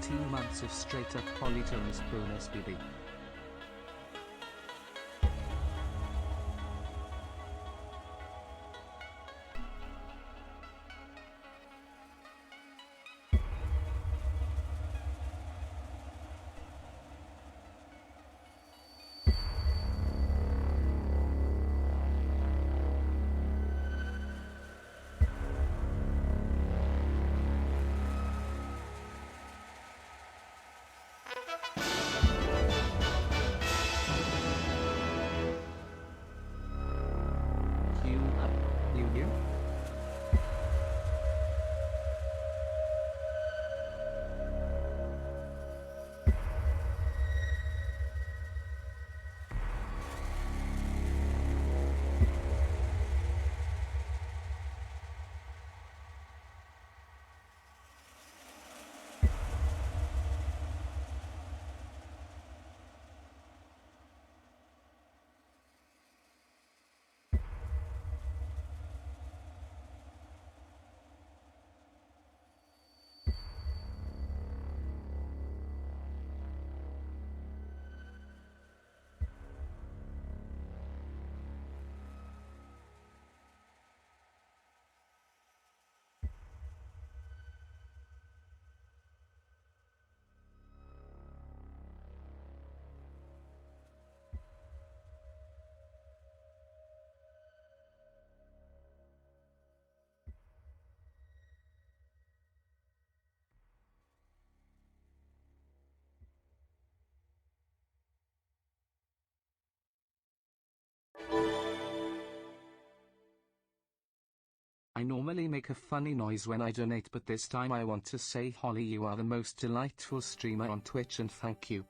18 months of straight up polytonous bonus BB. You? I normally make a funny noise when I donate, but this time I want to say Holly, you are the most delightful streamer on Twitch, and thank you.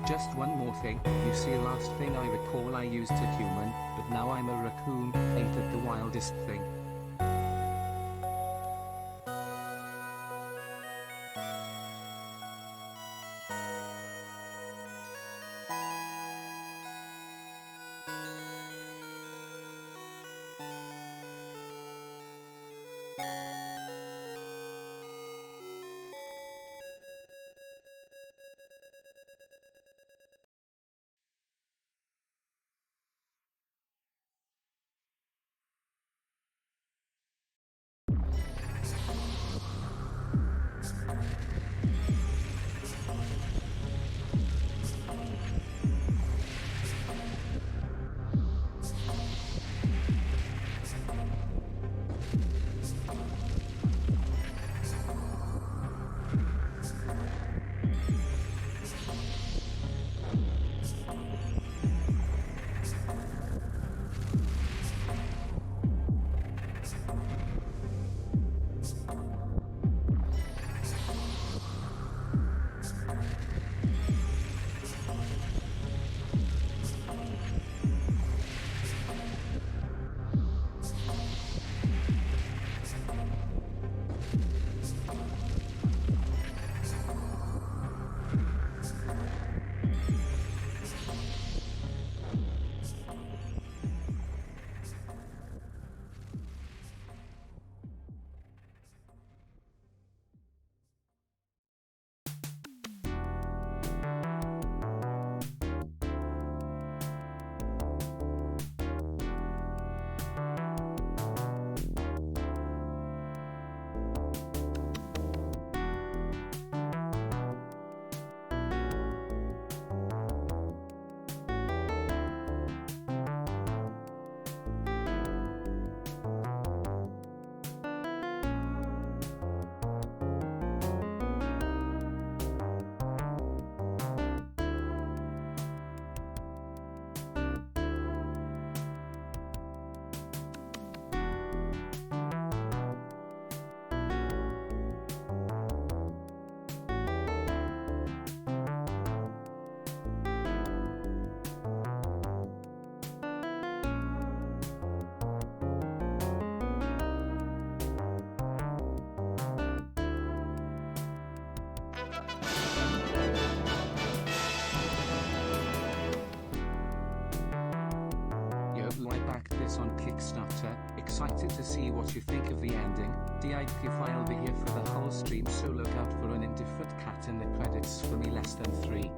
Just one more thing, you see, last thing I recall I used a human, but now I'm a raccoon. Ain't it the wildest thing? excited to see what you think of the ending. DIP I'll be here for the whole stream, so look out for an indifferent cat in the credits for me less than 3.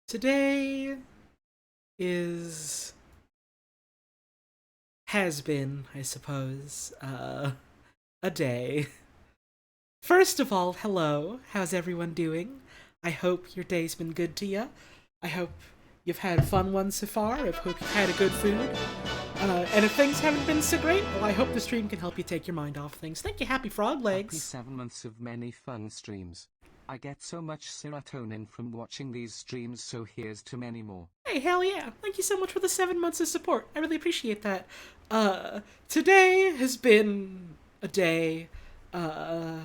Today has been, I suppose, a day. First of all, hello. How's everyone doing? I hope your day's been good to you. I hope you've had fun ones so far. I hope you've had a good food. And if things haven't been so great, well, I hope the stream can help you take your mind off things. Thank you, Happy Frog Legs. Happy 7 months of many fun streams. I get so much serotonin from watching these streams, so here's to many more. Hey, hell yeah. Thank you so much for the 7 months of support. I really appreciate that. Today has been a day. I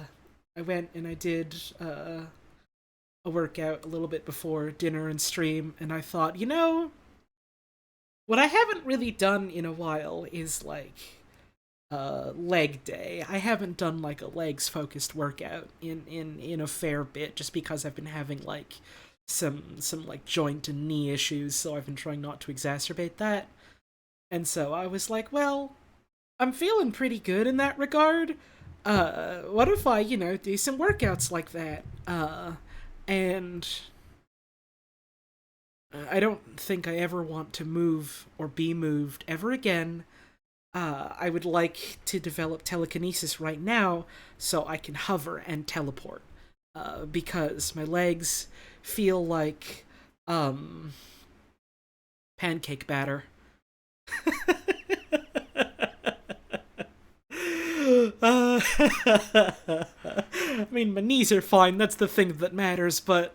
went and I did, a workout a little bit before dinner and stream, and I thought, what I haven't really done in a while is, leg day. I haven't done, a legs-focused workout in a fair bit, just because I've been having, some joint and knee issues, so I've been trying not to exacerbate that. And so I was like, well, I'm feeling pretty good in that regard. What if I, do some workouts like that? And I don't think I ever want to move or be moved ever again. I would like to develop telekinesis right now so I can hover and teleport. Because my legs feel like, pancake batter. I mean, my knees are fine, that's the thing that matters, but...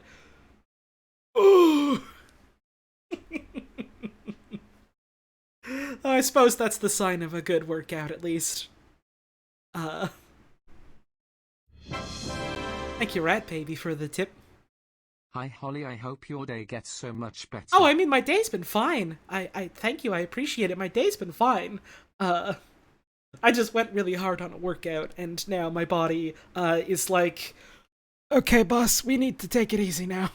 I suppose that's the sign of a good workout, at least. Thank you, Rat Baby, for the tip. Hi Holly, I hope your day gets so much better. Oh, I mean, my day's been fine. I thank you, I appreciate it. My day's been fine. I just went really hard on a workout, and now my body, is like, okay, boss, we need to take it easy now.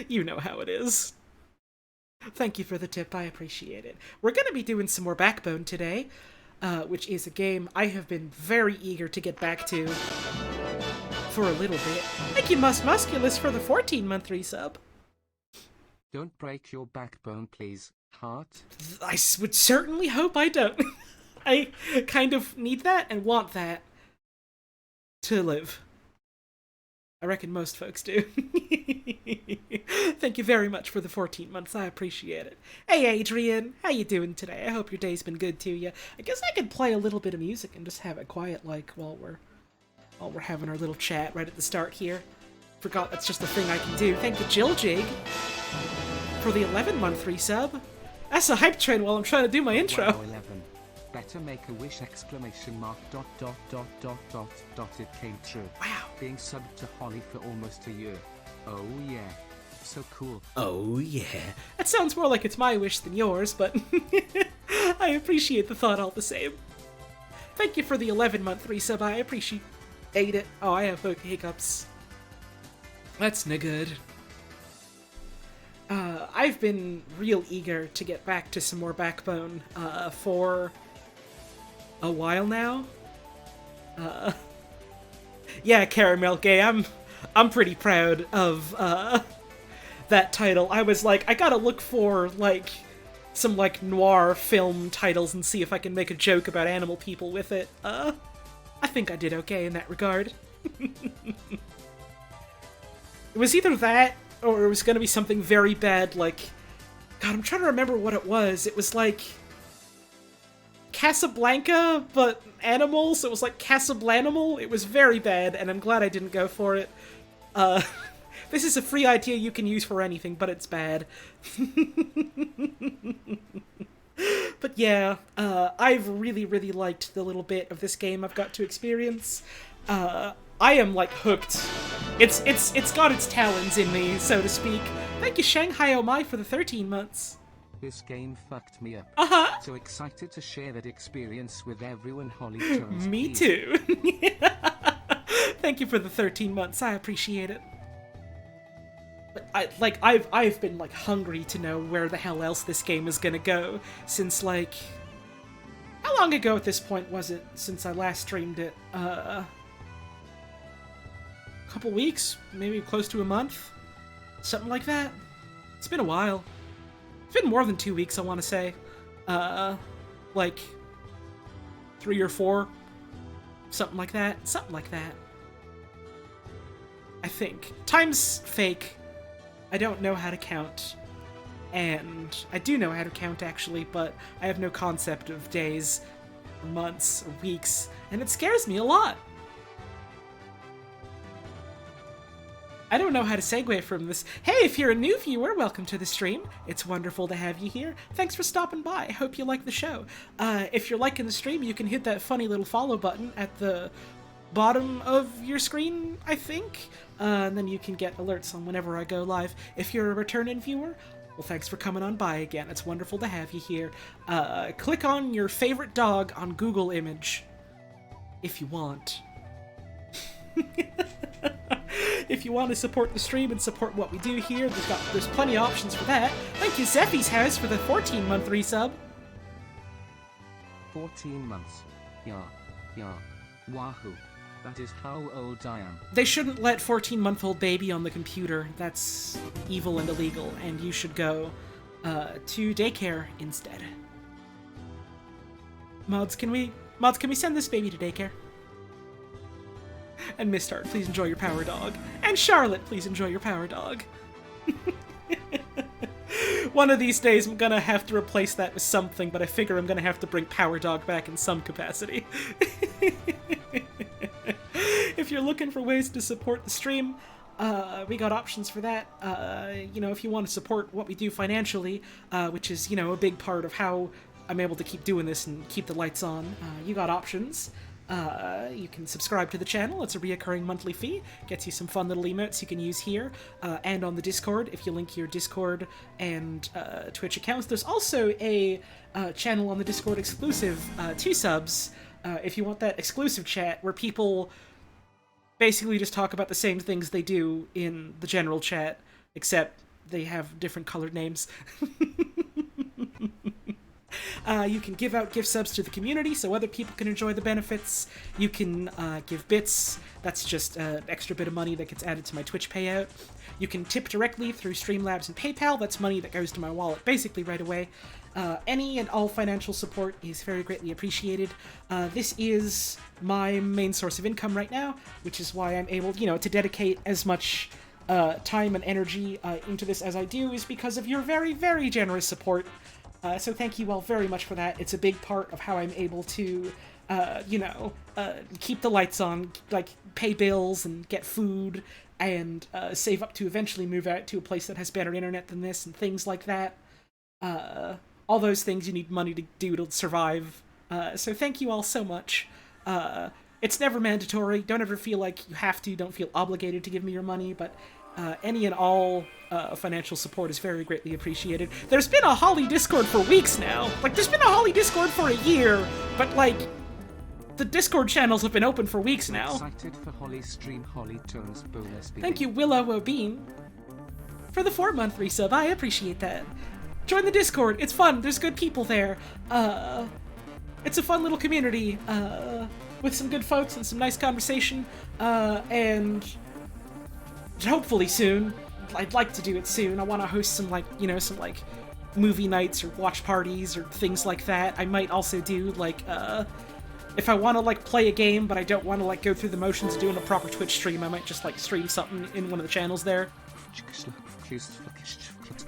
You know how it is. Thank you for the tip, I appreciate it. We're gonna be doing some more Backbone today, which is a game I have been very eager to get back to for a little bit. Thank you, Musculus, for the 14-month resub. Don't break your backbone, please, heart. I would certainly hope I don't. I kind of need that and want that to live. I reckon most folks do. Thank you very much for the 14 months. I appreciate it. Hey, Adrian. How you doing today? I hope your day's been good to you. I guess I could play a little bit of music and just have it quiet, while we're having our little chat right at the start here. Forgot that's just a thing I can do. Thank you, Jill Jig, for the 11-month resub. That's a hype train while I'm trying to do my intro. Wow, 11. Better make a wish, exclamation mark, ... It came true. Wow. Being subbed to Holly for almost a year. Oh yeah. So cool. Oh yeah. That sounds more like it's my wish than yours, but I appreciate the thought all the same. Thank you for the 11-month resub, I appreciate it. Oh, I have hiccups. That's no good. I've been real eager to get back to some more Backbone, for a while now. Yeah, Caramel Gay, I'm pretty proud of, that title. I was like, I gotta look for, some, noir film titles and see if I can make a joke about animal people with it. I think I did okay in that regard. It was either that, or it was gonna be something very bad, God, I'm trying to remember what it was. It was Casablanca, but animals. It was Casablanimal. It was very bad, and I'm glad I didn't go for it. This is a free idea you can use for anything, but it's bad. But yeah, I've really, really liked the little bit of this game I've got to experience. I am, hooked. It's got its talons in me, so to speak. Thank you, Shanghai Oh My, for the 13 months. This game fucked me up. Uh-huh. So excited to share that experience with everyone, Holly Jones. Me please. too. Thank you for the 13 months. I appreciate it. But I've been hungry to know where the hell else this game is gonna go since how long ago at this point was it since I last streamed it? couple weeks, maybe close to a month, something like that. It's been a while. It's been more than 2 weeks, I want to say. Like 3 or 4, something like that. I think. Time's fake. I don't know how to count. And I do know how to count, actually, but I have no concept of days, or months, or weeks, and it scares me a lot. I don't know how to segue from this. Hey, if you're a new viewer, welcome to the stream. It's wonderful to have you here. Thanks for stopping by. I hope you like the show. If you're liking the stream, you can hit that funny little follow button at the bottom of your screen, I think. And then you can get alerts on whenever I go live. If you're a returning viewer, well, thanks for coming on by again. It's wonderful to have you here. Click on your favorite dog on Google image, if you want. If you want to support the stream and support what we do here, there's plenty of options for that. Thank you, Zeffy's House, for the 14-month resub. 14 months. Yeah. Wahoo. That is how old I am. They shouldn't let 14-month-old baby on the computer. That's evil and illegal, and you should go to daycare instead. Mods, can we send this baby to daycare? And Miss Tart, please enjoy your power dog. And Charlotte, please enjoy your power dog. One of these days I'm gonna have to replace that with something, but I figure I'm gonna have to bring power dog back in some capacity. If you're looking for ways to support the stream, we got options for that. If you want to support what we do financially, which is, a big part of how I'm able to keep doing this and keep the lights on, you got options. You can subscribe to the channel. It's a reoccurring monthly fee. Gets you some fun little emotes you can use here and on the Discord if you link your Discord and Twitch accounts. There's also a channel on the Discord exclusive to subs if you want that exclusive chat where people basically just talk about the same things they do in the general chat, except they have different colored names. You can give out gift subs to the community so other people can enjoy the benefits. You can give bits. That's just an extra bit of money that gets added to my Twitch payout. You can tip directly through Streamlabs and PayPal. That's money that goes to my wallet basically right away. Any and all financial support is very greatly appreciated. This is my main source of income right now, which is why I'm able, to dedicate as much time and energy into this as I do, is because of your very, very generous support. So thank you all very much for that. It's a big part of how I'm able to, keep the lights on, like pay bills and get food and save up to eventually move out to a place that has better internet than this and things like that. All those things you need money to do to survive. So thank you all so much. It's never mandatory. Don't ever feel like you have to. Don't feel obligated to give me your money, but any and all financial support is very greatly appreciated. There's been a Holly Discord for weeks now. There's been a Holly Discord for a year, but, the Discord channels have been open for weeks now. Excited for Holly stream, Holly Tones bonus video. Thank you, Willow O'Bean, for the 4-month resub. I appreciate that. Join the Discord. It's fun. There's good people there. It's a fun little community with some good folks and some nice conversation. And hopefully soon, I'd like to do it soon. I want to host some movie nights or watch parties or things like that. I might also do if I want to play a game but I don't want to go through the motions of doing a proper Twitch stream, I might just stream something in one of the channels there. That's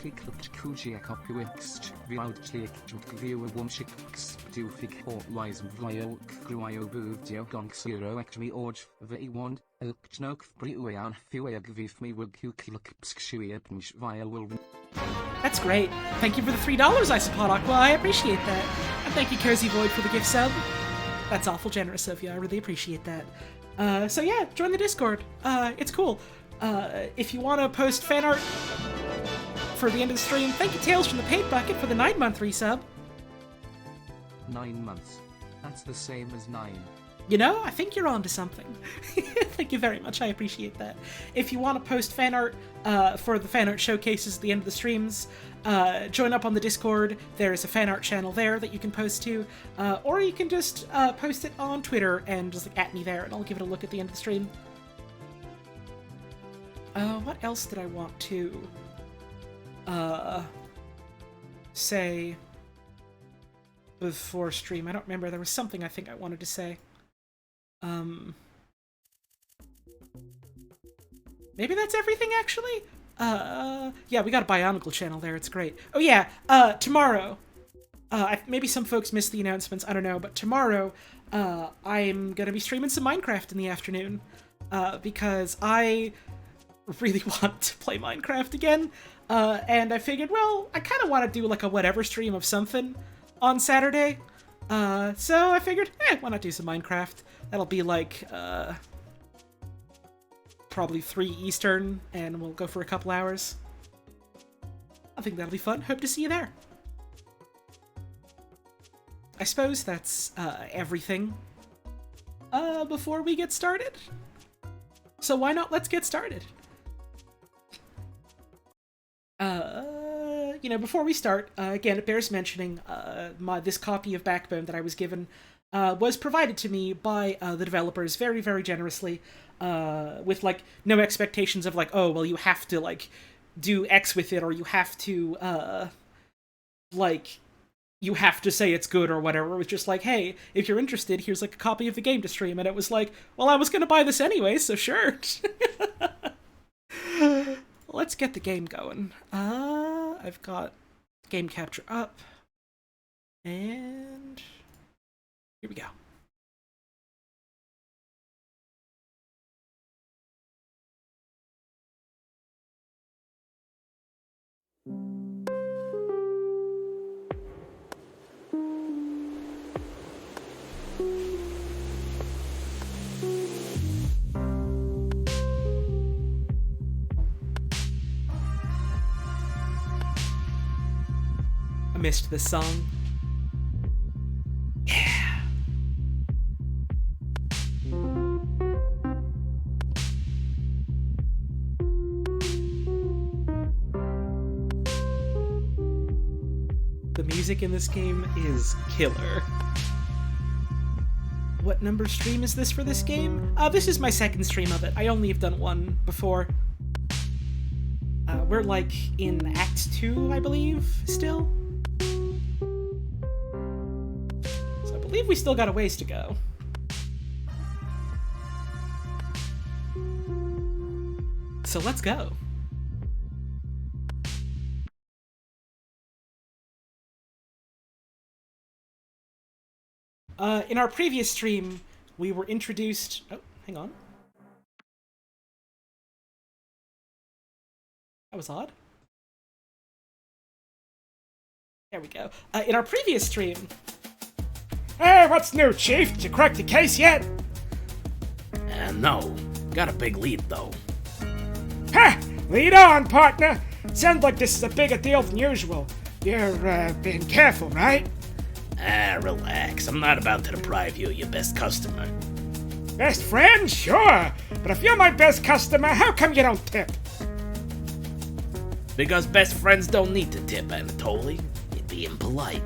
great. Thank you for the $3, Isopod Aqua. I appreciate that. And thank you, Cozy Void, for the gift sub. That's awful generous of you. I really appreciate that. So yeah, join the Discord. It's cool. If you want to post fan art for the end of the stream, thank you, Tales from the Paid Bucket, for the 9-month resub. 9 months. That's the same as 9. I think you're onto something. Thank you very much. I appreciate that. If you want to post fan art for the fan art showcases at the end of the streams, join up on the Discord. There is a fan art channel there that you can post to, or you can just post it on Twitter and just at me there, and I'll give it a look at the end of the stream. What else did I want to say before stream? I don't remember. There was something I think I wanted to say. Maybe that's everything, actually? Yeah, we got a Bionicle channel there. It's great. Oh, yeah, tomorrow. Maybe some folks missed the announcements. I don't know. But tomorrow, I'm gonna be streaming some Minecraft in the afternoon. Because I really want to play Minecraft again. And I figured, well, I kind of want to do, like, a whatever stream of something on Saturday. So I figured, why not do some Minecraft? That'll be, like, probably 3 Eastern, and we'll go for a couple hours. I think that'll be fun. Hope to see you there. I suppose that's everything before we get started. So why not let's get started? You know, before we start, again, it bears mentioning this copy of Backbone that I was given was provided to me by the developers very, very generously, with, like, no expectations of, like, oh, well, you have to, like, do X with it, or you have to, like, you have to say it's good or whatever. It was just like, hey, if you're interested, here's, like, a copy of the game to stream. And it was like, well, I was gonna buy this anyway, so sure. Let's get the game going. I've got game capture up. And here we go. I missed this song. Yeah. The music in this game is killer. What number stream is this for this game? This is my second stream of it. I only have done one before. We're, like, in Act 2, I believe, still? So I believe we still got a ways to go. So let's go. In our previous stream, we were introduced... Oh, hang on. That was odd. There we go. In our previous stream... Hey, what's new, Chief? Did you crack the case yet? No. Got a big lead, though. Ha! Lead on, partner! Sounds like this is a bigger deal than usual. You're, being careful, right? Relax. I'm not about to deprive you of your best customer. Best friend? Sure. But if you're my best customer, how come you don't tip? Because best friends don't need to tip, Anatoly. You're being polite.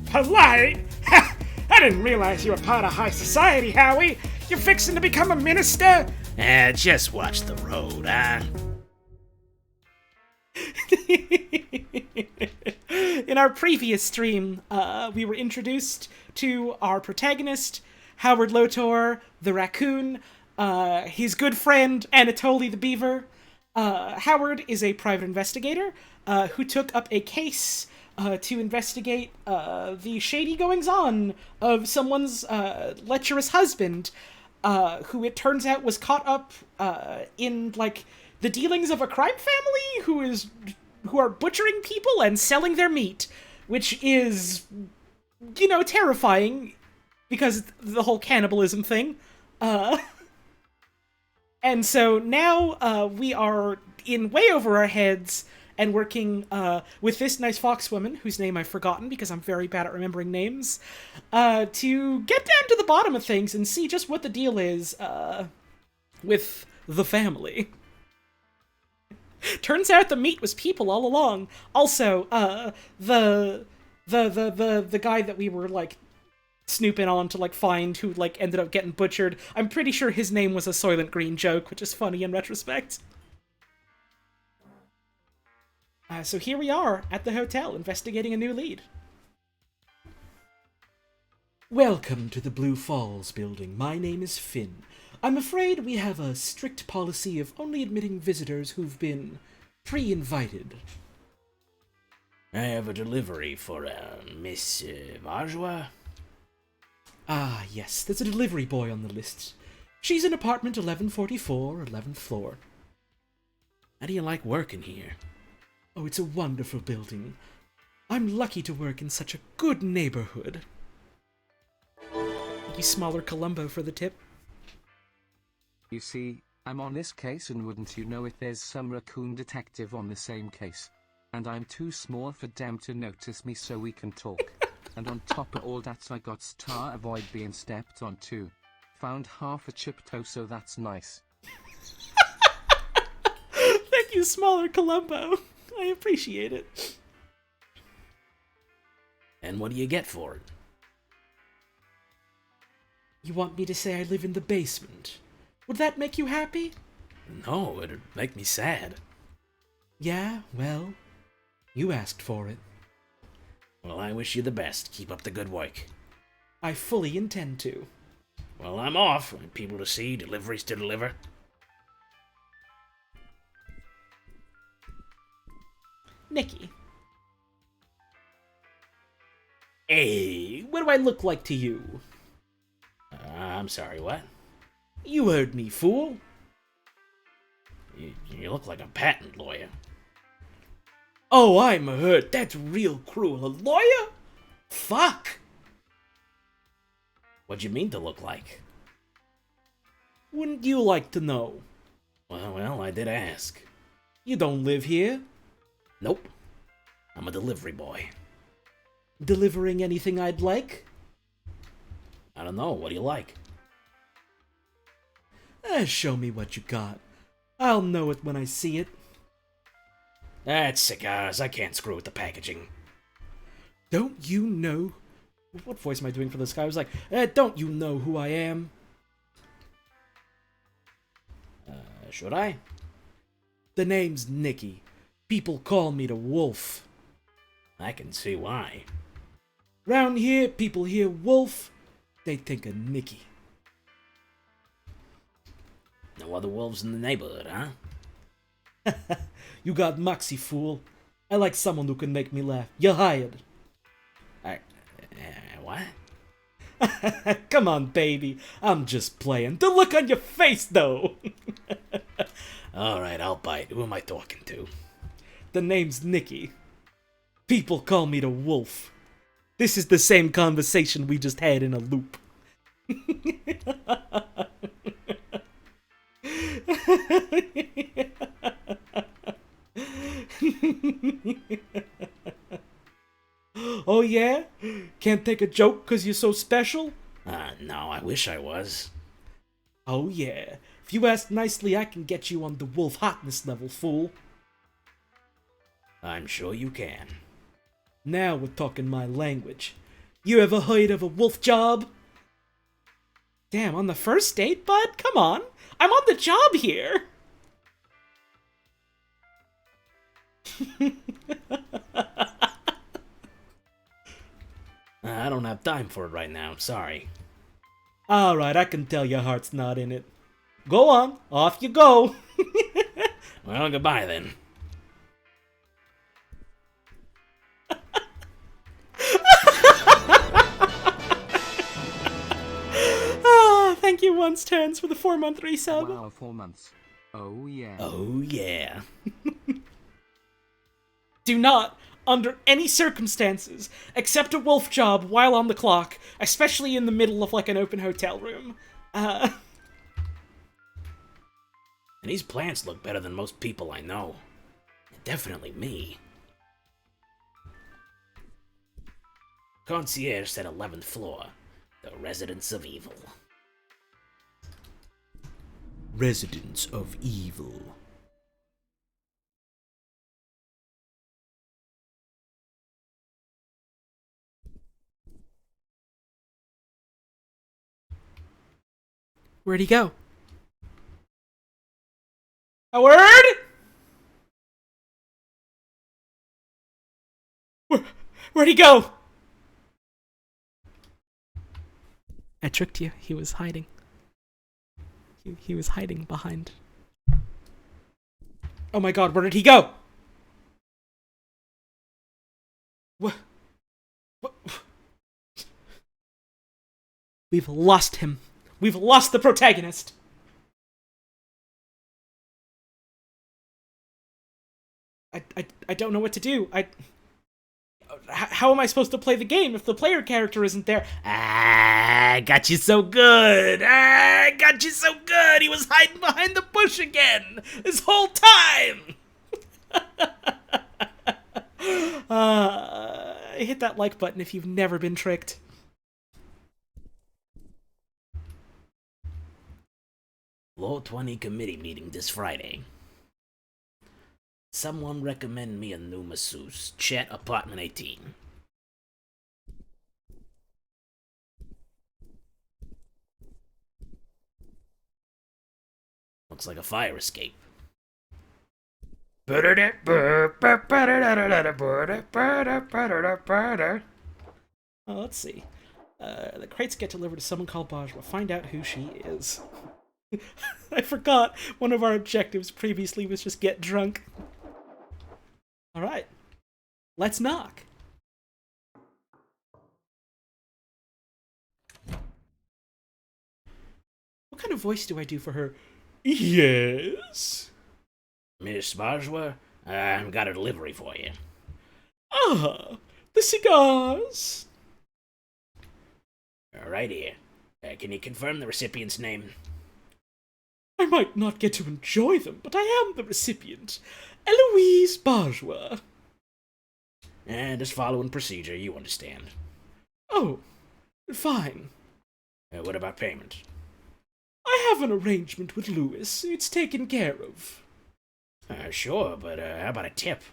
Polite? Ha! I didn't realize you were part of high society, Howie. You're fixing to become a minister? Just watch the road, huh? In our previous stream, we were introduced to our protagonist, Howard Lotor, the raccoon, his good friend, Anatoly the beaver. Howard is a private investigator who took up a case to investigate the shady goings-on of someone's lecherous husband, who it turns out was caught up in, like, the dealings of a crime family who are butchering people and selling their meat, which is, you know, terrifying because the whole cannibalism thing. And so now we are in way over our heads and working with this nice foxwoman, whose name I've forgotten because I'm very bad at remembering names, to get down to the bottom of things and see just what the deal is with the family. Turns out the meat was people all along. Also, the guy that we were, like, snooping on to, like, find who, like, ended up getting butchered, I'm pretty sure his name was a Soylent Green joke, which is funny in retrospect. So here we are at the hotel investigating a new lead. Welcome to the Blue Falls building. My name is Finn. I'm afraid we have a strict policy of only admitting visitors who've been pre-invited. I have a delivery for Miss Vajwa. Ah, yes, there's a delivery boy on the list. She's in apartment 1144, 11th floor. How do you like working here? Oh, it's a wonderful building. I'm lucky to work in such a good neighborhood. Thank you, Smaller Columbo, for the tip. You see, I'm on this case and wouldn't you know it, there's some raccoon detective on the same case. And I'm too small for them to notice me, so we can talk. And on top of all that, I got star avoid being stepped on too. Found half a chip toe, so that's nice. Thank you, Smaller Columbo. I appreciate it. And what do you get for it? You want me to say I live in the basement? Would that make you happy? No, it'd make me sad. Yeah, well, you asked for it. Well, I wish you the best. Keep up the good work. I fully intend to. Well, I'm off. People to see, deliveries to deliver. Nikki. Hey, what do I look like to you? I'm sorry, what? You heard me, fool. You look like a patent lawyer. Oh, I'm hurt. That's real cruel. A lawyer? Fuck. What'd you mean to look like? Wouldn't you like to know? Well, I did ask. You don't live here. Nope. I'm a delivery boy. Delivering anything I'd like? I don't know. What do you like? Show me what you got. I'll know it when I see it. That's cigars. I can't screw with the packaging. Don't you know? What voice am I doing for this guy? I was like, don't you know who I am? Should I? The name's Nikki. People call me the Wolf. I can see why. Round here, people hear Wolf, they think of Nikki. No other wolves in the neighborhood, huh? You got Moxie, fool. I like someone who can make me laugh. You're hired. What? Come on, baby. I'm just playing. The look on your face, though. Alright, I'll bite. Who am I talking to? The name's Nikki. People call me the Wolf. This is the same conversation we just had in a loop. Oh yeah? Can't take a joke 'cause you're so special? No, I wish I was. Oh yeah. If you ask nicely, I can get you on the wolf hotness level, fool. I'm sure you can. Now we're talking my language. You ever heard of a wolf job? Damn, on the first date, bud? Come on. I'm on the job here. I don't have time for it right now. Sorry. Alright, I can tell your heart's not in it. Go on, off you go. Well, goodbye then. Thank you, Once Turns, for the 4-month resub. Wow, 4 months. Oh yeah. Oh, yeah. Do not, under any circumstances, accept a wolf job while on the clock, especially in the middle of, like, an open hotel room. And these plants look better than most people I know. Definitely me. Concierge said 11th floor. The residence of evil. Residents of Evil. Where'd he go? A word? Where'd he go? I tricked you. He was hiding. He was hiding behind. Oh my god, where did he go? What? We've lost him. We've lost the protagonist. I don't know what to do. How am I supposed to play the game if the player character isn't there? I got you so good. I got you so good. He was hiding behind the bush again this whole time. Hit that like button if you've never been tricked. Low 20 committee meeting this Friday. Someone recommend me a new masseuse. Chat apartment 18. Looks like a fire escape. Let's see. The crates get delivered to someone called Baj. We'll find out who she is. I forgot one of our objectives previously was just get drunk. Alright. Let's knock. What kind of voice do I do for her? Yes? Miss Bajwa, I've got a delivery for you. Ah, the cigars. Right here. Can you confirm the recipient's name? I might not get to enjoy them, but I am the recipient. Eloise Bajwa. And just following procedure, you understand. Oh, fine. What about payment? I have an arrangement with Lewis. It's taken care of. Sure, but how about a tip?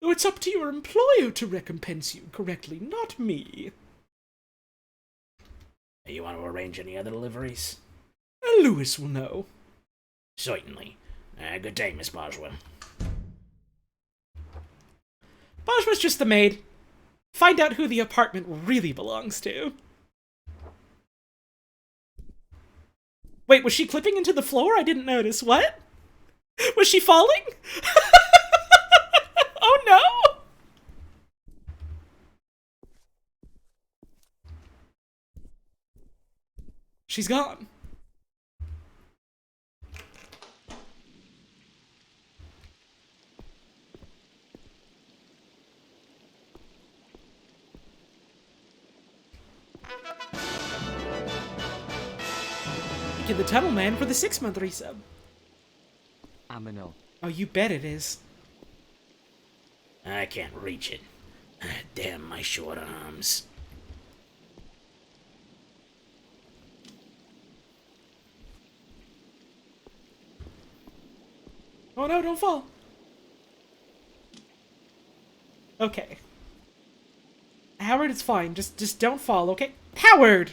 Though it's up to your employer to recompense you correctly, not me. You want to arrange any other deliveries? Lewis will know. Certainly. Good day, Miss Bajwa. Bajwa's just the maid. Find out who the apartment really belongs to. Wait, was she clipping into the floor? I didn't notice. What? Was she falling? Oh no! She's gone. Thank you, the Tunnel Man, for the 6-month resub. Aminal. Oh, you bet it is. I can't reach it. Damn my short arms. Oh no, don't fall. Okay. Howard, it's fine. Just don't fall, okay? Howard!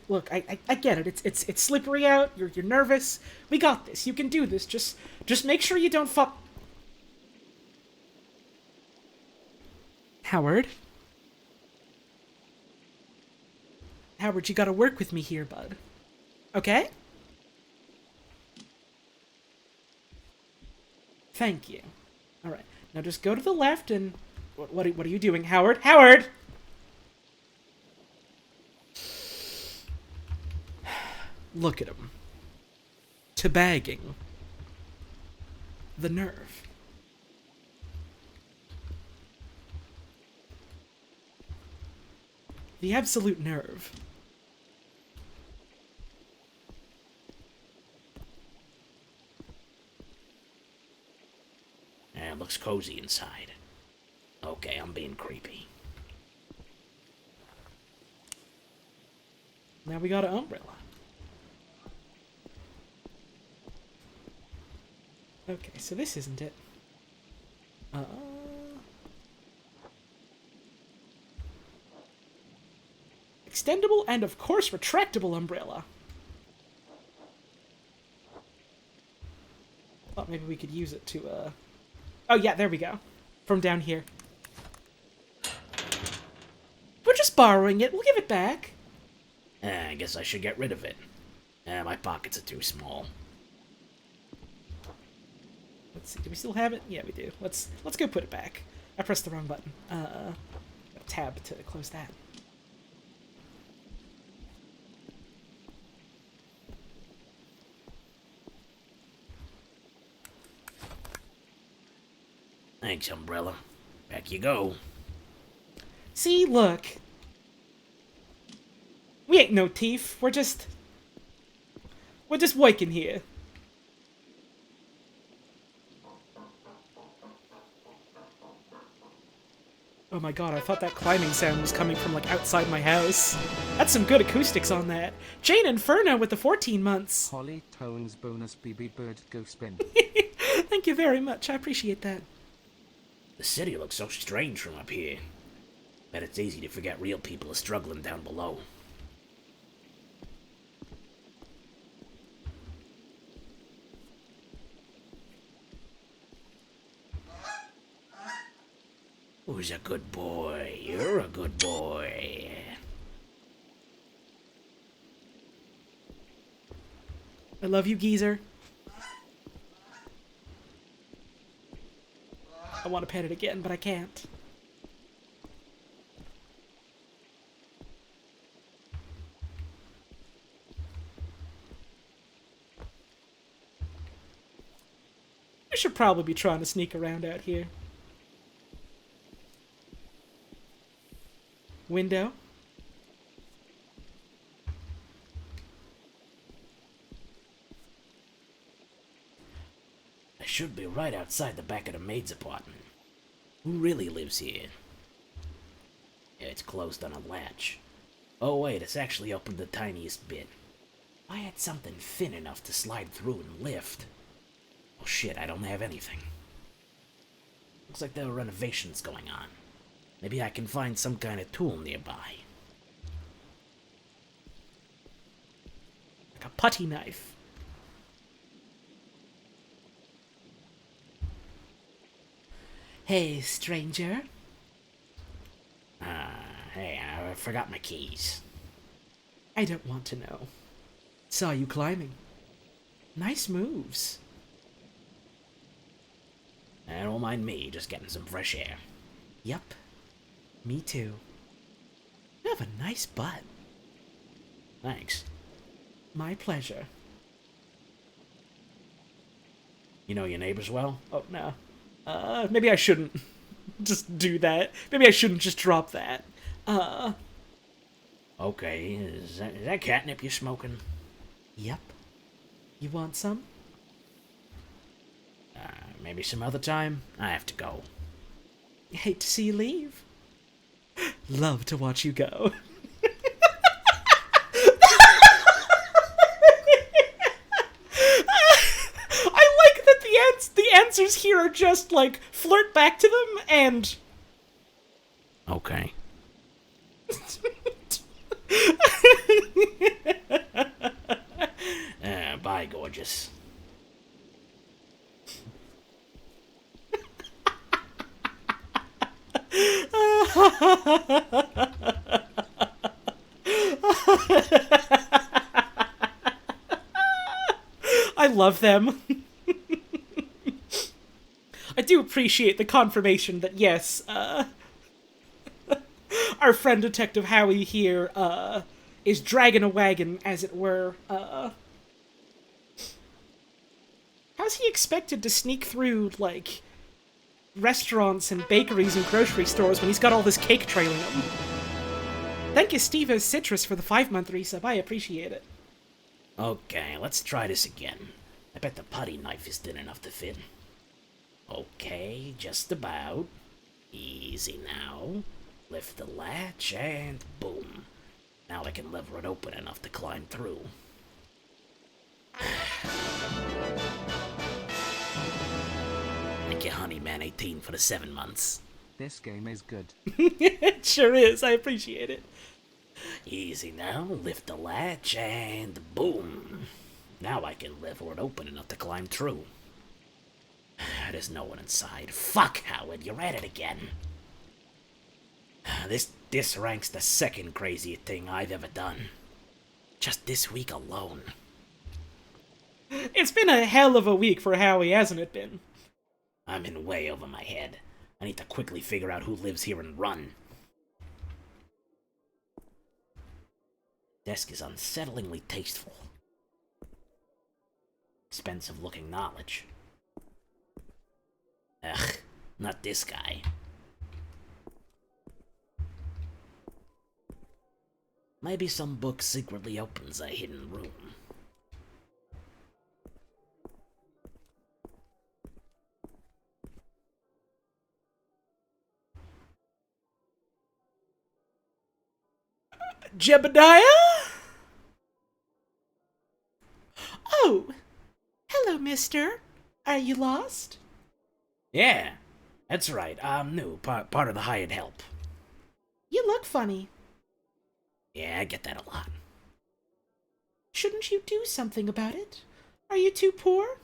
Look, I get it. It's slippery out. You're nervous. We got this. You can do this. Just make sure you don't fall. Howard? Howard, you gotta work with me here, bud. Okay? Thank you. Alright, now just go to the left and... What are you doing, Howard? Howard! Look at him. Teabagging. The nerve. The absolute nerve. It looks cozy inside. Okay, I'm being creepy. Now we got an umbrella. Okay, so this isn't it. Extendable and, of course, retractable umbrella. Thought maybe we could use it to, Oh, yeah, there we go. From down here. We're just borrowing it. We'll give it back. I guess I should get rid of it. My pockets are too small. Let's see. Do we still have it? Yeah, we do. Let's go put it back. I pressed the wrong button. Tab to close that. Thanks, Umbrella. Back you go. See, look. We ain't no thief. We're just working here. Oh my god, I thought that climbing sound was coming from, like, outside my house. That's some good acoustics on that. Jane Inferno with the 14 months. Holly Tones bonus BB Bird Go Spin. Thank you very much. I appreciate that. The city looks so strange from up here. Bet it's easy to forget real people are struggling down below. Who's a good boy? You're a good boy. I love you, geezer. I want to pet it again, but I can't. I should probably be trying to sneak around out here. Window. I should be right outside the back of the maid's apartment. Who really lives here? Yeah, it's closed on a latch. Oh wait, it's actually opened the tiniest bit. I had something thin enough to slide through and lift. Oh shit, I don't have anything. Looks like there are renovations going on. Maybe I can find some kind of tool nearby. Like a putty knife. Hey, stranger. Hey, I forgot my keys. I don't want to know. Saw you climbing. Nice moves. Don't mind me, just getting some fresh air. Yep. Me too. You have a nice butt. Thanks. My pleasure. You know your neighbors well? Oh, no. Maybe I shouldn't just do that. Maybe I shouldn't just drop that. Okay, is that catnip you're smoking? Yep. You want some? Maybe some other time? I have to go. Hate to see you leave. Love to watch you go. I like that the answers here are just like flirt back to them and Okay. Bye, gorgeous. I love them. I do appreciate the confirmation that yes, our friend Detective Howie here, is dragging a wagon, as it were. How's he expected to sneak through, like, restaurants and bakeries and grocery stores when he's got all this cake trailing him? Thank you, Steve Citrus, for the 5-month resub. I appreciate it. Okay, let's try this again. I bet the putty knife is thin enough to fit. Okay, just about. Easy now. Lift the latch and boom. Now I can lever it open enough to climb through. Thank you, Honeyman 18 for the 7 months. This game is good. It sure is. I appreciate it. Easy now, lift the latch and boom. Now I can lever it open enough to climb through. There's no one inside. Fuck, Howard, you're at it again. This ranks the second craziest thing I've ever done. Just this week alone. It's been a hell of a week for Howie, hasn't it been? I'm in way over my head. I need to quickly figure out who lives here and run. Desk is unsettlingly tasteful. Expensive-looking knowledge. Ugh, not this guy. Maybe some book secretly opens a hidden room. Jebediah? Oh, hello, mister. Are you lost? Yeah, that's right. I'm new, part of the hired help. You look funny. Yeah, I get that a lot. Shouldn't you do something about it? Are you too poor?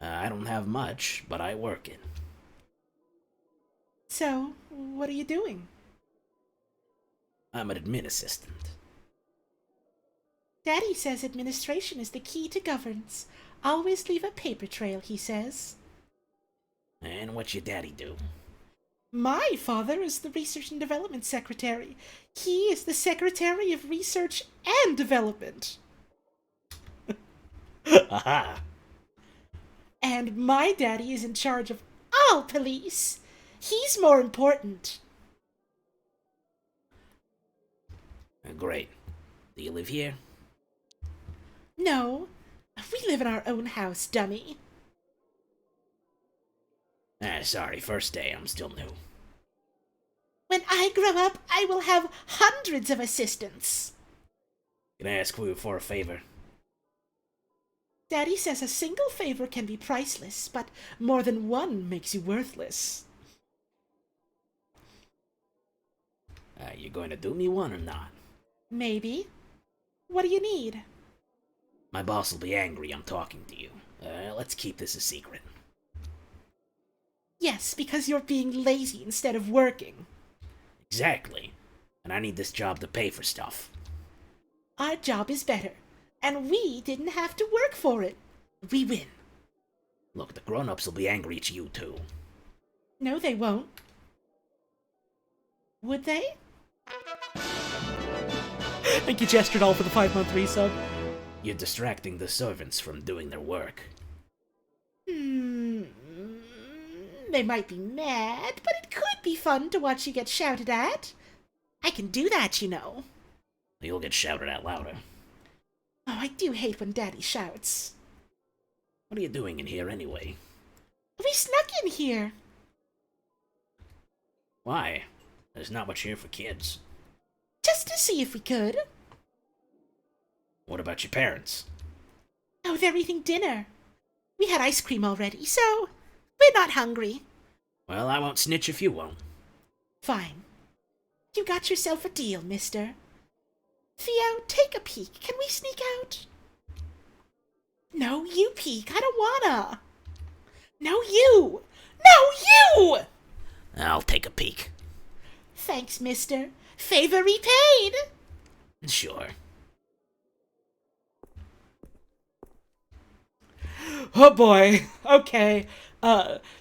I don't have much, but I work it. So, what are you doing? I'm an admin assistant. Daddy says administration is the key to governance. Always leave a paper trail, he says. And what's your daddy do? My father is the Research and Development Secretary. He is the Secretary of Research and Development. Aha! And my daddy is in charge of all police. He's more important. Great. Do you live here? No, we live in our own house, dummy. Sorry, first day, I'm still new. When I grow up, I will have hundreds of assistants. Can I ask you for a favor? Daddy says a single favor can be priceless, but more than one makes you worthless. You going to do me one or not? Maybe. What do you need? My boss will be angry I'm talking to you. Let's keep this a secret. Yes, because you're being lazy instead of working. Exactly. And I need this job to pay for stuff. Our job is better, and we didn't have to work for it. We win. Look, the grown-ups will be angry at you, too. No, they won't. Would they? Thank you, Gestured All, for the 5-month resub. You're distracting the servants from doing their work. They might be mad, but it could be fun to watch you get shouted at. I can do that, you know. You'll get shouted at louder. Oh, I do hate when Daddy shouts. What are you doing in here anyway? We snuck in here. Why? There's not much here for kids. Just to see if we could. What about your parents? Oh, they're eating dinner. We had ice cream already, so we're not hungry. Well, I won't snitch if you won't. Fine. You got yourself a deal, mister. Theo, take a peek. Can we sneak out? No, you peek. I don't wanna. No, you. No, you! I'll take a peek. Thanks, mister. Favor repaid. Sure. Oh boy. Okay.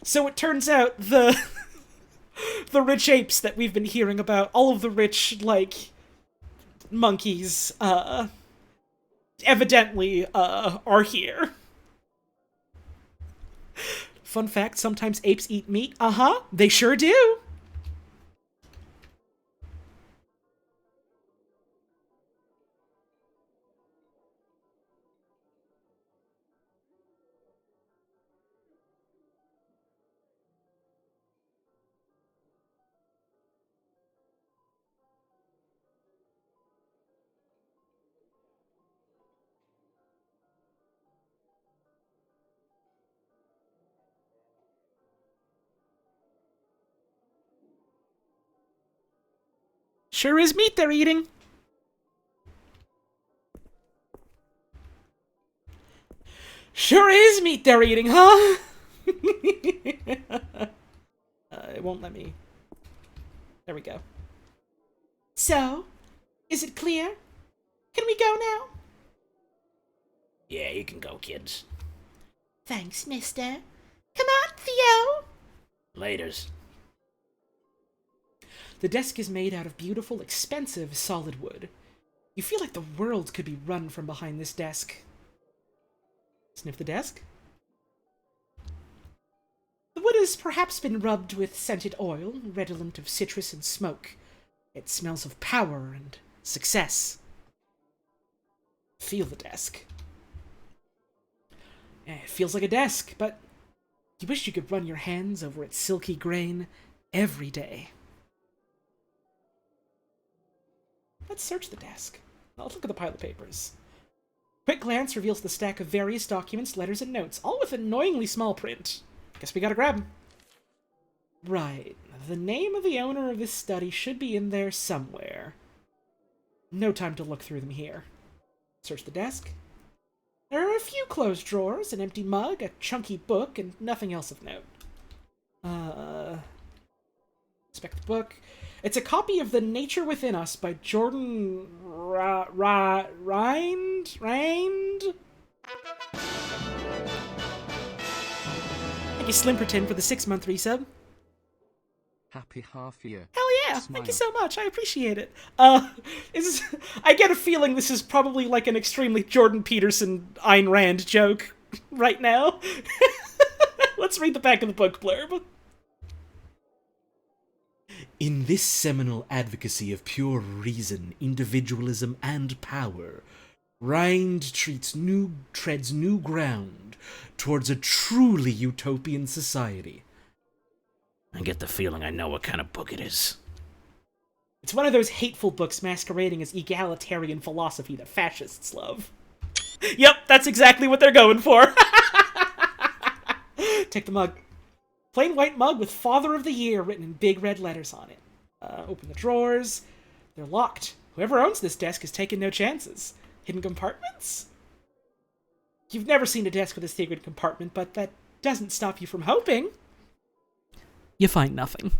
So it turns out the rich apes that we've been hearing about, all of the rich, like, monkeys, evidently, are here. Fun fact, sometimes apes eat meat. Uh-huh, they sure do. Sure is meat they're eating. Sure is meat they're eating, huh? It won't let me. There we go. So, is it clear? Can we go now? Yeah, you can go, kids. Thanks, mister. Come on, Theo! Laters. The desk is made out of beautiful, expensive, solid wood. You feel like the world could be run from behind this desk. Sniff the desk. The wood has perhaps been rubbed with scented oil, redolent of citrus and smoke. It smells of power and success. Feel the desk. It feels like a desk, but you wish you could run your hands over its silky grain every day. Let's search the desk. Let's look at the pile of papers. Quick glance reveals the stack of various documents, letters, and notes, all with annoyingly small print. Guess we gotta grab them. Right. The name of the owner of this study should be in there somewhere. No time to look through them here. Search the desk. There are a few closed drawers, an empty mug, a chunky book, and nothing else of note. Inspect the book. It's a copy of The Nature Within Us by Jordan Rind? Thank you, Slimperton, for the 6-month resub. Happy half year. Hell yeah! Smile. Thank you so much. I appreciate it. I get a feeling this is probably like an extremely Jordan Peterson Ayn Rand joke right now. Let's read the back of the book blurb. In this seminal advocacy of pure reason, individualism, and power, Rind treads new ground towards a truly utopian society. I get the feeling I know what kind of book it is. It's one of those hateful books masquerading as egalitarian philosophy that fascists love. Yep, that's exactly what they're going for. Take the mug. Plain white mug with Father of the Year written in big red letters on it. Open the drawers. They're locked. Whoever owns this desk has taken no chances. Hidden compartments? You've never seen a desk with a secret compartment, but that doesn't stop you from hoping. You find nothing.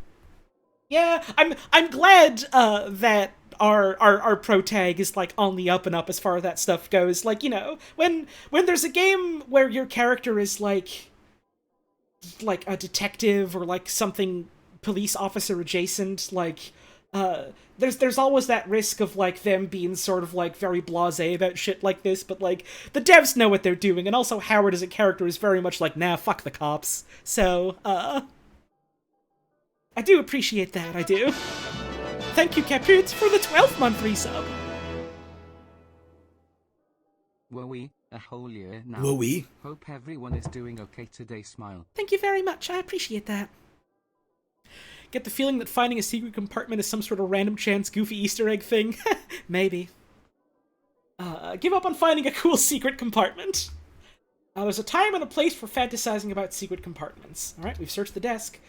Yeah, I'm glad that our pro tag is like on the up and up as far as that stuff goes. Like, you know, when there's a game where your character is like a detective or like something police officer adjacent, like there's always that risk of like them being sort of like very blasé about shit like this, but like the devs know what they're doing, and also Howard as a character is very much like, nah, fuck the cops. So I do appreciate that, I do. Thank you, Caput, for the 12-month resub. Were we a whole year now? Were we? Hope everyone is doing okay today. Smile. Thank you very much, I appreciate that. Get the feeling that finding a secret compartment is some sort of random chance goofy Easter egg thing? Maybe. Give up on finding a cool secret compartment. There's a time and a place for fantasizing about secret compartments. Alright, we've searched the desk.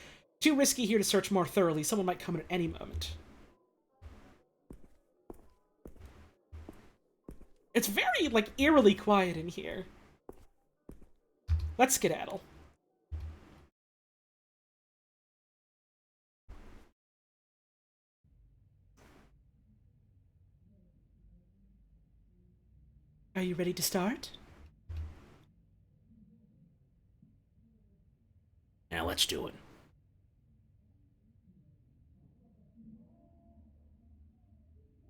Too risky here to search more thoroughly. Someone might come in at any moment. It's very, like, eerily quiet in here. Let's skedaddle. Are you ready to start? Now let's do it.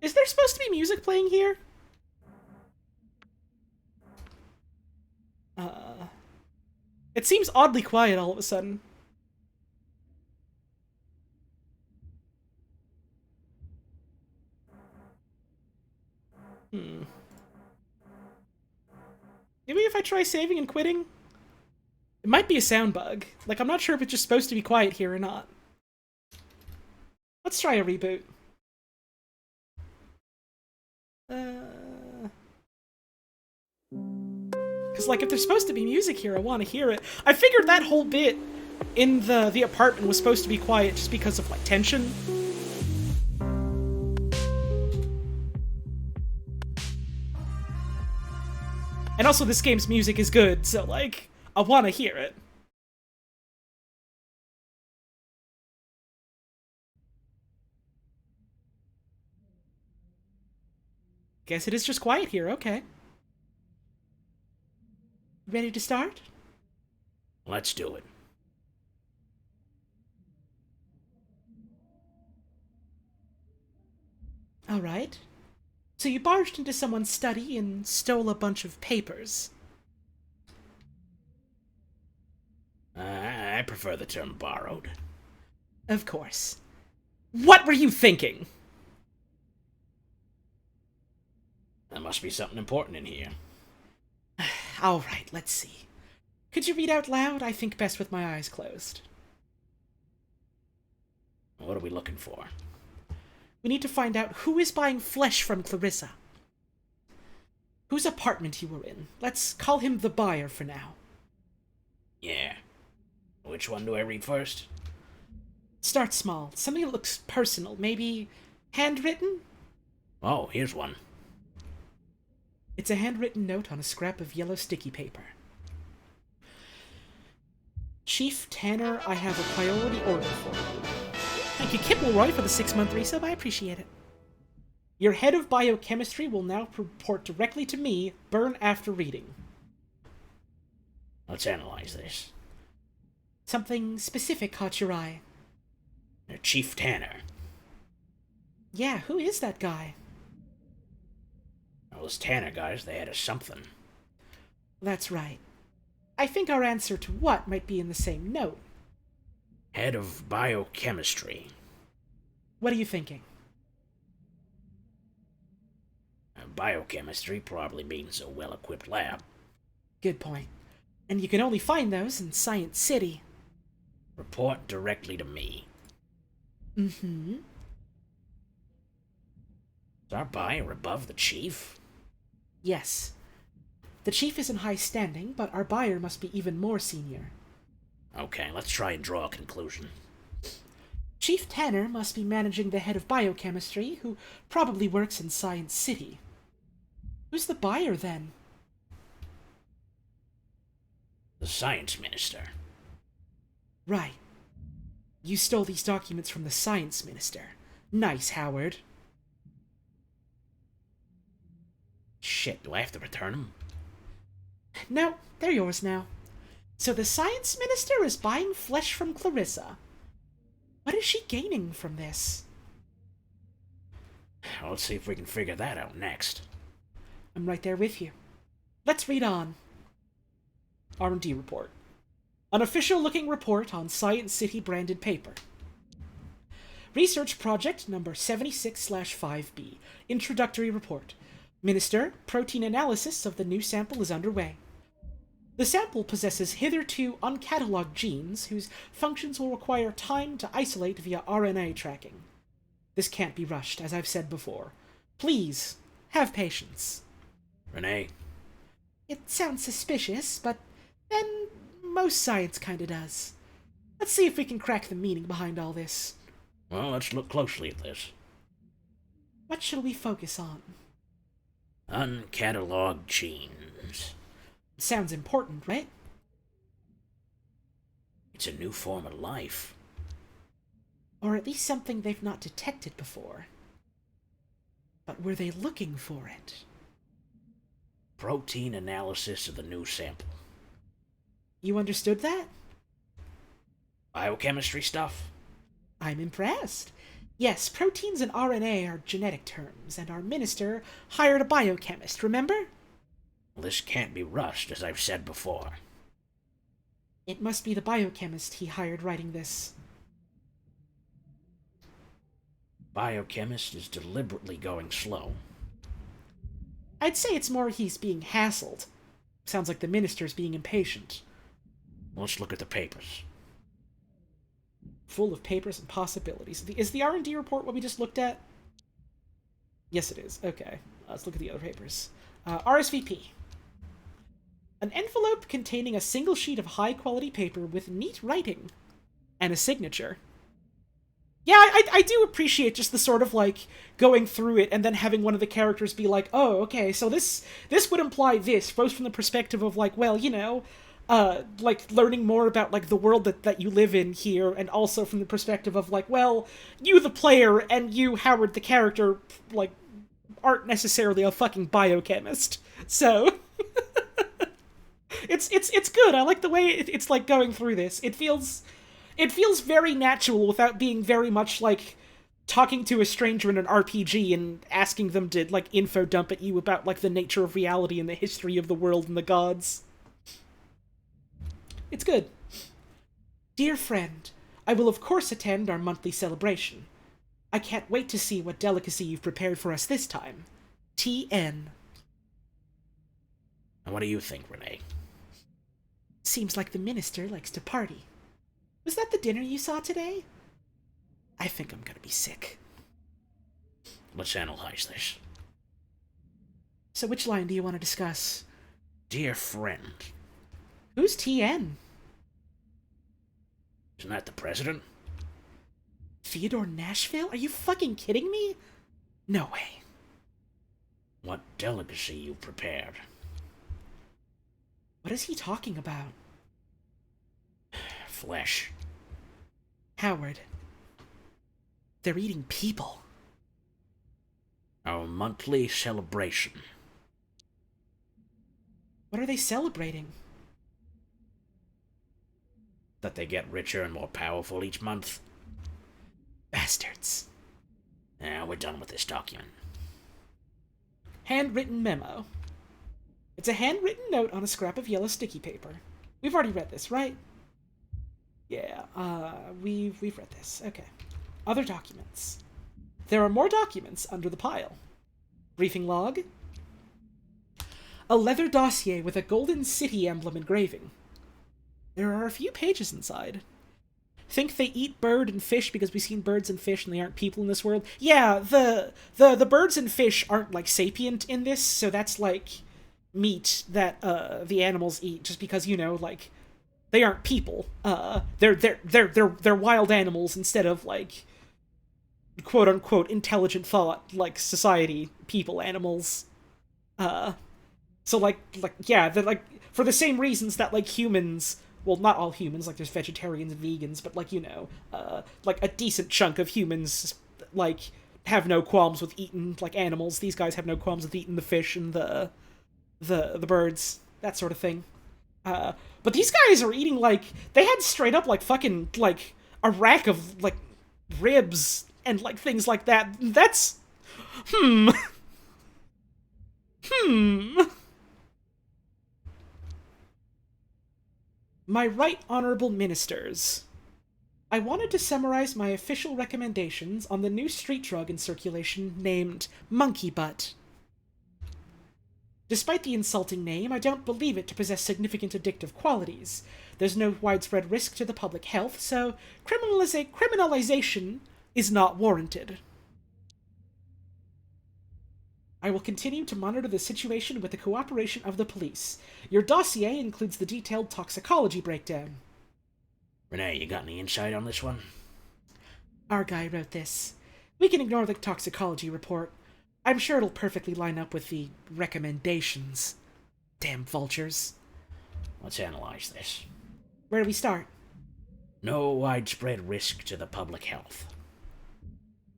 Is there supposed to be music playing here? It seems oddly quiet all of a sudden. Maybe if I try saving and quitting? It might be a sound bug. Like, I'm not sure if it's just supposed to be quiet here or not. Let's try a reboot. Because, like, if there's supposed to be music here, I want to hear it. I figured that whole bit in the apartment was supposed to be quiet just because of, like, tension. And also, this game's music is good, so, like, I want to hear it. Guess it is just quiet here, okay. Ready to start? Let's do it. Alright. So you barged into someone's study and stole a bunch of papers. I prefer the term borrowed. Of course. What were you thinking? There must be something important in here. Alright, let's see. Could you read out loud? I think best with my eyes closed. What are we looking for? We need to find out who is buying flesh from Clarissa. Whose apartment you were in. Let's call him the buyer for now. Yeah. Which one do I read first? Start small. Something that looks personal. Maybe handwritten? Oh, here's one. It's a handwritten note on a scrap of yellow sticky paper. Chief Tanner, I have a priority order for you. Thank you, Kipplroy, for the 6-month resub. I appreciate it. Your head of biochemistry will now report directly to me, burn after reading. Let's analyze this. Something specific caught your eye. Chief Tanner. Yeah, who is that guy? Well, those Tanner guys, they had a something. That's right. I think our answer to what might be in the same note. Head of biochemistry. What are you thinking? Biochemistry probably means a well-equipped lab. Good point. And you can only find those in Science City. Report directly to me. Mm-hmm. Is our buyer above the chief? Yes. The chief is in high standing, but our buyer must be even more senior. Okay, let's try and draw a conclusion. Chief Tanner must be managing the head of biochemistry, who probably works in Science City. Who's the buyer, then? The science minister. Right. You stole these documents from the science minister. Nice, Howard. Shit, do I have to return them? No, they're yours now. So the science minister is buying flesh from Clarissa. What is she gaining from this? Well, let's see if we can figure that out next. I'm right there with you. Let's read on. R&D report. An official-looking report on Science City branded paper. Research project number 76/5B. Introductory report. Minister, protein analysis of the new sample is underway. The sample possesses hitherto uncatalogued genes whose functions will require time to isolate via RNA tracking. This can't be rushed, as I've said before. Please, have patience. Renee? It sounds suspicious, but then most science kinda does. Let's see if we can crack the meaning behind all this. Well, let's look closely at this. What shall we focus on? Uncatalogued genes. Sounds important, right? It's a new form of life. Or at least something they've not detected before. But were they looking for it? Protein analysis of the new sample. You understood that? Biochemistry stuff? I'm impressed. Yes, proteins and RNA are genetic terms, and our minister hired a biochemist, remember? Well, this can't be rushed, as I've said before. It must be the biochemist he hired writing this. Biochemist is deliberately going slow. I'd say it's more he's being hassled. Sounds like the minister's being impatient. Let's look at the papers. Full of papers and possibilities. Is the R&D report what we just looked at? Yes, it is. Okay. Let's look at the other papers. RSVP. An envelope containing a single sheet of high-quality paper with neat writing. And a signature. Yeah, I do appreciate just the sort of, like, going through it and then having one of the characters be like, oh, okay, so this would imply this, both from the perspective of, like, well, you know, like, learning more about, like, the world that you live in here, and also from the perspective of, like, well, you, the player, and you, Howard, the character, like, aren't necessarily a fucking biochemist. So it's good. I like the way it's like going through this. It feels very natural without being very much like talking to a stranger in an RPG and asking them to like info dump at you about like the nature of reality and the history of the world and the gods. It's good. Dear friend, I will of course attend our monthly celebration. I can't wait to see what delicacy you've prepared for us this time. TN. And what do you think, Renee? Seems like the minister likes to party. Was that the dinner you saw today? I think I'm gonna be sick. Let's analyze this. So which line do you want to discuss? Dear friend. Who's TN? Isn't that the president? Theodore Nashville? Are you fucking kidding me? No way. What delicacy you prepared? What is he talking about? Flesh. Howard. They're eating people. Our monthly celebration. What are they celebrating? That they get richer and more powerful each month. Bastards. Now we're done with this document. Handwritten memo. It's a handwritten note on a scrap of yellow sticky paper. We've already read this, right? Yeah, we've read this. Okay. Other documents. There are more documents under the pile. Briefing log. A leather dossier with a golden city emblem engraving. There are a few pages inside. Think they eat bird and fish because we've seen birds and fish and they aren't people in this world? Yeah, the birds and fish aren't, like, sapient in this, so that's, like, meat that, the animals eat, just because, you know, like, they aren't people. They're wild animals instead of, like, quote-unquote intelligent thought, like, society, people, animals. So, like, yeah, they're, like, for the same reasons that, like, humans... Well, not all humans, like, there's vegetarians and vegans, but, like, you know, like, a decent chunk of humans, like, have no qualms with eating, like, animals. These guys have no qualms with eating the fish and the birds, that sort of thing. But these guys are eating, like, they had straight up, like, fucking, like, a rack of, like, ribs and, like, things like that. That's... My right honorable ministers, I wanted to summarize my official recommendations on the new street drug in circulation named Monkey Butt. Despite the insulting name, I don't believe it to possess significant addictive qualities. There's no widespread risk to the public health, so criminalization is not warranted. I will continue to monitor the situation with the cooperation of the police. Your dossier includes the detailed toxicology breakdown. Renee, you got any insight on this one? Our guy wrote this. We can ignore the toxicology report. I'm sure it'll perfectly line up with the recommendations. Damn vultures. Let's analyze this. Where do we start? No widespread risk to the public health.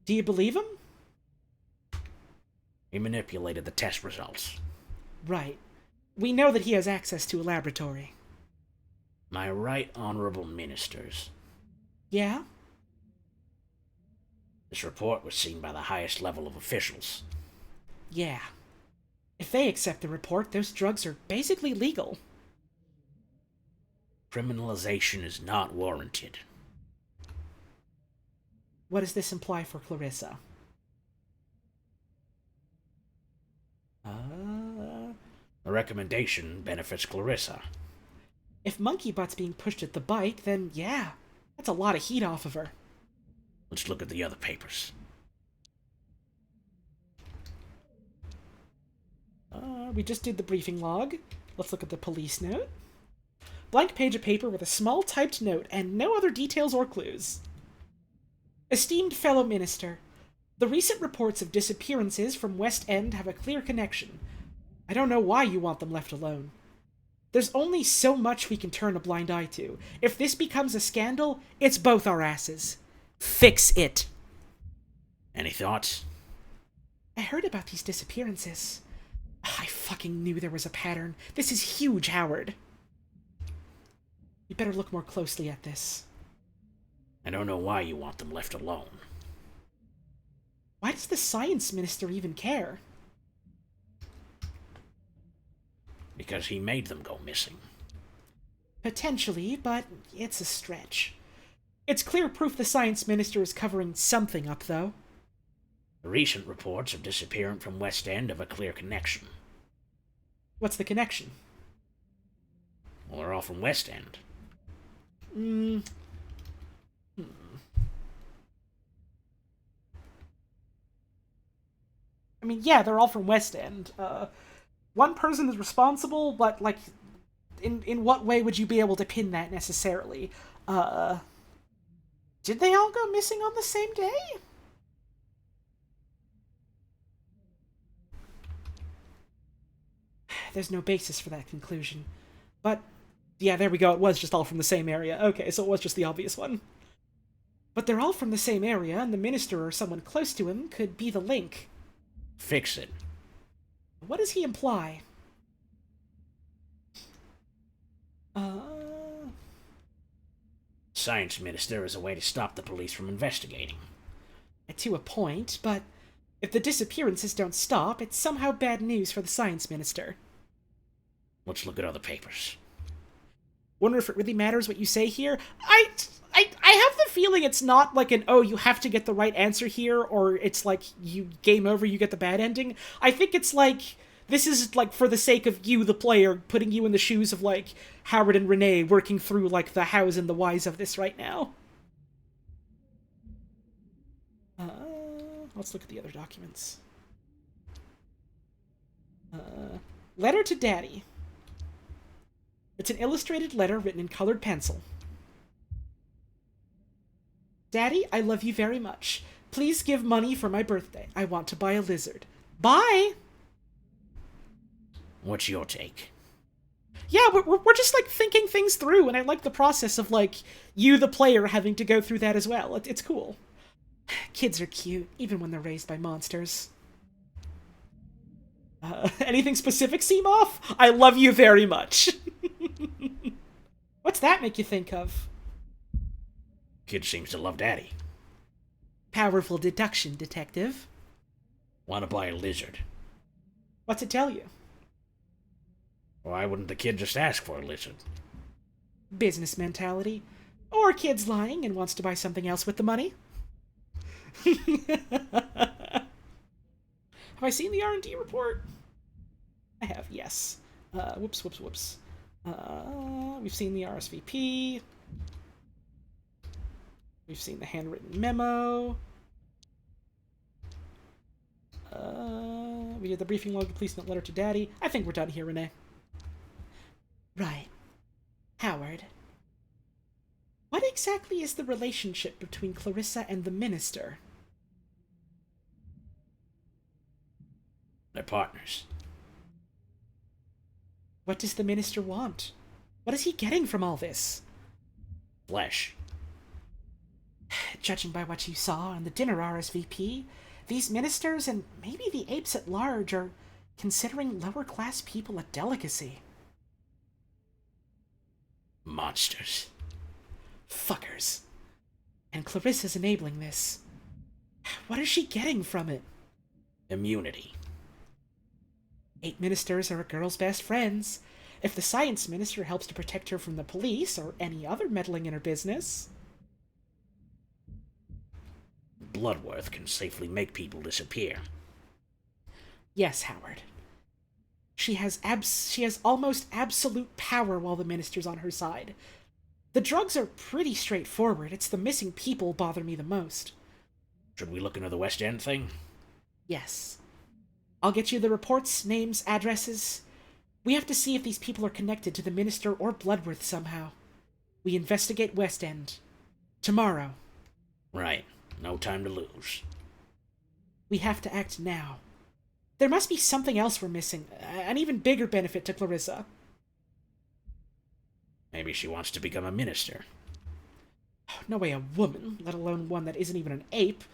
Do you believe him? He manipulated the test results. Right. We know that he has access to a laboratory. My right honorable ministers. Yeah? This report was seen by the highest level of officials. Yeah. If they accept the report, those drugs are basically legal. Criminalization is not warranted. What does this imply for Clarissa? The recommendation benefits Clarissa. If Monkey Butt's being pushed at the bite, then yeah, that's a lot of heat off of her. Let's look at the other papers. We just did the briefing log. Let's look at the police note. Blank page of paper with a small typed note and no other details or clues. Esteemed fellow minister, the recent reports of disappearances from West End have a clear connection. I don't know why you want them left alone. There's only so much we can turn a blind eye to. If this becomes a scandal, it's both our asses. Fix it. Any thoughts? I heard about these disappearances. I fucking knew there was a pattern. This is huge, Howard. You better look more closely at this. I don't know why you want them left alone. Why does the science minister even care? Because he made them go missing. Potentially, but it's a stretch. It's clear proof the science minister is covering something up, though. The recent reports of disappearance from West End have a clear connection. What's the connection? Well, they're all from West End. I mean, yeah, they're all from West End. One person is responsible, but, like, in what way would you be able to pin that necessarily? Did they all go missing on the same day? There's no basis for that conclusion. But, yeah, there we go, it was just all from the same area. Okay, so it was just the obvious one. But they're all from the same area, and the minister or someone close to him could be the link. Fix it. What does he imply? Science minister is a way to stop the police from investigating. To a point, but if the disappearances don't stop, it's somehow bad news for the science minister. Let's look at other papers. Wonder if it really matters what you say here? I have the feeling it's not like an, oh, you have to get the right answer here, or it's like, you game over, you get the bad ending. I think it's like, this is like for the sake of you, the player, putting you in the shoes of like Howard and Renee working through like the hows and the whys of this right now. Let's look at the other documents. Letter to Daddy. It's an illustrated letter written in colored pencil. Daddy, I love you very much. Please give money for my birthday. I want to buy a lizard. Bye! What's your take? Yeah, we're just, like, thinking things through, and I like the process of, like, you, the player, having to go through that as well. It's cool. Kids are cute, even when they're raised by monsters. Anything specific, Seamoth? I love you very much. What's that make you think of? Kid seems to love Daddy. Powerful deduction, detective. Want to buy a lizard. What's it tell you? Why wouldn't the kid just ask for a lizard? Business mentality. Or kid's lying and wants to buy something else with the money. Have I seen the R&D report? I have, yes. Whoops. We've seen the RSVP. We've seen the handwritten memo. We did the briefing log, the police note letter to Daddy. I think we're done here, Renee. Right. Howard. What exactly is the relationship between Clarissa and the minister? They're partners. What does the minister want? What is he getting from all this? Flesh. Judging by what you saw in the dinner RSVP, these ministers and maybe the apes at large are considering lower-class people a delicacy. Monsters. Fuckers. And Clarissa's enabling this. What is she getting from it? Immunity. Ape ministers are a girl's best friends. If the science minister helps to protect her from the police or any other meddling in her business... Bloodworth can safely make people disappear. Yes, Howard. She has almost absolute power while the minister's on her side. The drugs are pretty straightforward. It's the missing people bother me the most. Should we look into the West End thing? Yes. I'll get you the reports, names, addresses. We have to see if these people are connected to the minister or Bloodworth somehow. We investigate West End. Tomorrow. Right. No time to lose. We have to act now. There must be something else we're missing. An even bigger benefit to Clarissa. Maybe she wants to become a minister. No way a woman, let alone one that isn't even an ape,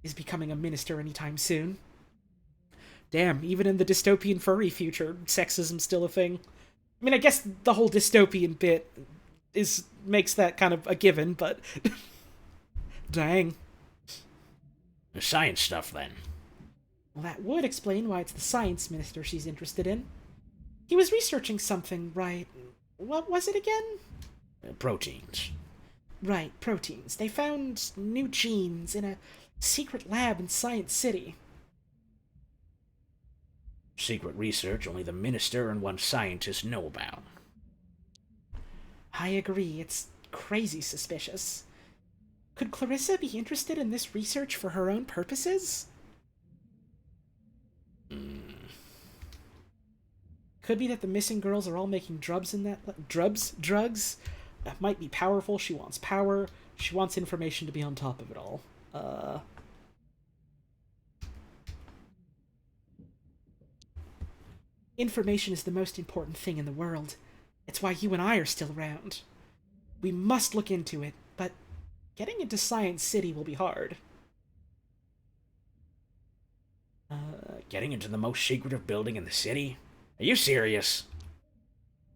is becoming a minister anytime soon. Damn, even in the dystopian furry future, sexism's still a thing. I mean, I guess the whole dystopian bit makes that kind of a given, but... Dang. The science stuff, then. Well, that would explain why it's the science minister she's interested in. He was researching something, right? What was it again? Proteins. Right, proteins. They found new genes in a secret lab in Science City. Secret research only the minister and one scientist know about. I agree, it's crazy suspicious. Could Clarissa be interested in this research for her own purposes? Could be that the missing girls are all making drugs in that... Drugs? That might be powerful. She wants power. She wants information to be on top of it all. Information is the most important thing in the world. It's why you and I are still around. We must look into it, but getting into Science City will be hard. Getting into the most secretive building in the city? Are you serious?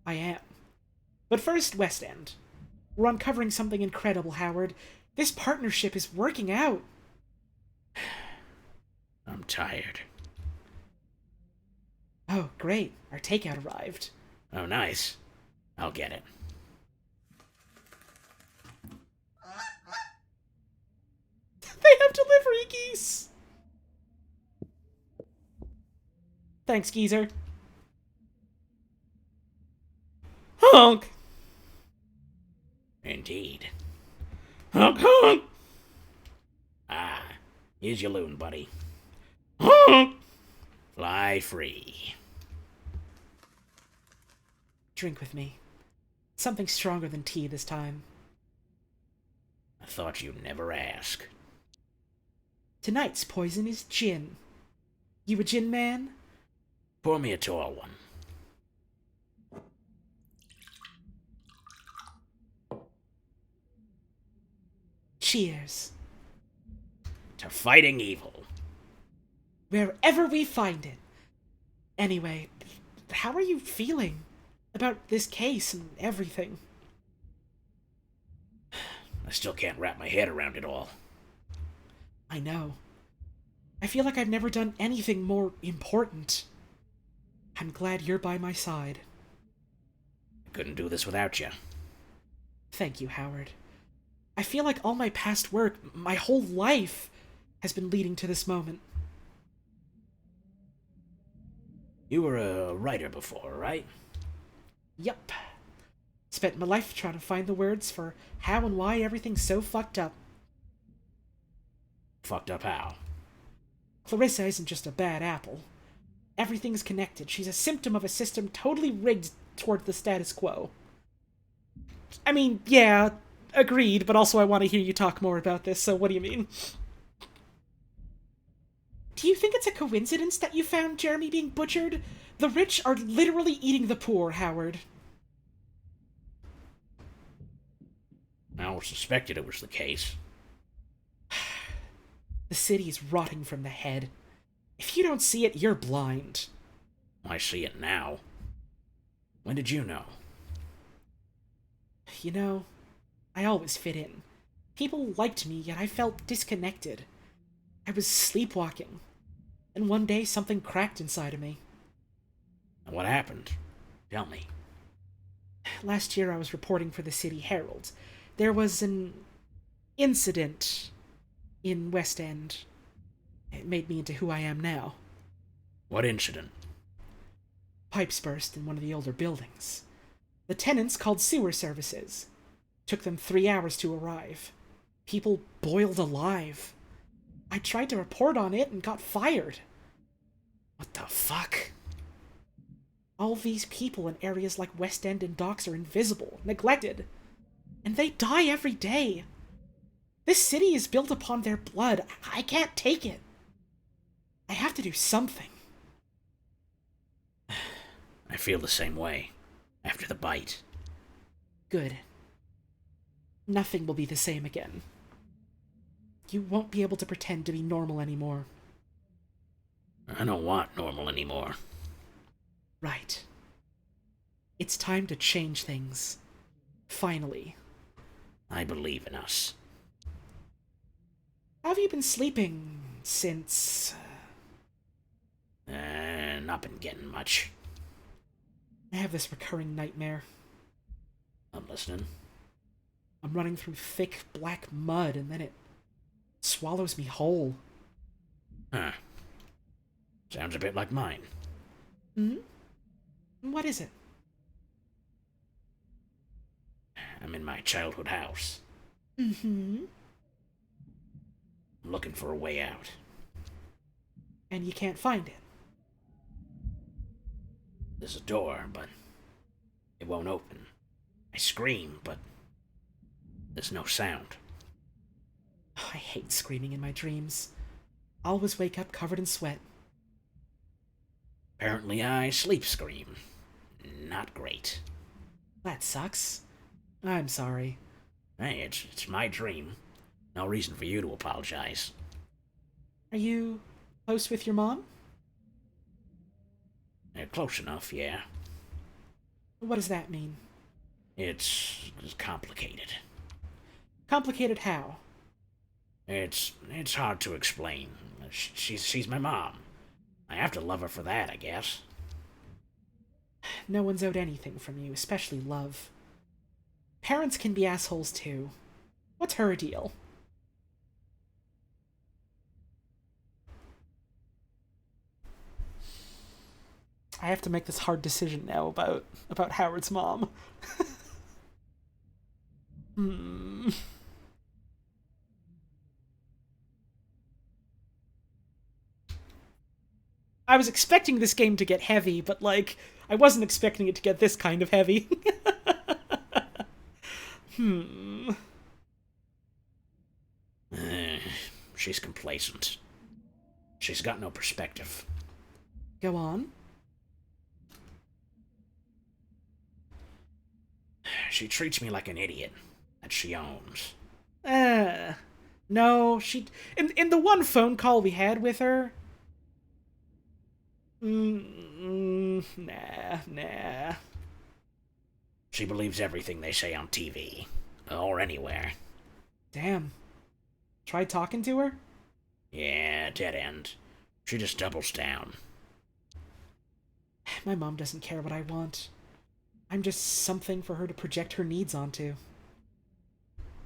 I am. But first, West End. We're uncovering something incredible, Howard. This partnership is working out. I'm tired. Oh, great. Our takeout arrived. Oh, nice. I'll get it. They have delivery geese! Thanks, geezer. Honk! Indeed. Honk, honk! Ah, here's your loon, buddy. Honk! Fly free. Drink with me. Something stronger than tea this time. I thought you'd never ask. Tonight's poison is gin. You a gin man? Pour me a tall one. Cheers. To fighting evil. Wherever we find it. Anyway, how are you feeling about this case and everything? I still can't wrap my head around it all. I know. I feel like I've never done anything more important. I'm glad you're by my side. I couldn't do this without you. Thank you, Howard. I feel like all my past work, my whole life, has been leading to this moment. You were a writer before, right? Yup. Spent my life trying to find the words for how and why everything's so fucked up. Fucked up how? Clarissa isn't just a bad apple. Everything's connected. She's a symptom of a system totally rigged toward the status quo. I mean, yeah, agreed, but also I want to hear you talk more about this, so what do you mean? Do you think it's a coincidence that you found Jeremy being butchered? The rich are literally eating the poor, Howard. I always suspected it was the case. The city's rotting from the head. If you don't see it, you're blind. I see it now. When did you know? You know, I always fit in. People liked me, yet I felt disconnected. I was sleepwalking. And one day, something cracked inside of me. And what happened? Tell me. Last year, I was reporting for the City Herald. There was an incident in West End. It made me into who I am now. What incident? Pipes burst in one of the older buildings. The tenants called sewer services. Took them 3 hours to arrive. People boiled alive. I tried to report on it and got fired. What the fuck? All these people in areas like West End and Docks are invisible, neglected. And they die every day. This city is built upon their blood. I can't take it. I have to do something. I feel the same way. After the bite. Good. Nothing will be the same again. You won't be able to pretend to be normal anymore. I don't want normal anymore. Right. It's time to change things. Finally. I believe in us. How have you been sleeping since... Not been getting much. I have this recurring nightmare. I'm listening. I'm running through thick black mud and then it swallows me whole. Huh. Sounds a bit like mine. Hmm? What is it? I'm in my childhood house. Mm-hmm. I'm looking for a way out. And you can't find it. There's a door, but it won't open. I scream, but there's no sound. I hate screaming in my dreams. I always wake up covered in sweat. Apparently I sleep scream. Not great. That sucks. I'm sorry. Hey, it's my dream. No reason for you to apologize. Are you close with your mom? Close enough, yeah. What does that mean? It's complicated. Complicated how? It's hard to explain. She's my mom. I have to love her for that, I guess. No one's owed anything from you, especially love. Parents can be assholes too. What's her deal? I have to make this hard decision now about Howard's mom. I was expecting this game to get heavy, but, like, I wasn't expecting it to get this kind of heavy. She's complacent. She's got no perspective. Go on. She treats me like an idiot that she owns. No, she... In the one phone call we had with her... nah. She believes everything they say on TV. Or anywhere. Damn. Tried talking to her? Yeah, dead end. She just doubles down. My mom doesn't care what I want. I'm just something for her to project her needs onto.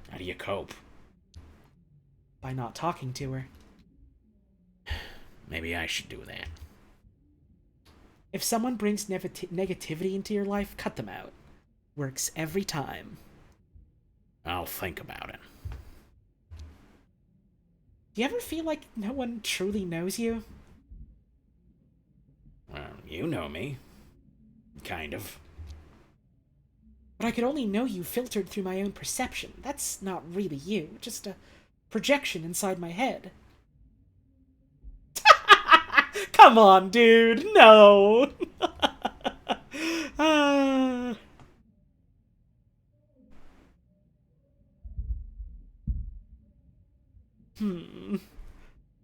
How do you cope? By not talking to her. Maybe I should do that. If someone brings negativity into your life, cut them out. Works every time. I'll think about it. Do you ever feel like no one truly knows you? Well, you know me. Kind of. But I could only know you filtered through my own perception. That's not really you, just a projection inside my head. Come on, dude, no!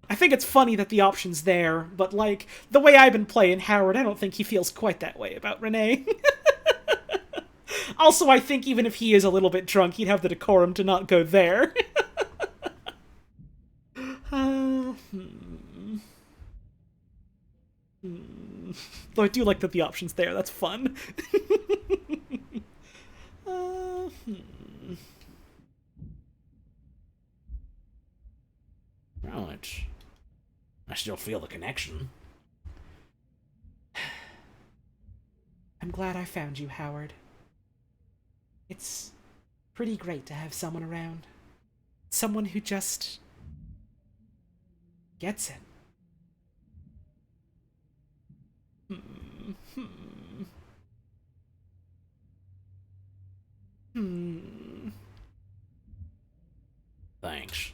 I think it's funny that the option's there, but, like, the way I've been playing Howard, I don't think he feels quite that way about Renee. Also, I think even if he is a little bit drunk, he'd have the decorum to not go there. Though I do like that the option's there, that's fun. Well, I still feel the connection. I'm glad I found you, Howard. It's pretty great to have someone around. Someone who just gets it. Thanks.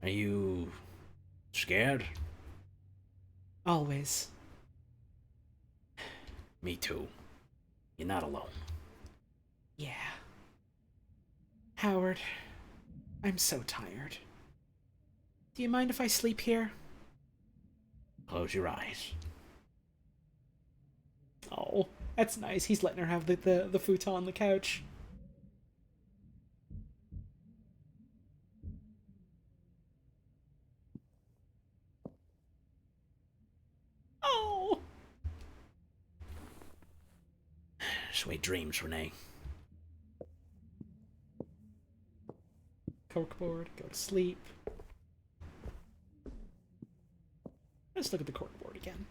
Are you scared? Always. Me too. You're not alone. Yeah. Howard, I'm so tired. Do you mind if I sleep here? Close your eyes. Oh, that's nice. He's letting her have the futon on the couch. Oh! Sweet dreams, Renee. Corkboard, go to sleep. Let's look at the corkboard again.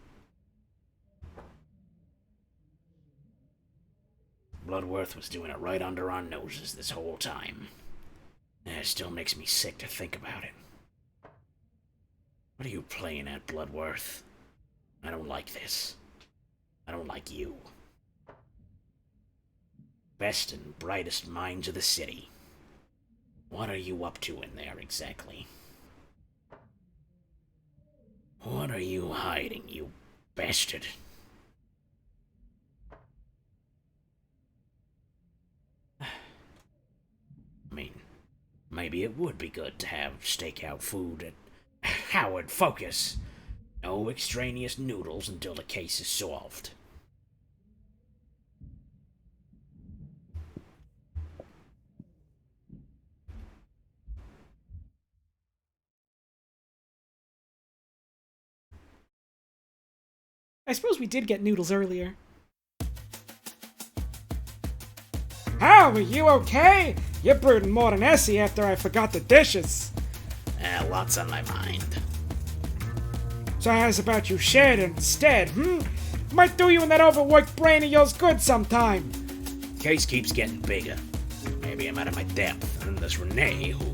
Bloodworth was doing it right under our noses this whole time. It still makes me sick to think about it. What are you playing at, Bloodworth? I don't like this. I don't like you. Best and brightest minds of the city. What are you up to in there, exactly? What are you hiding, you bastard? I mean, maybe it would be good to have stakeout food at Howard Focus. No extraneous noodles until the case is solved. I suppose we did get noodles earlier. How, are you okay? You're brooding more than Essie after I forgot the dishes. Lots on my mind. So how's about you share it instead, Might do you and that overworked brain of yours good sometime. Case keeps getting bigger. Maybe I'm out of my depth, and there's Renee who...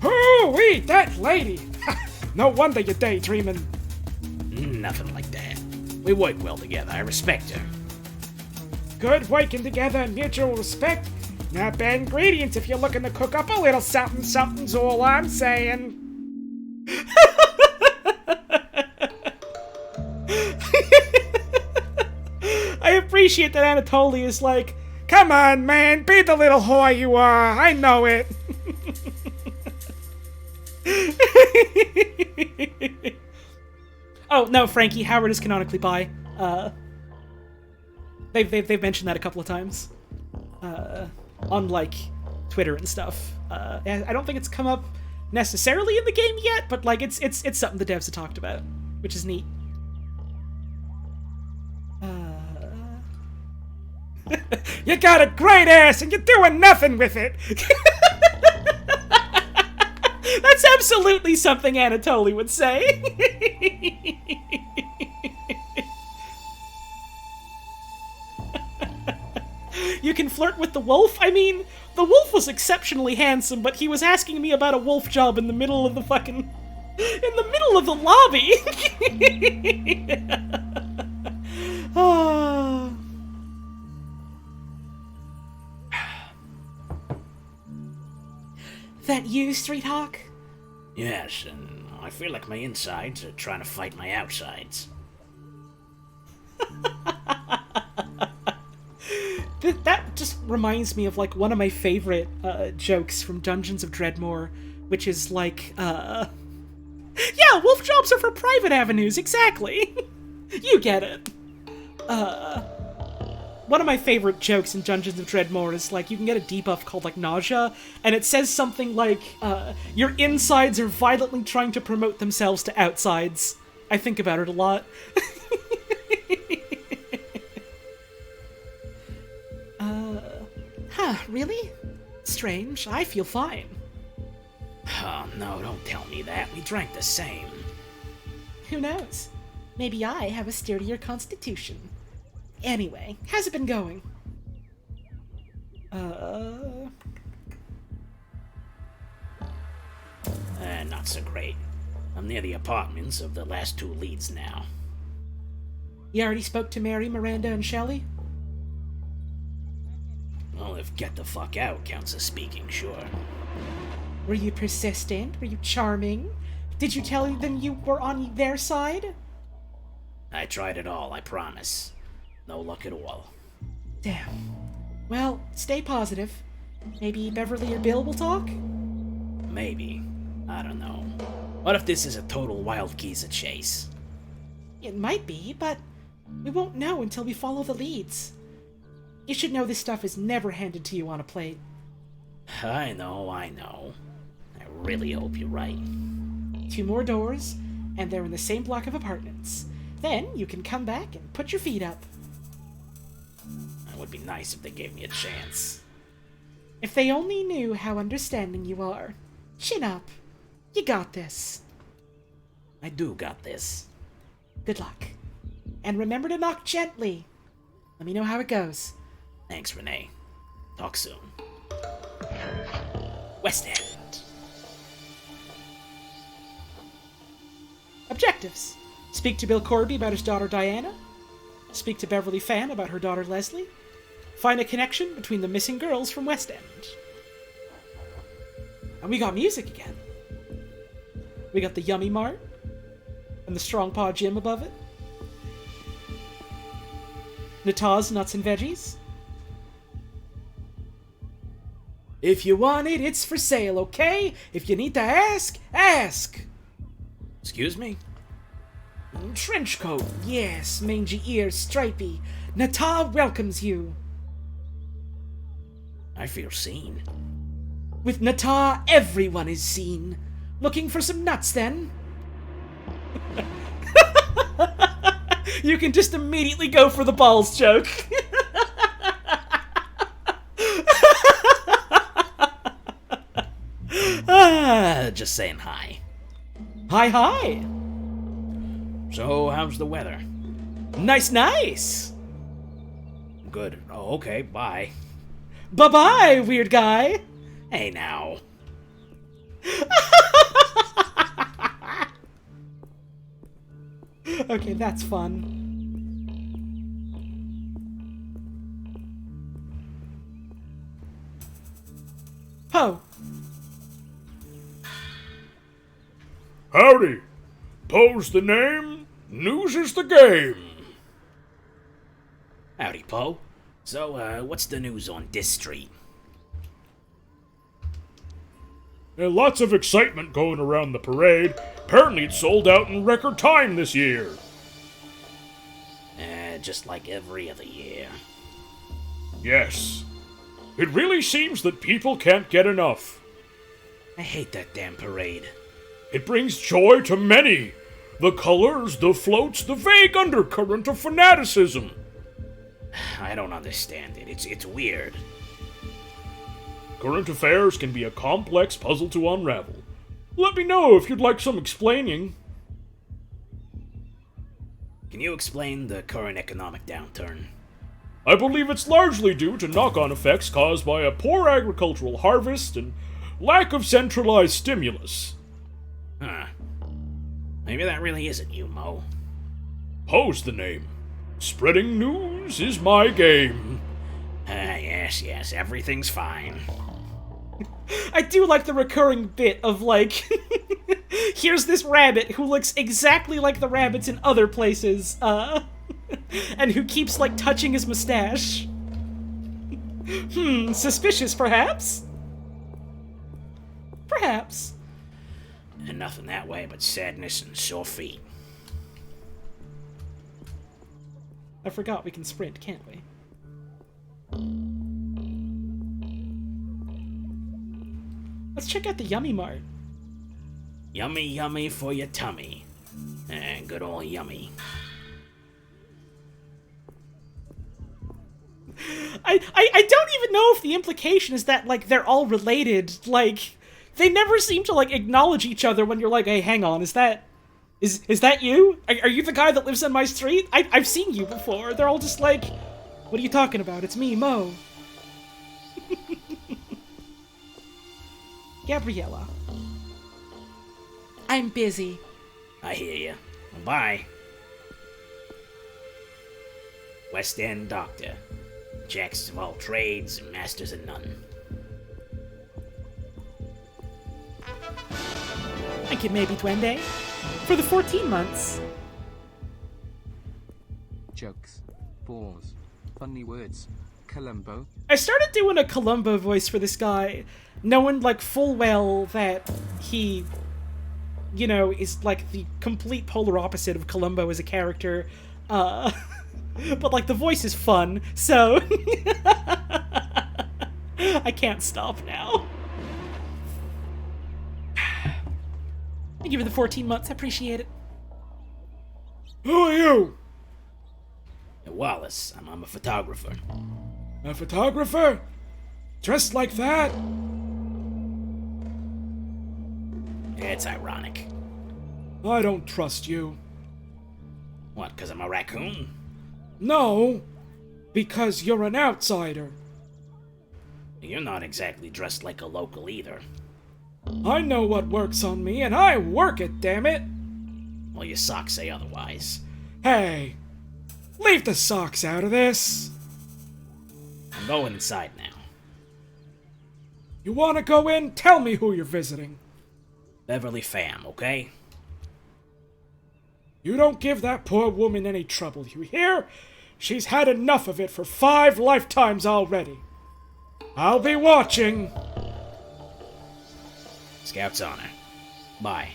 Hoo-wee, that lady! No wonder you're daydreaming. Nothing like that. We work well together. I respect her. Good working together and mutual respect. Not bad ingredients if you're looking to cook up a little something something's all I'm saying. I appreciate that Anatoly is like, Come on, man, be the little whore you are. I know it. oh no, Frankie, Howard is canonically bi. They've mentioned that a couple of times. On like Twitter and stuff. And I don't think it's come up necessarily in the game yet, but like it's something the devs have talked about, which is neat. You got a great ass and you're doing nothing with it. That's absolutely something Anatoly would say. You can flirt with the wolf? I mean, the wolf was exceptionally handsome, but he was asking me about a wolf job in the middle of the fucking... in the middle of the lobby! Ah. That you, Street Hawk? Yes, and I feel like my insides are trying to fight my outsides. That just reminds me of, like, one of my favorite jokes from Dungeons of Dreadmore, which is, like, yeah, wolf jobs are for private avenues, exactly! You get it. One of my favorite jokes in Dungeons of Dreadmore is, like, you can get a debuff called, like, Nausea, and it says something like, your insides are violently trying to promote themselves to outsides. I think about it a lot. Really? Strange. I feel fine. Oh, no, don't tell me that. We drank the same. Who knows? Maybe I have a sturdier constitution. Anyway, how's it been going? Not so great. I'm near the apartments of the last two leads now. You already spoke to Mary, Miranda, and Shelley? Well, if get the fuck out counts as speaking, sure. Were you persistent? Were you charming? Did you tell them you were on their side? I tried it all, I promise. No luck at all. Damn. Well, stay positive. Maybe Beverly or Bill will talk? Maybe. I don't know. What if this is a total wild geezer chase? It might be, but we won't know until we follow the leads. You should know this stuff is never handed to you on a plate. I know. I really hope you're right. 2 more doors, and they're in the same block of apartments. Then you can come back and put your feet up. It would be nice if they gave me a chance. If they only knew how understanding you are. Chin up. You got this. I do got this. Good luck. And remember to knock gently. Let me know how it goes. Thanks, Renee. Talk soon. West End. Objectives. Speak to Bill Corby about his daughter Diana. Speak to Beverly Fan about her daughter Leslie. Find a connection between the missing girls from West End. And we got music again. We got the Yummy Mart. And the Strong Paw Gym above it. Natah's Nuts and Veggies. If you want it, it's for sale, okay? If you need to ask, ask! Excuse me? Trench coat, yes, mangy ears, stripy. Natah welcomes you. I feel seen. With Natah, everyone is seen. Looking for some nuts, then? You can just immediately go for the balls joke. Just saying hi. Hi, hi. So, how's the weather? Nice, nice. Good. Oh, okay, bye. Bye-bye, weird guy. Hey, now. Okay, that's fun. Poe. Howdy. Poe's the name, news is the game. Howdy, Poe. So, what's the news on this street? Lots of excitement going around the parade. Apparently it's sold out in record time this year. Just like every other year. Yes. It really seems that people can't get enough. I hate that damn parade. It brings joy to many. The colors, the floats, the vague undercurrent of fanaticism. I don't understand it. It's weird. Current affairs can be a complex puzzle to unravel. Let me know if you'd like some explaining. Can you explain the current economic downturn? I believe it's largely due to knock-on effects caused by a poor agricultural harvest and lack of centralized stimulus. Huh. Maybe that really isn't you, Mo. Poe's the name. Spreading news is my game. Yes, everything's fine. I do like the recurring bit of, like, here's this rabbit who looks exactly like the rabbits in other places, and who keeps, like, touching his mustache. Suspicious, perhaps? Perhaps. And nothing that way but sadness and sore feet. I forgot we can sprint, can't we? Let's check out the Yummy Mart. Yummy, yummy for your tummy. Good old yummy. I don't even know if the implication is that, like, they're all related. Like, they never seem to, like, acknowledge each other when you're like, hey, hang on, is that you? Are you the guy that lives on my street? I've seen you before. They're all just like, what are you talking about? It's me, Mo. Gabriella. I'm busy. I hear you. Bye. West End Doctor. Jacks of all trades, masters of none. Thank you, maybe Duende, for the 14 months. Jokes. Balls. Funny words. Columbo. I started doing a Columbo voice for this guy, knowing, like, full well that he you know, is like the complete polar opposite of Columbo as a character. But like the voice is fun, so I can't stop now. Thank you for the 14 months. I appreciate it. Who are you? Wallace, I'm a photographer. A photographer? Dressed like that? It's ironic. I don't trust you. What, 'cause I'm a raccoon? No, because you're an outsider. You're not exactly dressed like a local either. I know what works on me, and I work it, damn it! Well, your socks say otherwise. Hey, leave the socks out of this! I'm going inside now. You wanna go in? Tell me who you're visiting. Beverly Fam, okay? You don't give that poor woman any trouble, you hear? She's had enough of it for 5 lifetimes already. I'll be watching. Scout's honor. Bye.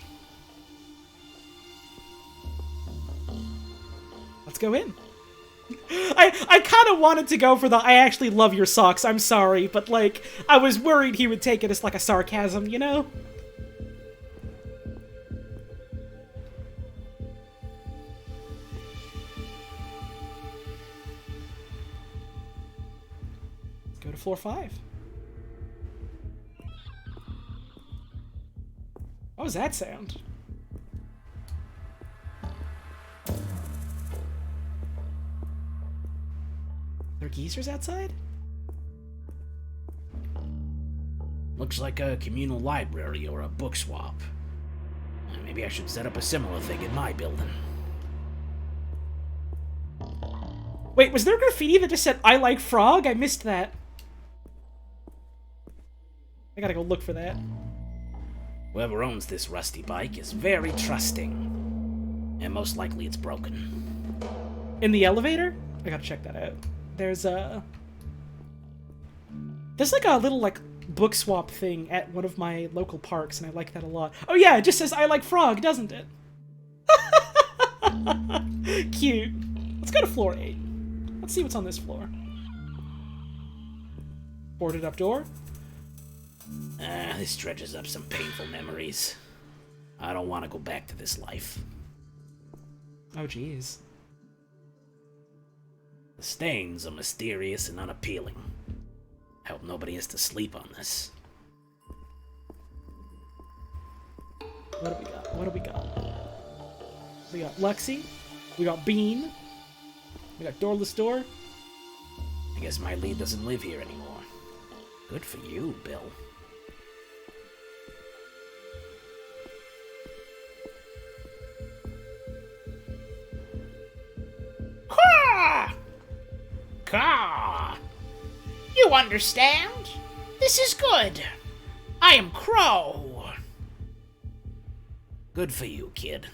Let's go in. I kind of wanted to go for the I actually love your socks, I'm sorry, but like, I was worried he would take it as like a sarcasm, you know? Go to floor 5. What was that sound? There are geezers outside? Looks like a communal library or a book swap. Maybe I should set up a similar thing in my building. Wait, was there graffiti that just said, I like frog? I missed that. I gotta go look for that. Whoever owns this rusty bike is very trusting. And most likely it's broken. In the elevator? I gotta check that out. There's like a little, like, book swap thing at one of my local parks, and I like that a lot. Oh yeah, it just says, I like frog, doesn't it? Cute. Let's go to floor 8. Let's see what's on this floor. Boarded up door. This dredges up some painful memories. I don't want to go back to this life. Oh, jeez. The stains are mysterious and unappealing. Hope nobody has to sleep on this. What do we got? What do we got? We got Lexi. We got Bean. We got Doorless Door. I guess my lead doesn't live here anymore. Good for you, Bill. Caw! Caw! You understand? This is good. I am Crow. Good for you, kid.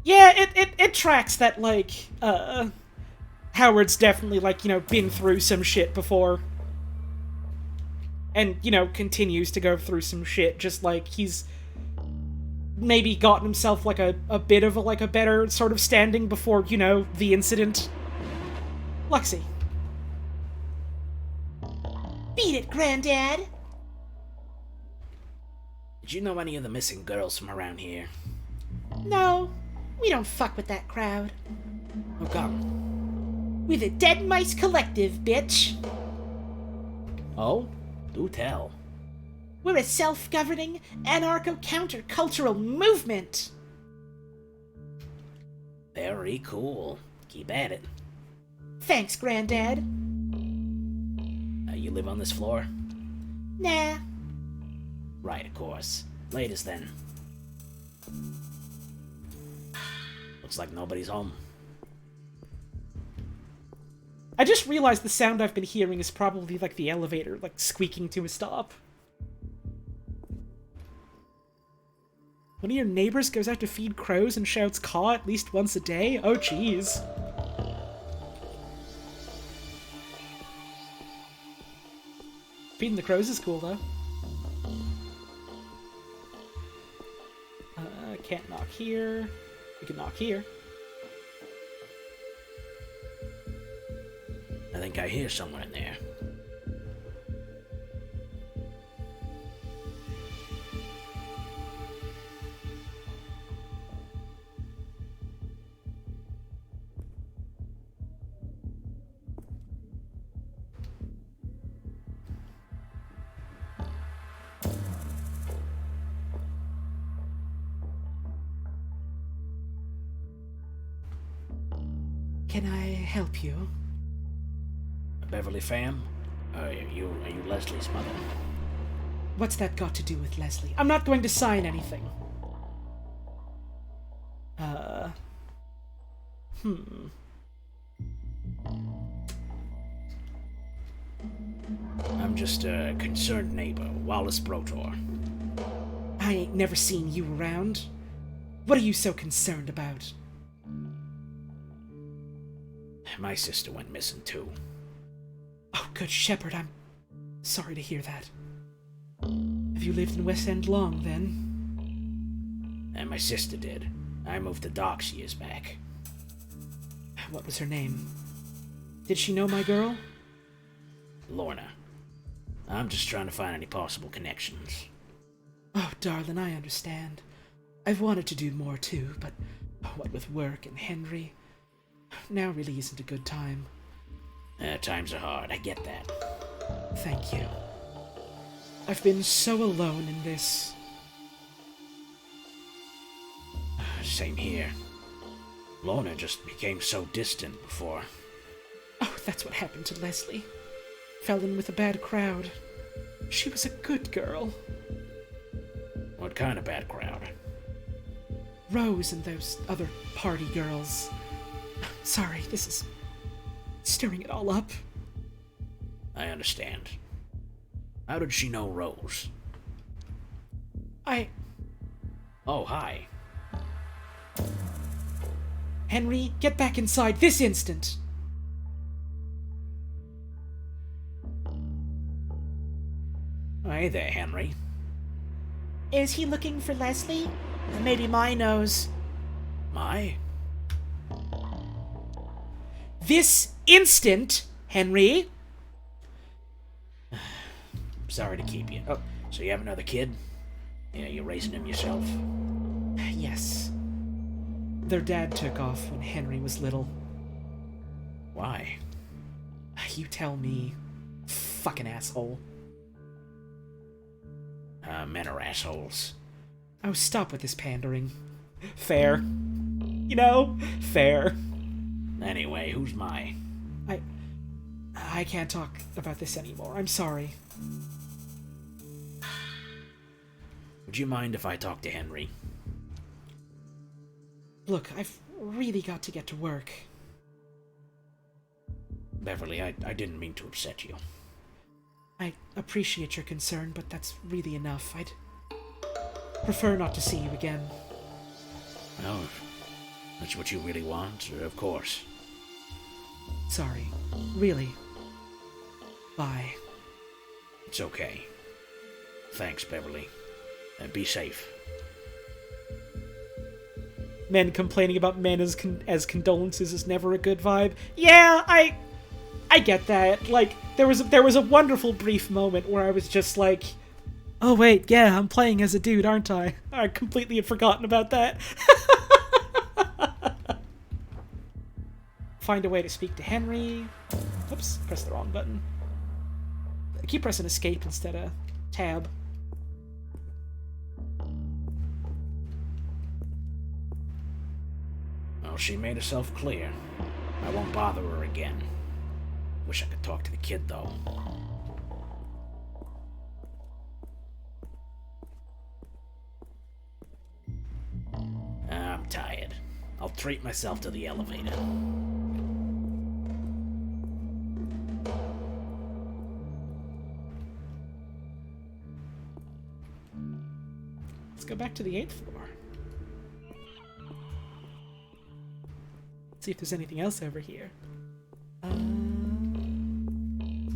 Yeah, it tracks that, like, Howard's definitely, like, you know, been through some shit before. And, you know, continues to go through some shit, just like he's maybe gotten himself, like, a bit of, a better sort of standing before, you know, the incident. Lexi. Beat it, Granddad. Did you know any of the missing girls from around here? No, we don't fuck with that crowd. How come? We're the Dead Mice Collective, bitch. Oh? Do tell. We're a self-governing, anarcho-countercultural movement. Very cool. Keep at it. Thanks, Granddad. You live on this floor? Nah. Right, of course. Latest then. Looks like nobody's home. I just realized the sound I've been hearing is probably, like, the elevator, like, squeaking to a stop. One of your neighbors goes out to feed crows and shouts caw at least once a day? Oh, jeez. Feeding the crows is cool, though. can't knock here. We can knock here. I think I hear someone in there. Can I help you? Beverly fam? Are you Leslie's mother? What's that got to do with Leslie? I'm not going to sign anything. I'm just a concerned neighbor, Wallace Brotor. I ain't never seen you around. What are you so concerned about? My sister went missing too. Oh, good shepherd, I'm sorry to hear that. Have you lived in West End long, then? And my sister did. I moved to Docks years back. What was her name? Did she know my girl? Lorna. I'm just trying to find any possible connections. Oh, darling, I understand. I've wanted to do more too, but what with work and Henry, now really isn't a good time. Times are hard, I get that. Thank you. I've been so alone in this. Same here. Lorna just became so distant before. Oh, that's what happened to Leslie. Fell in with a bad crowd. She was a good girl. What kind of bad crowd? Rose and those other party girls. Sorry, this is stirring it all up. I understand. How did she know Rose? Oh, hi. Henry, get back inside this instant! Hey there, Henry. Is he looking for Leslie? Maybe my nose. My? This instant, Henry! Sorry to keep you. Oh, so you have another kid? Yeah, you're raising him yourself? Yes. Their dad took off when Henry was little. Why? You tell me, fucking asshole. Men are assholes. Oh, stop with this pandering. Fair. You know, fair. Anyway, who's my? I can't talk about this anymore. I'm sorry. Would you mind if I talk to Henry? Look, I've really got to get to work. Beverly, I didn't mean to upset you. I appreciate your concern, but that's really enough. I'd prefer not to see you again. Well, if that's what you really want, of course. Sorry. Really. Bye. It's okay. Thanks, Beverly. Be safe. Men complaining about men as condolences is never a good vibe. Yeah, I get that. Like, there was a wonderful brief moment where I was just like, oh wait, yeah, I'm playing as a dude, aren't I? I completely had forgotten about that. Find a way to speak to Henry. Oops, press the wrong button. I keep pressing escape instead of tab. Well, she made herself clear. I won't bother her again. Wish I could talk to the kid, though. I'm tired. I'll treat myself to the elevator. Let's go back to the 8th floor. See if there's anything else over here.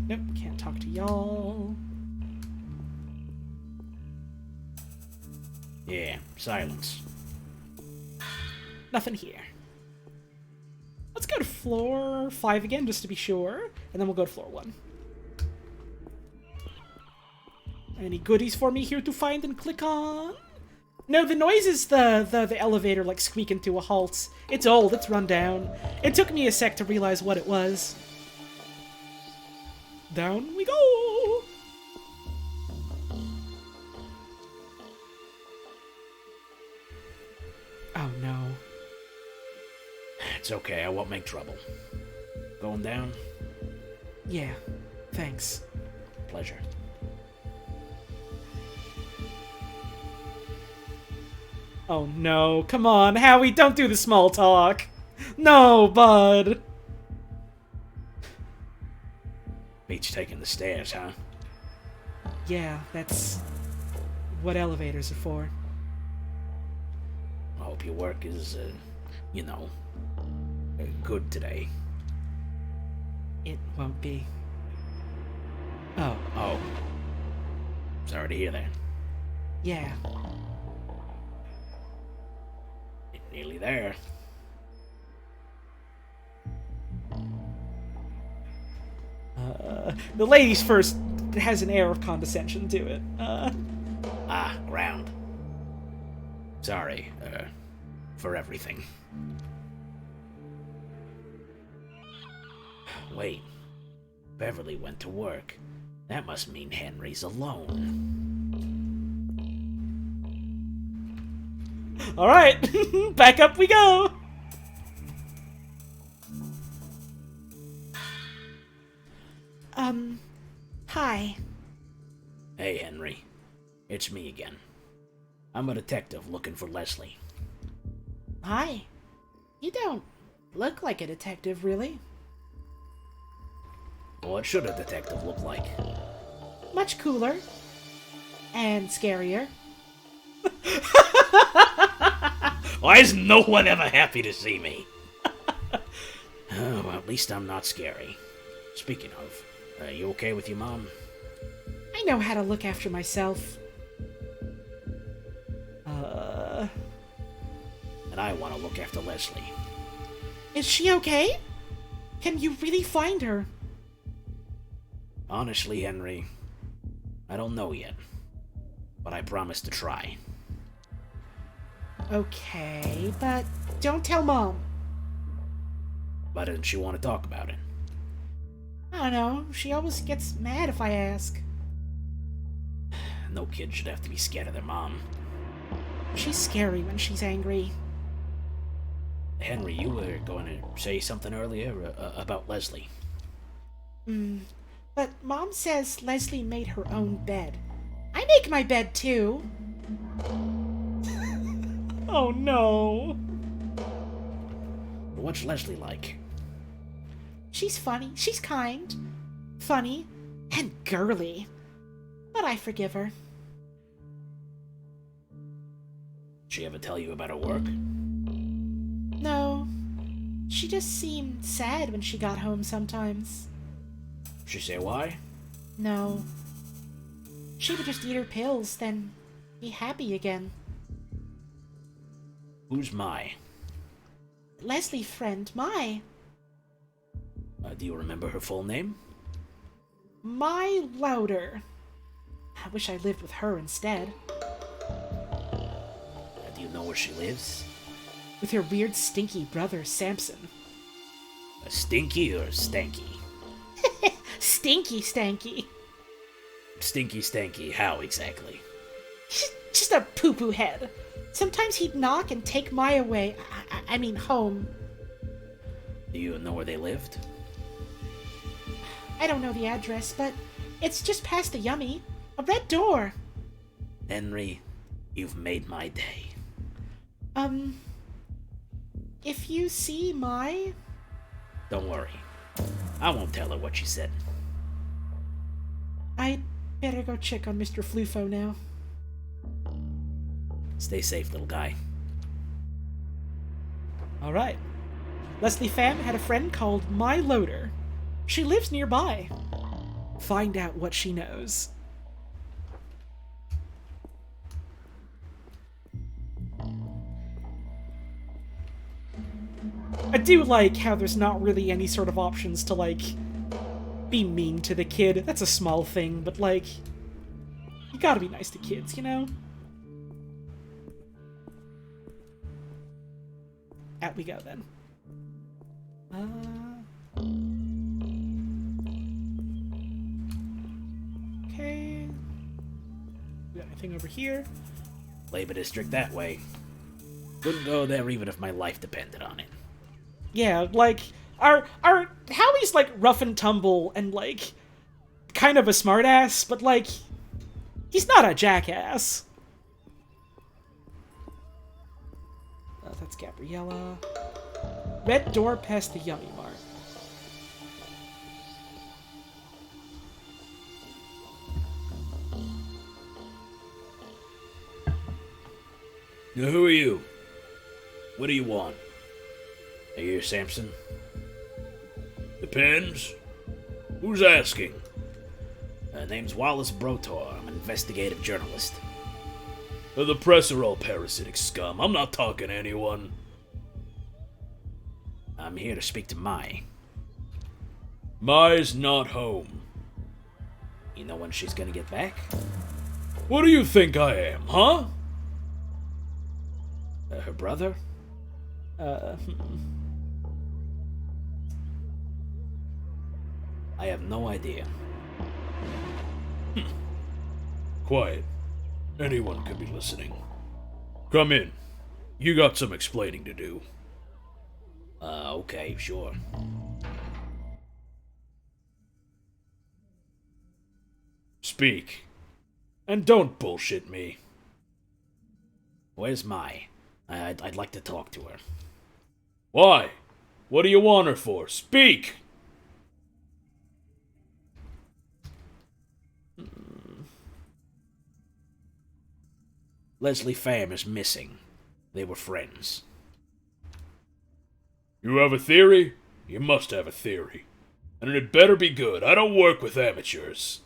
Nope, can't talk to y'all. Yeah, silence. Nothing here. Let's go to floor 5 again, just to be sure, and then we'll go to floor 1. Any goodies for me here to find and click on? No, the noise is the elevator, like, squeaking to a halt. It's old, it's run down. It took me a sec to realize what it was. Down we go! Oh, no. It's okay, I won't make trouble. Going down? Yeah, thanks. Pleasure. Oh no, come on, Howie, don't do the small talk. No, bud. Beats taking the stairs, huh? Yeah, that's what elevators are for. I hope your work is, good today. It won't be. Oh, Oh. Sorry to hear that. yeah. Nearly there. The ladies first has an air of condescension to it. Ground. Sorry, for everything. Wait. Beverly went to work. That must mean Henry's alone. Alright, back up we go! Hi. Hey, Henry. It's me again. I'm a detective looking for Leslie. Hi. You don't look like a detective, really. What should a detective look like? Much cooler. And scarier. Why is no one ever happy to see me? Oh, well, at least I'm not scary. Speaking of, you okay with your mom? I know how to look after myself. And I want to look after Leslie. Is she okay? Can you really find her? Honestly, Henry, I don't know yet. But I promise to try. Okay, but don't tell Mom. Why doesn't she want to talk about it? I don't know. She always gets mad if I ask. No kid should have to be scared of their mom. She's scary when she's angry. Henry, you were going to say something earlier about Leslie. But Mom says Leslie made her own bed. I make my bed too. Oh no. What's Leslie like? She's funny. She's kind. Funny. And girly. But I forgive her. She ever tell you about her work? No. She just seemed sad when she got home sometimes. She say why? No. She would just eat her pills, then be happy again. Who's Mai? Leslie friend, Mai. Do you remember her full name? Mai Louder. I wish I lived with her instead. Do you know where she lives? With her weird stinky brother, Samson. Stinky or stanky? Stinky stanky. Stinky stanky, how exactly? Just a poo-poo head. Sometimes he'd knock and take Mai away. I mean, home. Do you know where they lived? I don't know the address, but it's just past the Yummy. A red door. Henry, you've made my day. If you see Mai... Don't worry. I won't tell her what she said. I'd better go check on Mr. Flufo now. Stay safe, little guy. Alright. Leslie Pham had a friend called Mai Loader. She lives nearby. Find out what she knows. I do like how there's not really any sort of options to, like, be mean to the kid. That's a small thing, but, like, you gotta be nice to kids, you know? Out we go, then. Okay. We got anything over here? Labor district that way. Couldn't go there even if my life depended on it. Yeah, like, Howie's, like, rough and tumble and, like, kind of a smartass, but, like, he's not a jackass. That's Gabriella. Red door past the Yummy Mart. Now, who are you? What do you want? Are you Samson? Depends. Who's asking? Name's Wallace Brotor. I'm an investigative journalist. The press are all parasitic scum. I'm not talking to anyone. I'm here to speak to Mai. Mai's not home. You know when she's gonna get back? What do you think I am, huh? Her brother? I have no idea. Quiet. Anyone could be listening. Come in. You got some explaining to do. Okay, sure. Speak. And don't bullshit me. Where's Mai? I'd like to talk to her. Why? What do you want her for? Speak! Leslie Pham is missing. They were friends. You have a theory? You must have a theory. And it better be good. I don't work with amateurs.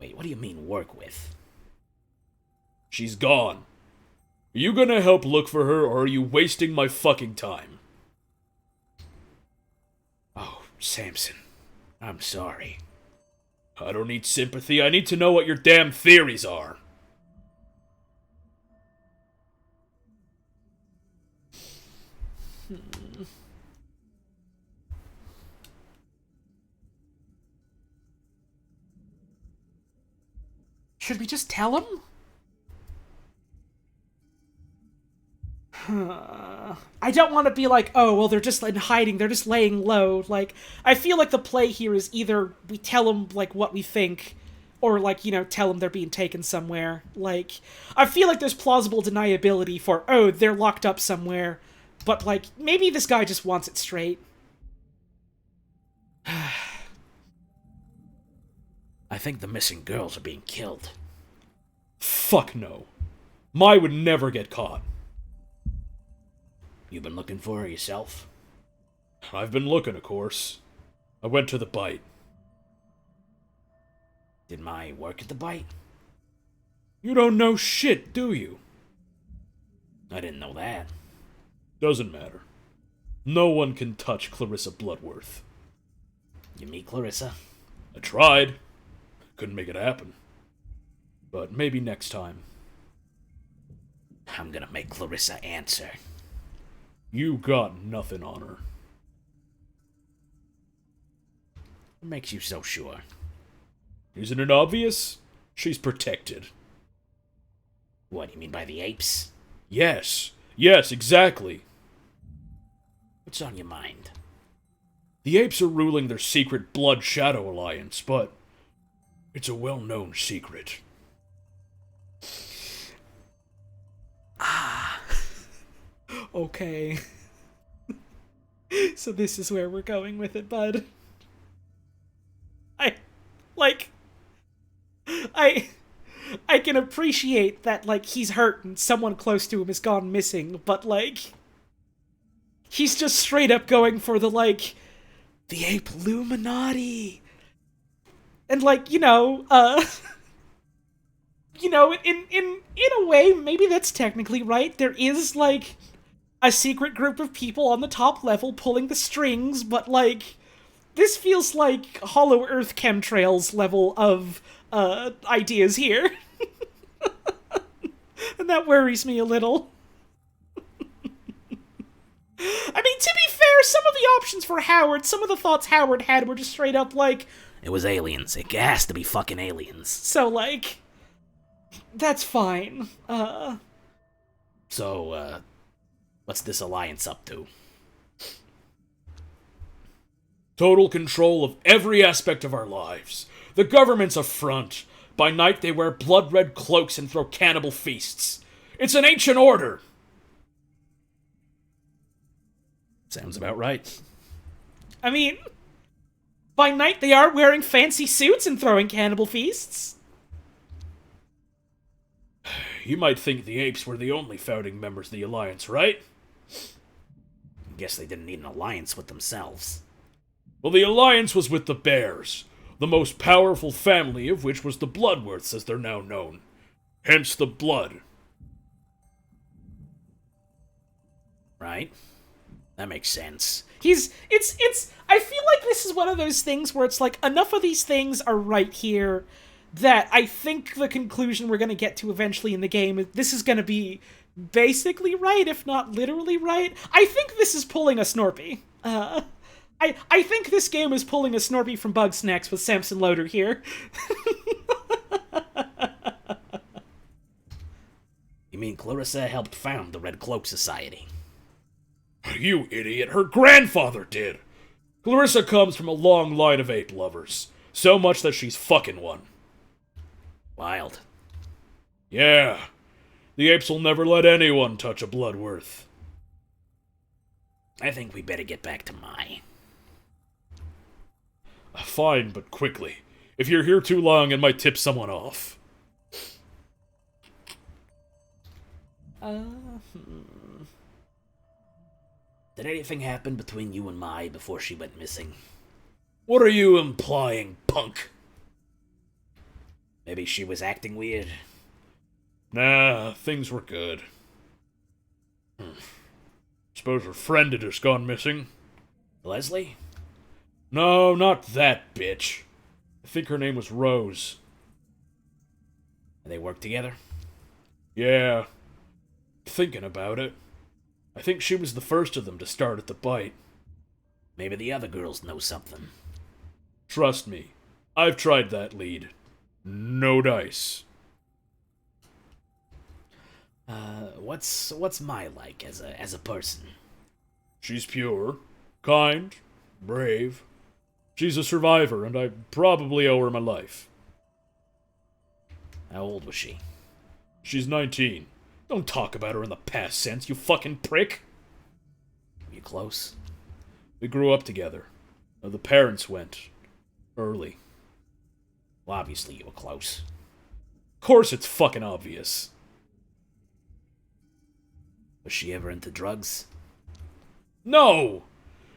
Wait, what do you mean work with? She's gone. Are you gonna help look for her, or are you wasting my fucking time? Oh, Samson. I'm sorry. I don't need sympathy. I need to know what your damn theories are. Should we just tell him? I don't want to be like, oh, well, they're just in hiding, they're just laying low. Like, I feel like the play here is either we tell them, like, what we think, or, like, you know, tell them they're being taken somewhere. Like, I feel like there's plausible deniability for, oh, they're locked up somewhere, but, like, maybe this guy just wants it straight. I think the missing girls are being killed. Fuck no. Mai would never get caught. You been looking for her yourself? I've been looking, of course. I went to the bite. Did Mai work at the bite? You don't know shit, do you? I didn't know that. Doesn't matter. No one can touch Clarissa Bloodworth. You meet Clarissa? I tried. Couldn't make it happen. But maybe next time. I'm gonna make Clarissa answer. You got nothing on her. What makes you so sure? Isn't it obvious? She's protected. What, you mean by the apes? Yes. Yes, exactly. What's on your mind? The apes are ruling their secret Blood Shadow Alliance, but it's a well-known secret. Okay. So this is where we're going with it, bud. I can appreciate that, like, he's hurt and someone close to him has gone missing, but, like, he's just straight up going for the, like, the ape Illuminati. And, like, in a way, maybe that's technically right. There is, like, a secret group of people on the top level pulling the strings, but, like, this feels like Hollow Earth chemtrails level of, ideas here. And that worries me a little. I mean, to be fair, some of the options for Howard, some of the thoughts Howard had were just straight up like, It was aliens. It has to be fucking aliens. so, like, that's fine. So, what's this alliance up to? Total control of every aspect of our lives. The government's a front. By night they wear blood-red cloaks and throw cannibal feasts. It's an ancient order. Sounds about right. I mean, by night they are wearing fancy suits and throwing cannibal feasts. You might think the apes were the only founding members of the Alliance, right? Guess they didn't need an alliance with themselves. Well, the Alliance was with the Bears, the most powerful family of which was the Bloodworths, as they're now known. Hence the blood. Right? That makes sense. I feel like this is one of those things where it's like, enough of these things are right here that I think the conclusion we're going to get to eventually in the game, this is going to be basically right, if not literally right. I think this is pulling a Snorpy. I think this game is pulling a Snorpy from Bugsnax with Samson Loader here. You mean Clarissa helped found the Red Cloak Society? You idiot, her grandfather did! Clarissa comes from a long line of ape lovers. So much that she's fucking one. Wild. Yeah. The apes will never let anyone touch a Bloodworth. I think we better get back to Mai. Fine, but quickly. If you're here too long, it might tip someone off. Did anything happen between you and Mai before she went missing? What are you implying, punk? Maybe she was acting weird? Nah, things were good. Suppose her friend had just gone missing. Leslie? No, not that bitch. I think her name was Rose. They work together? Yeah. Thinking about it, I think she was the first of them to start at the bite. Maybe the other girls know something. Trust me, I've tried that lead. No dice. What's Mai like as a person? She's pure, kind, brave. She's a survivor, and I probably owe her my life. How old was she? She's 19. Don't talk about her in the past sense, you fucking prick. You close? We grew up together. The parents went early. Well, obviously you were close. Of course it's fucking obvious. Was she ever into drugs? No!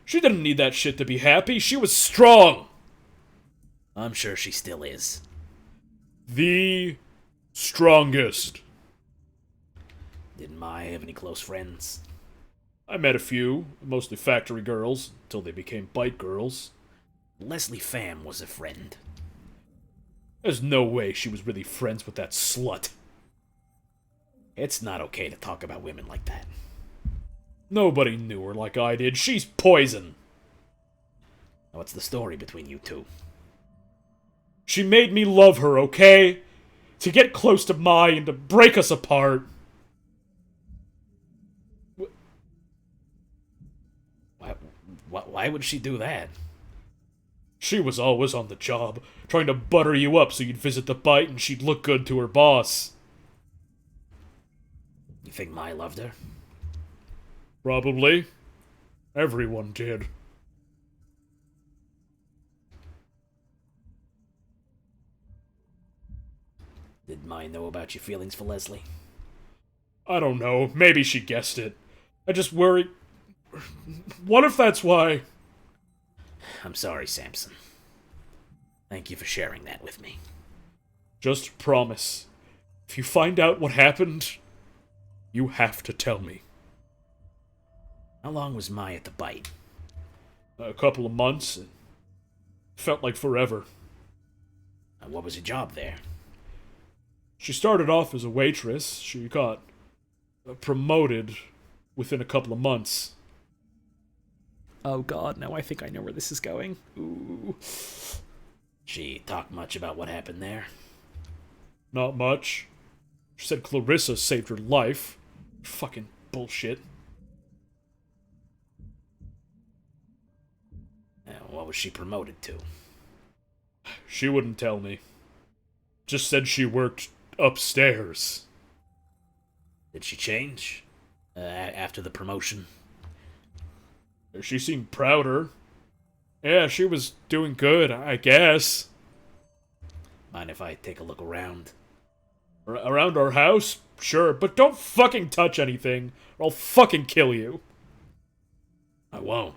She didn't need that shit to be happy. She was strong. I'm sure she still is. The strongest. Didn't Mai have any close friends? I met a few, mostly factory girls, until they became bite girls. Leslie Pham was a friend. There's no way she was really friends with that slut. It's not okay to talk about women like that. Nobody knew her like I did. She's poison. What's the story between you two? She made me love her, okay? To get close to Mai and to break us apart. Why would she do that? She was always on the job, trying to butter you up so you'd visit the bite and she'd look good to her boss. You think Mai loved her? Probably. Everyone did. Did Mai know about your feelings for Leslie? I don't know. Maybe she guessed it. I just worry. What if that's why? I'm sorry, Samson. Thank you for sharing that with me. Just promise. If you find out what happened, you have to tell me. How long was Mai at the bite? A couple of months. It felt like forever. What was your job there? She started off as a waitress. She got promoted within a couple of months. Oh god, now I think I know where this is going. Ooh. She talked much about what happened there? Not much. She said Clarissa saved her life. Fucking bullshit. What was she promoted to? She wouldn't tell me. Just said she worked upstairs. Did she change? After the promotion? She seemed prouder. Yeah, she was doing good, I guess. Mind if I take a look around? Around our house? Sure, but don't fucking touch anything, or I'll fucking kill you. I won't.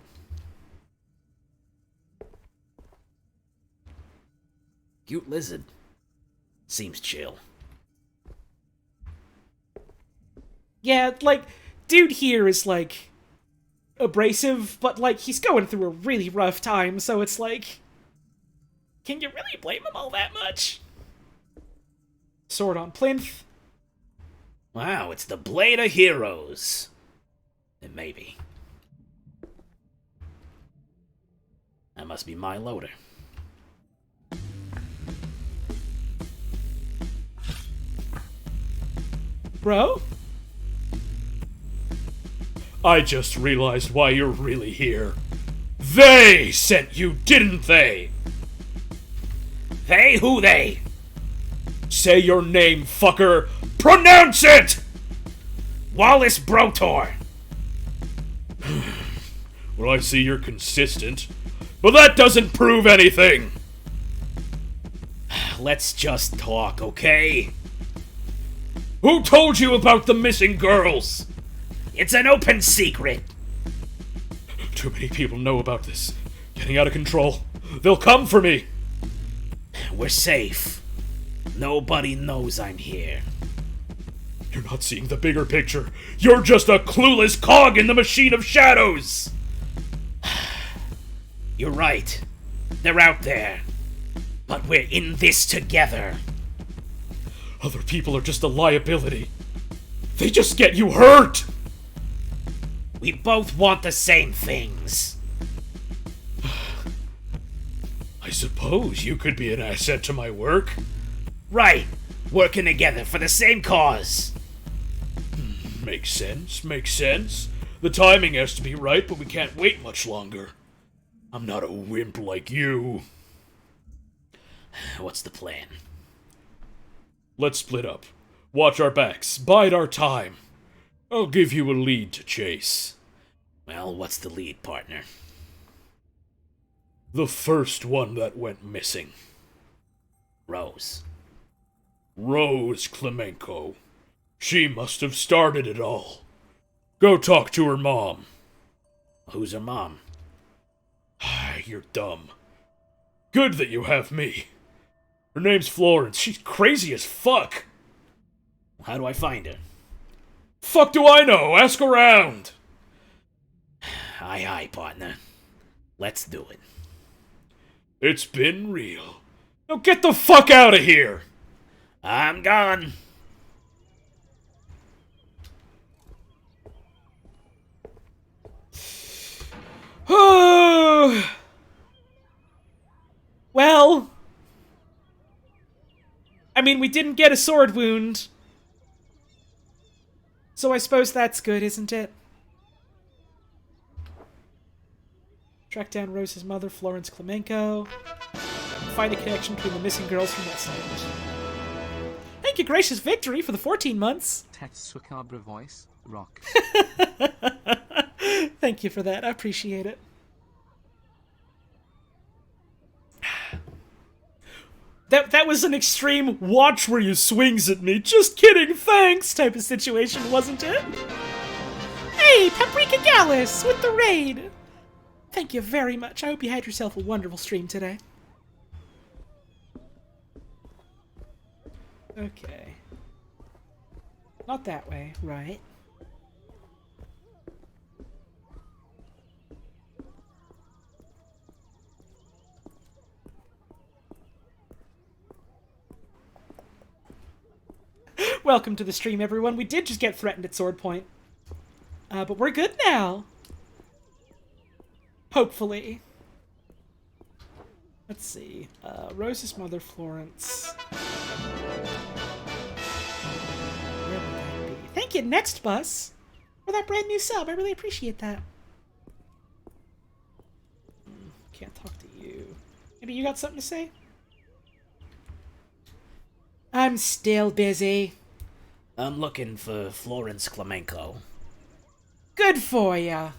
Cute lizard. Seems chill. Yeah, like, dude here is, like, abrasive, but, like, he's going through a really rough time, so it's like, can you really blame him all that much? Sword on plinth. Wow, it's the Blade of Heroes. Maybe. That must be my loader. Bro? I just realized why you're really here. They sent you, didn't they? They? Who they? Say your name, fucker! Pronounce it! Wallace Brotor. Well, I see you're consistent, but that doesn't prove anything! Let's just talk, okay? Who told you about the missing girls? It's an open secret. Too many people know about this. Getting out of control. They'll come for me! We're safe. Nobody knows I'm here. You're not seeing the bigger picture. You're just a clueless cog in the machine of shadows! You're right. They're out there. But we're in this together. Other people are just a liability. They just get you hurt! We both want the same things. I suppose you could be an asset to my work. Right. Working together for the same cause. Makes sense, makes sense. The timing has to be right, but we can't wait much longer. I'm not a wimp like you. What's the plan? Let's split up. Watch our backs. Bide our time. I'll give you a lead to chase. Well, what's the lead, partner? The first one that went missing. Rose. Rose Klemenko. She must have started it all. Go talk to her mom. Who's her mom? You're dumb. Good that you have me. Her name's Florence. She's crazy as fuck. How do I find her? Fuck do I know? Ask around. Aye, aye, partner. Let's do it. It's been real. Now get the fuck out of here! I'm gone. Well, I mean, we didn't get a sword wound. So I suppose that's good, isn't it? Track down Rose's mother, Florence Klemenko. Find a connection between the missing girls from West End. Thank you, gracious victory, for the 14 months. Tetsukabre voice, rock. Thank you for that. I appreciate it. That was an extreme watch where you swings at me. Just kidding, thanks type of situation, wasn't it? Hey, Paprika Gallus with the raid. Thank you very much. I hope you had yourself a wonderful stream today. Okay. Not that way, right? Welcome to the stream, everyone. We did just get threatened at sword point. But we're good now. Hopefully. Let's see. Rose's mother, Florence. Where would that be? Thank you, Next Bus, for that brand new sub. I really appreciate that. Can't talk to you. Maybe you got something to say? I'm still busy. I'm looking for Florence Clemenco. Good for ya.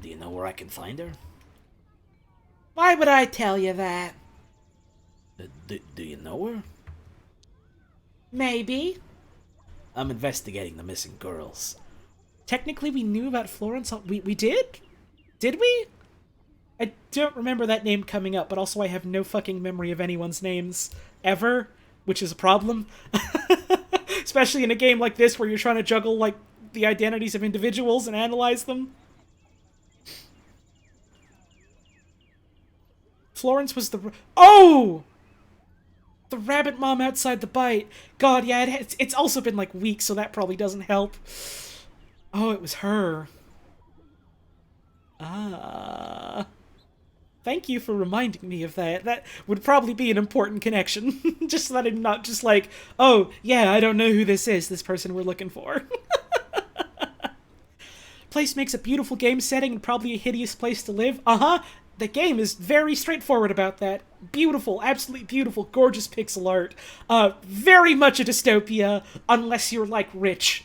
Do you know where I can find her? Why would I tell you that? Do you know her? Maybe. I'm investigating the missing girls. Technically, we knew about Florence. We did? Did we? I don't remember that name coming up, but also I have no fucking memory of anyone's names ever, which is a problem. Especially in a game like this where you're trying to juggle, like, the identities of individuals and analyze them. Florence was the... Oh! The rabbit mom outside the bite. God, yeah, it's also been, like, weeks, so that probably doesn't help. Oh, it was her. Ah. Thank you for reminding me of that. That would probably be an important connection. Just so that I'm not just like, oh, yeah, I don't know who this is, this person we're looking for. Place makes a beautiful game setting and probably a hideous place to live. Uh-huh. The game is very straightforward about that. Beautiful, absolutely beautiful, gorgeous pixel art. Very much a dystopia, unless you're, like, rich.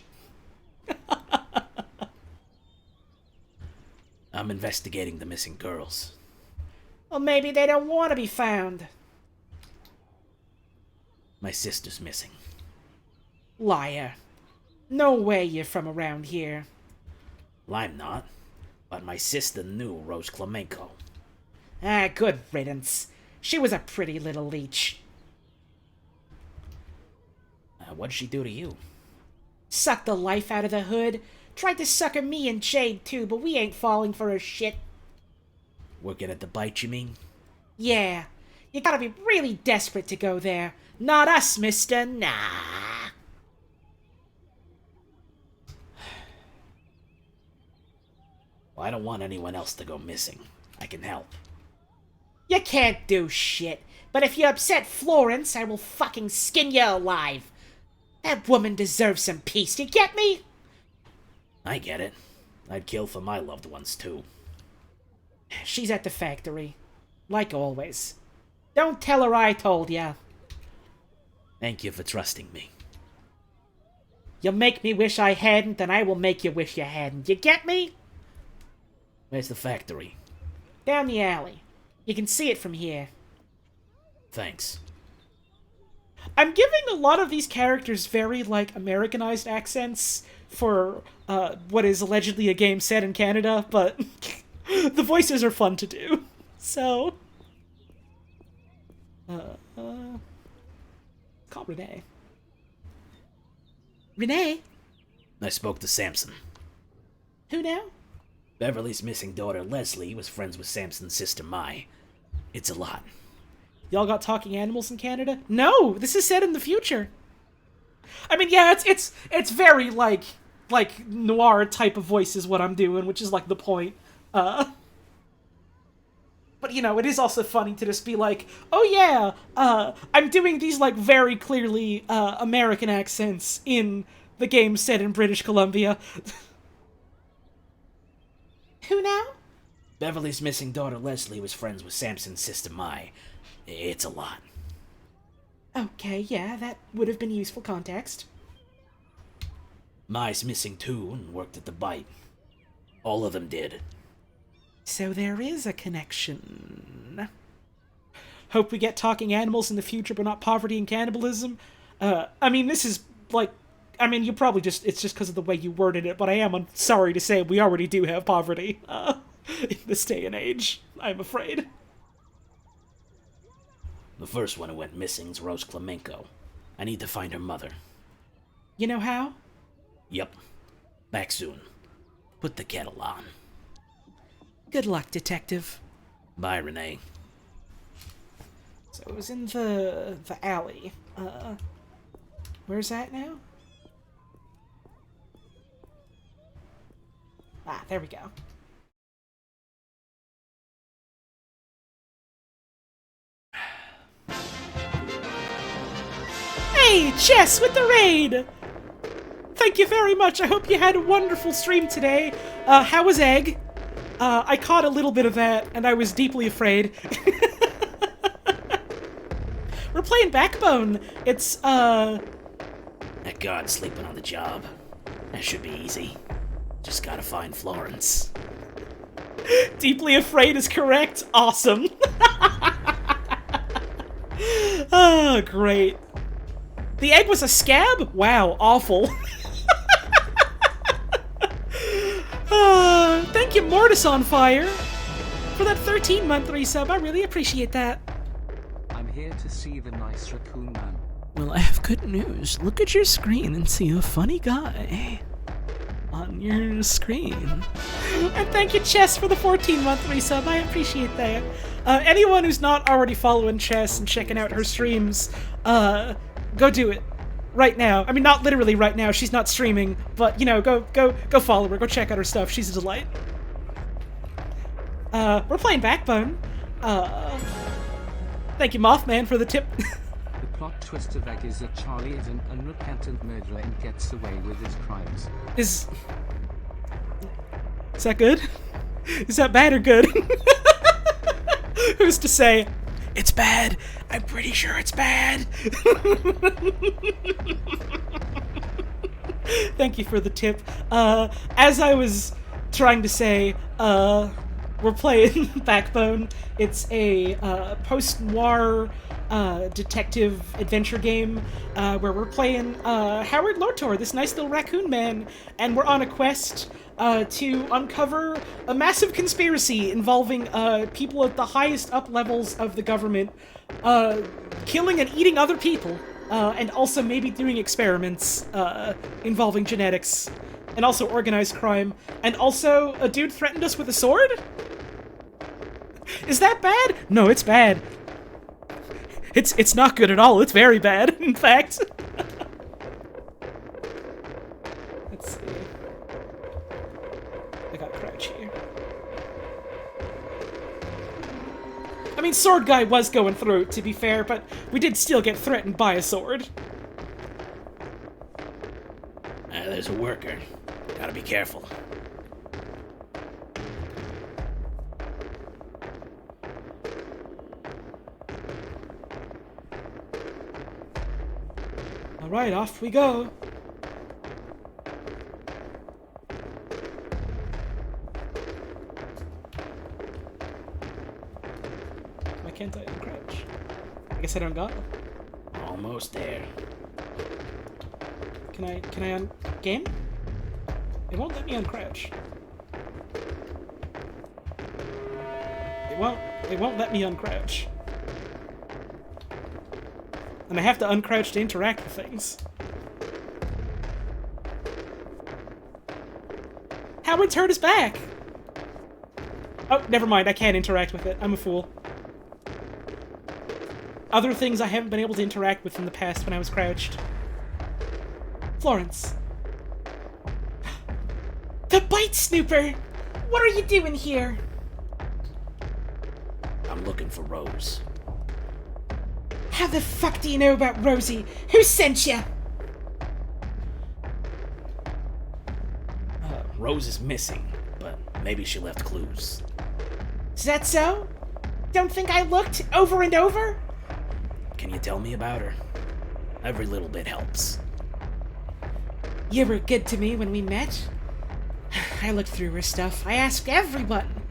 I'm investigating the missing girls. Well, maybe they don't want to be found. My sister's missing. Liar. No way you're from around here. Well, I'm not. But my sister knew Rose Clemenco. Ah, good riddance. She was a pretty little leech. What'd she do to you? Sucked the life out of the hood. Tried to sucker me and Jade too, but we ain't falling for her shit. Working at the bite, you mean? Yeah. You gotta be really desperate to go there. Not us, mister. Nah. Well, I don't want anyone else to go missing. I can help. You can't do shit. But if you upset Florence, I will fucking skin you alive. That woman deserves some peace, you get me? I get it. I'd kill for my loved ones, too. She's at the factory. Like always. Don't tell her I told ya. Thank you for trusting me. You'll make me wish I hadn't, and I will make you wish you hadn't. You get me? Where's the factory? Down the alley. You can see it from here. Thanks. I'm giving a lot of these characters very, like, Americanized accents for what is allegedly a game set in Canada, but the voices are fun to do. So... call Renee. Renee? I spoke to Samson. Who now? Beverly's missing daughter, Leslie, was friends with Samson's sister, Mai. It's a lot. Y'all got talking animals in Canada? No, this is set in the future. I mean, yeah, it's very, like noir type of voice is what I'm doing, which is, like, the point. But, you know, it is also funny to just be like, oh yeah, I'm doing these, like, very clearly, American accents in the game set in British Columbia. Who now? Beverly's missing daughter, Leslie, was friends with Samson's sister, Mai. It's a lot. Okay, yeah, that would have been useful context. Mai's missing too and worked at the bite. All of them did. So there is a connection. Hope we get talking animals in the future, but not poverty and cannibalism. I mean, this is, like... I mean, you probably just... It's just because of the way you worded it, but I am sorry to say we already do have poverty. In this day and age, I'm afraid. The first one who went missing is Rose Clemenco. I need to find her mother. You know how? Yep. Back soon. Put the kettle on. Good luck, detective. Bye, Renee. So it was in the alley. Where's that now? Ah, there we go. Hey, Chess with the raid! Thank you very much. I hope you had a wonderful stream today. How was Egg? I caught a little bit of that, and I was deeply afraid. We're playing Backbone. It's, That guard sleeping on the job. That should be easy. Just gotta find Florence. Deeply afraid is correct. Awesome. Oh, great. The egg was a scab? Wow, awful. Thank you, Mortis on Fire, for that 13-month resub. I really appreciate that. I'm here to see the nice raccoon man. Well, I have good news. Look at your screen and see a funny guy on your screen. And thank you, Chess, for the 14-month resub. I appreciate that. Anyone who's not already following Chess and checking out her streams, go do it. Right now. I mean, not literally right now. She's not streaming, but, you know, go follow her. Go check out her stuff. She's a delight. We're playing Backbone. Thank you, Mothman, for the tip. The plot twist of Egg is that Charlie is an unrepentant murderer and gets away with his crimes. Is that good? Is that bad or good? Who's to say? It's bad. I'm pretty sure it's bad. Thank you for the tip. As I was trying to say, we're playing Backbone. It's a post-noir detective adventure game where we're playing Howard Lotor, this nice little raccoon man, and we're on a quest to uncover a massive conspiracy involving people at the highest up levels of the government killing and eating other people, and also maybe doing experiments involving genetics, and also organized crime, and also a dude threatened us with a sword? Is that bad? No, it's bad. It's not good at all. It's very bad, in fact. Let's see. I gotta crouch here. I mean, Sword Guy was going through, to be fair, but we did still get threatened by a sword. There's a worker. Gotta be careful. Alright, off we go. Why can't I uncrouch? I guess I don't got it. Almost there. Can I game? It won't let me uncrouch. It won't let me uncrouch. And I have to uncrouch to interact with things. Howard's hurt his back! Oh, never mind, I can't interact with it. I'm a fool. Other things I haven't been able to interact with in the past when I was crouched. Florence. The Bite Snooper! What are you doing here? I'm looking for Rose. How the fuck do you know about Rosie? Who sent you? Rose is missing, but maybe she left clues. Is that so? Don't think I looked over and over? Can you tell me about her? Every little bit helps. You were good to me when we met. I looked through her stuff. I asked everyone.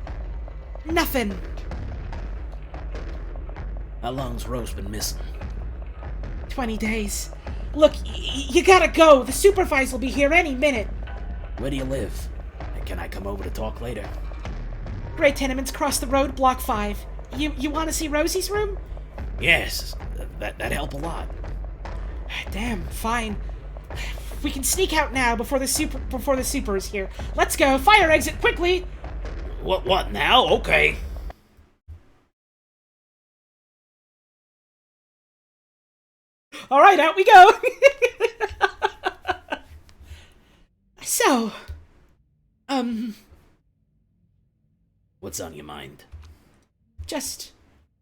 Nothing. How long's Rose been missing? 20 days. Look, you gotta go. The supervisor will be here any minute. Where do you live? And can I come over to talk later? Gray tenements cross the road, block 5. You want to see Rosie's room? Yes, that'd help a lot. Damn, fine. We can sneak out now before the super is here. Let's go. Fire exit quickly. What now? Okay. Alright, out we go! So, What's on your mind? just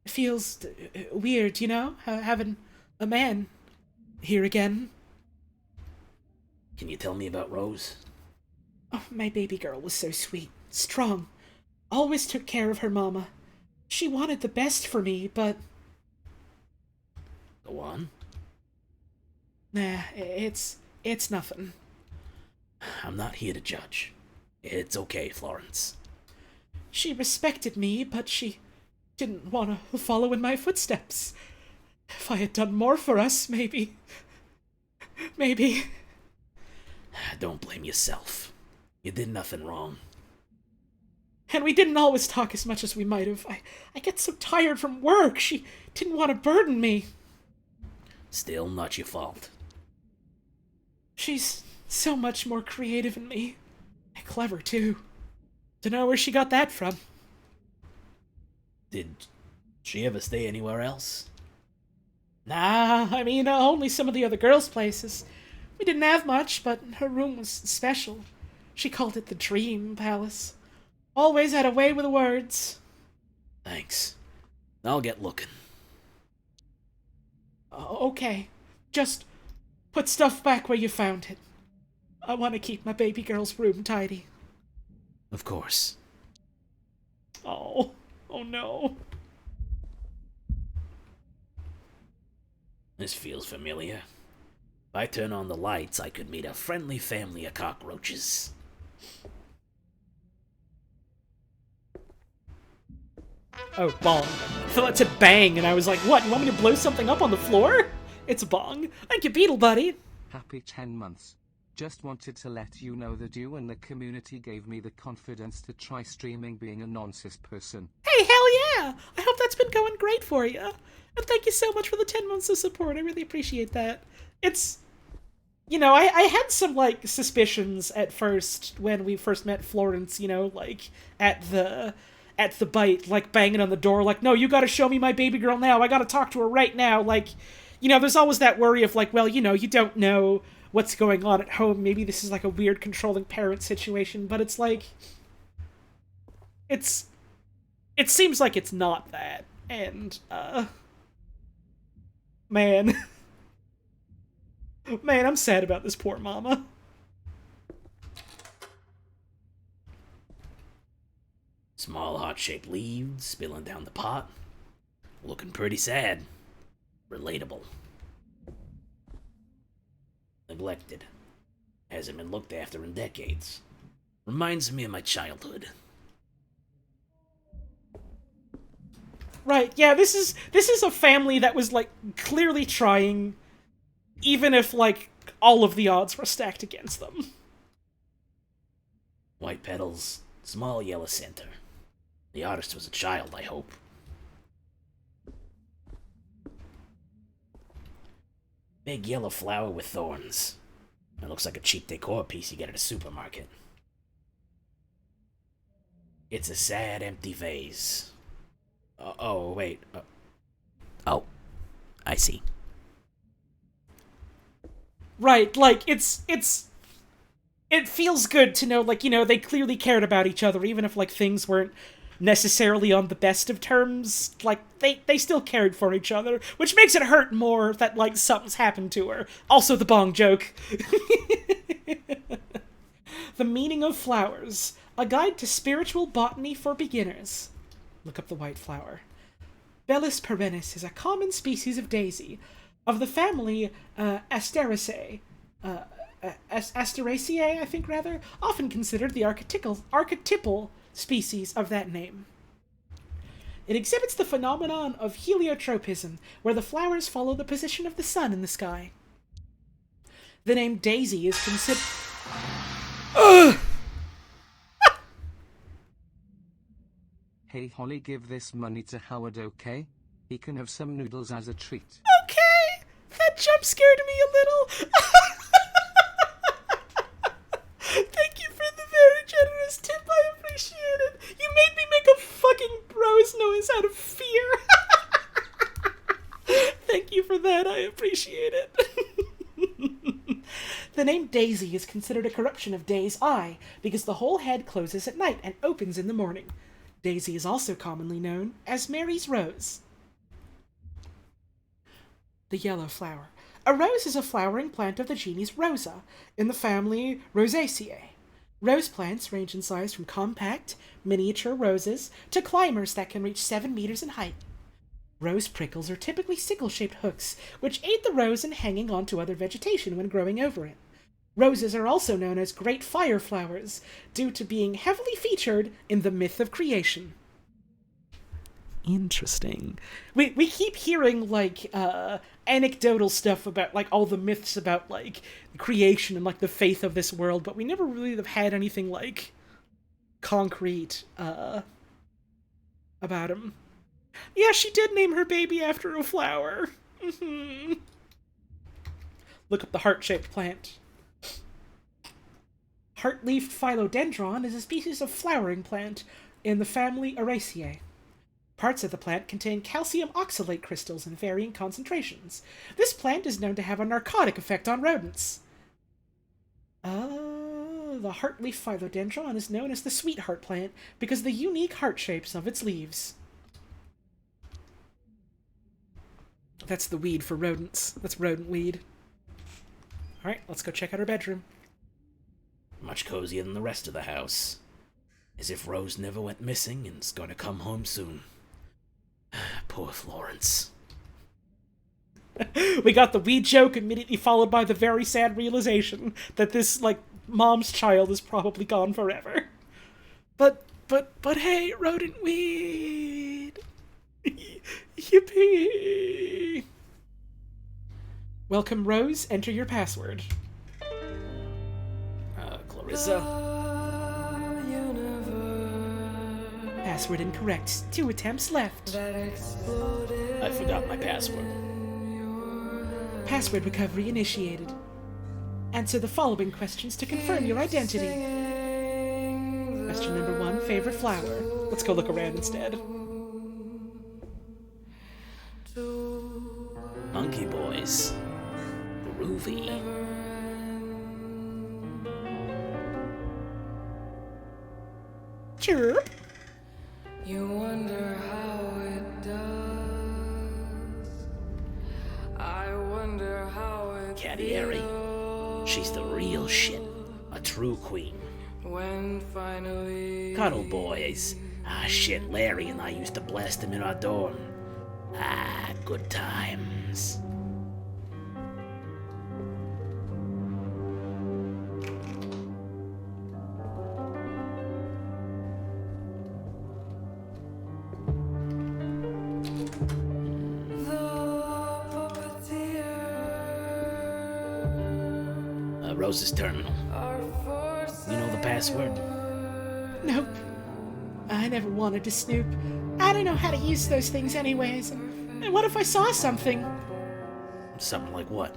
feels weird, you know, having a man here again. Can you tell me about Rose? Oh, my baby girl was so sweet, strong, always took care of her mama. She wanted the best for me, but Go on. nah, it's nothing. I'm not here to judge. It's okay, Florence. She respected me, but she didn't want to follow in my footsteps. If I had done more for us, maybe. Don't blame yourself. You did nothing wrong. And we didn't always talk as much as we might have. I get so tired from work. She didn't want to burden me. Still not your fault. She's so much more creative than me. And clever, too. Dunno where she got that from. Did she ever stay anywhere else? Nah, I mean, only some of the other girls' places. We didn't have much, but her room was special. She called it the Dream Palace. Always had a way with the words. Thanks. I'll get looking. Okay. Just put stuff back where you found it. I want to keep my baby girl's room tidy. Of course. Oh no. This feels familiar. If I turn on the lights, I could meet a friendly family of cockroaches. Oh, bong. I thought it said bang, and I was like, what, you want me to blow something up on the floor? It's a bong. Thank you, Beetle Buddy. Happy 10 months. Just wanted to let you know that you and the community gave me the confidence to try streaming being a non-cis person. Hey, hell yeah! I hope that's been going great for you. And thank you so much for the 10 months of support. I really appreciate that. It's... You know, I had some, like, suspicions at first when we first met Florence, you know, like, at the bite, like, banging on the door, like, no, you gotta show me my baby girl now. I gotta talk to her right now. Like, you know, there's always that worry of, like, well, you know, you don't know what's going on at home. Maybe this is, like, a weird controlling parent situation, but it's, like... It seems like it's not that. And, man... Man, I'm sad about this poor mama. Small heart-shaped leaves spilling down the pot. Looking pretty sad. Relatable. Neglected. Hasn't been looked after in decades. Reminds me of my childhood. Right, yeah, this is a family that was, like, clearly trying... Even if, like, all of the odds were stacked against them. White petals, small yellow center. The artist was a child, I hope. Big yellow flower with thorns. It looks like a cheap decor piece you get at a supermarket. It's a sad, empty vase. Oh, wait. Oh, I see. Right, like, it feels good to know, like, you know, they clearly cared about each other, even if, like, things weren't necessarily on the best of terms. Like, they still cared for each other, which makes it hurt more that, like, something's happened to her. Also the bong joke. The Meaning of Flowers. A Guide to Spiritual Botany for Beginners. Look up the white flower. Bellis perennis is a common species of daisy, of the family Asteraceae, Asteraceae, I think, rather, often considered the archetypal species of that name. It exhibits the phenomenon of heliotropism, where the flowers follow the position of the sun in the sky. The name daisy is considered... Hey Holly, give this money to Howard, okay? He can have some noodles as a treat. Okay, that jump scared me a little. Thank you for the very generous tip, I appreciate it. You made me make a fucking bros noise out of fear. Thank you for that, I appreciate it. The name Daisy is considered a corruption of Day's Eye because the whole head closes at night and opens in the morning. Daisy is also commonly known as Mary's Rose. The yellow flower. A rose is a flowering plant of the genus Rosa, in the family Rosaceae. Rose plants range in size from compact, miniature roses to climbers that can reach 7 meters in height. Rose prickles are typically sickle-shaped hooks, which aid the rose in hanging onto other vegetation when growing over it. Roses are also known as great fire flowers, due to being heavily featured in the myth of creation. Interesting. We keep hearing, like, anecdotal stuff about, like, all the myths about, like, creation and, like, the faith of this world, but we never really have had anything, like, concrete, about him. Yeah, she did name her baby after a flower. Look up the heart-shaped plant. Heart-leafed philodendron is a species of flowering plant in the family Araceae. Parts of the plant contain calcium oxalate crystals in varying concentrations. This plant is known to have a narcotic effect on rodents. The heart-leaf philodendron is known as the sweetheart plant because of the unique heart shapes of its leaves. That's the weed for rodents. That's rodent weed. Alright, let's go check out her bedroom. Much cozier than the rest of the house. As if Rose never went missing and's gonna come home soon. Poor Florence. We got the weed joke immediately followed by the very sad realization that this, like, mom's child is probably gone forever. But hey, rodent weed. Yippee. Welcome, Rose. Enter your password. Clarissa? Password incorrect. 2 attempts left. I forgot my password. Password recovery initiated. Answer the following questions to confirm your identity. Question number 1, favorite flower. Let's go look around instead. Monkey Boys. Groovy. Chirp. You wonder how it does. I wonder how it Caddieri. She's the real shit. A true queen. when finally Cuddle boys. Ah, shit, Larry and I used to blast him in our dorm. Ah, good times. Rose's terminal. You know the password? Nope. I never wanted to snoop. I don't know how to use those things anyways. And what if I saw something? Something like what?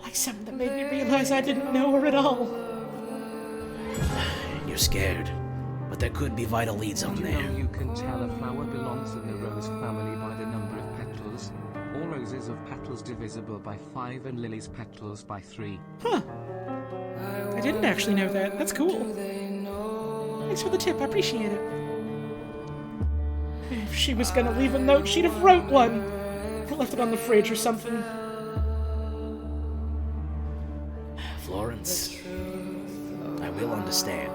Like something that made me realize I didn't know her at all. You're scared, but there could be vital leads on You there. know you can tell a flower belongs in the rose family by the number of petals. All roses of petals divisible by 5 and lilies petals by 3. Huh. I didn't actually know that. That's cool. Thanks for the tip. I appreciate it. If she was gonna leave a note, she'd have wrote one. Or left it on the fridge or something. Florence, I will understand.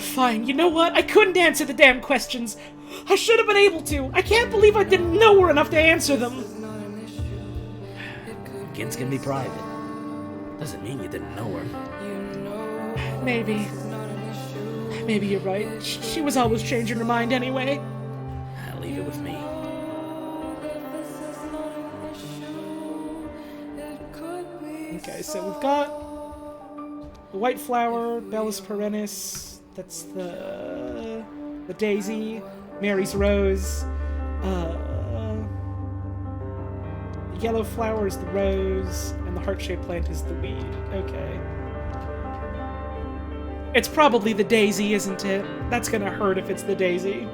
Fine, you know what? I couldn't answer the damn questions. I should have been able to. I can't believe I didn't know her enough to answer them. Kids can be private. Doesn't mean you didn't know her. Maybe. Maybe you're right. She was always changing her mind anyway. I'll leave it with me. Okay, so we've got the white flower, Bellus perennis. That's the daisy, Mary's rose. The yellow flower is the rose, and the heart-shaped plant is the weed. Okay. It's probably the daisy, isn't it? That's gonna hurt if it's the daisy.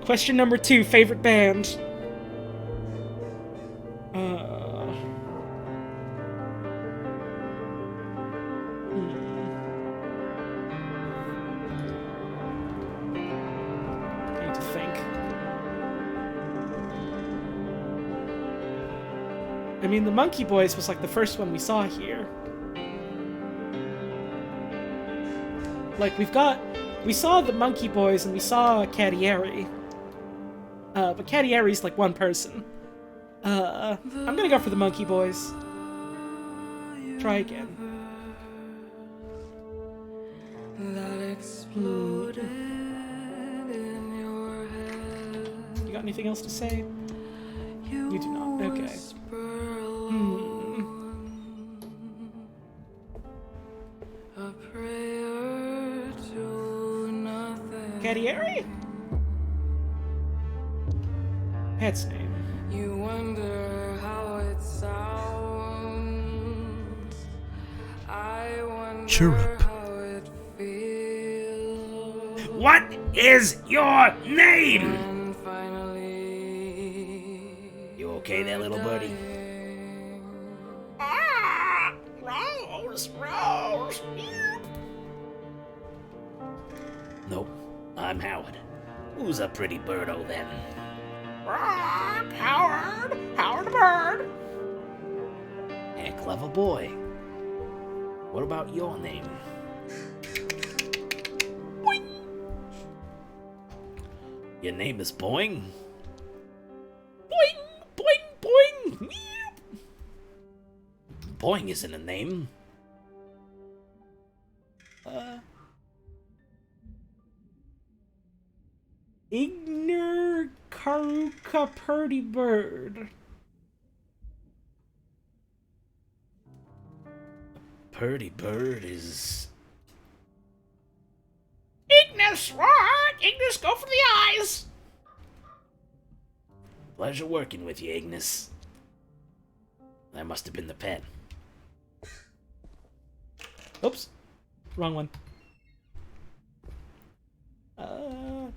Question number 2, favorite band. I need to think. I mean, the Monkey Boys was like the first one we saw here. Like, we saw the Monkey Boys and we saw Caddieri. But Caddieri's like one person. I'm gonna go for the Monkey Boys. Try again. You got anything else to say? You do not. Okay. Caddieri? Pet's name. You wonder how it sounds. I wonder Chirrup. how it feels. What is your name? And finally, You okay there, little birdie? Rose. Nope, I'm Howard. Who's a pretty birdo then? Howard the Bird. Hey, clever boy. What about your name? Boing. Your name is Boing? Boing, boing, boing. Meow. Boing isn't a name. Igner Karuka Purdy Bird. Purdy bird is... Ignis, right? Ignis, go for the eyes. Pleasure working with you, Ignis. That must have been the pet. Oops. Wrong one.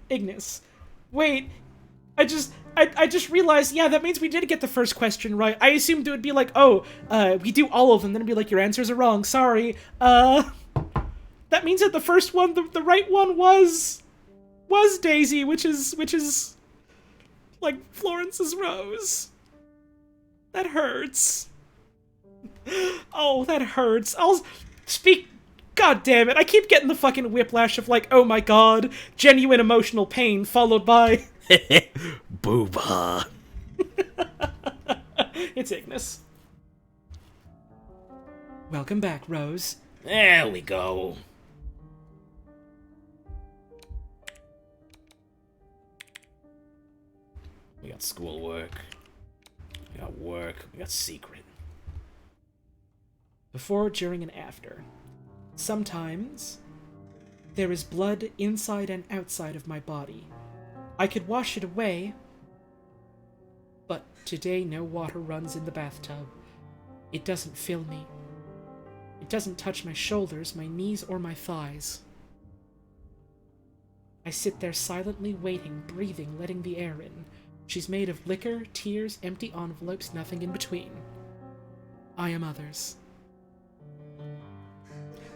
Ignis. Wait. I just realized, yeah, that means we did get the first question right. I assumed it would be like, oh, we do all of them, then it'd be like, your answers are wrong, sorry. That means that the first one, the right one was Daisy, which is like Florence's Rose. That hurts. Oh, that hurts. I'll speak. God damn it, I keep getting the fucking whiplash of like, oh my god, genuine emotional pain followed by... Booba. It's Ignis. Welcome back, Rose. There we go. We got schoolwork. We got work. We got secret. Before, during, and after. Sometimes, there is blood inside and outside of my body. I could wash it away, but today no water runs in the bathtub. It doesn't fill me. It doesn't touch my shoulders, my knees, or my thighs. I sit there silently waiting, breathing, letting the air in. She's made of liquor, tears, empty envelopes, nothing in between. I am others.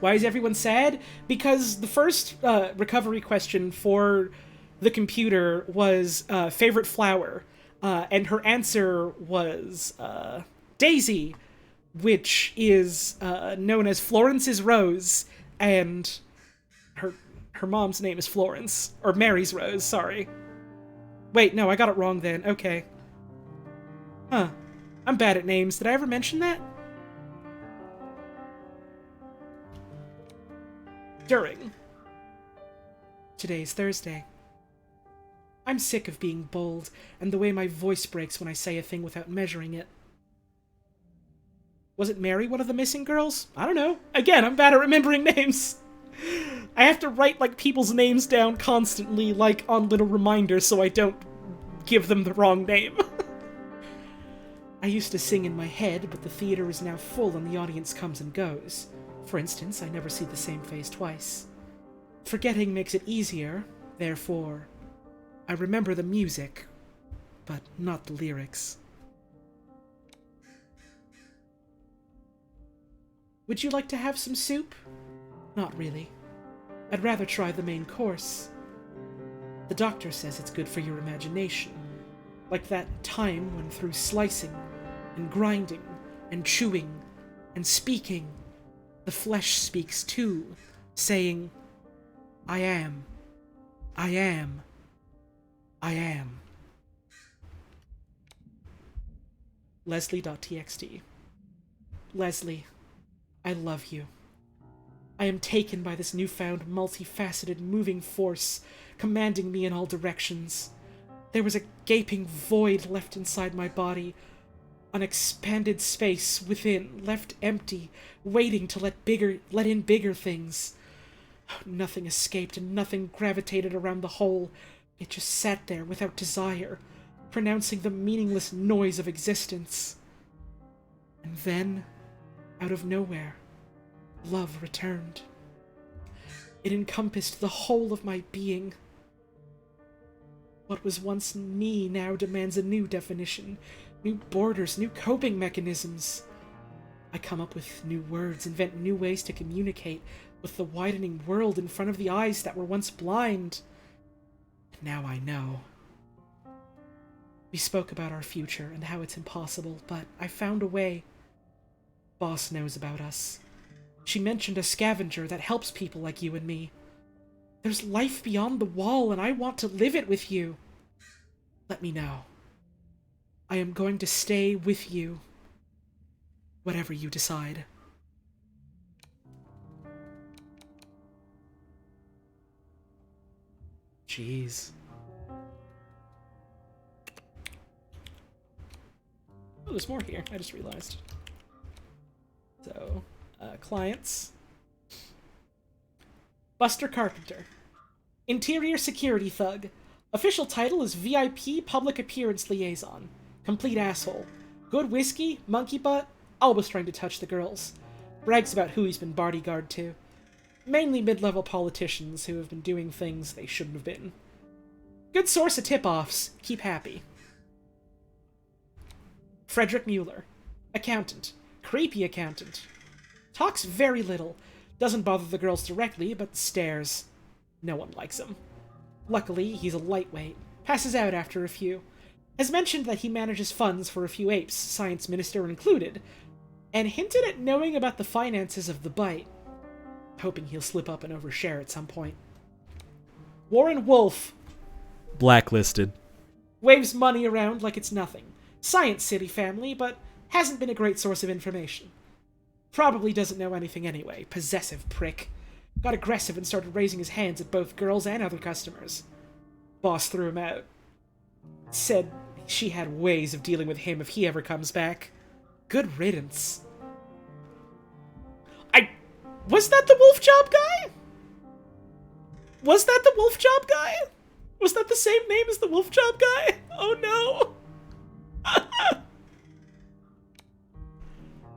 Why is everyone sad? Because the first recovery question for the computer was favorite flower, and her answer was Daisy, which is known as Florence's Rose, and her mom's name is Florence, or Mary's Rose, sorry. Wait, no, I got it wrong then, okay. Huh. I'm bad at names, did I ever mention that? During. Today's Thursday. I'm sick of being bold, and the way my voice breaks when I say a thing without measuring it. Was it Mary one of the missing girls? I don't know. Again, I'm bad at remembering names. I have to write, like, people's names down constantly, like, on little reminders so I don't give them the wrong name. I used to sing in my head, but the theater is now full and the audience comes and goes. For instance, I never see the same face twice. Forgetting makes it easier, therefore, I remember the music, but not the lyrics. Would you like to have some soup? Not really. I'd rather try the main course. The doctor says it's good for your imagination, like that time when through slicing and grinding and chewing and speaking, the flesh speaks too, saying, I am, I am, I am. Leslie.txt. Leslie, I love you. I am taken by this newfound, multifaceted, moving force, commanding me in all directions. There was a gaping void left inside my body, an expanded space within, left empty, waiting to let in bigger things. Nothing escaped and nothing gravitated around the hole. It just sat there without desire, pronouncing the meaningless noise of existence. And then, out of nowhere, love returned. It encompassed the whole of my being. What was once me now demands a new definition, new borders, new coping mechanisms. I come up with new words, invent new ways to communicate with the widening world in front of the eyes that were once blind. Now I know. We spoke about our future and how it's impossible, but I found a way. Boss knows about us. She mentioned a scavenger that helps people like you and me. There's life beyond the wall, and I want to live it with you. Let me know. I am going to stay with you, whatever you decide. Jeez. Oh, there's more here. I just realized. So, clients. Buster Carpenter. Interior security thug. Official title is VIP Public Appearance Liaison. Complete asshole. Good whiskey, monkey butt, always trying to touch the girls. Brags about who he's been bodyguard to. Mainly mid-level politicians who have been doing things they shouldn't have been. Good source of tip-offs. Keep happy. Frederick Mueller. Accountant. Creepy accountant. Talks very little. Doesn't bother the girls directly, but stares. No one likes him. Luckily, he's a lightweight. Passes out after a few. Has mentioned that he manages funds for a few apes, science minister included, and hinted at knowing about the finances of the bite. Hoping he'll slip up and overshare at some point. Warren Wolf. Blacklisted. Waves money around like it's nothing. Science City family, but hasn't been a great source of information. Probably doesn't know anything anyway. Possessive prick. Got aggressive and started raising his hands at both girls and other customers. Boss threw him out. Said she had ways of dealing with him if he ever comes back. Good riddance. Was that the Wolf Job guy? Was that the Wolf Job guy? Was that the same name as the Wolf Job guy? Oh no.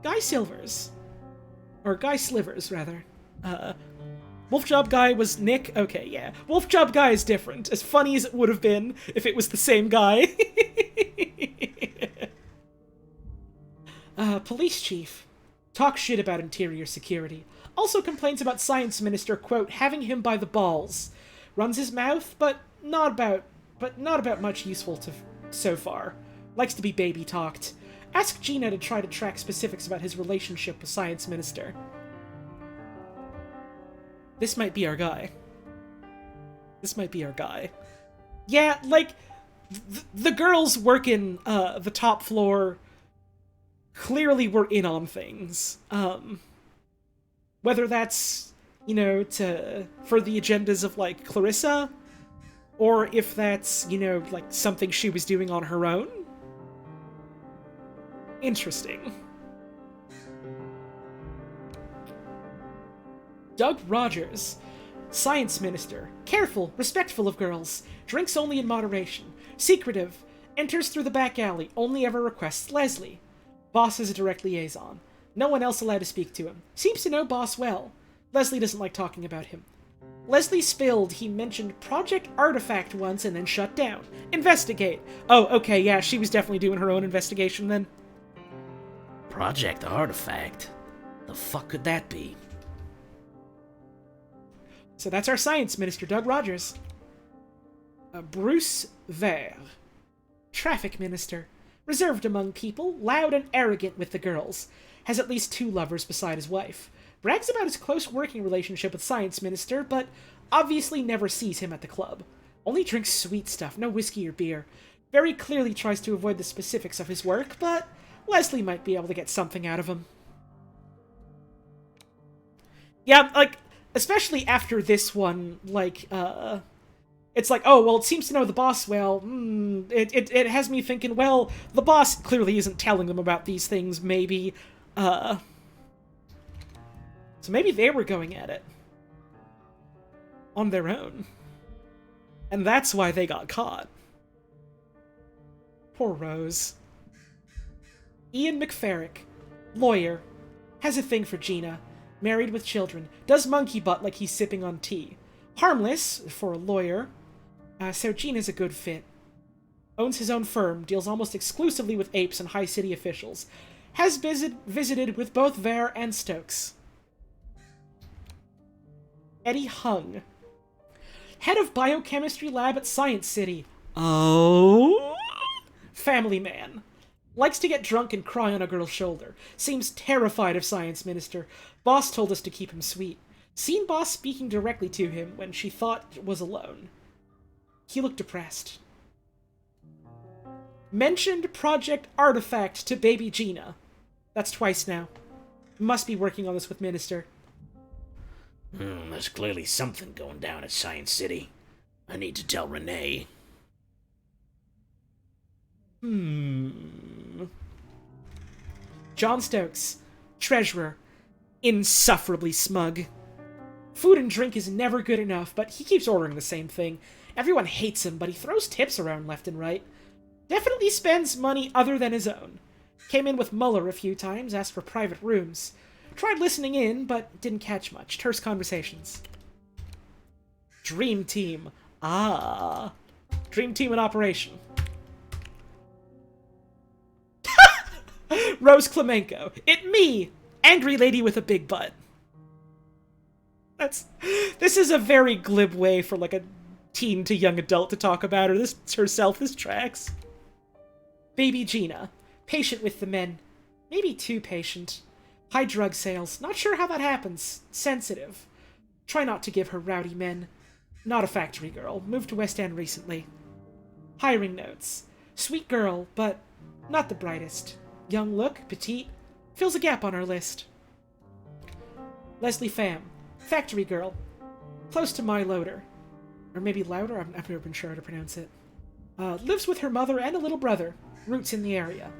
Guy Silvers. Or Guy Slivers, rather. Wolf Job guy was Nick? Okay, yeah. Wolf Job guy is different. As funny as it would have been if it was the same guy. Police chief. Talk shit about interior security. Also complains about science minister, quote, having him by the balls. Runs his mouth, but not about much useful so far. Likes to be baby talked. Ask Gina to try to track specifics about his relationship with science minister. This might be our guy. Yeah, like, the girls working the top floor clearly were in on things. Whether that's, for the agendas of, like, Clarissa, or if that's, like, something she was doing on her own. Interesting. Doug Rogers. Science minister. Careful, respectful of girls. Drinks only in moderation. Secretive. Enters through the back alley. Only ever requests Leslie. Boss is a direct liaison. No one else allowed to speak to him. Seems to know Boss well. Leslie doesn't like talking about him. Leslie spilled he mentioned Project Artifact once and then shut down. Investigate. Oh, okay, yeah, she was definitely doing her own investigation then. Project Artifact? The fuck could that be? So that's our science minister, Doug Rogers. Bruce Vere. Traffic minister. Reserved among people, loud and arrogant with the girls. Has at least 2 lovers beside his wife. Brags about his close working relationship with science minister, but obviously never sees him at the club. Only drinks sweet stuff, no whiskey or beer. Very clearly tries to avoid the specifics of his work, but Leslie might be able to get something out of him. Yeah, like, especially after this one, like, it's like, oh, well, it seems to know the boss well. It has me thinking, well, the boss clearly isn't telling them about these things, maybe. So maybe they were going at it. On their own. And that's why they got caught. Poor Rose. Ian McFerrick. Lawyer. Has a thing for Gina. Married with children. Does monkey butt like he's sipping on tea. Harmless, for a lawyer. So Gina's a good fit. Owns his own firm, deals almost exclusively with apes and high city officials. Has visited with both Vare and Stokes. Eddie Hung. Head of biochemistry lab at Science City. Oh? Family man. Likes to get drunk and cry on a girl's shoulder. Seems terrified of science minister. Boss told us to keep him sweet. Seen boss speaking directly to him when she thought was alone. He looked depressed. Mentioned Project Artifact to baby Gina. That's twice now. Must be working on this with Minister. There's clearly something going down at Science City. I need to tell Renee. John Stokes. Treasurer. Insufferably smug. Food and drink is never good enough, but he keeps ordering the same thing. Everyone hates him, but he throws tips around left and right. Definitely spends money other than his own. Came in with Muller a few times, asked for private rooms. Tried listening in, but didn't catch much. Terse conversations. Dream Team. Ah. Dream Team in operation. Rose Klemenko. It me! Angry lady with a big butt. This is a very glib way for, like, a teen to young adult to talk about her. This herself. This tracks. Baby Gina. Patient with the men. Maybe too patient. High drug sales. Not sure how that happens. Sensitive. Try not to give her rowdy men. Not a factory girl. Moved to West End recently. Hiring notes. Sweet girl, but not the brightest. Young look, petite. Fills a gap on our list. Leslie Pham. Factory girl. Close to my loader. Or maybe louder? I've never been sure how to pronounce it. Lives with her mother and a little brother. Roots in the area.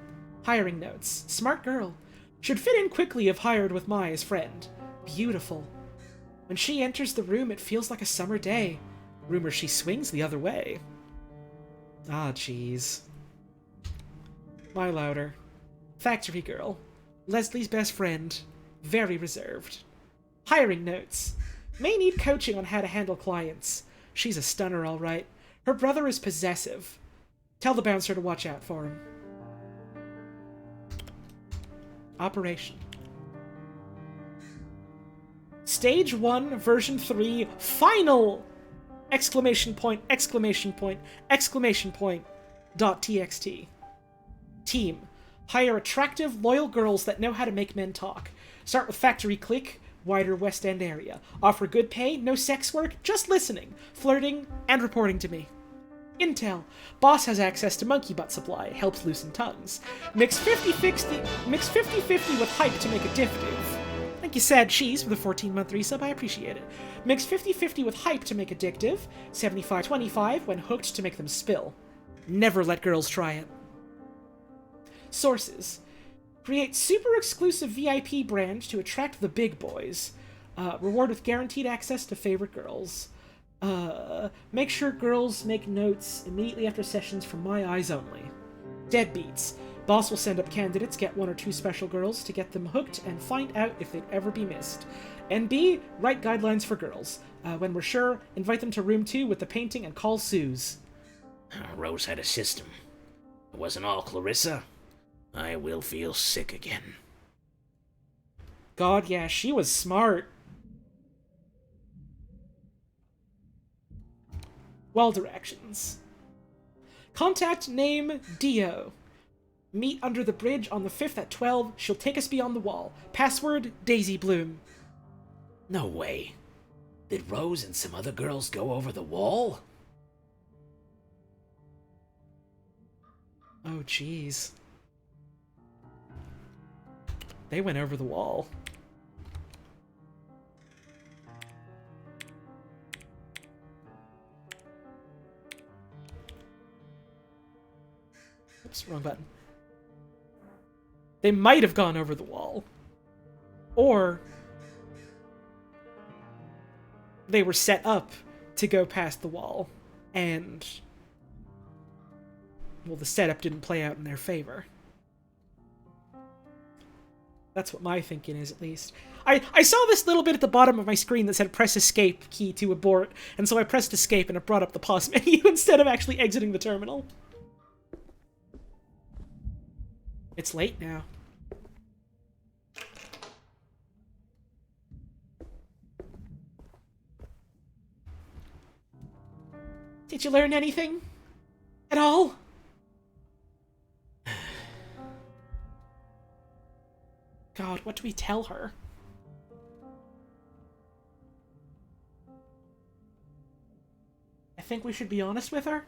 Hiring notes. Smart girl. Should fit in quickly if hired with Mai as friend. Beautiful. When she enters the room, it feels like a summer day. Rumor she swings the other way. Ah, jeez. My louder. Factory girl. Leslie's best friend. Very reserved. Hiring notes. May need coaching on how to handle clients. She's a stunner, all right. Her brother is possessive. Tell the bouncer to watch out for him. Operation. Stage 1, version 3, final! Exclamation point, exclamation point, exclamation point, .txt. Team. Hire attractive, loyal girls that know how to make men talk. Start with factory clique, wider West End area. Offer good pay, no sex work, just listening, flirting, and reporting to me. Intel. Boss has access to monkey butt supply, helps loosen tongues. Mix 50-50 with hype to make a diff div. Thank you, Sad Cheese, for the 14-month resub, I appreciate it. Mix 50-50 with hype to make addictive, 75-25 when hooked to make them spill. Never let girls try it. Sources. Create super exclusive VIP brand to attract the big boys. Reward with guaranteed access to favorite girls. Make sure girls make notes immediately after sessions for my eyes only. Deadbeats. Boss will send up candidates, get 1 or 2 special girls to get them hooked, and find out if they'd ever be missed. And B, write guidelines for girls. When we're sure, invite them to room 2 with the painting and call Suze. Rose had a system. It wasn't all Clarissa. I will feel sick again. God, yeah, she was smart. Well, directions. Contact name Dio. Meet under the bridge on the 5th at 12. She'll take us beyond the wall. Password, Daisy Bloom. No way. Did Rose and some other girls go over the wall? Oh, jeez. They went over the wall. Oops, wrong button. They might have gone over the wall. Or they were set up to go past the wall, and, well, the setup didn't play out in their favor. That's what my thinking is, at least. I saw this little bit at the bottom of my screen that said press escape key to abort, and so I pressed escape and it brought up the pause menu instead of actually exiting the terminal. It's late now. Did you learn anything? At all? God, what do we tell her? I think we should be honest with her.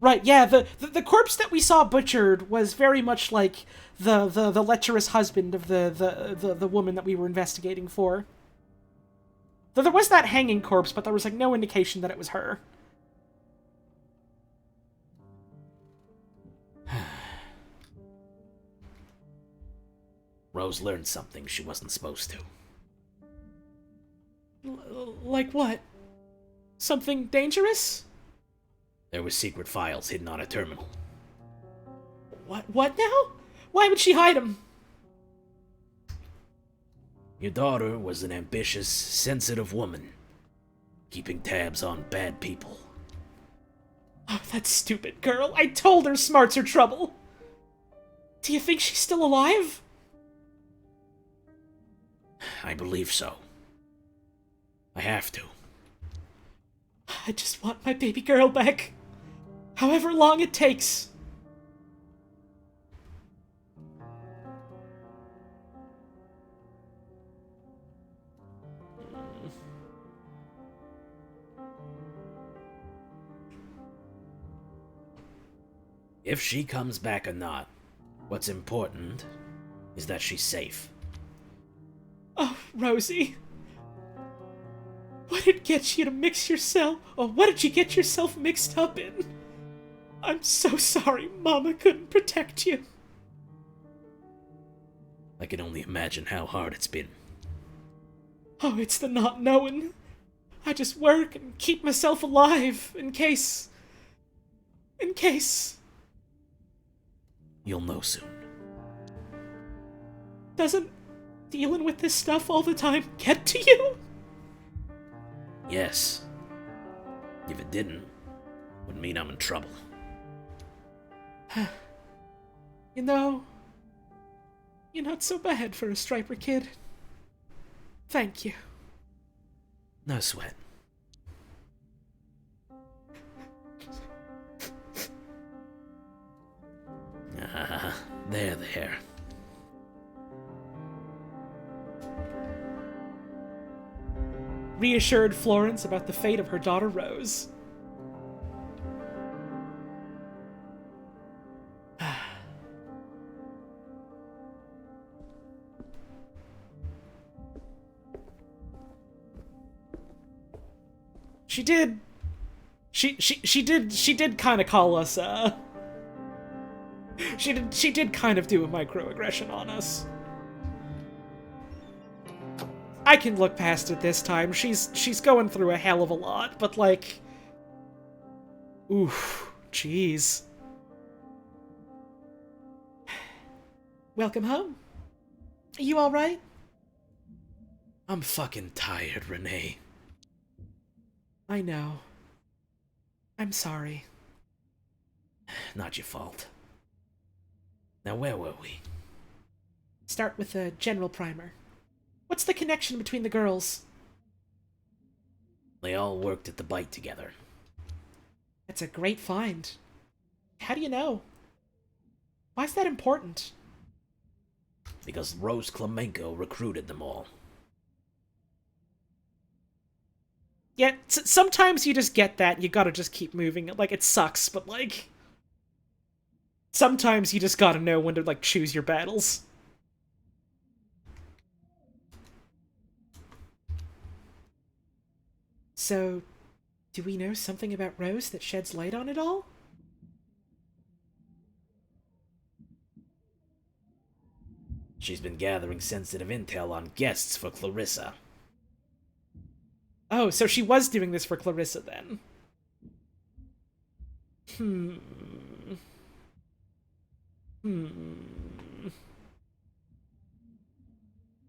Right, yeah, the corpse that we saw butchered was very much like the lecherous husband of the woman that we were investigating for. Though there was that hanging corpse, but there was like no indication that it was her. Rose learned something she wasn't supposed to. Like what? Something dangerous? There were secret files hidden on a terminal. What now? Why would she hide them? Your daughter was an ambitious, sensitive woman, keeping tabs on bad people. Oh, that stupid girl. I told her smarts are trouble. Do you think she's still alive? I believe so. I have to. I just want my baby girl back. However long it takes. If she comes back or not, what's important is that she's safe. Oh, Rosie. What did get you to mix yourself? Or what did you get yourself mixed up in? I'm so sorry Mama couldn't protect you. I can only imagine how hard it's been. Oh, it's the not knowing. I just work and keep myself alive in case. You'll know soon. Doesn't dealing with this stuff all the time get to you? Yes. If it didn't, would mean I'm in trouble. You know, you're not so bad for a striper kid. Thank you. No sweat. There. Reassured Florence about the fate of her daughter Rose. She did kind of call us, She did kind of do a microaggression on us. I can look past it this time. She's going through a hell of a lot, but like, oof, jeez. Welcome home. Are you alright? I'm fucking tired, Renee. I know. I'm sorry. Not your fault. Now, where were we? Start with a general primer. What's the connection between the girls? They all worked at the bite together. That's a great find. How do you know? Why's that important? Because Rose Klemenko recruited them all. Yeah, sometimes you just get that, you gotta just keep moving. Like, it sucks, but, like... Sometimes you just gotta know when to, like, choose your battles. So, do we know something about Rose that sheds light on it all? She's been gathering sensitive intel on guests for Clarissa. Oh, so she was doing this for Clarissa, then.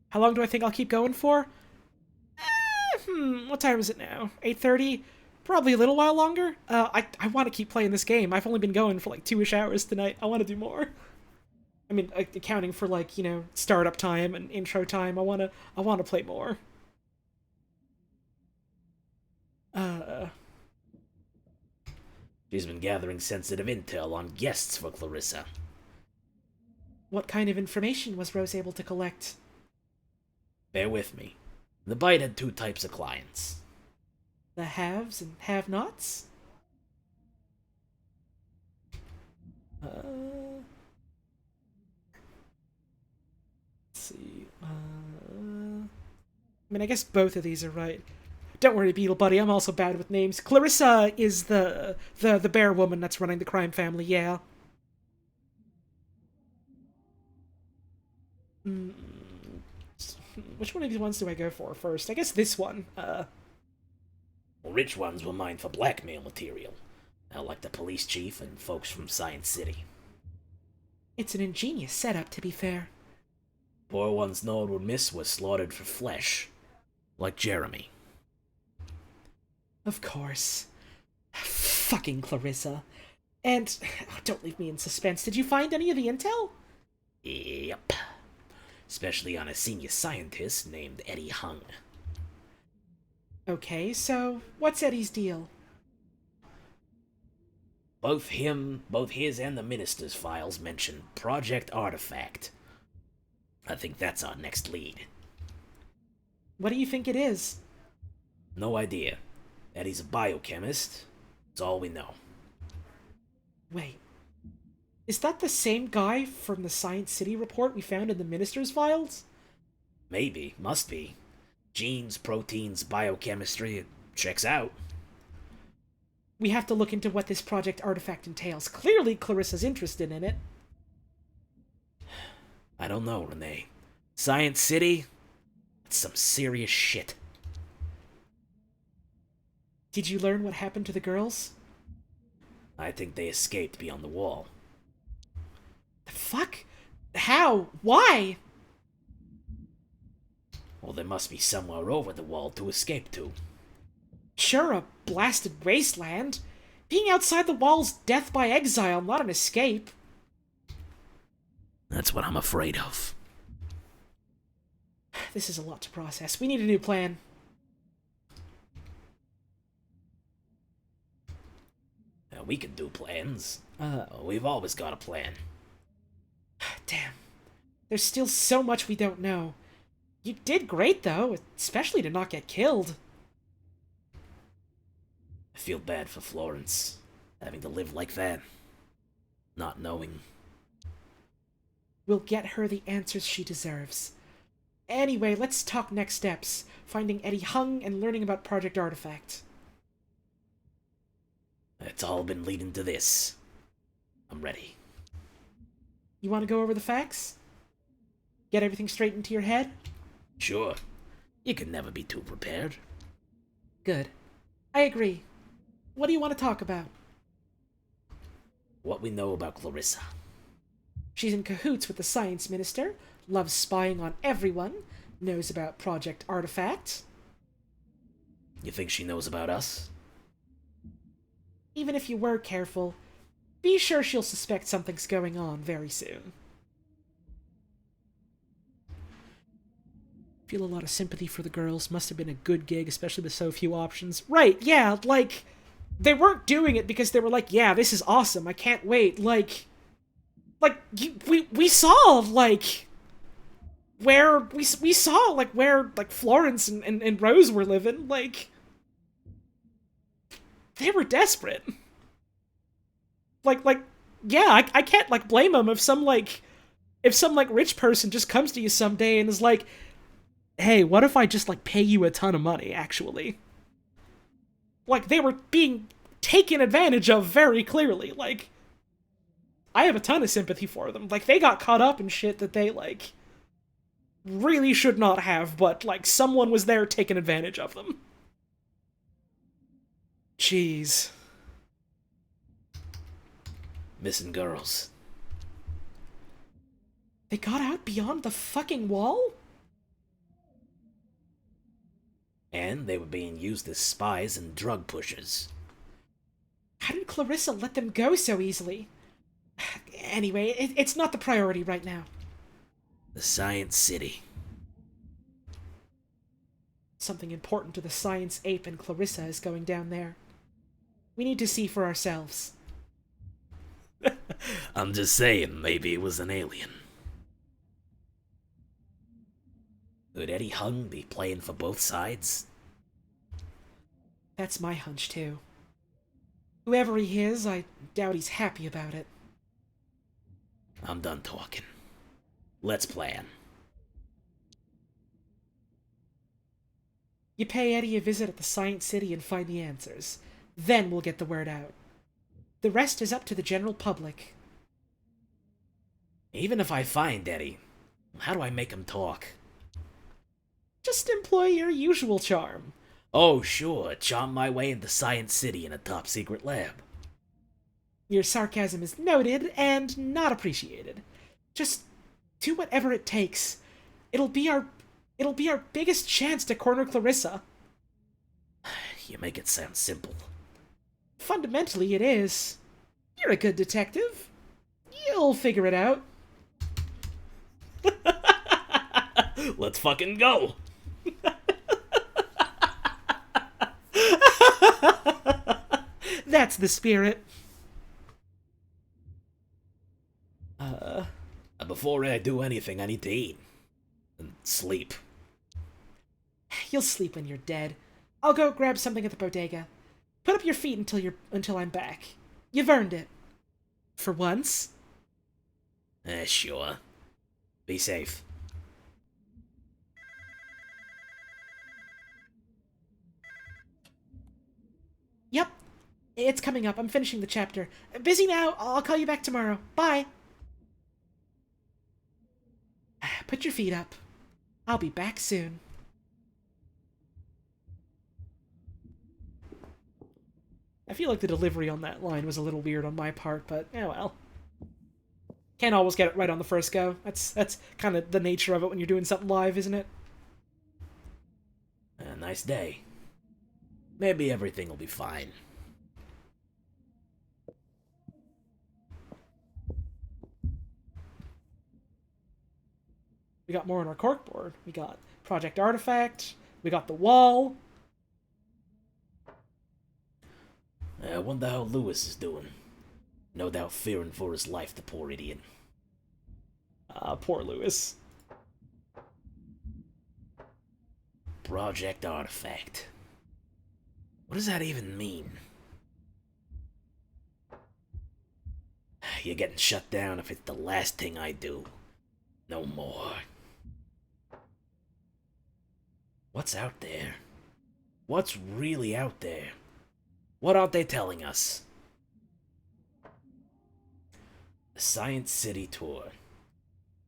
How long do I think I'll keep going for? What time is it now? 8:30? Probably a little while longer. I want to keep playing this game. I've only been going for like 2-ish hours tonight. I want to do more. I mean, accounting for like, you know, startup time and intro time. I want to play more. She's been gathering sensitive intel on guests for Clarissa. What kind of information was Rose able to collect? Bear with me. The bite had two types of clients. The haves and have-nots? Let's see. I mean, I guess both of these are right. Don't worry, Beetle Buddy, I'm also bad with names. Clarissa is the bear woman that's running the crime family, yeah. Which one of these ones do I go for first? I guess this one. Rich ones were mined for blackmail material, like the police chief and folks from Science City. It's an ingenious setup, to be fair. Poor ones Nord would miss were slaughtered for flesh, like Jeremy. Of course. Fucking Clarissa. And, don't leave me in suspense, did you find any of the intel? Yep. Especially on a senior scientist named Eddie Hung. Okay, so what's Eddie's deal? Both his and the minister's files mention Project Artifact. I think that's our next lead. What do you think it is? No idea. Eddie's a biochemist. That's all we know. Wait. Is that the same guy from the Science City report we found in the minister's files? Maybe. Must be. Genes, proteins, biochemistry. It checks out. We have to look into what this Project Artifact entails. Clearly Clarissa's interested in it. I don't know, Renee. Science City? That's some serious shit. Did you learn what happened to the girls? I think they escaped beyond the wall. The fuck? How? Why? Well, there must be somewhere over the wall to escape to. Sure, a blasted wasteland. Being outside the wall's death by exile, not an escape. That's what I'm afraid of. This is a lot to process. We need a new plan. We can do plans. We've always got a plan. Damn. There's still so much we don't know. You did great, though, especially to not get killed. I feel bad for Florence, having to live like that. Not knowing. We'll get her the answers she deserves. Anyway, let's talk next steps. Finding Eddie Hung and learning about Project Artifact. It's all been leading to this. I'm ready. You want to go over the facts? Get everything straight into your head? Sure. You can never be too prepared. Good. I agree. What do you want to talk about? What we know about Clarissa. She's in cahoots with the science minister, loves spying on everyone, knows about Project Artifact. You think she knows about us? Even if you were careful, be sure she'll suspect something's going on very soon. Feel a lot of sympathy for the girls. Must have been a good gig, especially with so few options. Right, yeah, like, they weren't doing it because they were like, yeah, this is awesome, I can't wait. We saw, like, where, we saw, like, where, like, Florence and Rose were living, like, they were desperate. Yeah, I can't, like, blame them if some rich person just comes to you someday and is like, hey, what if I just, like, pay you a ton of money, actually? Like, they were being taken advantage of very clearly, like, I have a ton of sympathy for them. Like, they got caught up in shit that they, like, really should not have, but, like, someone was there taking advantage of them. Jeez. Missing girls. They got out beyond the fucking wall? And they were being used as spies and drug pushers. How did Clarissa let them go so easily? Anyway, it's not the priority right now. The Science City. Something important to the science ape and Clarissa is going down there. We need to see for ourselves. I'm just saying, maybe it was an alien. Could Eddie Hung be playing for both sides? That's my hunch, too. Whoever he is, I doubt he's happy about it. I'm done talking. Let's plan. You pay Eddie a visit at the Science City and find the answers. Then we'll get the word out. The rest is up to the general public. Even if I find Eddie, how do I make him talk? Just employ your usual charm. Oh, sure, charm my way into Science City in a top-secret lab. Your sarcasm is noted and not appreciated. Just do whatever it takes. It'll be our biggest chance to corner Clarissa. You make it sound simple. Fundamentally, it is. You're a good detective. You'll figure it out. Let's fucking go! That's the spirit. Before I do anything, I need to eat. And sleep. You'll sleep when you're dead. I'll go grab something at the bodega. Put up your feet until I'm back. You've earned it. For once. Sure. Be safe. Yep. It's coming up. I'm finishing the chapter. Busy now. I'll call you back tomorrow. Bye. Put your feet up. I'll be back soon. I feel like the delivery on that line was a little weird on my part, but oh well. Can't always get it right on the first go. That's kind of the nature of it when you're doing something live, isn't it? A nice day. Maybe everything will be fine. We got more on our corkboard. We got Project Artifact. We got the wall. I wonder how Lewis is doing. No doubt fearing for his life, the poor idiot. Poor Lewis. Project Artifact. What does that even mean? You're getting shut down if it's the last thing I do. No more. What's out there? What's really out there? What aren't they telling us? The Science City tour.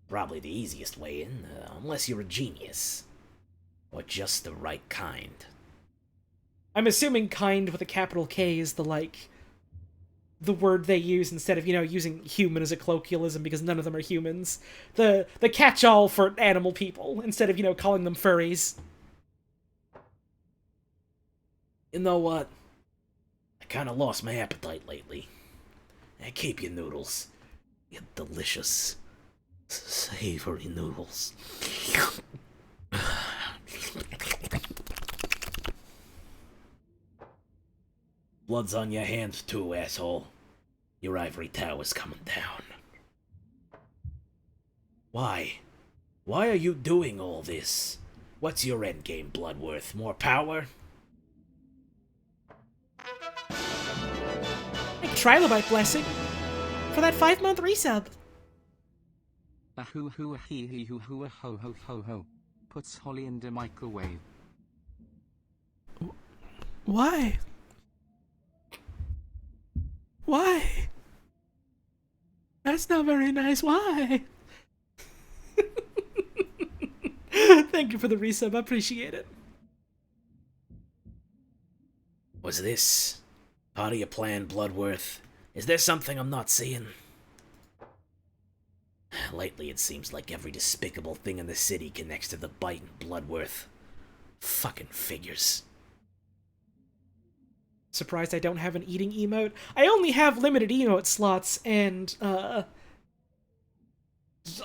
Probably the easiest way in, unless you're a genius. Or just the right kind. I'm assuming kind with a capital K is the the word they use instead of, using human as a colloquialism because none of them are humans. The catch-all for animal people instead of, calling them furries. You know what? I kinda lost my appetite lately. Keep your noodles. Your delicious, savory noodles. Blood's on your hands too, asshole. Your ivory tower's coming down. Why? Why are you doing all this? What's your endgame, Bloodworth? More power? Trilobite blessing for that 5-month resub. A hoo hoo a hee hee hoo hoo a ho ho ho ho. Puts Holly in the microwave. Why? Why? That's not very nice. Why? Thank you for the resub. I appreciate it. Was this part of your plan, Bloodworth? Is there something I'm not seeing? Lately, it seems like every despicable thing in the city connects to the bite and Bloodworth. Fucking figures. Surprised I don't have an eating emote. I only have limited emote slots, and,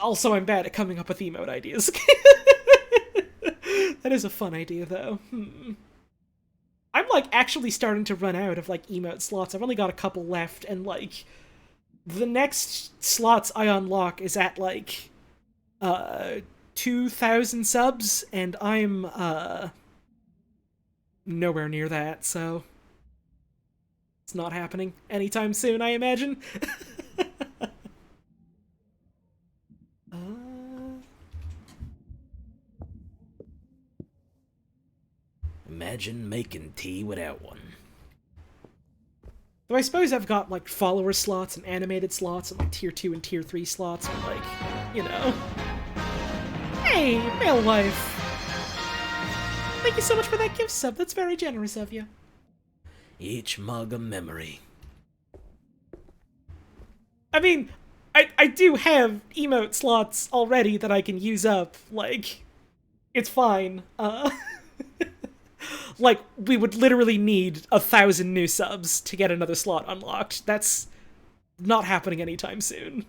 also I'm bad at coming up with emote ideas. That is a fun idea, though. I'm, actually starting to run out of, emote slots. I've only got a couple left, and, the next slots I unlock is at, 2,000 subs, and I'm, nowhere near that, so it's not happening anytime soon, I imagine. Imagine making tea without one. Though I suppose I've got, follower slots and animated slots and, tier 2 and tier 3 slots, and, Hey, male wife! Thank you so much for that gift sub, that's very generous of you. Each mug a memory. I mean, I do have emote slots already that I can use up, it's fine. We would literally need 1,000 new subs to get another slot unlocked. That's not happening anytime soon.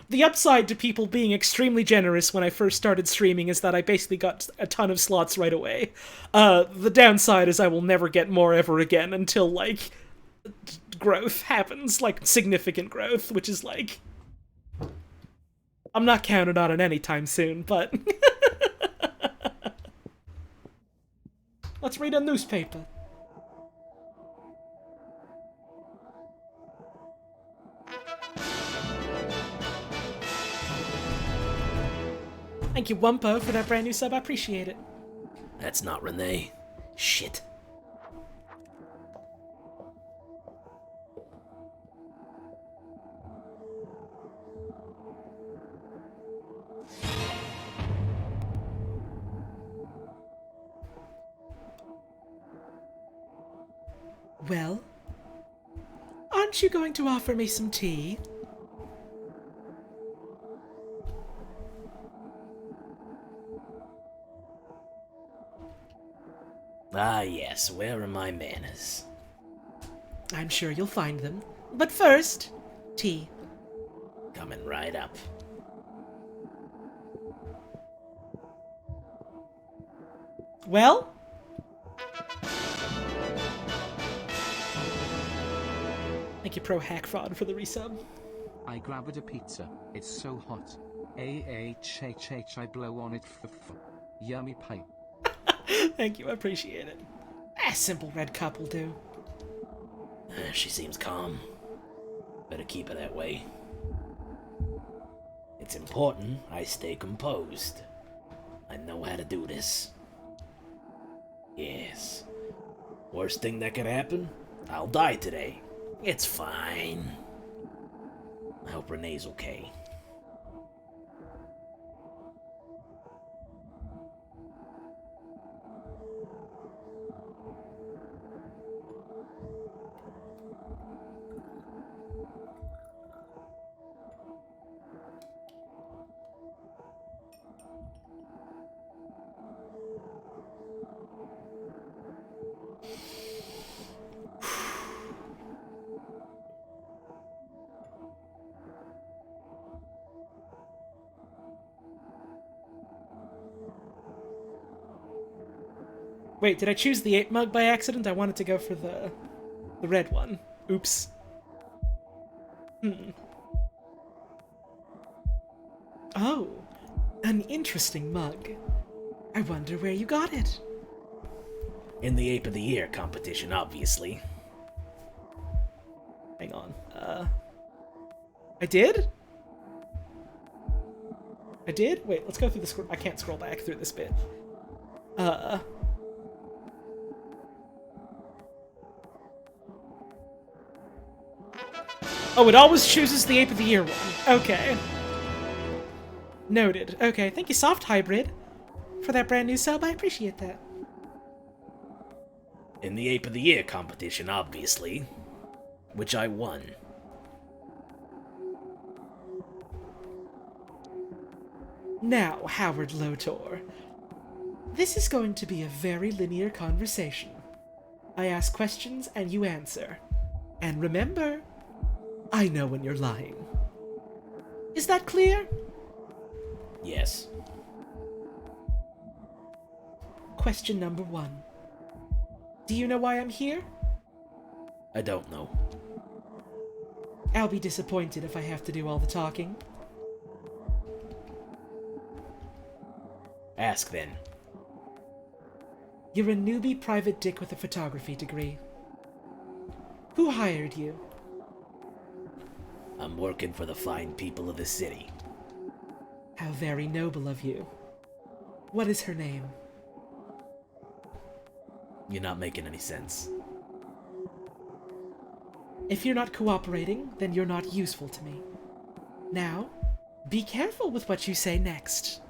The upside to people being extremely generous when I first started streaming is that I basically got a ton of slots right away. The downside is I will never get more ever again until, growth happens, significant growth, which is, I'm not counting on it anytime soon, but let's read a newspaper. Thank you, Wumpo, for that brand new sub. I appreciate it. That's not Renee. Shit. Well, aren't you going to offer me some tea? Ah, yes, where are my manners? I'm sure you'll find them. But first, tea. Coming right up. Well? Thank you, Pro Hack Fraud, for the resub. I grabbed a pizza. It's so hot. I blow on it Yummy pipe. Thank you, I appreciate it. A simple red cup will do. She seems calm. Better keep her that way. It's important I stay composed. I know how to do this. Yes. Worst thing that could happen? I'll die today. It's fine. I hope Renee's okay. Wait, did I choose the 8 mug by accident? I wanted to go for the red one. Oops. Oh, an interesting mug. I wonder where you got it. In the Ape of the Year competition, obviously. Hang on. I did? I did? Wait, let's go through the I can't scroll back through this bit. Oh, it always chooses the Ape of the Year one. Okay. Noted. Okay, thank you, Soft Hybrid, for that brand new sub. I appreciate that. In the Ape of the Year competition, obviously. Which I won. Now, Howard Lotor, this is going to be a very linear conversation. I ask questions and you answer. And remember, I know when you're lying. Is that clear? Yes. Question number 1. Do you know why I'm here? I don't know. I'll be disappointed if I have to do all the talking. Ask then. You're a newbie private dick with a photography degree. Who hired you? I'm working for the fine people of the city. How very noble of you. What is her name? You're not making any sense. If you're not cooperating, then you're not useful to me. Now, be careful with what you say next.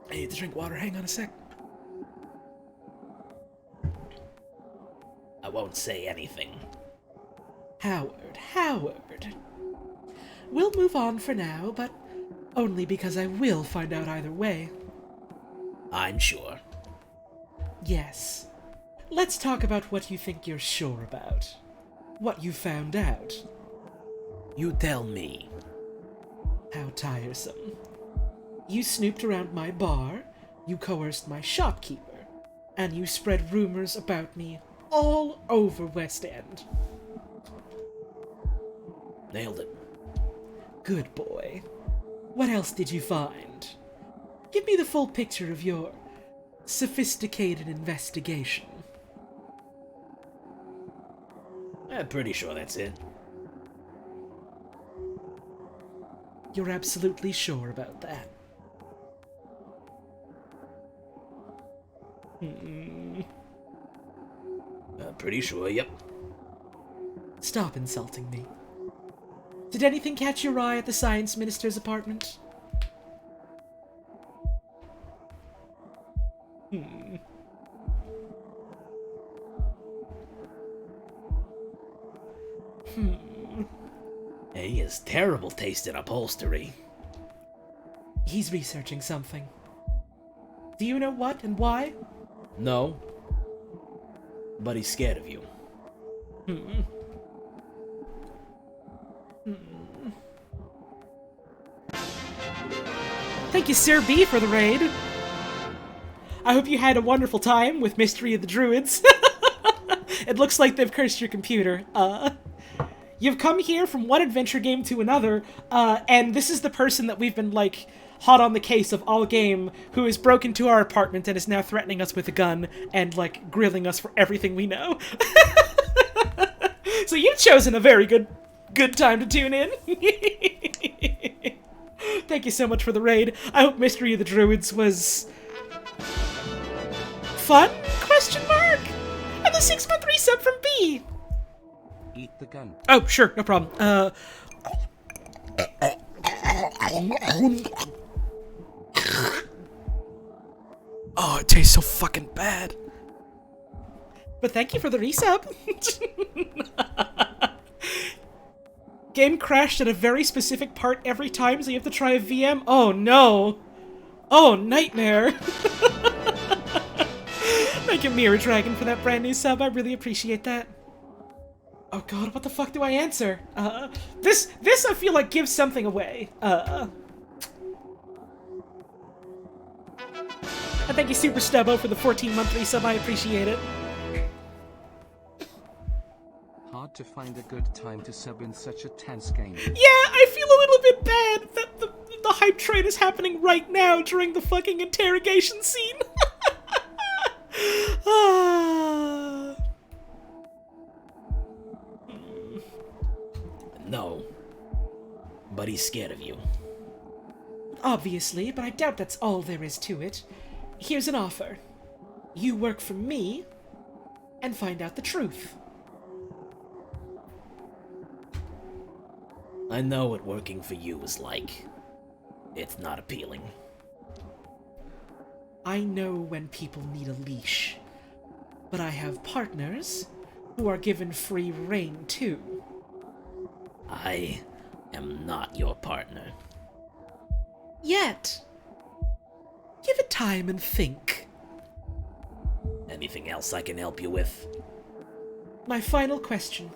I need to drink water. Hang on a sec. I won't say anything. Howard. We'll move on for now, but only because I will find out either way. I'm sure. Yes. Let's talk about what you think you're sure about. What you found out. You tell me. How tiresome. You snooped around my bar, you coerced my shopkeeper, and you spread rumors about me all over West End. Nailed it. Good boy. What else did you find? Give me the full picture of your sophisticated investigation. I'm pretty sure that's it. You're absolutely sure about that? Pretty sure, yep. Stop insulting me. Did anything catch your eye at the science minister's apartment? He has terrible taste in upholstery. He's researching something. Do you know what and why? No. But he's scared of you. Thank you, Sir B, for the raid. I hope you had a wonderful time with Mystery of the Druids. It looks like they've cursed your computer. You've come here from one adventure game to another, and this is the person that we've been, like, hot on the case of all game, who has broken into our apartment and is now threatening us with a gun and, like, grilling us for everything we know. So you've chosen a very good time to tune in. Thank you so much for the raid. I hope Mystery of the Druids was fun? Question mark? And the 6-month resub from B. Eat the gun. Oh, sure, no problem. Oh, it tastes so fucking bad. But thank you for the resub. Game crashed at a very specific part every time, so you have to try a VM. Oh no. Oh, nightmare. Thank you, Mirror Dragon, for that brand new sub. I really appreciate that. Oh god, what the fuck do I answer? This I feel like gives something away. And thank you, Super Stubbo, for the 14-month resub. I appreciate it. Hard to find a good time to sub in such a tense game. Yeah, I feel a little bit bad that the hype train is happening right now during the fucking interrogation scene. No. But he's scared of you. Obviously, but I doubt that's all there is to it. Here's an offer. You work for me, and find out the truth. I know what working for you is like. It's not appealing. I know when people need a leash, but I have partners who are given free rein too. I am not your partner. Yet. Give it time and think. Anything else I can help you with? My final question.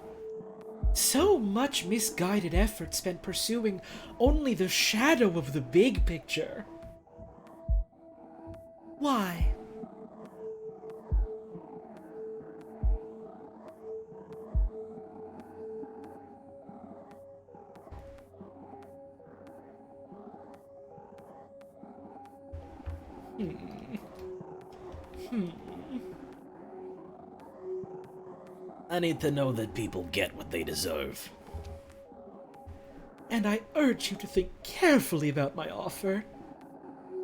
So much misguided effort spent pursuing only the shadow of the big picture. Why? I need to know that people get what they deserve. And I urge you to think carefully about my offer.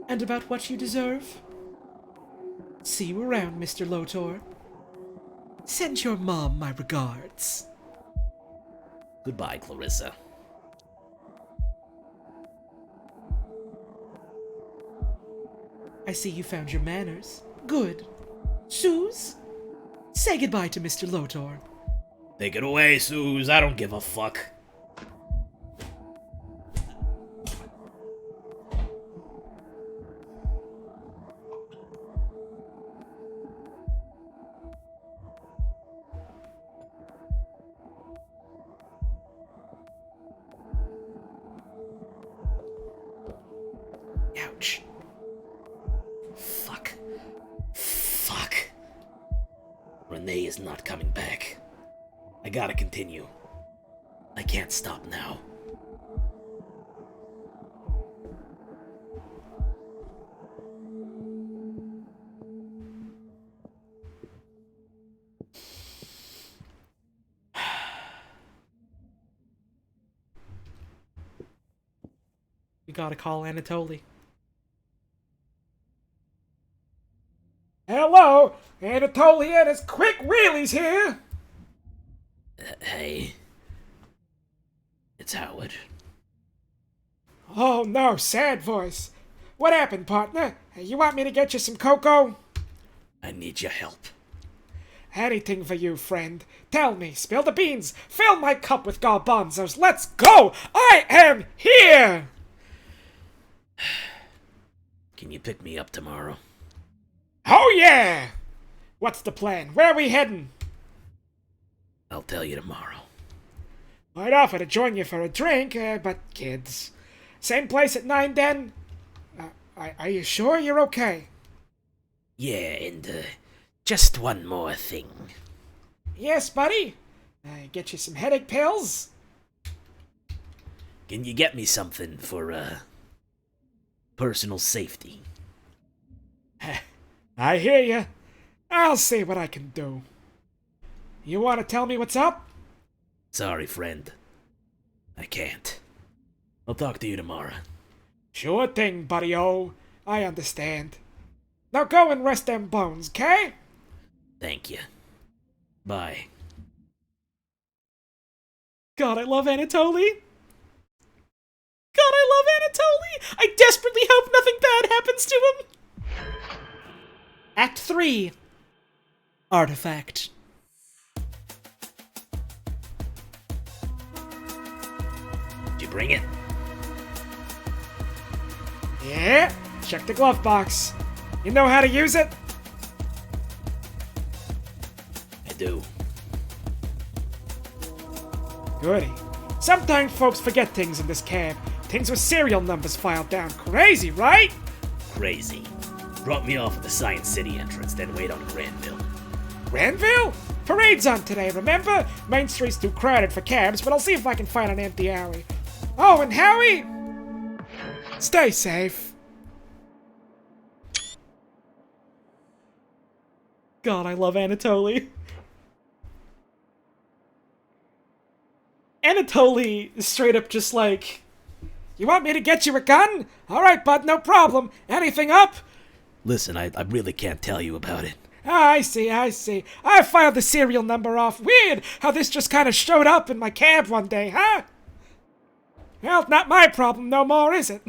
And about what you deserve. See you around, Mr. Lotor. Send your mom my regards. Goodbye, Clarissa. I see you found your manners. Good. Suze, say goodbye to Mr. Lotor. Take it away, Suze. I don't give a fuck. Ouch. Fuck. Fuck. Renee is not coming back. I gotta continue. I can't stop now. We gotta call Anatoly. Hello, Anatoly and his quick wheelies here. Hey. It's Howard. Oh no, sad voice. What happened, partner? You want me to get you some cocoa? I need your help. Anything for you, friend. Tell me, spill the beans. Fill my cup with garbanzos. Let's go. I am here. Can you pick me up tomorrow? Oh yeah. What's the plan? Where are we heading? I'll tell you tomorrow. I'd offer to join you for a drink, but kids. Same place at 9 then? Are you sure you're okay? Yeah, and just one more thing. Yes, buddy. Get you some headache pills? Can you get me something for, personal safety? I hear you. I'll see what I can do. You want to tell me what's up? Sorry, friend. I can't. I'll talk to you tomorrow. Sure thing, buddy-o. I understand. Now go and rest them bones, 'kay? Thank you. Bye. God, I love Anatoly. God, God, I love Anatoly! I desperately hope nothing bad happens to him! Act 3. Artifact. Did you bring it? Yeah, check the glove box. You know how to use it? I do. Goody. Sometimes folks forget things in this cab. Things with serial numbers filed down. Crazy, right? Crazy. Drop me off at the Science City entrance, then wait on Granville. Granville? Parade's on today, remember? Main Street's too crowded for cabs, but I'll see if I can find an empty alley. Oh, and Howie? Stay safe. God, I love Anatoly. Anatoly is straight up just like, You want me to get you a gun? All right, bud, no problem. Anything up? Listen, I really can't tell you about it. Ah, I see. I filed the serial number off. Weird how this just kind of showed up in my cab one day, huh? Well, not my problem no more, is it?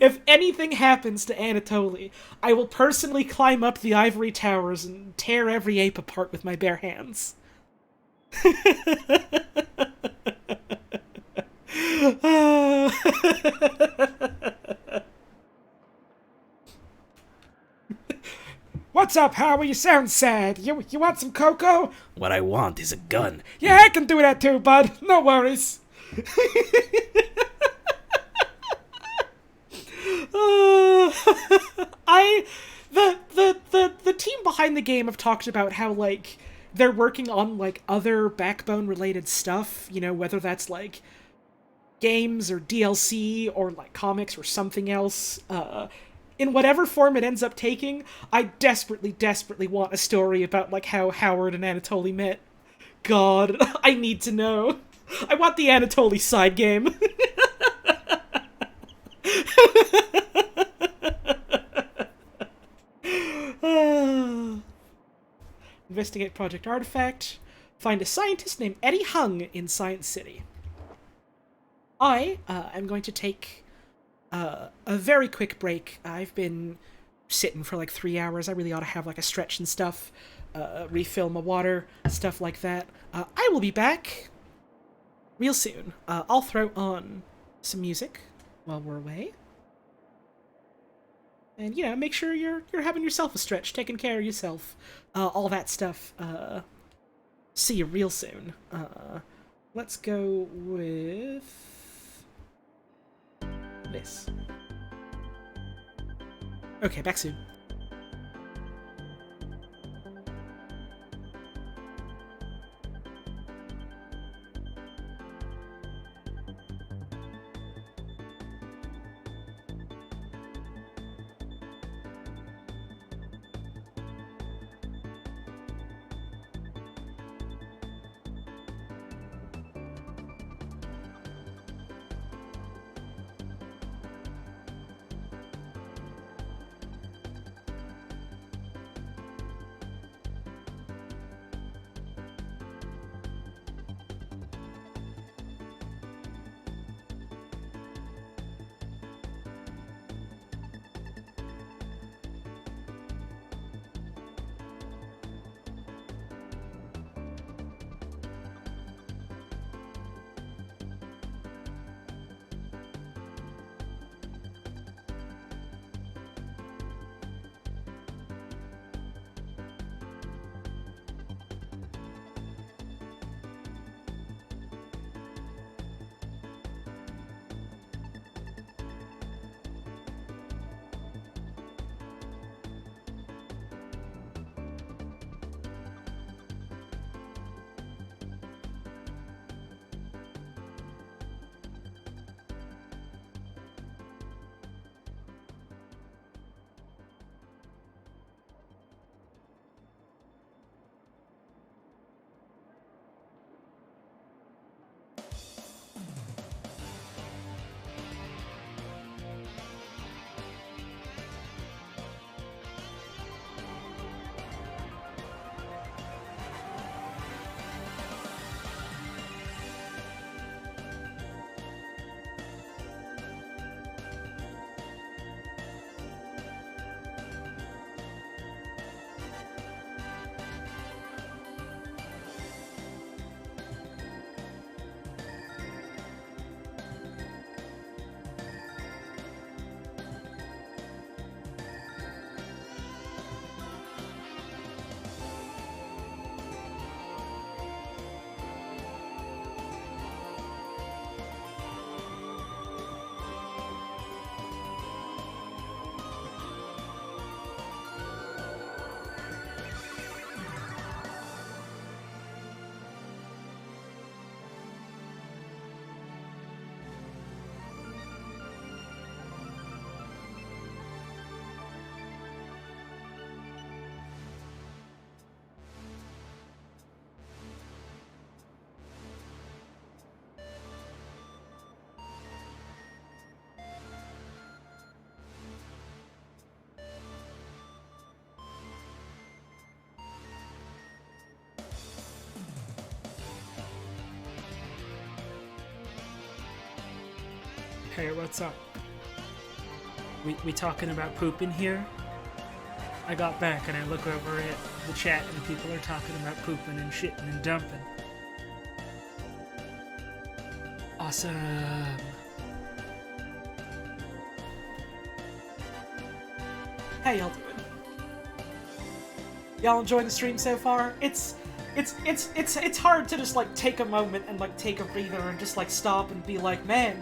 if anything happens to Anatoly, I will personally climb up the ivory towers and tear every ape apart with my bare hands. What's up, Howie? You sound sad. You want some cocoa? What I want is a gun. Yeah, I can do that too, bud. No worries. The team behind the game have talked about how, like, they're working on, like, other Backbone-related stuff, you know, whether that's, like, games or DLC or, like, comics or something else. In whatever form it ends up taking, I desperately want a story about, like, how Howard and Anatoly met. God, I need to know. I want the Anatoly side game. Investigate Project Artifact. Find a scientist named Eddie Hung in Science City. I am going to take a very quick break. I've been sitting for like 3 hours. I really ought to have like a stretch and stuff. Refill my water, stuff like that. I will be back real soon. I'll throw on some music while we're away. And, you know, make sure you're having yourself a stretch, taking care of yourself, all that stuff. See you real soon. Let's go with this. Okay, back soon. Hey, what's up? We talking about poop in here? I got back and I look over at the chat and people are talking about pooping and shitting and dumping. Awesome. How y'all doing? Y'all enjoying the stream so far? It's hard to just like take a moment and like take a breather and just like stop and be like, man,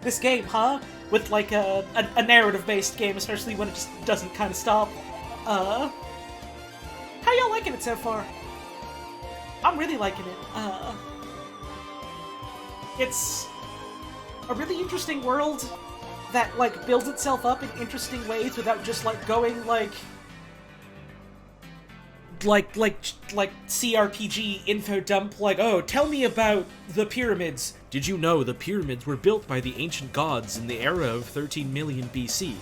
this game, huh? With like a narrative-based game, especially when it just doesn't kind of stop. How y'all liking it so far? I'm really liking it. It's a really interesting world that like builds itself up in interesting ways without just like going like CRPG info dump, like, oh, tell me about the pyramids. Did you know the pyramids were built by the ancient gods in the era of 13 million BC?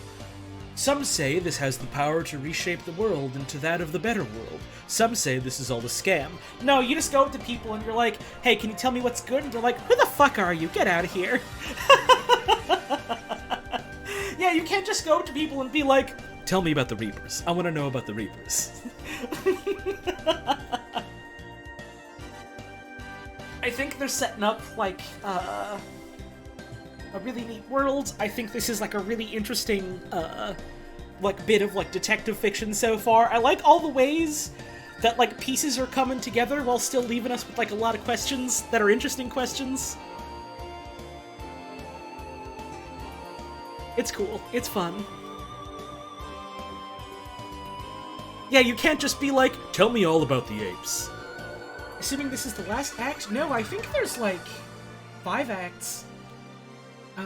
Some say this has the power to reshape the world into that of the better world. Some say this is all a scam. No, you just go up to people and you're like, hey, can you tell me what's good? And they're like, who the fuck are you? Get out of here. Yeah, you can't just go up to people and be like, tell me about the Reapers. I want to know about the Reapers. I think they're setting up, like, a really neat world. I think this is, like, a really interesting, like, bit of, like, detective fiction so far. I like all the ways that, like, pieces are coming together while still leaving us with, like, a lot of questions that are interesting questions. It's cool. It's fun. Yeah, you can't just be like, tell me all about the apes. Assuming this is the last act? No, I think there's like 5 acts.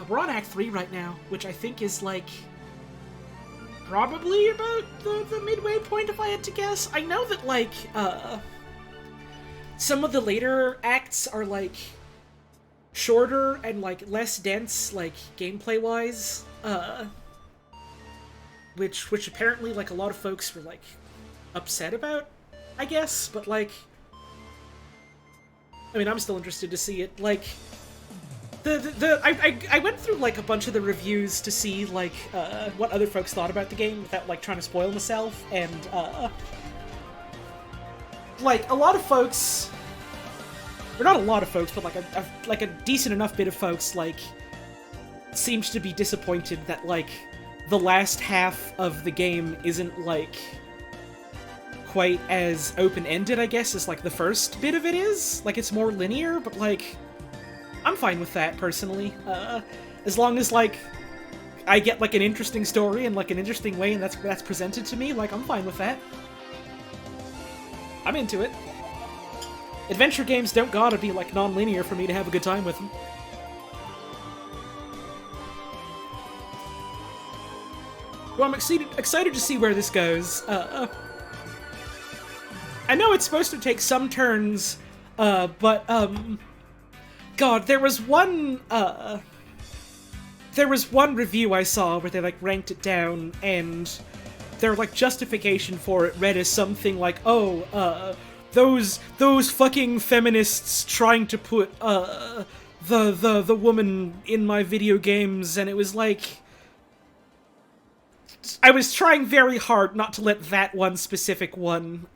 We're on Act 3 right now, which I think is like probably about the midway point if I had to guess. I know that like some of the later acts are like shorter and like less dense, like gameplay wise. Which apparently like a lot of folks were like upset about, I guess, but like, I mean, I'm still interested to see it. Like, I went through like a bunch of the reviews to see like what other folks thought about the game without like trying to spoil myself, and like a lot of folks, or not a lot of folks, but like a decent enough bit of folks like seemed to be disappointed that like the last half of the game isn't like quite as open-ended, I guess, as like the first bit of it is. Like, it's more linear, but like I'm fine with that personally. As long as like I get like an interesting story and like an interesting way and that's presented to me, like I'm fine with that. I'm into it. Adventure games don't gotta be like non-linear for me to have a good time with them. Well, I'm excited to see where this goes. I know it's supposed to take some turns, but, God, there was one review I saw where they, like, ranked it down, and their, like, justification for it read as something like, oh, those fucking feminists trying to put, the woman in my video games, and it was like, I was trying very hard not to let that one specific one,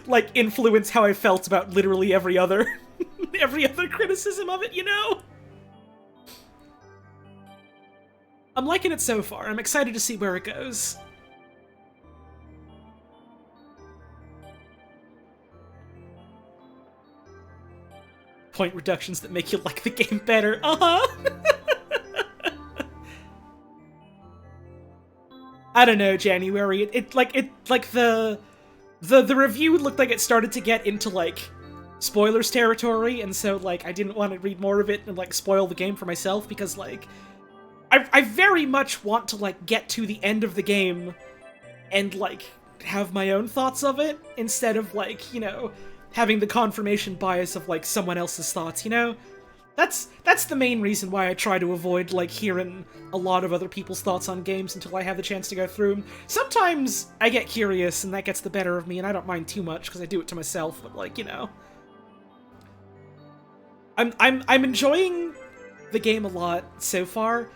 like, influence how I felt about literally every other criticism of it, you know? I'm liking it so far. I'm excited to see where it goes. Point reductions that make you like the game better. Uh-huh! I don't know, January. The review looked like it started to get into, like, spoilers territory, and so, like, I didn't want to read more of it and, like, spoil the game for myself, because, like, I very much want to, like, get to the end of the game and, like, have my own thoughts of it, instead of, like, you know, having the confirmation bias of, like, someone else's thoughts, you know? That's the main reason why I try to avoid, like, hearing a lot of other people's thoughts on games until I have the chance to go through them. Sometimes I get curious, and that gets the better of me, and I don't mind too much, because I do it to myself, but, like, you know. I'm enjoying the game a lot so far.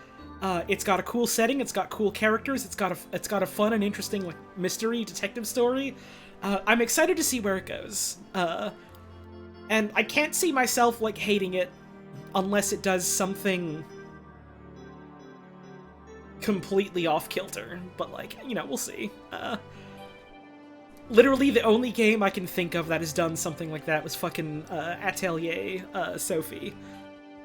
It's got a cool setting, it's got cool characters, it's got a fun and interesting like mystery detective story. I'm excited to see where it goes. And I can't see myself like hating it unless it does something completely off kilter. But like, you know, we'll see. Literally the only game I can think of that has done something like that was fucking Atelier Sophie.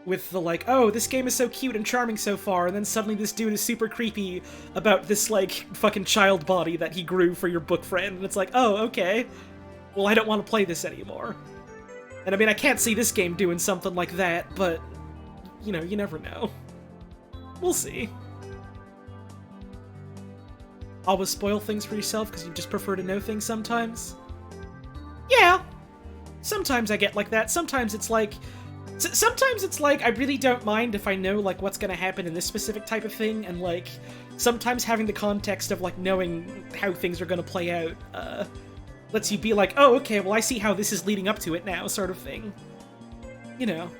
With the like, oh, this game is so cute and charming so far, and then suddenly this dude is super creepy about this like fucking child body that he grew for your book friend, and it's like, oh, okay. Well, I don't want to play this anymore. And I mean, I can't see this game doing something like that, but, you know, you never know. We'll see. Always spoil things for yourself because you just prefer to know things sometimes? Yeah. Sometimes I get like that. Sometimes it's like I really don't mind if I know, like, what's gonna happen in this specific type of thing, and, like, sometimes having the context of, like, knowing how things are gonna play out, lets you be like, oh, okay, well, I see how this is leading up to it now, sort of thing. You know.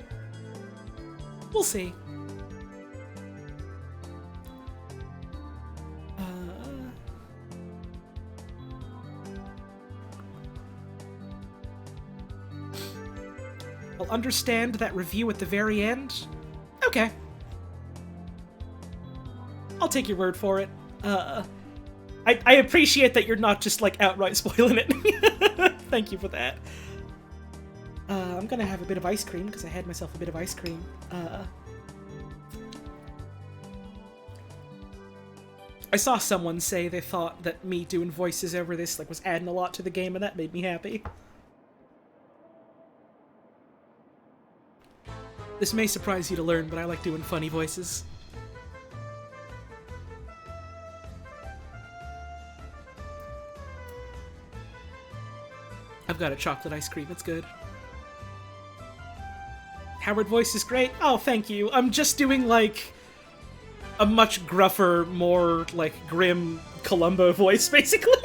We'll see. I'll understand that review at the very end. Okay. I'll take your word for it. I appreciate that you're not just, like, outright spoiling it. Thank you for that. I'm gonna have a bit of ice cream, because I had myself a bit of ice cream. I saw someone say they thought that me doing voices over this, like, was adding a lot to the game, and that made me happy. This may surprise you to learn, but I like doing funny voices. I've got a chocolate ice cream, it's good. Howard voice is great. Oh, thank you. I'm just doing, like, a much gruffer, more, like, grim Columbo voice, basically.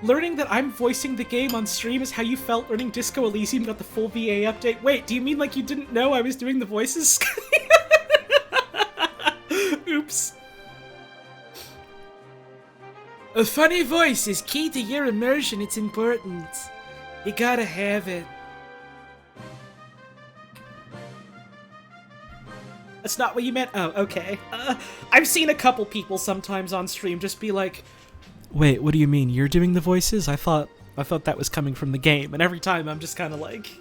Learning that I'm voicing the game on stream is how you felt learning Disco Elysium got the full VA update. Wait, do you mean like you didn't know I was doing the voices? Oops. A funny voice is key to your immersion. It's important. You gotta have it. That's not what you meant? Oh, okay. I've seen a couple people sometimes on stream just be like, wait, what do you mean? You're doing the voices? I thought that was coming from the game. And every time I'm just kind of like,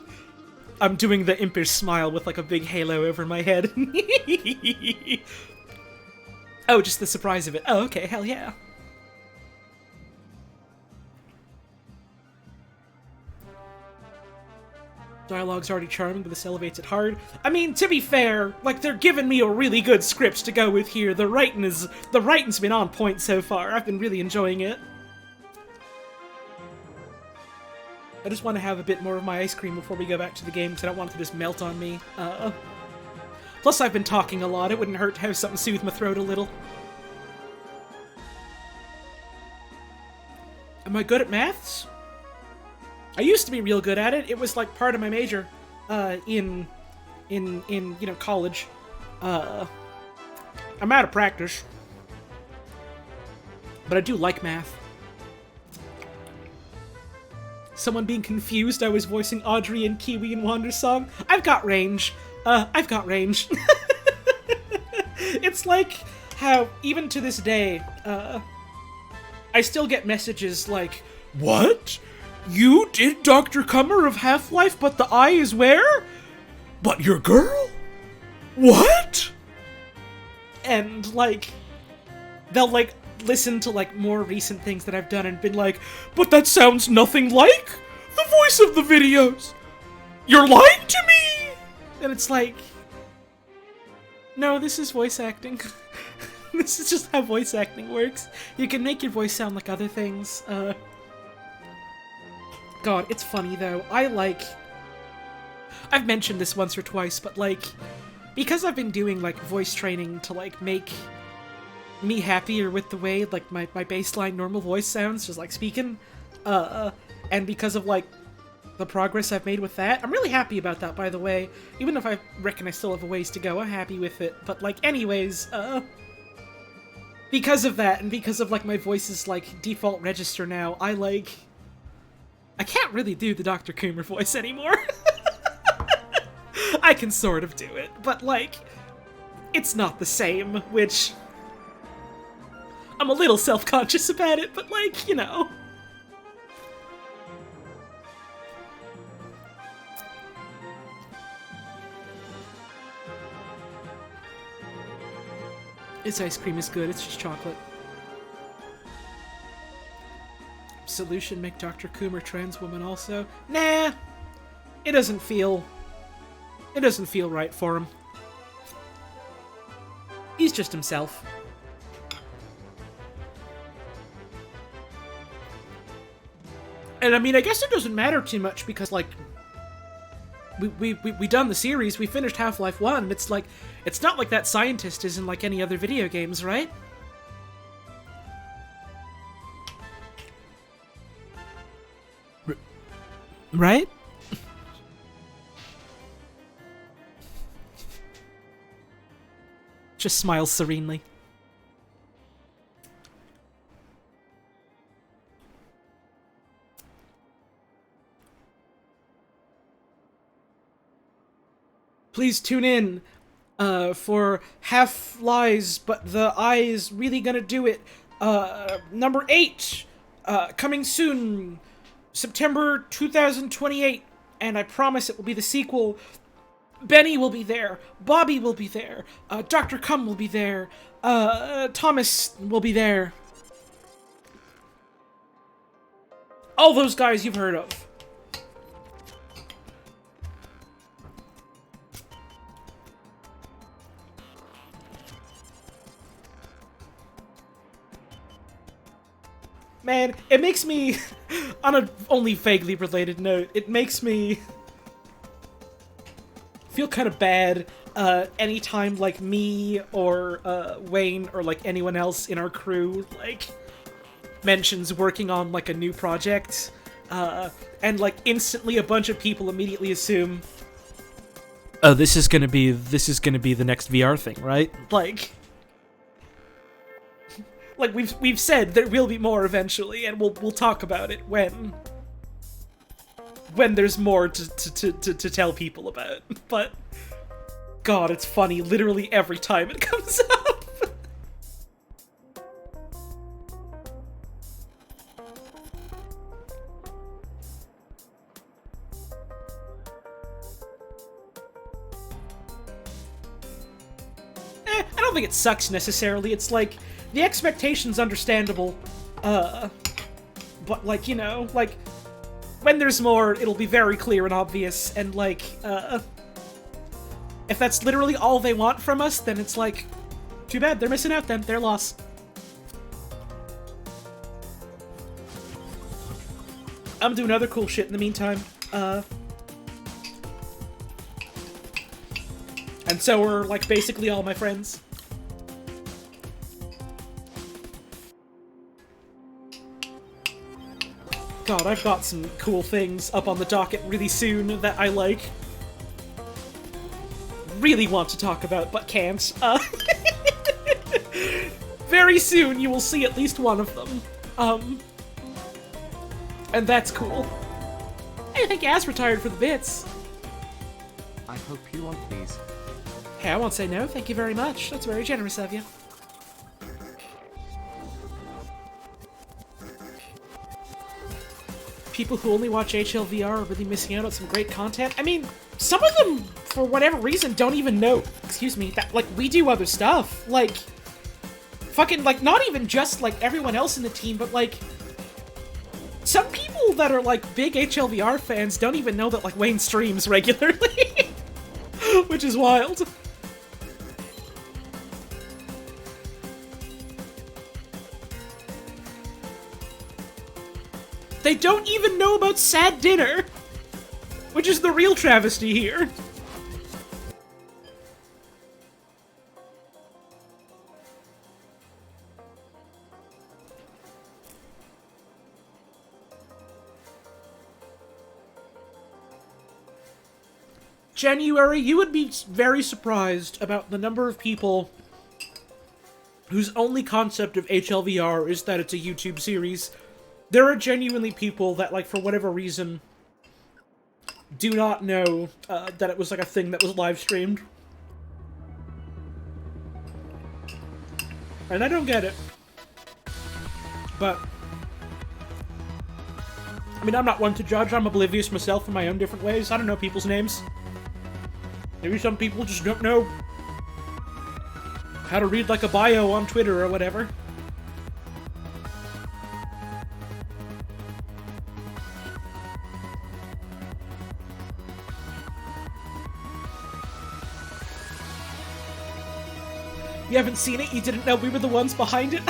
I'm doing the impish smile with like a big halo over my head. Oh, just the surprise of it. Oh, okay, hell yeah. Dialogue's already charming, but this elevates it hard. I mean, to be fair, like, they're giving me a really good script to go with here. The writing's been on point so far. I've been really enjoying it. I just want to have a bit more of my ice cream before we go back to the game, because I don't want it to just melt on me. Plus, I've been talking a lot. It wouldn't hurt to have something soothe my throat a little. Am I good at maths? I used to be real good at it. It was like part of my major in you know, college. I'm out of practice, but I do like math. Someone being confused I was voicing Audrey in Kiwi and Wander's song. I've got range. I've got range. It's like how even to this day I still get messages like, "What? You did Dr. Cummer of Half-Life, but the eye is where? But your girl? What?" And, like, they'll, like, listen to, like, more recent things that I've done and been like, "But that sounds nothing like the voice of the videos. You're lying to me!" And it's like, no, this is voice acting. This is just how voice acting works. You can make your voice sound like other things. God, it's funny, though. I've mentioned this once or twice, but, like, because I've been doing, like, voice training to, like, make me happier with the way, like, my baseline normal voice sounds, just, like, speaking. And because of, like, the progress I've made with that. I'm really happy about that, by the way. Even if I reckon I still have a ways to go, I'm happy with it. But, like, anyways, because of that, and because of, like, my voice's, like, default register now, I can't really do the Dr. Coomer voice anymore. I can sort of do it, but, like, it's not the same, which... I'm a little self-conscious about it, but, like, you know... This ice cream is good, it's just chocolate. Solution, make Dr. Coomer trans woman also? Nah! It doesn't feel right for him. He's just himself. And I mean, I guess it doesn't matter too much because, like, we done the series, we finished Half-Life 1, it's like, it's not like that scientist is in, like, any other video games, right? Right? Just smiles serenely. Please tune in for Half Lies, but the eye is really gonna do it. Number 8, coming soon, September 2028, and I promise it will be the sequel. Benny will be there, Bobby will be there, Dr. Cum will be there, Thomas will be there. All those guys you've heard of. Man, it makes me, on a only vaguely related note, it makes me feel kind of bad anytime, like, me or Wayne or, like, anyone else in our crew, like, mentions working on, like, a new project, and, like, instantly a bunch of people immediately assume, oh, this is gonna be the next VR thing, right? Like, we've said there will be more eventually, and we'll talk about it when there's more to tell people about. But God, it's funny literally every time it comes up. I don't think it sucks necessarily. It's like, the expectation's understandable, but, like, you know, like, when there's more, it'll be very clear and obvious, and, like, if that's literally all they want from us, then it's like, too bad, they're missing out then, they're lost. I'm doing other cool shit in the meantime, and so are, like, basically all my friends. God, I've got some cool things up on the docket really soon that I, like, really want to talk about, but can't. Very soon you will see at least one of them. And that's cool. Hey, I think Ass retired for the bits. I hope you want these. Hey, I won't say no, thank you very much. That's very generous of you. People who only watch HLVR are really missing out on some great content. I mean, some of them, for whatever reason, don't even know, excuse me, that, like, we do other stuff. Like, fucking, like, not even just, like, everyone else in the team, but, like, some people that are, like, big HLVR fans don't even know that, like, Wayne streams regularly. Which is wild. They don't even know about Sad Dinner, which is the real travesty here. January, you would be very surprised about the number of people whose only concept of HLVR is that it's a YouTube series. There are genuinely people that, like, for whatever reason, do not know that it was, like, a thing that was live-streamed. And I don't get it. But I mean, I'm not one to judge. I'm oblivious myself in my own different ways. I don't know people's names. Maybe some people just don't know how to read, like, a bio on Twitter or whatever. You haven't seen it? You didn't know we were the ones behind it?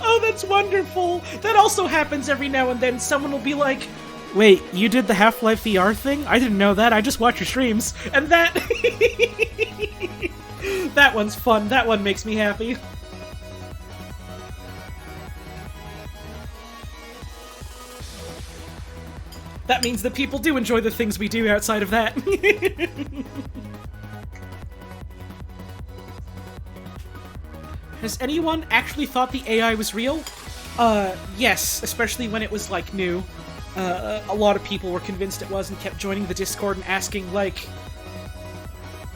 Oh, that's wonderful! That also happens every now and then. Someone will be like, wait, you did the Half-Life VR thing? I didn't know that. I just watch your streams. And that... that one's fun. That one makes me happy. That means that people do enjoy the things we do outside of that. Has anyone actually thought the AI was real? Yes, especially when it was, like, new. A lot of people were convinced it was and kept joining the Discord and asking, like,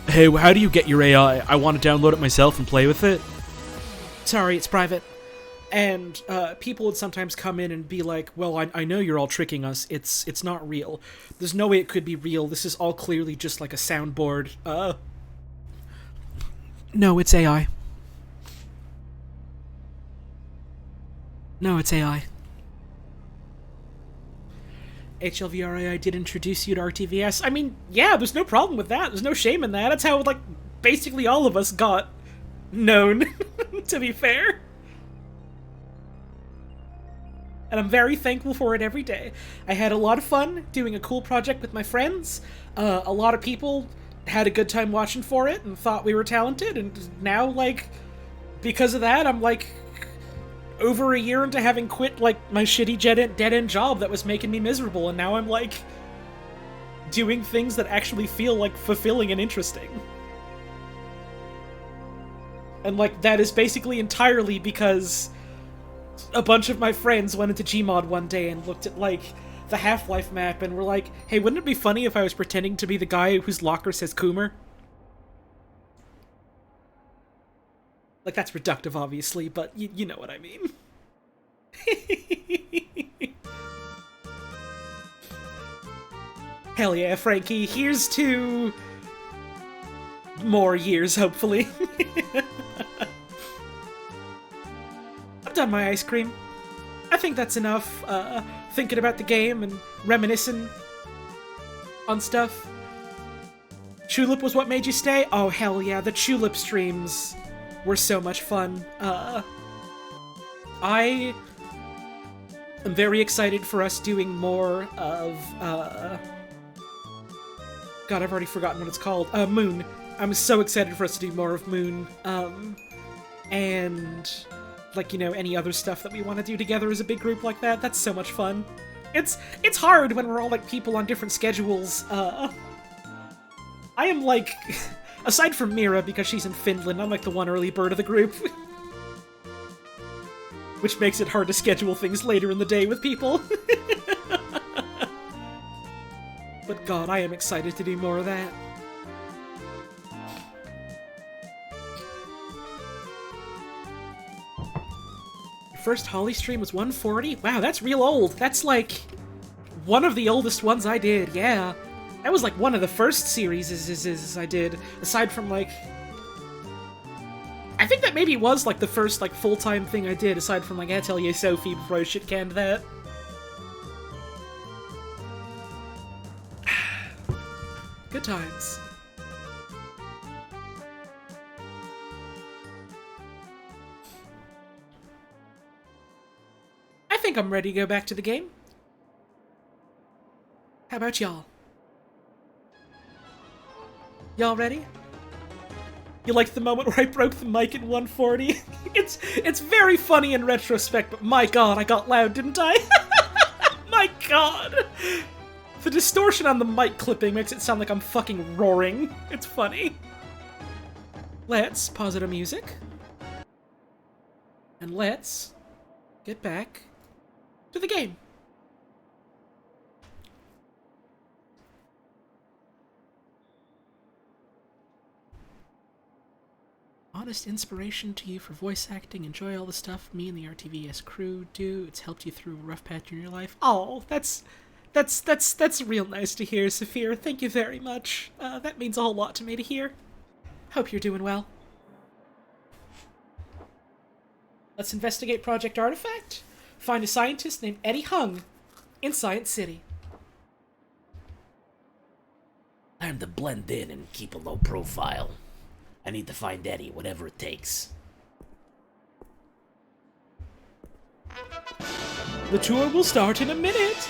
Hey, how do you get your AI? I want to download it myself and play with it. sorry, it's private. And people would sometimes come in and be like, well, I know you're all tricking us. It's not real. There's no way it could be real. This is all clearly just like a soundboard. No, it's AI. No, it's AI. HLVRAI did introduce you to RTVS. I mean, yeah, there's no problem with that. There's no shame in that. That's how, like, basically all of us got known, to be fair. And I'm very thankful for it every day. I had a lot of fun doing a cool project with my friends. A lot of people had a good time watching for it and thought we were talented, and now, like, because of that, I'm, like, over a year into having quit, like, my shitty dead-end job that was making me miserable, and now I'm, like, doing things that actually feel, like, fulfilling and interesting. And, like, that is basically entirely because a bunch of my friends went into Gmod one day and looked at, like, the Half-Life map and were like, hey, wouldn't it be funny if I was pretending to be the guy whose locker says Coomer? Like, that's reductive, obviously, but you know what I mean. Hell yeah, Frankie. Here's to more years, hopefully. I've done my ice cream. I think that's enough, thinking about the game and reminiscing on stuff. Tulip was what made you stay? Oh, hell yeah, the Tulip streams were so much fun. I am very excited for us doing more of, God, I've already forgotten what it's called. Moon. I'm so excited for us to do more of Moon. And, like, you know, any other stuff that we want to do together as a big group like that. That's so much fun. It's hard when we're all, like, people on different schedules. I am, like... Aside from Mira, because she's in Finland, I'm like the one early bird of the group. Which makes it hard to schedule things later in the day with people. But God, I am excited to do more of that. Your first Holly stream was 140? Wow, that's real old. That's like one of the oldest ones I did, yeah. That was, like, one of the first series I did, aside from, like... I think that maybe was, like, the first, like, full-time thing I did, aside from, like, Atelier Sophie before I shit-canned that. Good times. I think I'm ready to go back to the game. How about y'all? Y'all ready? You liked the moment where I broke the mic at 140? It's very funny in retrospect, but my God, I got loud, didn't I? My God! The distortion on the mic clipping makes it sound like I'm fucking roaring. It's funny. Let's pause the music. And let's get back to the game. Honest inspiration to you for voice acting. Enjoy all the stuff me and the RTVS crew do. It's helped you through a rough patch in your life. Oh, that's real nice to hear, Saphir. Thank you very much. That means a whole lot to me to hear. Hope you're doing well. Let's investigate Project Artifact. Find a scientist named Eddie Hung in Science City. Time to blend in and keep a low profile. I need to find Eddie, whatever it takes. The tour will start in a minute.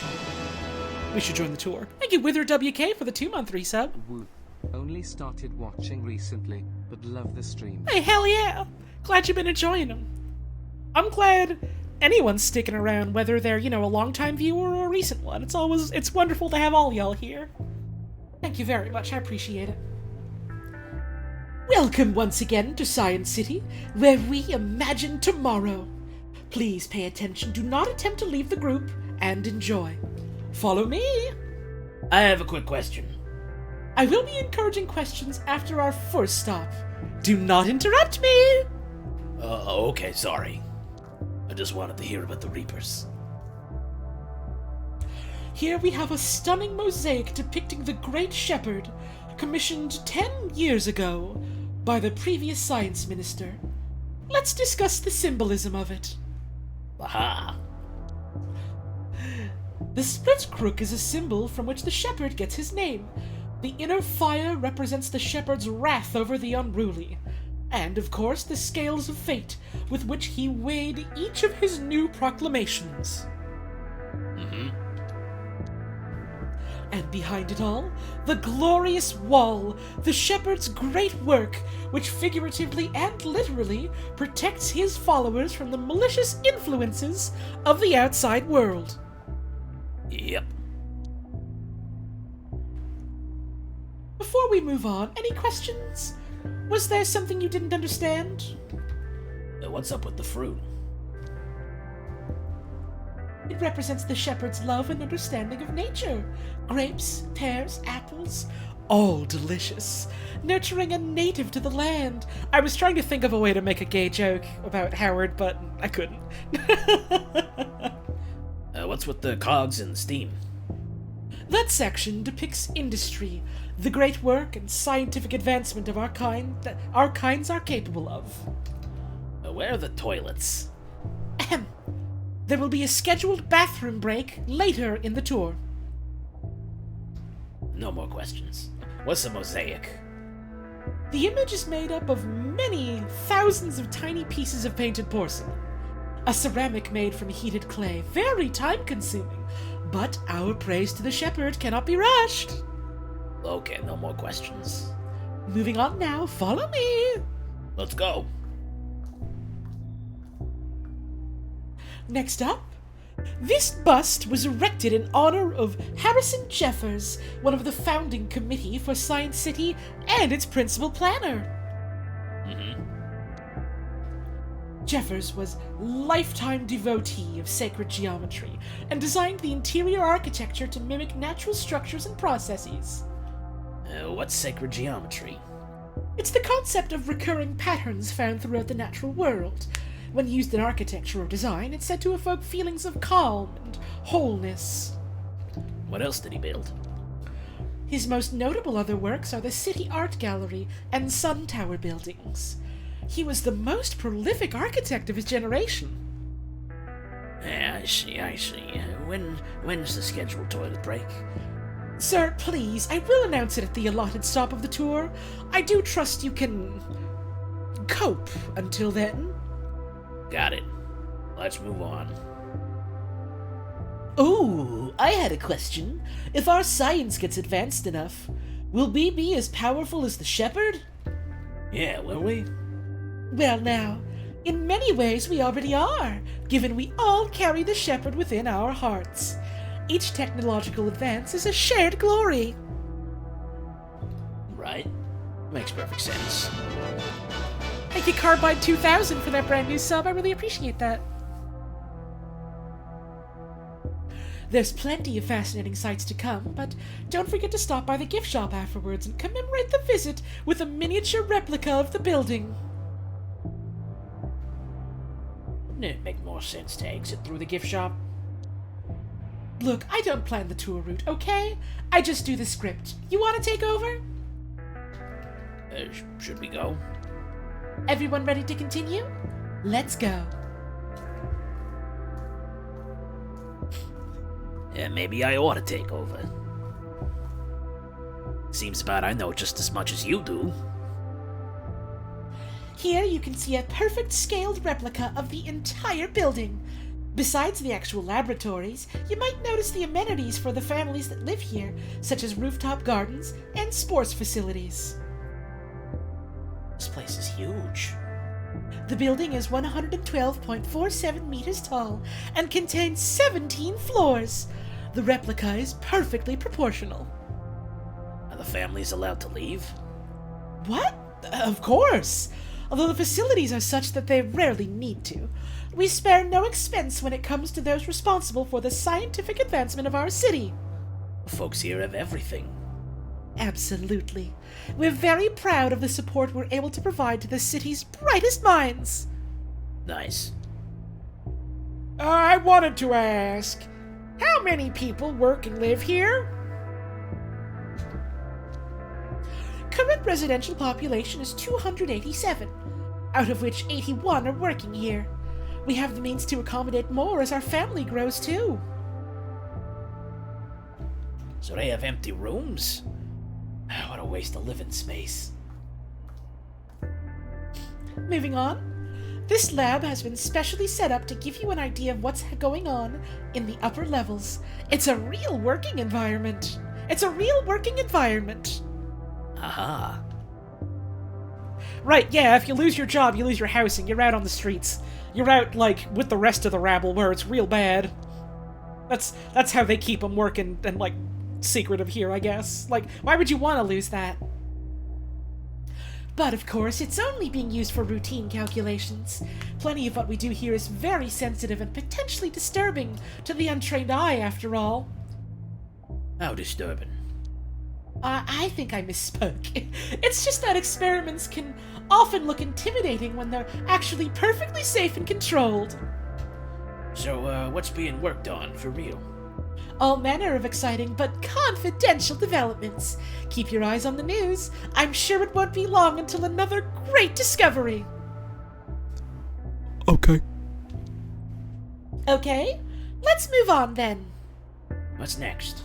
We should join the tour. Thank you, Wither WK, for the 2-month resub. Woo. Only started watching recently, but love the stream. Hey, hell yeah! Glad you've been enjoying them. I'm glad anyone's sticking around, whether they're, a long-time viewer or a recent one. It's wonderful to have all y'all here. Thank you very much, I appreciate it. Welcome once again to Science City, where we imagine tomorrow. Please pay attention, do not attempt to leave the group, and enjoy. Follow me. I have a quick question. I will be encouraging questions after our first stop. Do not interrupt me! Okay, sorry. I just wanted to hear about the Reapers. Here we have a stunning mosaic depicting the Great Shepherd, commissioned 10 years ago by the previous science minister. Let's discuss the symbolism of it. Aha! The split crook is a symbol from which the shepherd gets his name. The inner fire represents the shepherd's wrath over the unruly. And, of course, the scales of fate with which he weighed each of his new proclamations. And behind it all, the glorious wall, the shepherd's great work, which figuratively and literally protects his followers from the malicious influences of the outside world. Yep. Before we move on, any questions? Was there something you didn't understand? What's up with the fruit? It represents the shepherd's love and understanding of nature. Grapes, pears, apples, all delicious. Nurturing and native to the land. I was trying to think of a way to make a gay joke about Howard, but I couldn't. What's with the cogs and steam? That section depicts industry, the great work and scientific advancement of our kind that our kinds are capable of. Where are the toilets? Ahem. There will be a scheduled bathroom break later in the tour. No more questions. What's a mosaic? The image is made up of many thousands of tiny pieces of painted porcelain. A ceramic made from heated clay, very time-consuming, but our praise to the shepherd cannot be rushed. Okay, no more questions. Moving on now, follow me. Let's go. Next up, this bust was erected in honor of Harrison Jeffers, one of the founding committee for Science City and its principal planner. Jeffers was lifetime devotee of sacred geometry and designed the interior architecture to mimic natural structures and processes. What's sacred geometry? It's the concept of recurring patterns found throughout the natural world. When used in architecture or design, it's said to evoke feelings of calm and wholeness. What else did he build? His most notable other works are the City Art Gallery and Sun Tower buildings. He was the most prolific architect of his generation. Yeah, I see. When's the scheduled toilet break? Sir, please, I will announce it at the allotted stop of the tour. I do trust you can cope until then. Got it. Let's move on. Oh, I had a question. If our science gets advanced enough, will we be as powerful as the shepherd? Yeah, will we? Well now, in many ways we already are, given we all carry the shepherd within our hearts. Each technological advance is a shared glory. Right. Makes perfect sense. Thank you, Carbide 2000, for that brand new sub. I really appreciate that. There's plenty of fascinating sights to come, but don't forget to stop by the gift shop afterwards and commemorate the visit with a miniature replica of the building. Wouldn't it make more sense to exit through the gift shop? Look, I don't plan the tour route, okay? I just do the script. You want to take over? Should we go? Everyone ready to continue? Let's go. Yeah, maybe I ought to take over. Seems about I know just as much as you do. Here you can see a perfect scaled replica of the entire building. Besides the actual laboratories, you might notice the amenities for the families that live here, such as rooftop gardens and sports facilities. This place is huge. The building is 112.47 meters tall and contains 17 floors. The replica is perfectly proportional. Are the families allowed to leave? What? Of course! Although the facilities are such that they rarely need to. We spare no expense when it comes to those responsible for the scientific advancement of our city. Folks here have everything. Absolutely. We're very proud of the support we're able to provide to the city's brightest minds. Nice. I wanted to ask, how many people work and live here? Current residential population is 287, out of which 81 are working here. We have the means to accommodate more as our family grows too. So they have empty rooms? What a waste of living space. Moving on. This lab has been specially set up to give you an idea of what's going on in the upper levels. It's a real working environment. Aha. Right, yeah, if you lose your job, you lose your housing. You're out on the streets. You're out, like, with the rest of the rabble where it's real bad. That's how they keep them working and, like, secretive here, I guess. Like, why would you want to lose that? But, of course, it's only being used for routine calculations. Plenty of what we do here is very sensitive and potentially disturbing to the untrained eye, after all. How disturbing. I think I misspoke. It's just that experiments can often look intimidating when they're actually perfectly safe and controlled. So, what's being worked on, for real? All manner of exciting but confidential developments. Keep your eyes on the news. I'm sure it won't be long until another great discovery. Okay. Okay, let's move on then. What's next?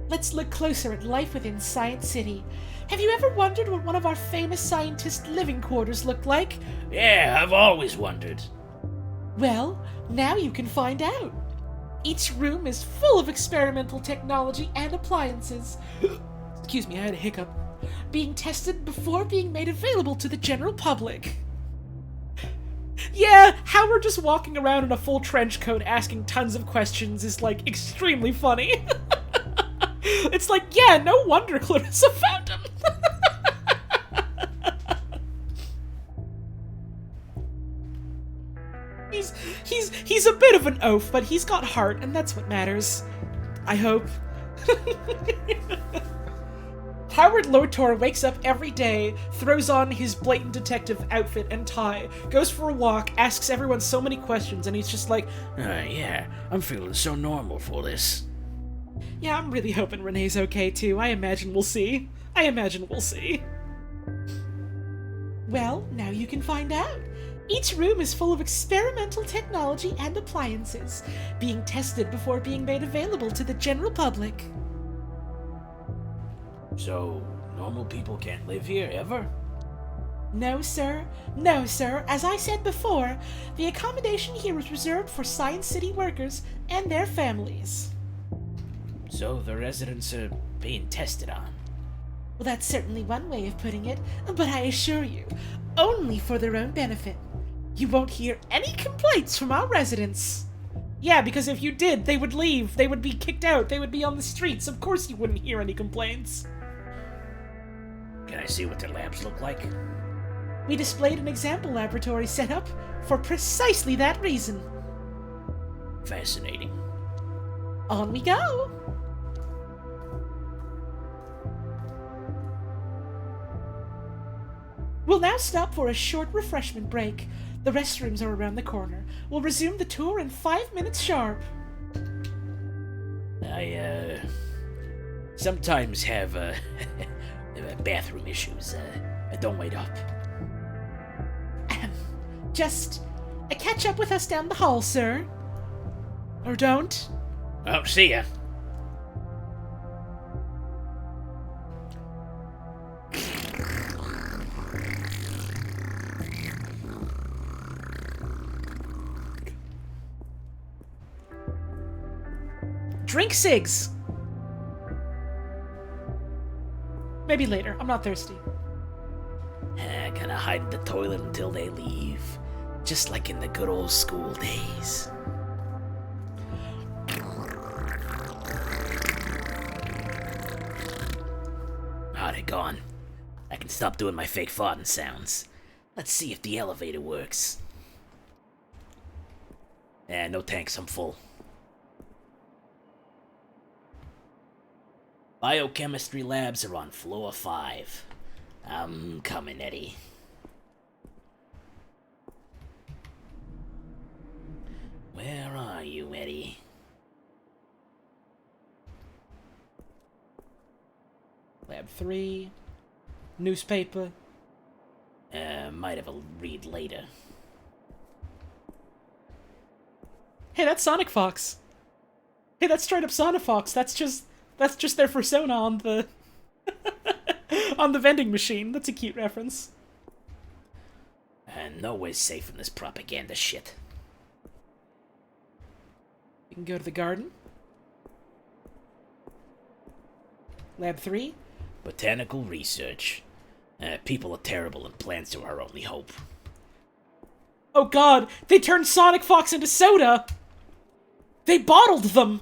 Let's look closer at life within Science City. Have you ever wondered what one of our famous scientists' living quarters looked like? Yeah, I've always wondered. Well, now you can find out. Each room is full of experimental technology and appliances. Excuse me, I had a hiccup. Being tested before being made available to the general public. Yeah, how we're just walking around in a full trench coat asking tons of questions is, like, extremely funny. It's like, yeah, no wonder Clarissa found him. He's a bit of an oaf, but he's got heart, and that's what matters. I hope. Howard Lotor wakes up every day, throws on his blatant detective outfit and tie, goes for a walk, asks everyone so many questions, and he's just like, Yeah, I'm feeling so normal for this. yeah, I'm really hoping Renee's okay too. I imagine we'll see. Well, now you can find out. Each room is full of experimental technology and appliances, being tested before being made available to the general public. So, normal people can't live here, ever? No, sir. No, sir. As I said before, the accommodation here is reserved for Science City workers and their families. So, the residents are being tested on. Well, that's certainly one way of putting it, but I assure you, only for their own benefit. You won't hear any complaints from our residents. Yeah, because if you did, they would leave. They would be kicked out. They would be on the streets. Of course you wouldn't hear any complaints. Can I see what their labs look like? We displayed an example laboratory set up for precisely that reason. Fascinating. On we go! We'll now stop for a short refreshment break. The restrooms are around the corner. We'll resume the tour in 5 minutes sharp. I, sometimes have, bathroom issues. Don't wait up. Just catch up with us down the hall, sir. Or don't. Oh, see ya. Drink cigs! Maybe later. I'm not thirsty. Gonna hide in the toilet until they leave. Just like in the good old school days. Ah, they're gone. I can stop doing my fake farting sounds. Let's see if the elevator works. No thanks, I'm full. Biochemistry labs are on floor 5. I'm coming, Eddie. Where are you, Eddie? Lab 3. Newspaper. Might have a read later. Hey, that's Sonic Fox. Hey, that's straight up Sonic Fox. That's just their persona on the on the vending machine. That's a cute reference. Nowhere's safe from this propaganda shit. We can go to the garden. Lab 3. Botanical research. People are terrible and plants are our only hope. Oh god, they turned Sonic Fox into soda! They bottled them!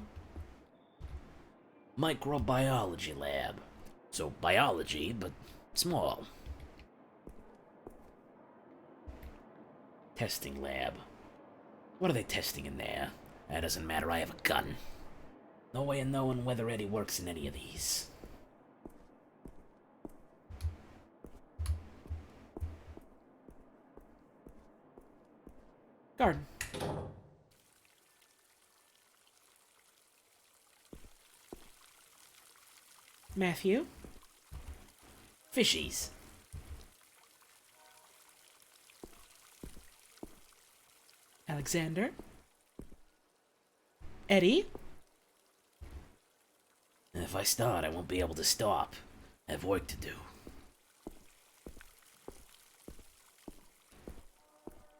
Microbiology lab. So biology, but small. Testing lab. What are they testing in there? That doesn't matter, I have a gun. No way of knowing whether Eddie works in any of these. Garden. Matthew. Fishies. Alexander. Eddie. If I start, I won't be able to stop. I have work to do.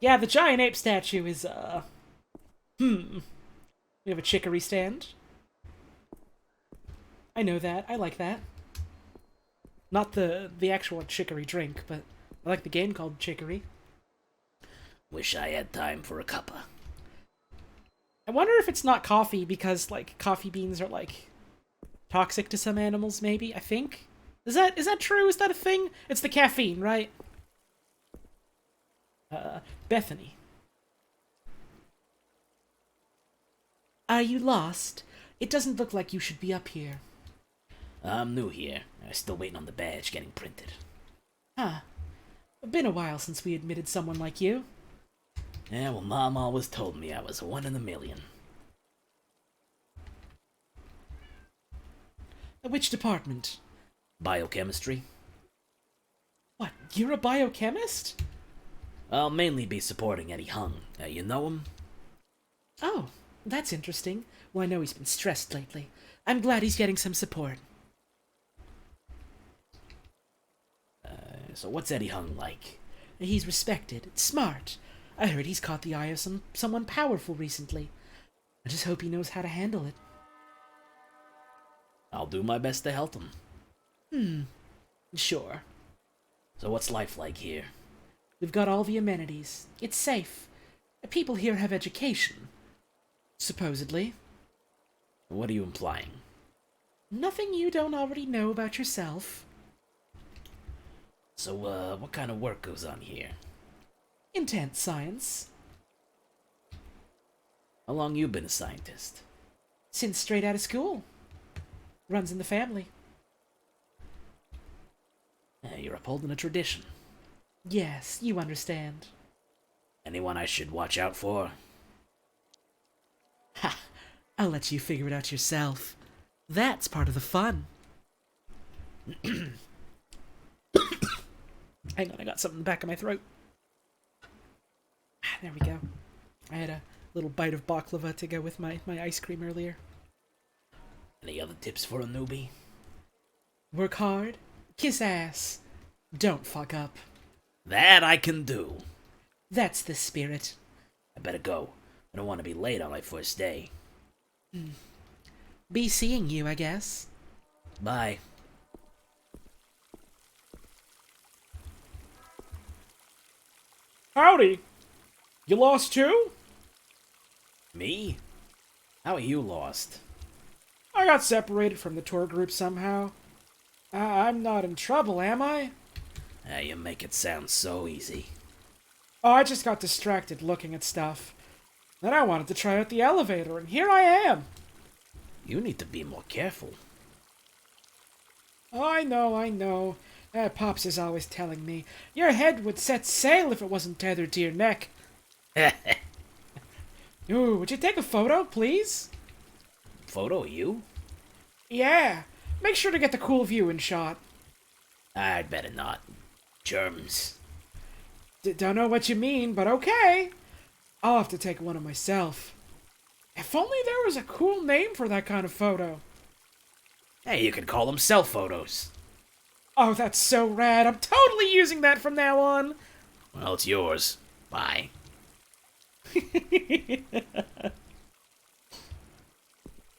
Yeah, the giant ape statue is, We have a chicory stand. I know that. I like that. Not the actual chicory drink, but I like the game called Chicory. Wish I had time for a cuppa. I wonder if it's not coffee because, like, coffee beans are, like, toxic to some animals, maybe? I think? Is that true? Is that a thing? It's the caffeine, right? Bethany. Are you lost? It doesn't look like you should be up here. I'm new here. I'm still waiting on the badge getting printed. Huh. Been a while since we admitted someone like you. Yeah, well, Mom always told me I was one in a million. Which department? Biochemistry. What, you're a biochemist? I'll mainly be supporting Eddie Hung. You know him? Oh, that's interesting. Well, I know he's been stressed lately. I'm glad he's getting some support. So what's Eddie Hung like? He's respected, smart. I heard he's caught the eye of someone powerful recently. I just hope he knows how to handle it. I'll do my best to help him. Sure. So what's life like here? We've got all the amenities. It's safe. People here have education. Supposedly. What are you implying? Nothing you don't already know about yourself. So, what kind of work goes on here? Intense science. How long you been a scientist? Since straight out of school. Runs in the family. You're upholding a tradition. Yes, you understand. Anyone I should watch out for? Ha! I'll let you figure it out yourself. That's part of the fun. Hang on, I got something in the back of my throat. There we go. I had a little bite of baklava to go with my ice cream earlier. Any other tips for a newbie? Work hard, kiss ass, don't fuck up. That I can do. That's the spirit. I better go. I don't want to be late on my first day. Be seeing you, I guess. Bye. Howdy. You lost too? Me? How are you lost? I got separated from the tour group somehow. I'm not in trouble, am I? You make it sound so easy. Oh, I just got distracted looking at stuff. Then I wanted to try out the elevator, and here I am. You need to be more careful. Oh, I know. Pops is always telling me, your head would set sail if it wasn't tethered to your neck. Ooh, would you take a photo, please? Photo of you? Yeah, make sure to get the cool view in shot. I'd better not. Germs. Don't know what you mean, but okay. I'll have to take one of myself. If only there was a cool name for that kind of photo. Hey, you can call them self photos. Oh, that's so rad. I'm totally using that from now on. Well, it's yours. Bye.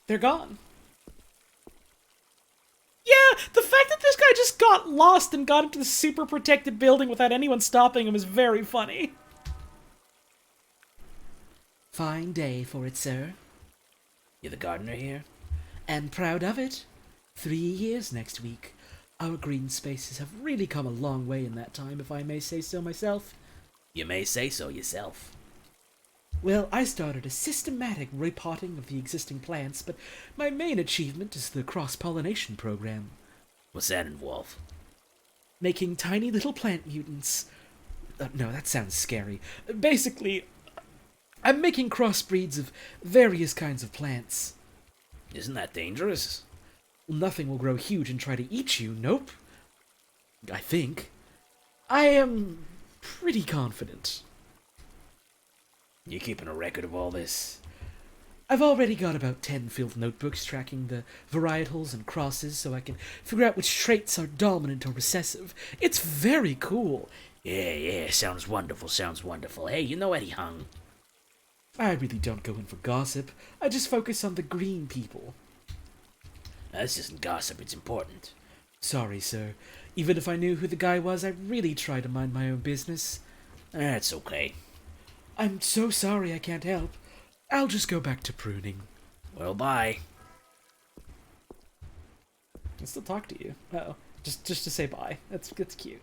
They're gone. Yeah, the fact that this guy just got lost and got into the super protected building without anyone stopping him is very funny. Fine day for it, sir. You the gardener here? And proud of it. 3 years next week. Our green spaces have really come a long way in that time, if I may say so myself. You may say so yourself. Well, I started a systematic repotting of the existing plants, but my main achievement is the cross-pollination program. What's that involve? Making tiny little plant mutants. No, that sounds scary. Basically, I'm making crossbreeds of various kinds of plants. Isn't that dangerous? Nothing will grow huge and try to eat you, nope. I think. I am pretty confident. You keeping a record of all this? I've already got about 10 filled notebooks tracking the varietals and crosses so I can figure out which traits are dominant or recessive. It's very cool. Yeah, sounds wonderful. Hey, you know Eddie Hung? I really don't go in for gossip. I just focus on the green people. This isn't gossip, it's important. Sorry, sir. Even if I knew who the guy was, I really try to mind my own business. That's okay. I'm so sorry I can't help. I'll just go back to pruning. Well, bye. I can still talk to you. Uh-oh. Just to say bye. That's cute.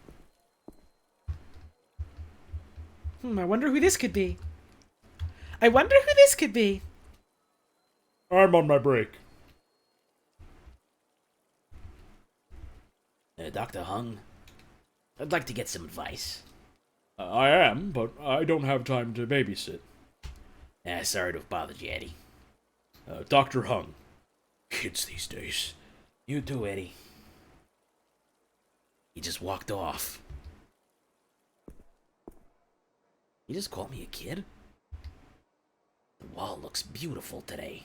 I wonder who this could be. I'm on my break. Dr. Hung, I'd like to get some advice. I am, but I don't have time to babysit. Sorry to have bothered you, Eddie. Dr. Hung. Kids these days. You too, Eddie. He just walked off. You just called me a kid? The wall looks beautiful today.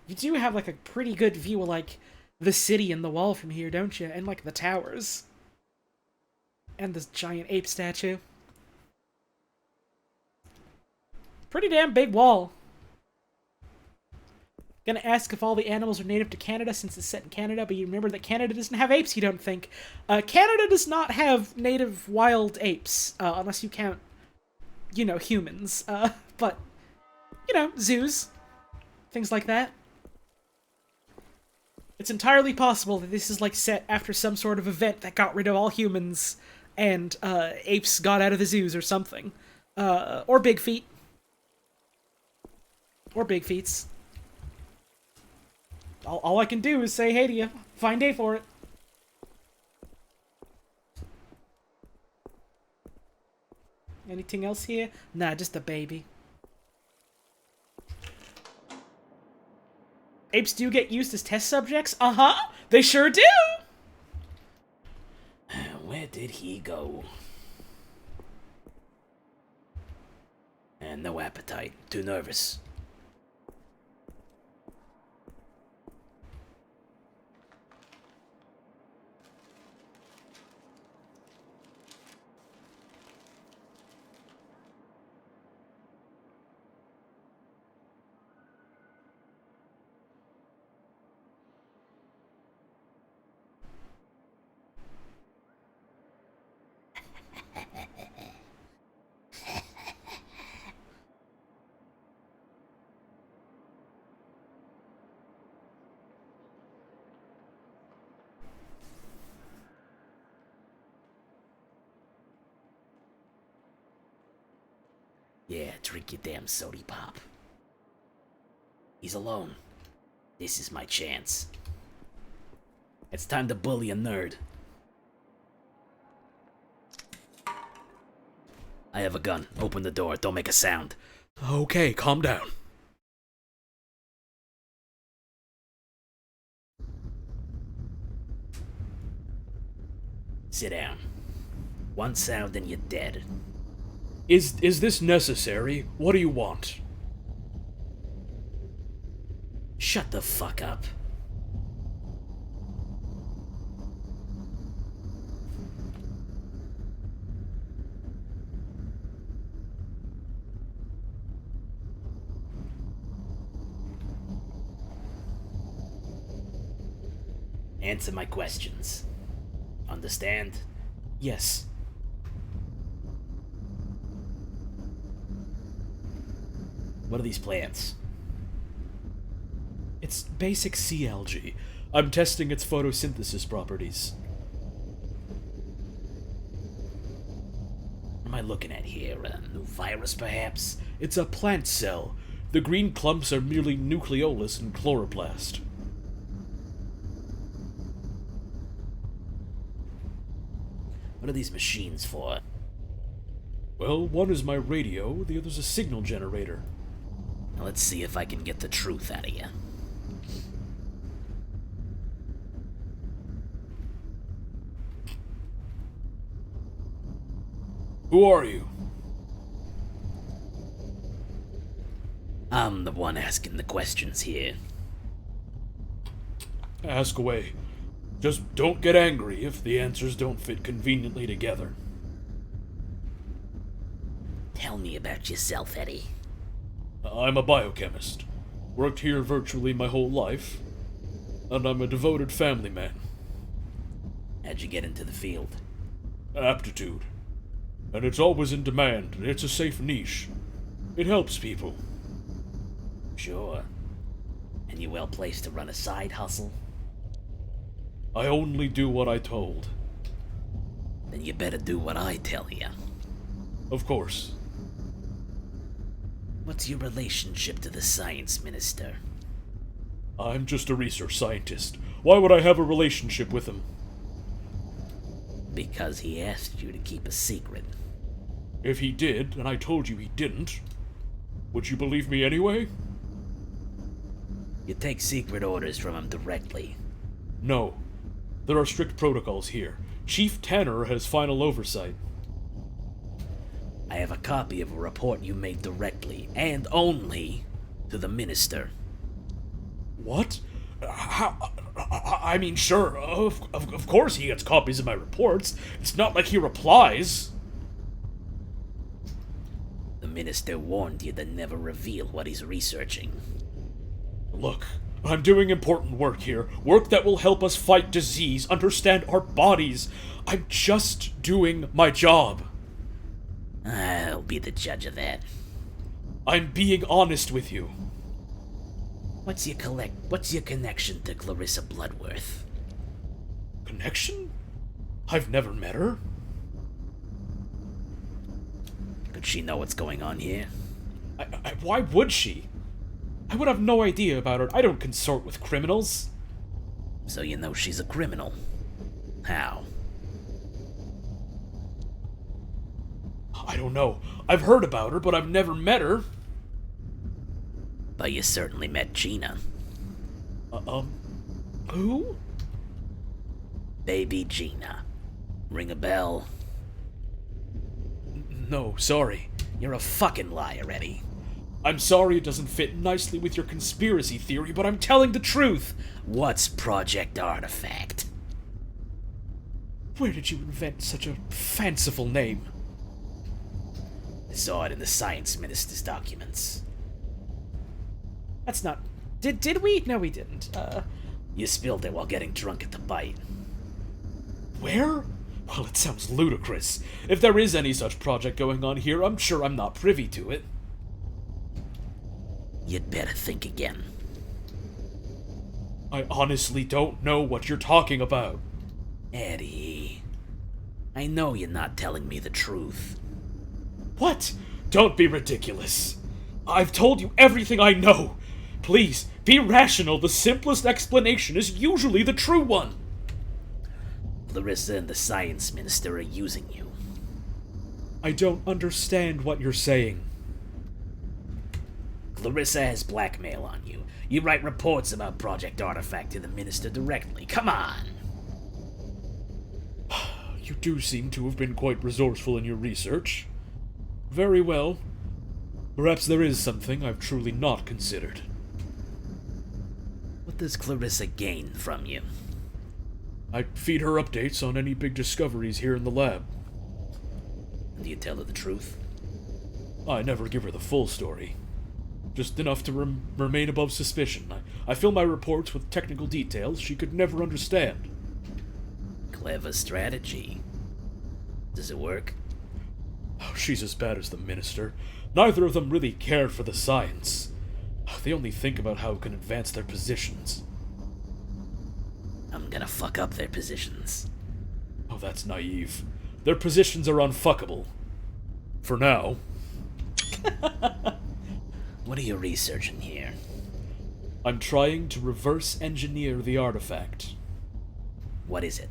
You do have, like, a pretty good view of, like, the city and the wall from here, don't you? And, like, the towers. And this giant ape statue. Pretty damn big wall. Gonna ask if all the animals are native to Canada since it's set in Canada, but you remember that Canada doesn't have apes, you don't think. Canada does not have native wild apes, unless you count, humans. But, zoos. Things like that. It's entirely possible that this is, set after some sort of event that got rid of all humans, and, apes got out of the zoos or something. Or big feet. Or big feets. All I can do is say hey to you. Fine day for it. Anything else here? Nah, just a baby. Apes do get used as test subjects? Uh-huh! They sure do! Where did he go? And no appetite. Too nervous. Yeah, drink your damn sody pop. He's alone. This is my chance. It's time to bully a nerd. I have a gun. Open the door. Don't make a sound. Okay, calm down. Sit down. One sound and you're dead. Is this necessary? What do you want? Shut the fuck up. Answer my questions. Understand? Yes. What are these plants? It's basic sea algae. I'm testing its photosynthesis properties. What am I looking at here? A new virus, perhaps? It's a plant cell. The green clumps are merely nucleolus and chloroplast. What are these machines for? Well, one is my radio, the other's a signal generator. Now let's see if I can get the truth out of you. Who are you? I'm the one asking the questions here. Ask away. Just don't get angry if the answers don't fit conveniently together. Tell me about yourself, Eddie. I'm a biochemist. Worked here virtually my whole life. And I'm a devoted family man. How'd you get into the field? Aptitude. And it's always in demand, and it's a safe niche. It helps people. Sure. And you well placed to run a side hustle? I only do what I told. Then you better do what I tell you. Of course. What's your relationship to the science minister? I'm just a research scientist. Why would I have a relationship with him? Because he asked you to keep a secret. If he did, and I told you he didn't, would you believe me anyway? You take secret orders from him directly. No. There are strict protocols here. Chief Tanner has final oversight. I have a copy of a report you made directly, and only, to the minister. What? How? I mean, sure, of course he gets copies of my reports. It's not like he replies. The minister warned you to never reveal what he's researching. Look, I'm doing important work here. Work that will help us fight disease, understand our bodies. I'm just doing my job. I'll be the judge of that. I'm being honest with you. What's your connection to Clarissa Bloodworth? Connection? I've never met her. Could she know what's going on here? Why would she? I would have no idea about her. I don't consort with criminals. So you know she's a criminal. How? I don't know. I've heard about her, but I've never met her. But you certainly met Gina. Who? Baby Gina. Ring a bell? No, sorry. You're a fucking liar, Eddie. I'm sorry it doesn't fit nicely with your conspiracy theory, but I'm telling the truth. What's Project Artifact? Where did you invent such a fanciful name? I saw it in the science minister's documents. That's not. Did we? No, we didn't. You spilled it while getting drunk at the bite. Where? Well, it sounds ludicrous. If there is any such project going on here, I'm sure I'm not privy to it. You'd better think again. I honestly don't know what you're talking about. Eddie, I know you're not telling me the truth. What? Don't be ridiculous. I've told you everything I know. Please, be rational. The simplest explanation is usually the true one. Clarissa and the science minister are using you. I don't understand what you're saying. Clarissa has blackmail on you. You write reports about Project Artifact to the minister directly. Come on! You do seem to have been quite resourceful in your research. Very well. Perhaps there is something I've truly not considered. What does Clarissa gain from you? I feed her updates on any big discoveries here in the lab. Do you tell her the truth? I never give her the full story. Just enough to remain above suspicion. I fill my reports with technical details she could never understand. Clever strategy. Does it work? Oh, she's as bad as the minister. Neither of them really care for the science. They only think about how it can advance their positions. I'm gonna fuck up their positions. Oh, that's naive. Their positions are unfuckable. For now. What are you researching here? I'm trying to reverse engineer the artifact. What is it?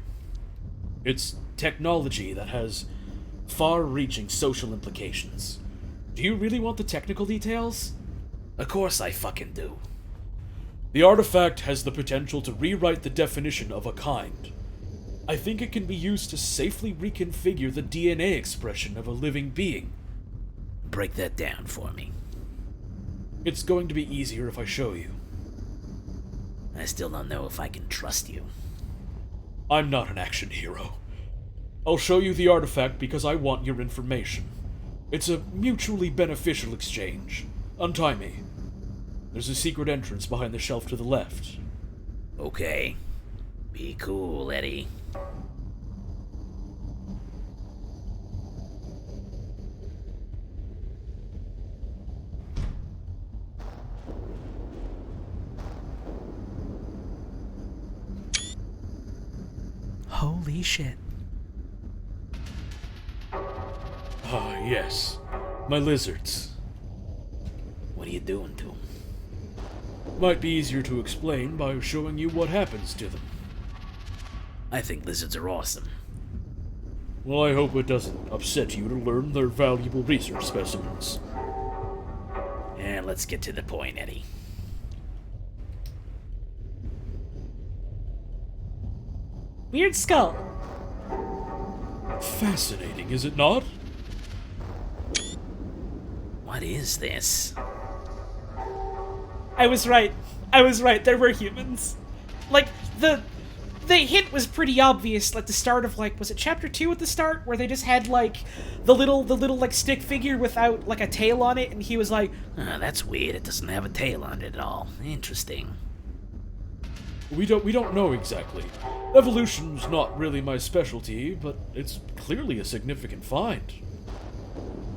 It's technology that has far-reaching social implications. Do you really want the technical details? Of course I fucking do. The artifact has the potential to rewrite the definition of a kind. I think it can be used to safely reconfigure the DNA expression of a living being. Break that down for me. It's going to be easier if I show you. I still don't know if I can trust you. I'm not an action hero. I'll show you the artifact because I want your information. It's a mutually beneficial exchange. Untie me. There's a secret entrance behind the shelf to the left. Okay. Be cool, Eddie. Holy shit. Ah, yes. My lizards. What are you doing to him? Might be easier to explain by showing you what happens to them. I think lizards are awesome. Well, I hope it doesn't upset you to learn they're valuable research specimens. And let's get to the point, Eddie. Weird skull. Fascinating, is it not? What is this? I was right. There were humans. Like, the the hint was pretty obvious at the start of, like, was it chapter 2 at the start, where they just had, like, the little like, stick figure without, like, a tail on it, and he was like, That's weird. It doesn't have a tail on it at all. Interesting. We don't know exactly. Evolution's not really my specialty, but it's clearly a significant find.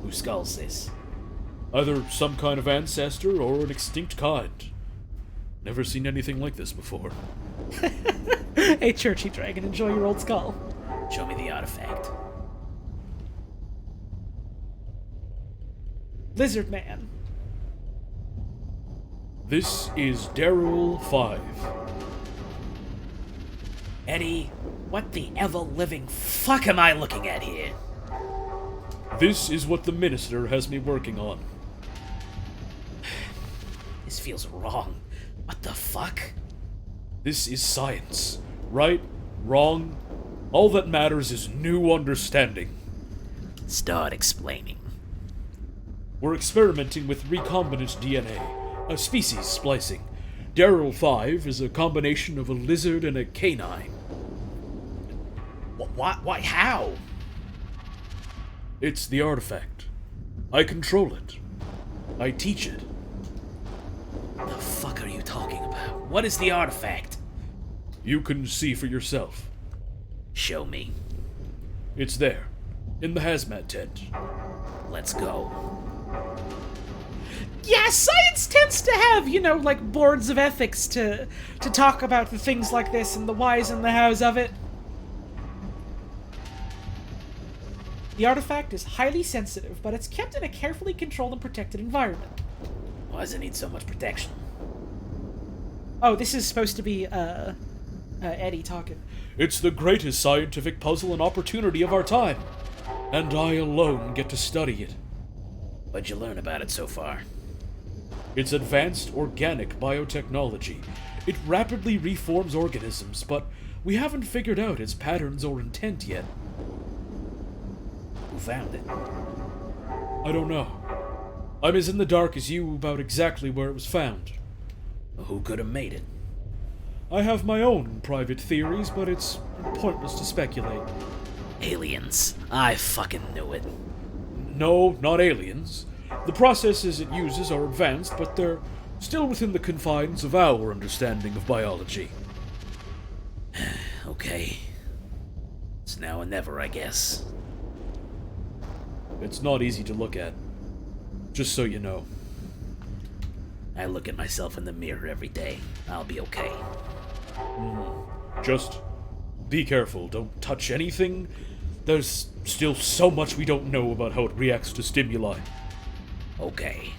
Whose skull's this? Either some kind of ancestor or an extinct kind. Never seen anything like this before. hey, Churchy Dragon, enjoy your old skull. Show me the artifact. Lizard Man. This is Darrell 5. Eddie, what the ever-living fuck am I looking at here? This is what the minister has me working on. This feels wrong. What the fuck? This is science. Right, wrong, all that matters is new understanding. Start explaining. We're experimenting with recombinant DNA, a species splicing. Darrell 5 is a combination of a lizard and a canine. Why, how? It's the artifact. I control it. I teach it. The fuck are you talking about? What is the artifact? You can see for yourself. Show me. It's there, in the hazmat tent. Let's go. Yeah, science tends to have, you know, like, boards of ethics to talk about the things like this and the whys and the hows of it. The artifact is highly sensitive, but it's kept in a carefully controlled and protected environment. Why does it need so much protection? Oh, this is supposed to be, Eddie talking. It's the greatest scientific puzzle and opportunity of our time, and I alone get to study it. What'd you learn about it so far? It's advanced organic biotechnology. It rapidly reforms organisms, but we haven't figured out its patterns or intent yet. Who found it? I don't know. I'm as in the dark as you about exactly where it was found. Who could have made it? I have my own private theories, but it's pointless to speculate. Aliens. I fucking knew it. No, not aliens. The processes it uses are advanced, but they're still within the confines of our understanding of biology. Okay. It's now or never, I guess. It's not easy to look at. Just so you know. I look at myself in the mirror every day. I'll be okay. Just be careful. Don't touch anything. There's still so much we don't know about how it reacts to stimuli. Okay.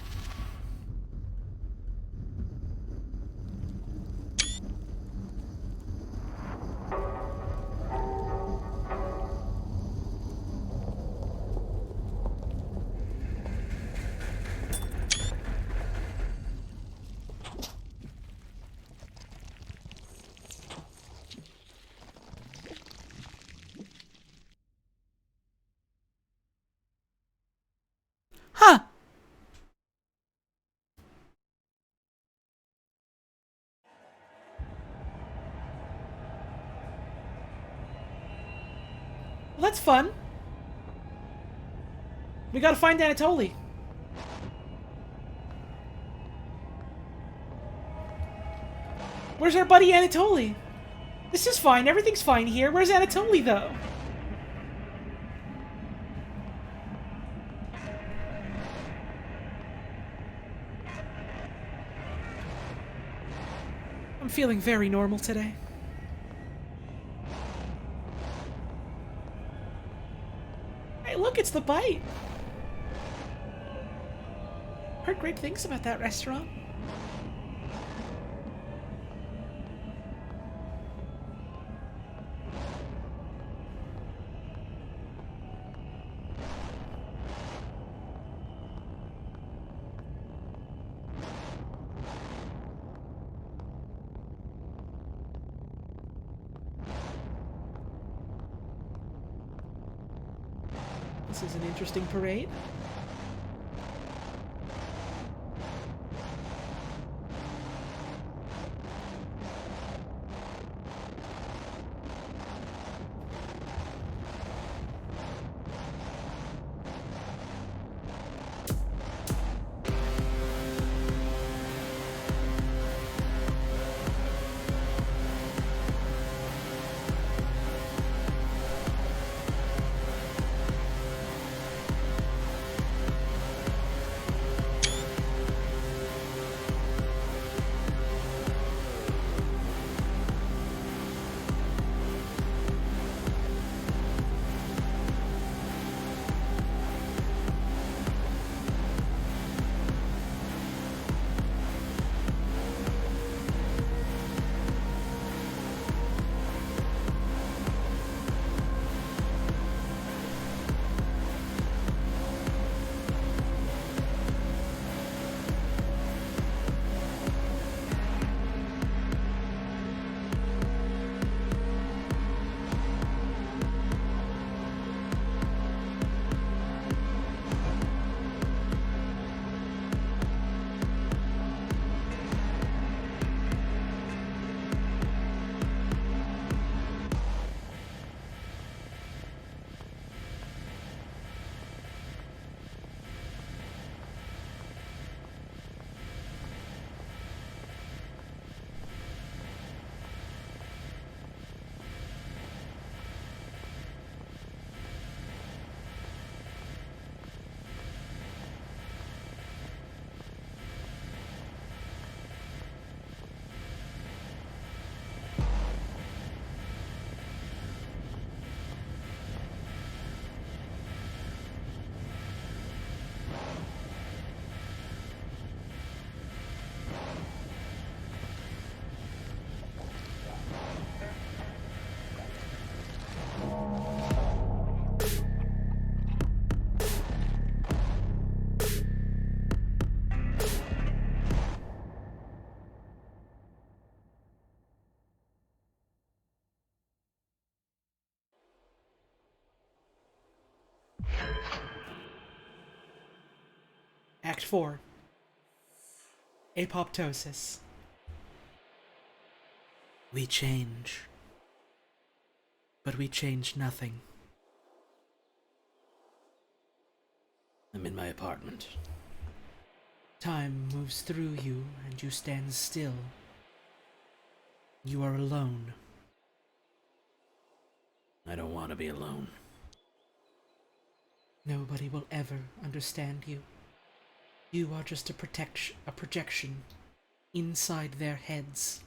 Huh. Well, that's fun. We gotta find Anatoly. Where's our buddy Anatoly? This is fine. Everything's fine here. Where's Anatoly, though? I'm feeling very normal today. Hey, look, it's the Bite. Heard great things about that restaurant. This is an interesting parade. Act 4. Apoptosis. We change. But we change nothing. I'm in my apartment. Time moves through you and you stand still. You are alone. I don't want to be alone. Nobody will ever understand you. You are just a projection inside their heads.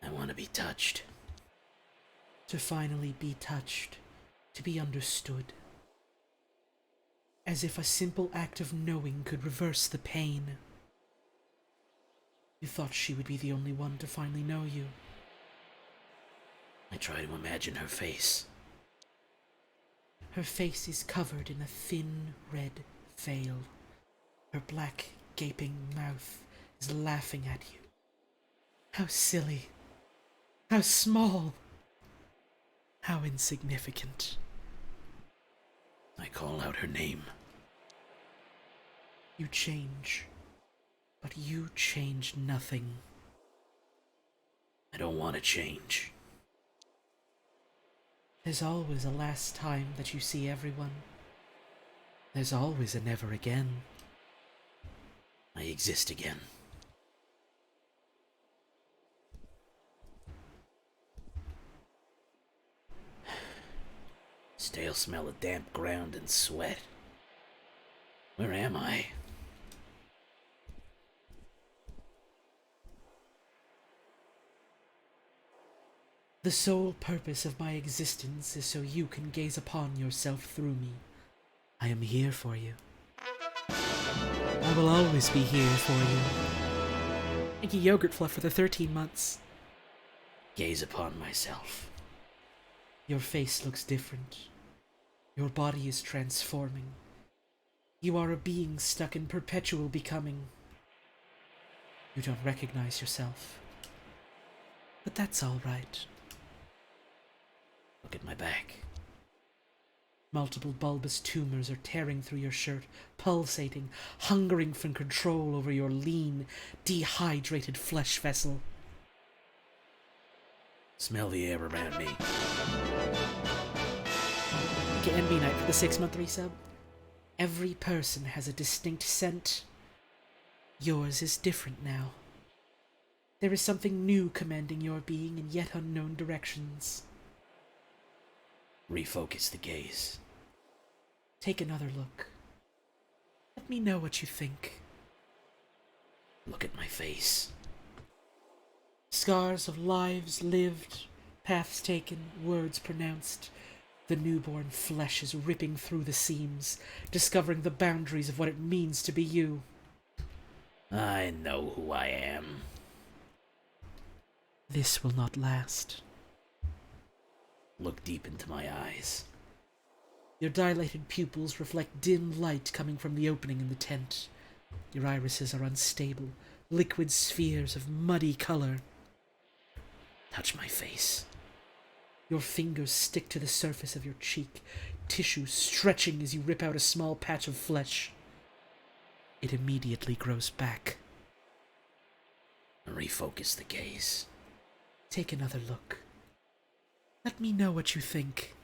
I want to be touched. To finally be touched, to be understood. As if a simple act of knowing could reverse the pain. You thought she would be the only one to finally know you. I try to imagine her face. Her face is covered in a thin red veil. Her black, gaping mouth is laughing at you. How silly. How small. How insignificant. I call out her name. You change. But you change nothing. I don't want to change. There's always a last time that you see everyone. There's always a never again. I exist again. Stale smell of damp ground and sweat. Where am I? The sole purpose of my existence is so you can gaze upon yourself through me. I am here for you. I will always be here for you. Thank you, Yogurt Fluff, for the 13 months. Gaze upon myself. Your face looks different. Your body is transforming. You are a being stuck in perpetual becoming. You don't recognize yourself. But that's all right. Look at my back. Multiple bulbous tumors are tearing through your shirt, pulsating, hungering for control over your lean, dehydrated flesh vessel. Smell the air around me. Thank you, NB Knight, for the 6-month resub. Every person has a distinct scent. Yours is different now. There is something new commanding your being in yet unknown directions. Refocus the gaze. Take another look. Let me know what you think. Look at my face. Scars of lives lived, paths taken, words pronounced. The newborn flesh is ripping through the seams, discovering the boundaries of what it means to be you. I know who I am. This will not last. Look deep into my eyes. Your dilated pupils reflect dim light coming from the opening in the tent. Your irises are unstable, liquid spheres of muddy color. Touch my face. Your fingers stick to the surface of your cheek, tissue stretching as you rip out a small patch of flesh. It immediately grows back. Refocus the gaze. Take another look. Let me know what you think.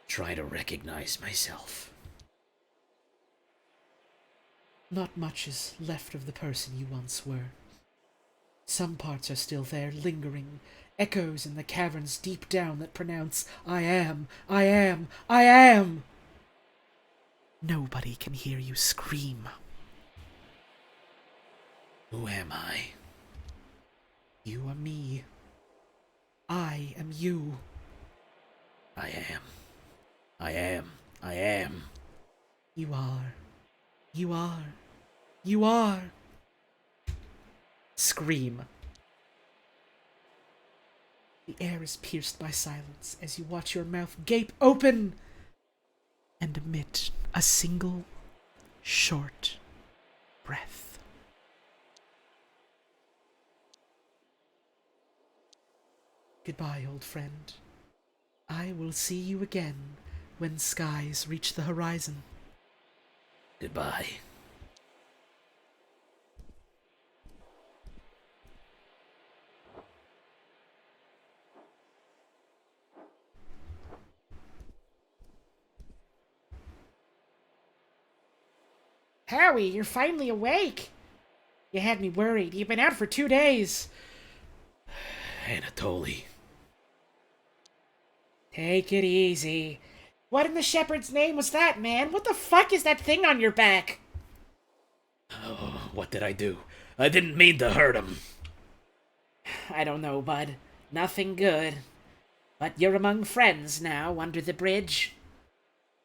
Try to recognize myself. Not much is left of the person you once were. Some parts are still there, lingering, echoes in the caverns deep down that pronounce, I am, I am, I am! Nobody can hear you scream. Who am I? You are me. I am you. I am. I am. I am. You are. You are. You are. Scream. The air is pierced by silence as you watch your mouth gape open and emit a single short breath. Goodbye, old friend. I will see you again when skies reach the horizon. Goodbye. Howie, you're finally awake. You had me worried. You've been out for 2 days. Anatoly. Take it easy. What in the shepherd's name was that, man? What the fuck is that thing on your back? Oh, what did I do? I didn't mean to hurt him. I don't know, bud. Nothing good. But you're among friends now, under the bridge.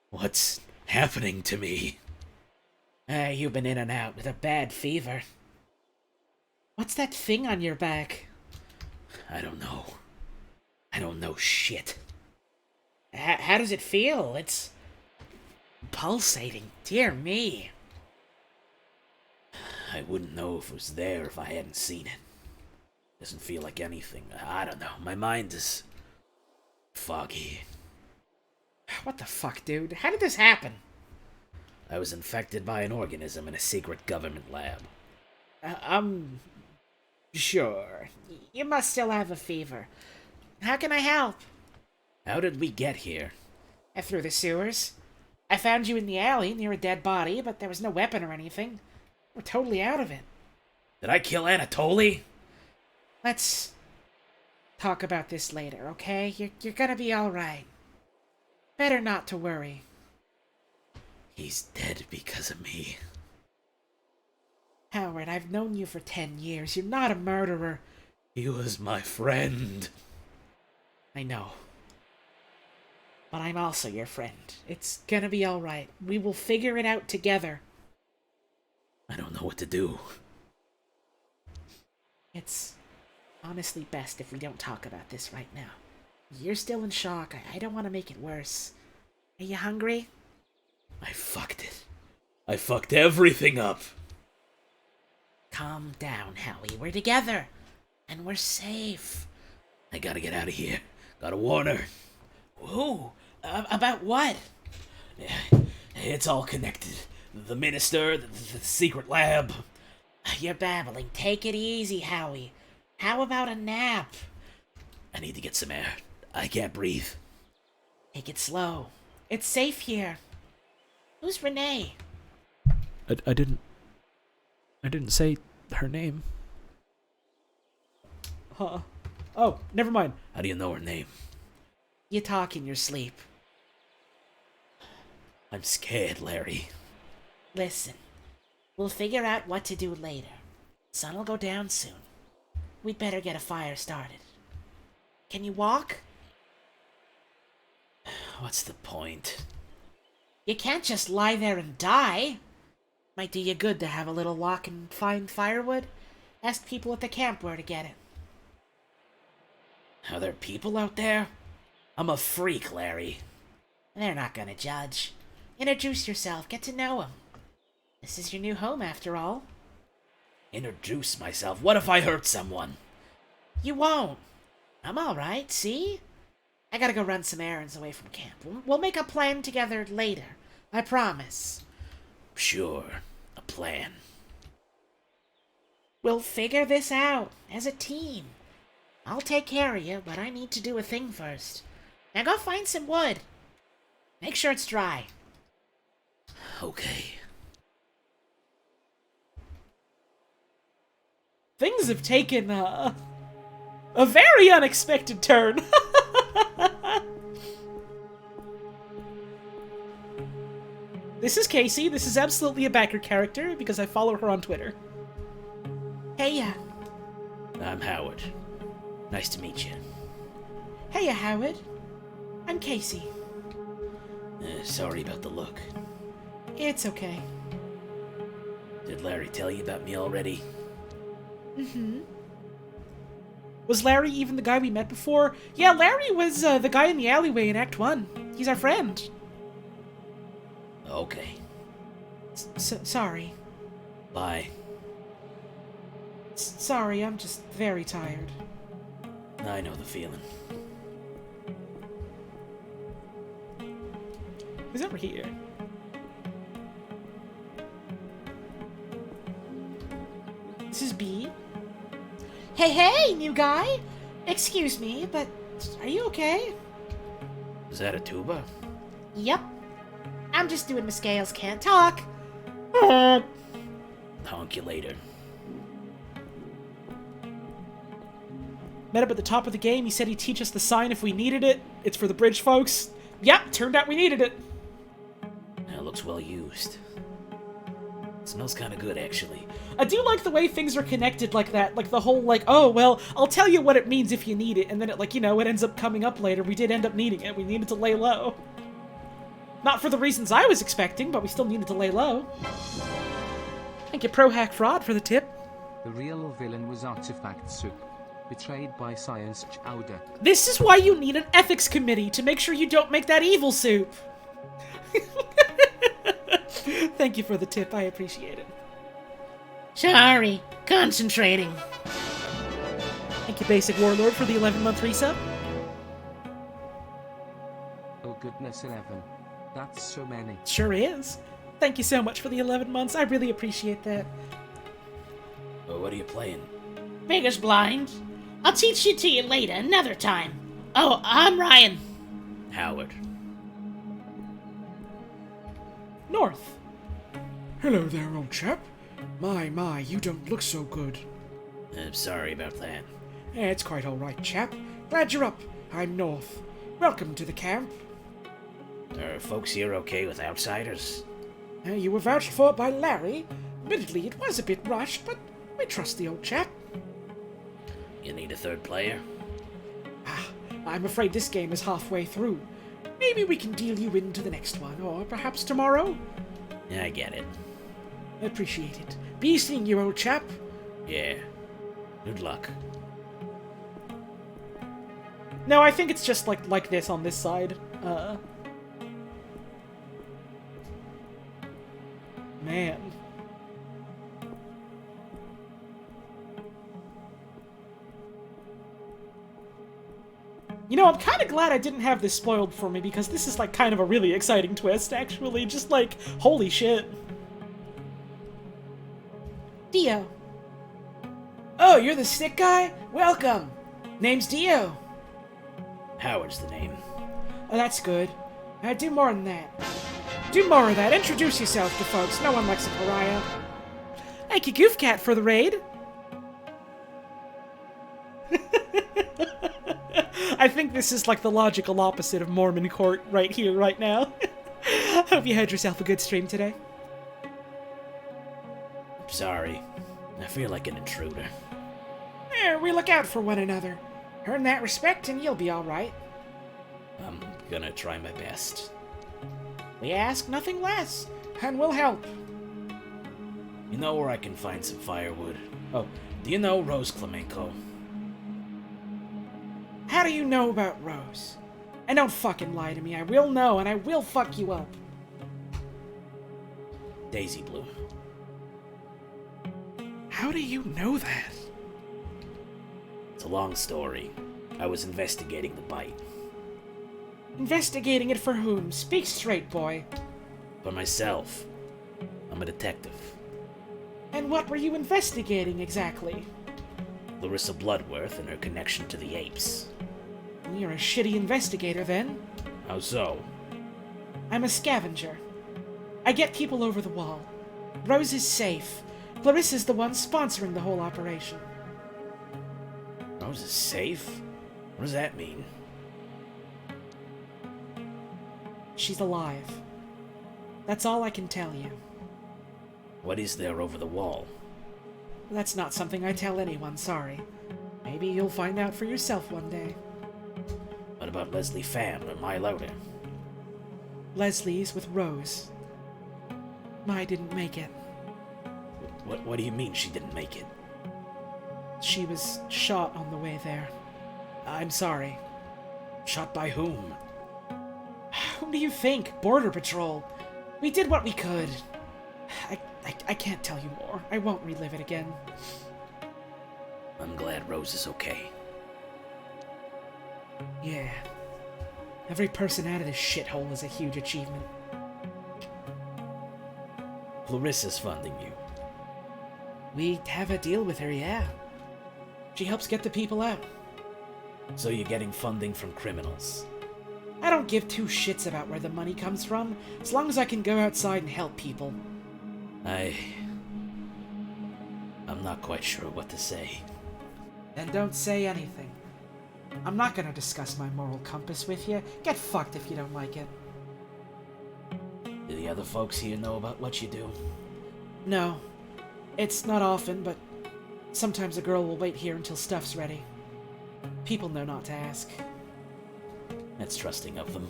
What's happening to me? You've been in and out with a bad fever. What's that thing on your back? I don't know. I don't know shit. How does it feel? It's pulsating. Dear me. I wouldn't know if it was there if I hadn't seen it. Doesn't feel like anything. I don't know. My mind is foggy. What the fuck, dude? How did this happen? I was infected by an organism in a secret government lab. Sure. You must still have a fever. How can I help? How did we get here? Through the sewers. I found you in the alley near a dead body, but there was no weapon or anything. We're totally out of it. Did I kill Anatoly? Let's talk about this later, okay? You're gonna be alright. Better not to worry. He's dead because of me. Howard, I've known you for 10 years. You're not a murderer. He was my friend. I know. But I'm also your friend. It's gonna be alright. We will figure it out together. I don't know what to do. It's honestly best if we don't talk about this right now. You're still in shock. I don't want to make it worse. Are you hungry? I fucked it. I fucked everything up. Calm down, Howie. We're together. And we're safe. I gotta get out of here. Gotta warn her. Who? About what? It's all connected. The minister, the secret lab. You're babbling. Take it easy, Howie. How about a nap? I need to get some air. I can't breathe. Take it slow. It's safe here. Who's Renee? I didn't say her name. Huh. Oh, never mind. How do you know her name? You talk in your sleep. I'm scared, Larry. Listen, we'll figure out what to do later. Sun will go down soon. We'd better get a fire started. Can you walk? What's the point? You can't just lie there and die. Might do you good to have a little walk and find firewood. Ask people at the camp where to get it. Are there people out there? I'm a freak, Larry. They're not gonna judge. Introduce yourself, get to know them. This is your new home, after all. Introduce myself. What if I hurt someone? You won't. I'm alright, see? I gotta go run some errands away from camp. We'll make a plan together later. I promise. Sure. A plan. We'll figure this out as a team. I'll take care of you, but I need to do a thing first. Now go find some wood. Make sure it's dry. Okay. Things have taken a very unexpected turn. This is Casey. This is absolutely a backer character because I follow her on Twitter. Heya. I'm Howard. Nice to meet you. Heya, Howard. I'm Casey. Sorry about the look. It's okay. Did Larry tell you about me already? Mm-hmm. Was Larry even the guy we met before? Yeah, Larry was the guy in the alleyway in Act 1. He's our friend. Okay. Sorry. Bye. Sorry, I'm just very tired. I know the feeling. Who's over here? Hey, new guy! Excuse me, but are you okay? Is that a tuba? Yep. I'm just doing my scales, can't talk. Honk you later. Met up at the top of the game. He said he'd teach us the sign if we needed it. It's for the bridge, folks. Yep, turned out we needed it. That looks well used. It smells kind of good, actually. I do like the way things are connected like that. Like the whole, like, oh, well, I'll tell you what it means if you need it. And then it, like, it ends up coming up later. We did end up needing it. We needed to lay low. Not for the reasons I was expecting, but we still needed to lay low. Thank you, Pro Hack Fraud, for the tip. The real villain was Artifact Soup, betrayed by Science Chowder. This is why you need an ethics committee, to make sure you don't make that evil soup. Thank you for the tip, I appreciate it. Sorry, concentrating. Thank you, Basic Warlord, for the 11-month resub. Oh goodness, 11. That's so many. Sure is. Thank you so much for the 11 months, I really appreciate that. Well, what are you playing? Beggar's Blind. I'll teach it to you later, another time. Oh, I'm Ryan. Howard. North. Hello there, old chap. My, you don't look so good. I'm sorry about that. It's quite all right, chap. Glad you're up. I'm North. Welcome to the camp. Are folks here okay with outsiders? You were vouched for by Larry. Admittedly, it was a bit rushed, but we trust the old chap. You need a third player? I'm afraid this game is halfway through. Maybe we can deal you into the next one, or perhaps tomorrow? Yeah, I get it. Appreciate it. Be seeing you, old chap. Yeah. Good luck. No, I think it's just like this on this side. Man. I'm kind of glad I didn't have this spoiled for me, because this is kind of a really exciting twist, actually. Just holy shit. Dio. Oh, you're the stick guy? Welcome. Name's Dio. Howard's the name. Oh, that's good. Do more than that. Do more of that. Introduce yourself to folks. No one likes a pariah. Thank you, Goofcat, for the raid. I think this is the logical opposite of Mormon Court right here, right now. Hope you had yourself a good stream today. Sorry. I feel like an intruder. We look out for one another. Earn that respect and you'll be alright. I'm gonna try my best. We ask nothing less, and we'll help. You know where I can find some firewood? Oh, do you know Rose Clemenco? How do you know about Rose? And don't fucking lie to me. I will know, and I will fuck you up. Daisy Bloom. How do you know that? It's a long story. I was investigating the bite. Investigating it for whom? Speak straight, boy. For myself. I'm a detective. And what were you investigating exactly? Clarissa Bloodworth and her connection to the apes. You're a shitty investigator, then. How so? I'm a scavenger. I get people over the wall. Rose is safe. Clarissa's the one sponsoring the whole operation. Rose is safe? What does that mean? She's alive. That's all I can tell you. What is there over the wall? That's not something I tell anyone, sorry. Maybe you'll find out for yourself one day. What about Leslie Pham or My Louder? Leslie's with Rose. I didn't make it. What do you mean she didn't make it? She was shot on the way there. I'm sorry. Shot by whom? Whom do you think? Border Patrol. We did what we could. I can't tell you more. I won't relive it again. I'm glad Rose is okay. Yeah. Every person out of this shithole is a huge achievement. Clarissa's funding you. We have a deal with her, yeah. She helps get the people out. So you're getting funding from criminals. I don't give two shits about where the money comes from, as long as I can go outside and help people. I'm not quite sure what to say. Then don't say anything. I'm not gonna discuss my moral compass with you. Get fucked if you don't like it. Do the other folks here know about what you do? No. It's not often, but sometimes a girl will wait here until stuff's ready. People know not to ask. That's trusting of them.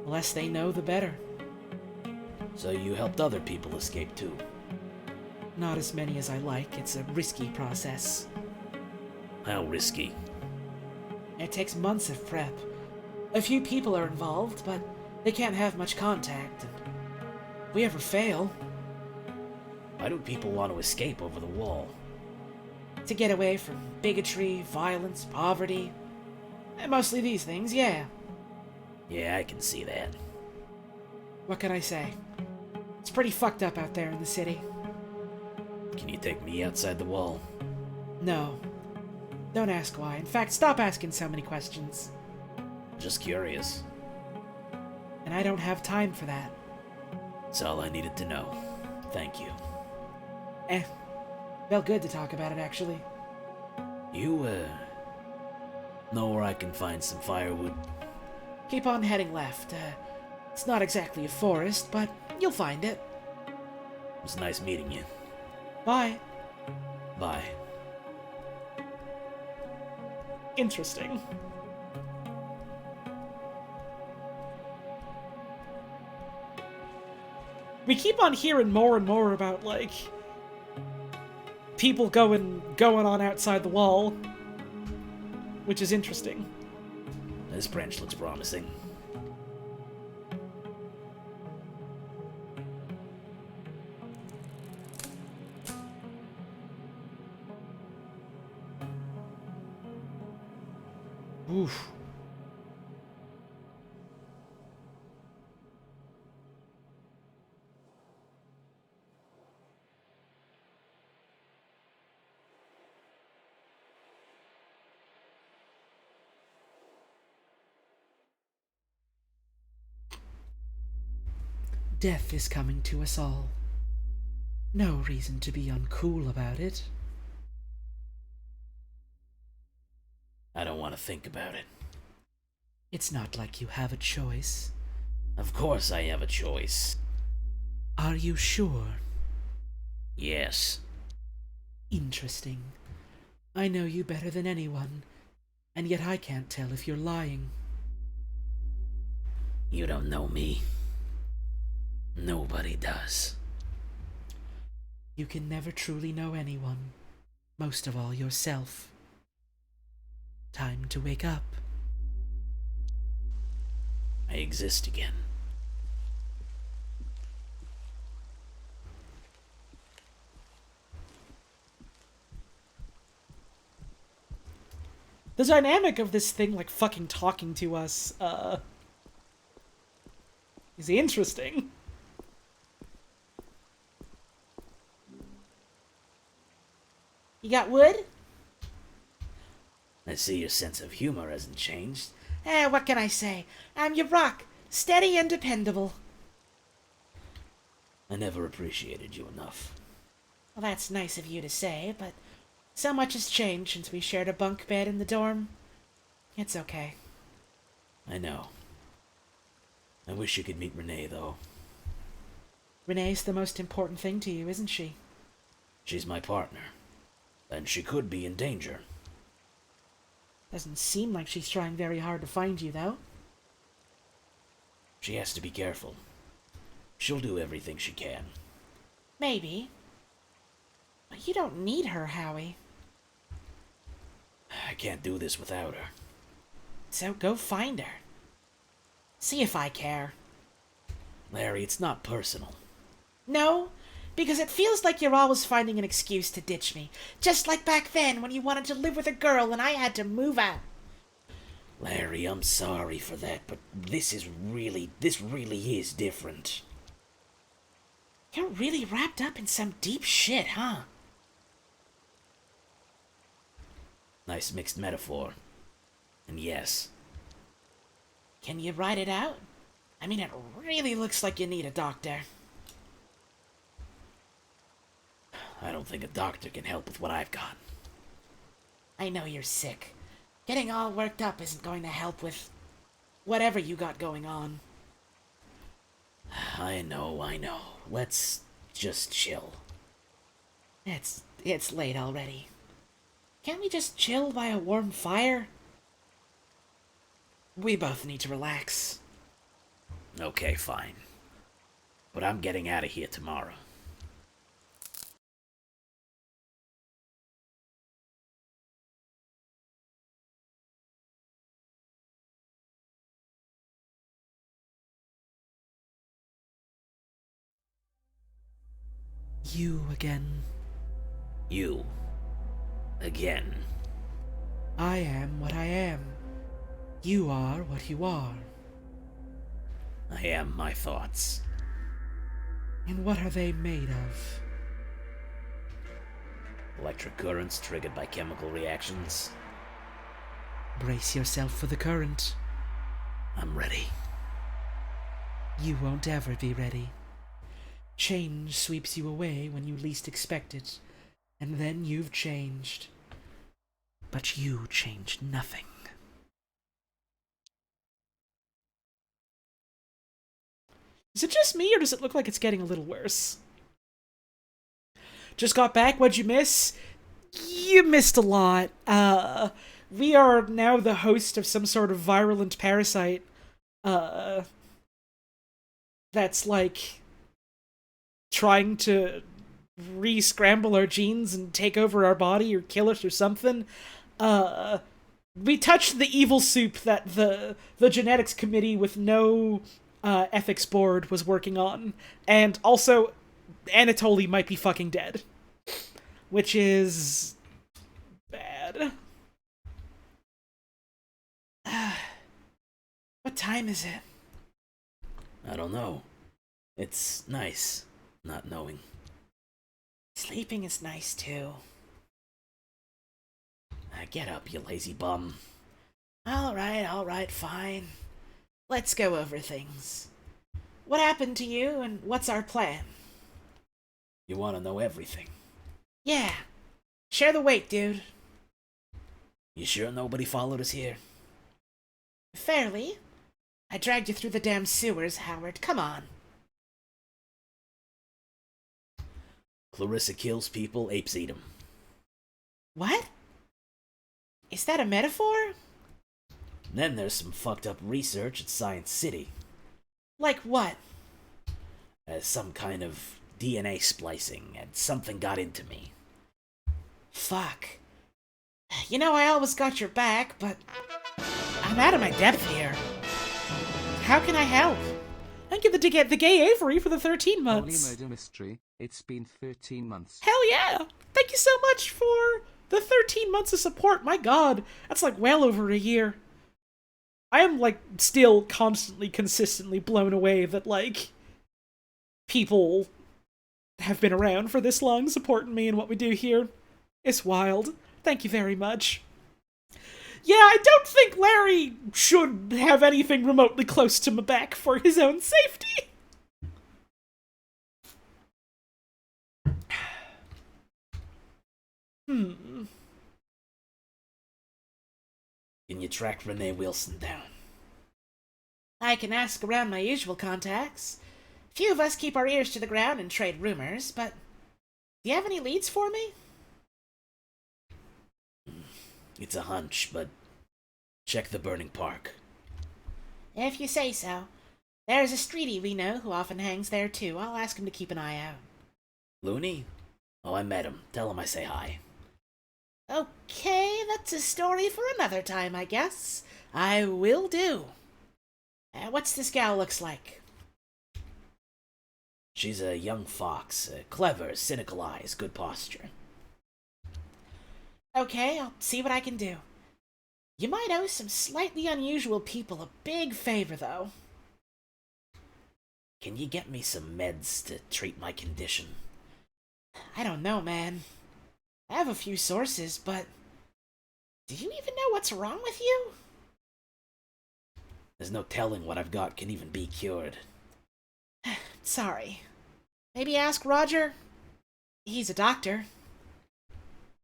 The less they know, the better. So you helped other people escape too? Not as many as I like. It's a risky process. How risky? It takes months of prep. A few people are involved, but they can't have much contact, and if we ever fail... Why do people want to escape over the wall? To get away from bigotry, violence, poverty. Mostly these things, yeah. Yeah, I can see that. What can I say? It's pretty fucked up out there in the city. Can you take me outside the wall? No. Don't ask why. In fact, stop asking so many questions. Just curious. And I don't have time for that. That's all I needed to know. Thank you. Felt good to talk about it, actually. You, know where I can find some firewood? Keep on heading left. It's not exactly a forest, but you'll find it. It was nice meeting you. Bye. Bye. Interesting. We keep on hearing more and more about, like, people going on outside the wall, which is interesting. This branch looks promising. Oof. Death is coming to us all. No reason to be uncool about it. I don't want to think about it. It's not like you have a choice. Of course I have a choice. Are you sure? Yes. Interesting. I know you better than anyone, and yet I can't tell if you're lying. You don't know me. Nobody does. You can never truly know anyone, most of all yourself. Time to wake up. I exist again. The dynamic of this thing, like, fucking talking to us, is interesting. You got wood? I see your sense of humor hasn't changed. What can I say? I'm your rock, steady and dependable. I never appreciated you enough. Well, that's nice of you to say, but so much has changed since we shared a bunk bed in the dorm. It's okay. I know. I wish you could meet Renee, though. Renee's the most important thing to you, isn't she? She's my partner. And she could be in danger. Doesn't seem like she's trying very hard to find you, though. She has to be careful. She'll do everything she can. Maybe. But you don't need her, Howie. I can't do this without her. So go find her. See if I care. Larry, it's not personal. No, because it feels like you're always finding an excuse to ditch me. Just like back then when you wanted to live with a girl and I had to move out. Larry, I'm sorry for that, but this really is different. You're really wrapped up in some deep shit, huh? Nice mixed metaphor. And yes. Can you write it out? I mean, it really looks like you need a doctor. I don't think a doctor can help with what I've got. I know you're sick. Getting all worked up isn't going to help with whatever you got going on. I know. Let's just chill. It's late already. Can't we just chill by a warm fire? We both need to relax. Okay, fine. But I'm getting out of here tomorrow. You again. You. Again. I am what I am. You are what you are. I am my thoughts. And what are they made of? Electric currents triggered by chemical reactions. Brace yourself for the current. I'm ready. You won't ever be ready. Change sweeps you away when you least expect it, and then you've changed. But you changed nothing. Is it just me, or does it look like it's getting a little worse? Just got back, what'd you miss? You missed a lot. We are now the host of some sort of virulent parasite. That's like trying to re-scramble our genes and take over our body or kill us or something. We touched the evil soup that the genetics committee with no ethics board was working on. And also, Anatoly might be fucking dead. Which is bad. What time is it? I don't know. It's nice not knowing. Sleeping is nice too. Get up, you lazy bum. Alright, fine. Let's go over things. What happened to you, and what's our plan? You want to know everything. Yeah. Share the weight, dude. You sure nobody followed us here? Fairly. I dragged you through the damn sewers, Howard. Come on. Clarissa kills people, apes eat them. What? Is that a metaphor? Then there's some fucked up research at Science City. Like what? As some kind of DNA splicing, and something got into me. Fuck. You know, I always got your back, but I'm out of my depth here. How can I help? Thank you to get the gay Avery for the 13 Holy months. murder mystery. It's been 13 months. Hell yeah! Thank you so much for the 13 months of support. My god, that's like well over a year. I am like still constantly, consistently blown away that like people have been around for this long supporting me and what we do here. It's wild. Thank you very much. Yeah, I don't think Larry should have anything remotely close to my back for his own safety. Can you track Renee Wilson down? I can ask around my usual contacts. Few of us keep our ears to the ground and trade rumors, but do you have any leads for me? It's a hunch, but check the burning park. If you say so. There's a streetie we know who often hangs there too. I'll ask him to keep an eye out. Looney? Oh, I met him. Tell him I say hi. Okay, that's a story for another time, I guess. I will do. What's this gal looks like? She's a young fox. Clever, cynical eyes, good posture. Okay, I'll see what I can do. You might owe some slightly unusual people a big favor, though. Can you get me some meds to treat my condition? I don't know, man. I have a few sources, but Do you even know what's wrong with you? There's no telling what I've got can even be cured. Sorry. Maybe ask Roger? He's a doctor.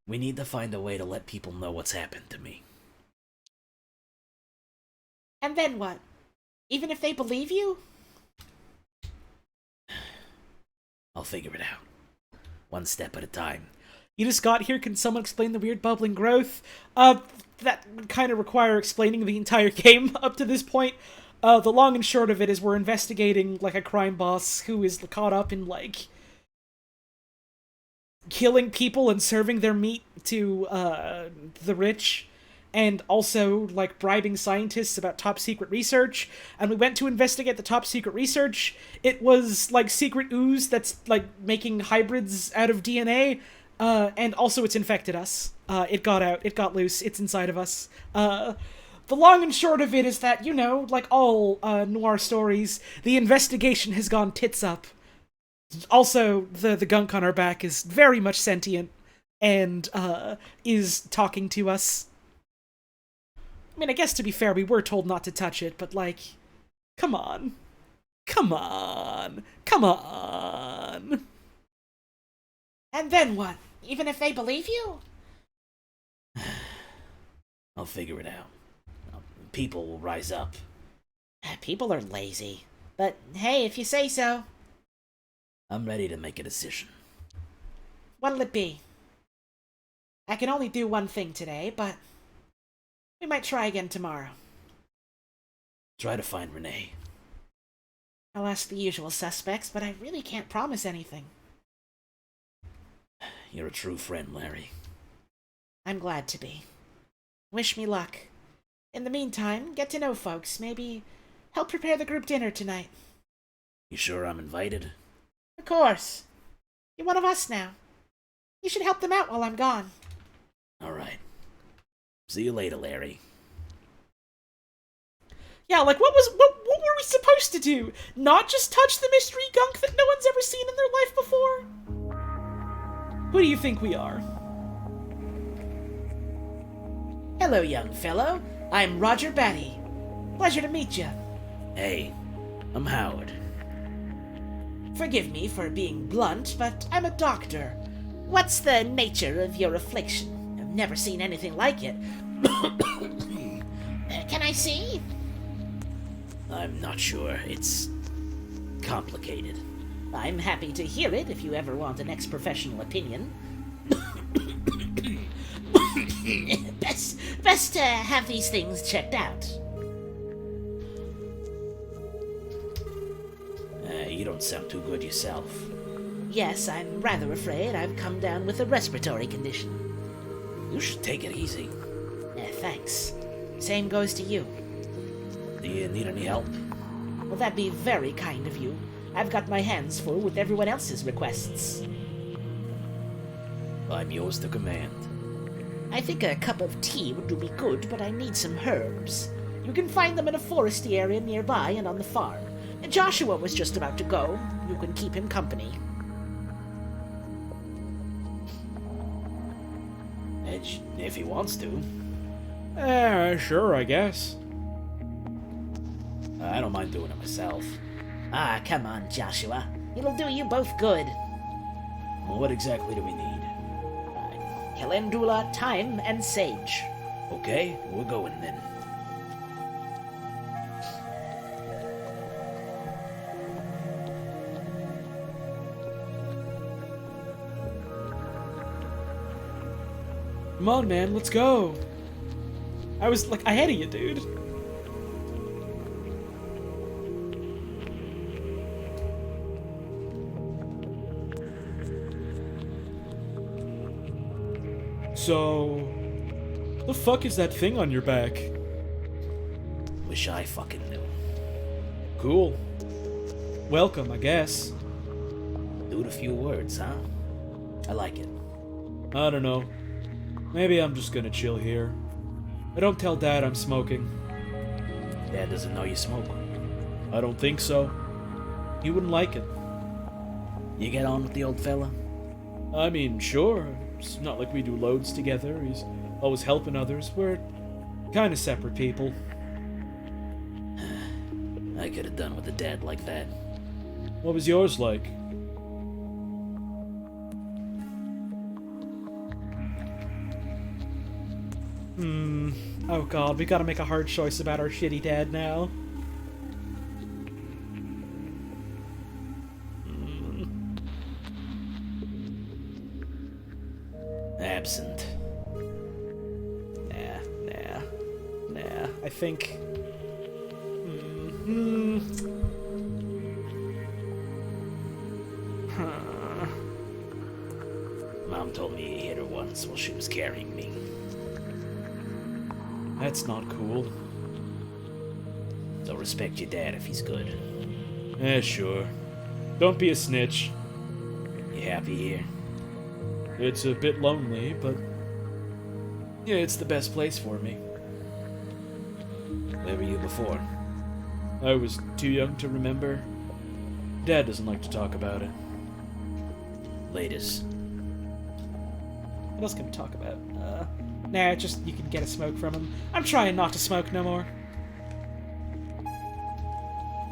We need to find a way to let people know what's happened to me. And then what? Even if they believe you? I'll figure it out. One step at a time. You just got here, can someone explain the weird bubbling growth? That would kind of require explaining the entire game up to this point. The long and short of it is we're investigating, like, a crime boss who is caught up in, like, killing people and serving their meat to, the rich, and also, like, bribing scientists about top-secret research, and we went to investigate the top-secret research. It was, like, secret ooze that's, like, making hybrids out of DNA, and also it's infected us. It got out, it got loose, it's inside of us. The long and short of it is that, you know, like all noir stories, the investigation has gone tits up. Also, the gunk on our back is very much sentient and is talking to us. I mean, I guess to be fair, we were told not to touch it, but like, come on. Come on. Come on. And then what? Even if they believe you? I'll figure it out. People will rise up. People are lazy. But hey, if you say so. I'm ready to make a decision. What'll it be? I can only do one thing today, but we might try again tomorrow. Try to find Renee. I'll ask the usual suspects, but I really can't promise anything. You're a true friend, Larry. I'm glad to be. Wish me luck. In the meantime, get to know folks. Maybe help prepare the group dinner tonight. You sure I'm invited? Of course. You're one of us now. You should help them out while I'm gone. All right. See you later, Larry. Yeah, like, what were we supposed to do? Not just touch the mystery gunk that no one's ever seen in their life before? Who do you think we are? Hello, young fellow. I'm Roger Batty. Pleasure to meet you. Hey, I'm Howard. Forgive me for being blunt, but I'm a doctor. What's the nature of your affliction? I've never seen anything like it. Can I see? I'm not sure. It's complicated. I'm happy to hear it if you ever want an ex-professional opinion. Best to have these things checked out. You don't sound too good yourself. Yes, I'm rather afraid I've come down with a respiratory condition. You should take it easy. Thanks. Same goes to you. Do you need any help? Well, that'd be very kind of you. I've got my hands full with everyone else's requests. I'm yours to command. I think a cup of tea would do me good, but I need some herbs. You can find them in a foresty area nearby and on the farm. Joshua was just about to go. You can keep him company. If he wants to. Sure, I guess. I don't mind doing it myself. Ah, come on, Joshua. It'll do you both good. Well, what exactly do we need? Calendula, thyme, and sage. Okay, we're going then. Come on, man, let's go. I was, like, ahead of you, dude. So, the fuck is that thing on your back? Wish I fucking knew. Cool. Welcome, I guess. Dude, a few words, huh? I like it. I don't know. Maybe I'm just gonna chill here. I don't tell Dad I'm smoking. Dad doesn't know you smoke. I don't think so. He wouldn't like it. You get on with the old fella? I mean, sure. It's not like we do loads together. He's always helping others. We're kind of separate people. I could have done with a dad like that. What was yours like? Oh god, we gotta make a hard choice about our shitty dad now. Absent. Nah. I think... Mom told me he hit her once while she was carrying me. That's not cool. So respect your dad if he's good. Sure. Don't be a snitch. You happy here? It's a bit lonely, but... yeah, it's the best place for me. Where were you before? I was too young to remember. Dad doesn't like to talk about it. Latest. What else can we talk about? Nah, just you can get a smoke from him. I'm trying not to smoke no more.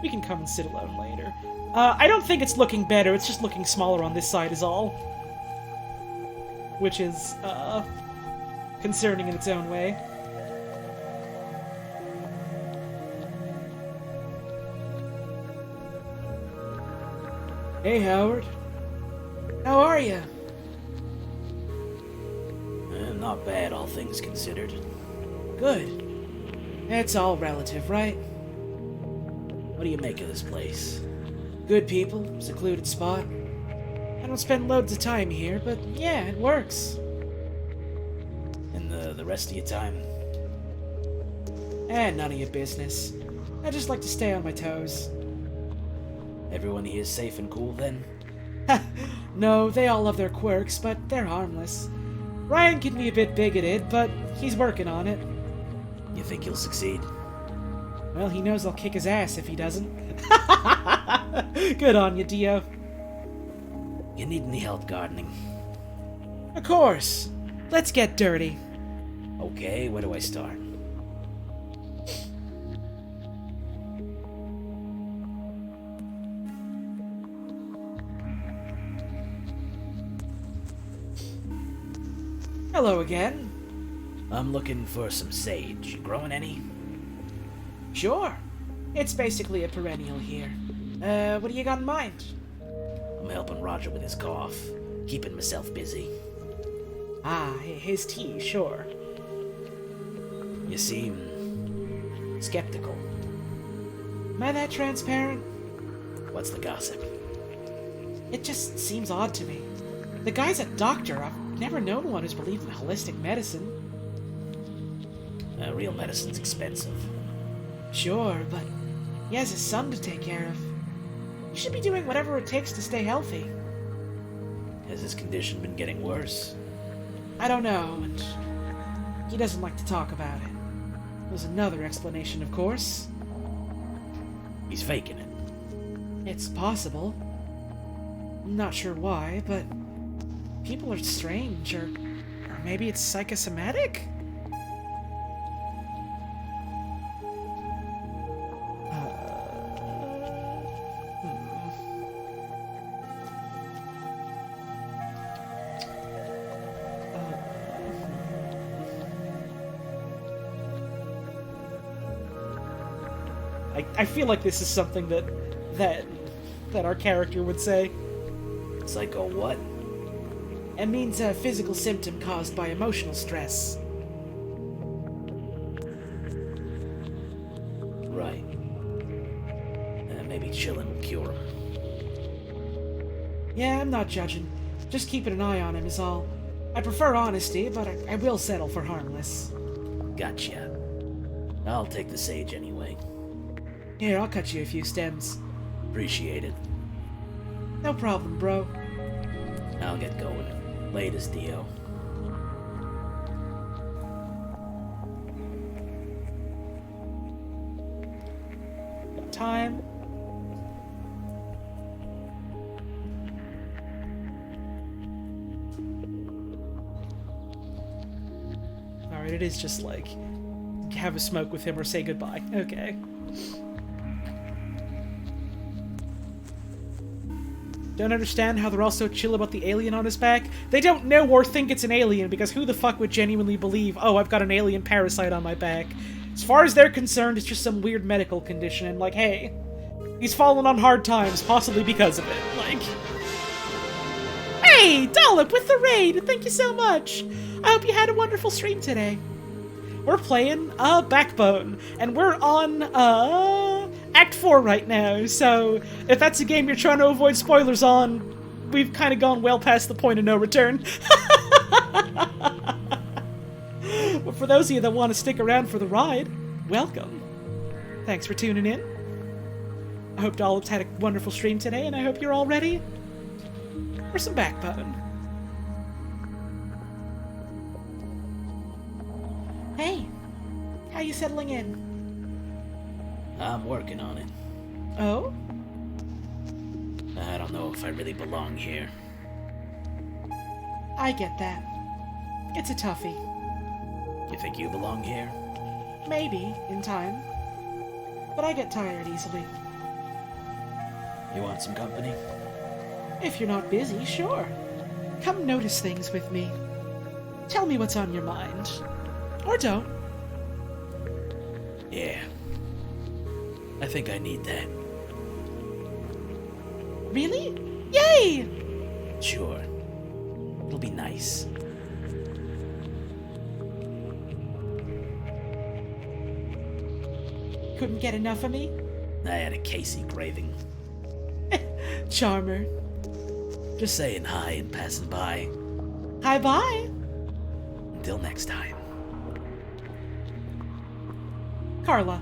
We can come and sit alone later. I don't think it's looking better, it's just looking smaller on this side is all. Which is, concerning in its own way. Hey, Howard. How are you? Not bad, all things considered. Good. It's all relative, right? What do you make of this place? Good people, secluded spot. I don't spend loads of time here, but yeah, it works. And the rest of your time? None of your business. I just like to stay on my toes. Everyone here is safe and cool, then? No, they all have their quirks, but they're harmless. Ryan can be a bit bigoted, but he's working on it. You think you'll succeed? Well, he knows I'll kick his ass if he doesn't. Good on you, Dio. You need any help gardening? Of course. Let's get dirty. Okay, where do I start? Hello again. I'm looking for some sage. You growing any? Sure. It's basically a perennial here. What do you got in mind? I'm helping Roger with his cough, keeping myself busy. Ah, his tea, sure. You seem skeptical. Am I that transparent? What's the gossip? It just seems odd to me. The guy's a doctor. I've never known one who's believed in holistic medicine. Real medicine's expensive. Sure, but he has his son to take care of. He should be doing whatever it takes to stay healthy. Has his condition been getting worse? I don't know, and he doesn't like to talk about it. There's another explanation, of course. He's faking it. It's possible. I'm not sure why, but people are strange, or maybe it's psychosomatic? I feel like this is something that our character would say. Psycho what? It means a physical symptom caused by emotional stress. Right. Maybe chilling will cure him. Yeah, I'm not judging. Just keeping an eye on him is all. I prefer honesty, but I will settle for harmless. Gotcha. I'll take the sage anyway. Here, I'll cut you a few stems. Appreciate it. No problem, bro. I'll get going. Latest, Dio. Got time. Alright, it is just like, have a smoke with him or say goodbye. Okay. Don't understand how they're all so chill about the alien on his back. They don't know or think it's an alien, because who the fuck would genuinely believe, oh, I've got an alien parasite on my back? As far as they're concerned, it's just some weird medical condition, and like, hey, he's fallen on hard times, possibly because of it. Like, hey, Dollop with the raid! Thank you so much! I hope you had a wonderful stream today. We're playing Backbone, and we're on Act 4 right now, so if that's a game you're trying to avoid spoilers on, we've kind of gone well past the point of no return. But for those of you that want to stick around for the ride, welcome. Thanks for tuning in. I hope Dollop's had a wonderful stream today, and I hope you're all ready for some Backbone. Hey, how you settling in? I'm working on it. Oh? I don't know if I really belong here. I get that. It's a toughie. You think you belong here? Maybe, in time. But I get tired easily. You want some company? If you're not busy, sure. Come notice things with me. Tell me what's on your mind. Or don't. Yeah. I think I need that. Really? Yay! Sure. It'll be nice. Couldn't get enough of me? I had a Casey craving. Charmer. Just saying hi and passing by. Hi bye. Until next time. Carla.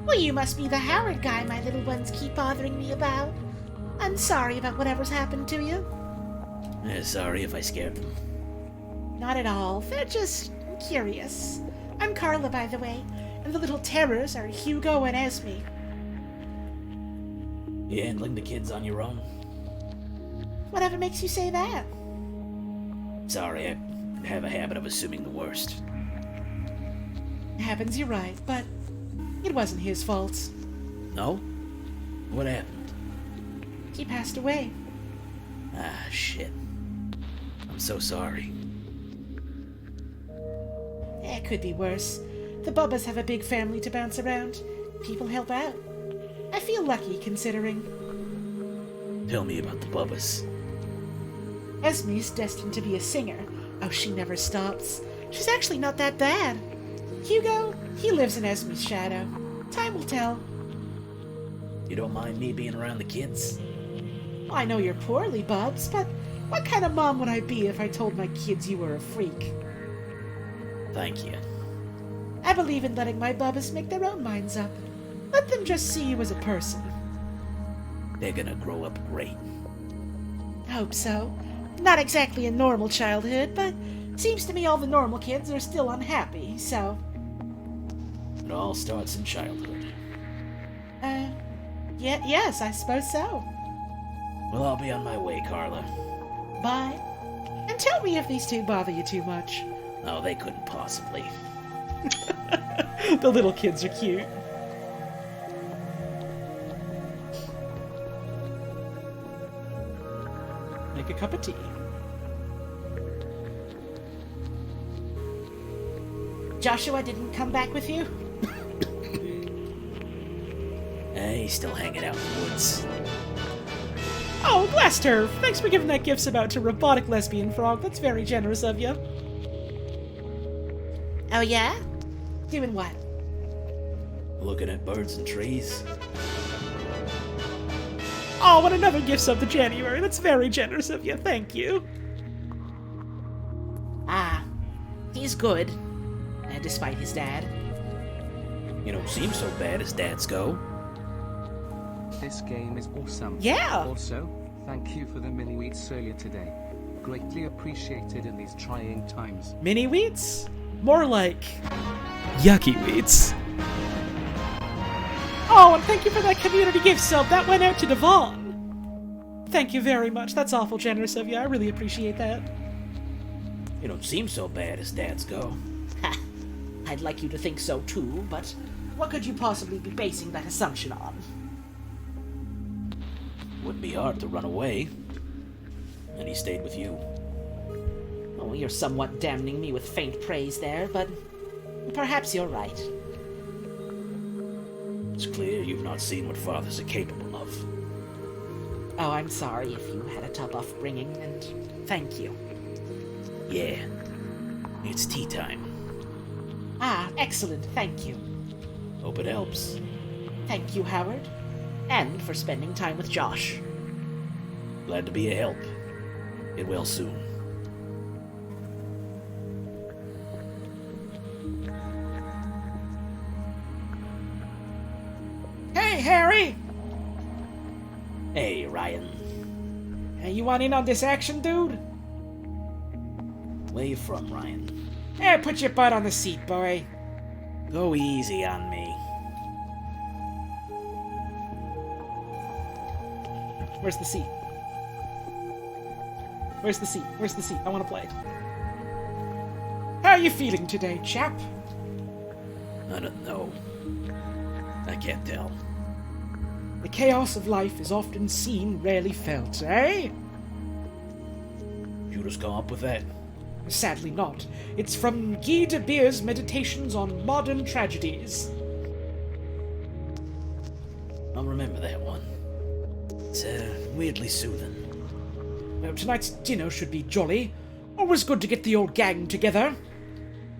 Well, you must be the Howard guy my little ones keep bothering me about. I'm sorry about whatever's happened to you. Sorry if I scared them. Not at all. They're just curious. I'm Carla, by the way, and the little terrors are Hugo and Esme. You handling the kids on your own? Whatever makes you say that? Sorry, I have a habit of assuming the worst. Happens, you're right, but it wasn't his fault. No? What happened? He passed away. Ah, shit. I'm so sorry. It could be worse. The Bubbas have a big family to bounce around. People help out. I feel lucky, considering. Tell me about the Bubbas. Esme's destined to be a singer. Oh, she never stops. She's actually not that bad. Hugo, he lives in Esme's shadow. Time will tell. You don't mind me being around the kids? I know you're poorly, Bubs, but what kind of mom would I be if I told my kids you were a freak? Thank you. I believe in letting my Bubbas make their own minds up. Let them just see you as a person. They're gonna grow up great. Hope so. Not exactly a normal childhood, but seems to me all the normal kids are still unhappy, so... It all starts in childhood. Yes, I suppose so. Well, I'll be on my way, Carla. Bye. And tell me if these two bother you too much. Oh, they couldn't possibly. The little kids are cute. Make a cup of tea. Joshua didn't come back with you? He's still hanging out in the woods. Oh, blast her! Thanks for giving that gift about to Robotic Lesbian Frog. That's very generous of you. Oh, yeah? Doing what? Looking at birds and trees. Oh, what another gift sub to January. That's very generous of you. Thank you. Ah, he's good. Despite his dad. You don't seem so bad as dads go. This game is awesome. Yeah. Also, thank you for the mini wheats earlier today. Greatly appreciated in these trying times. Mini wheats? More like yucky wheats. Oh, and thank you for that community gift sub. That went out to Devon. Thank you very much. That's awful generous of you. I really appreciate that. You don't seem so bad as dads go. Ha! I'd like you to think so too, but what could you possibly be basing that assumption on? Wouldn't be hard to run away. And he stayed with you. Oh, you're somewhat damning me with faint praise there, but perhaps you're right. It's clear you've not seen what fathers are capable of. Oh, I'm sorry if you had a tough upbringing, and thank you. Yeah. It's tea time. Ah, excellent, thank you. Hope it helps. Thank you, Howard. And for spending time with Josh. Glad to be a help. Get well soon. Hey, Harry! Hey, Ryan. Hey, you want in on this action, dude? Where you from, Ryan? Hey, put your butt on the seat, boy. Go easy on me. Where's the seat? Where's the seat? Where's the seat? I want to play. How you feeling today, chap? I don't know. I can't tell. The chaos of life is often seen, rarely felt, eh? You just come up with that? Sadly not. It's from Guy de Beer's Meditations on Modern Tragedies. I'll remember that one. It's weirdly soothing. Well, tonight's dinner should be jolly. Always good to get the old gang together.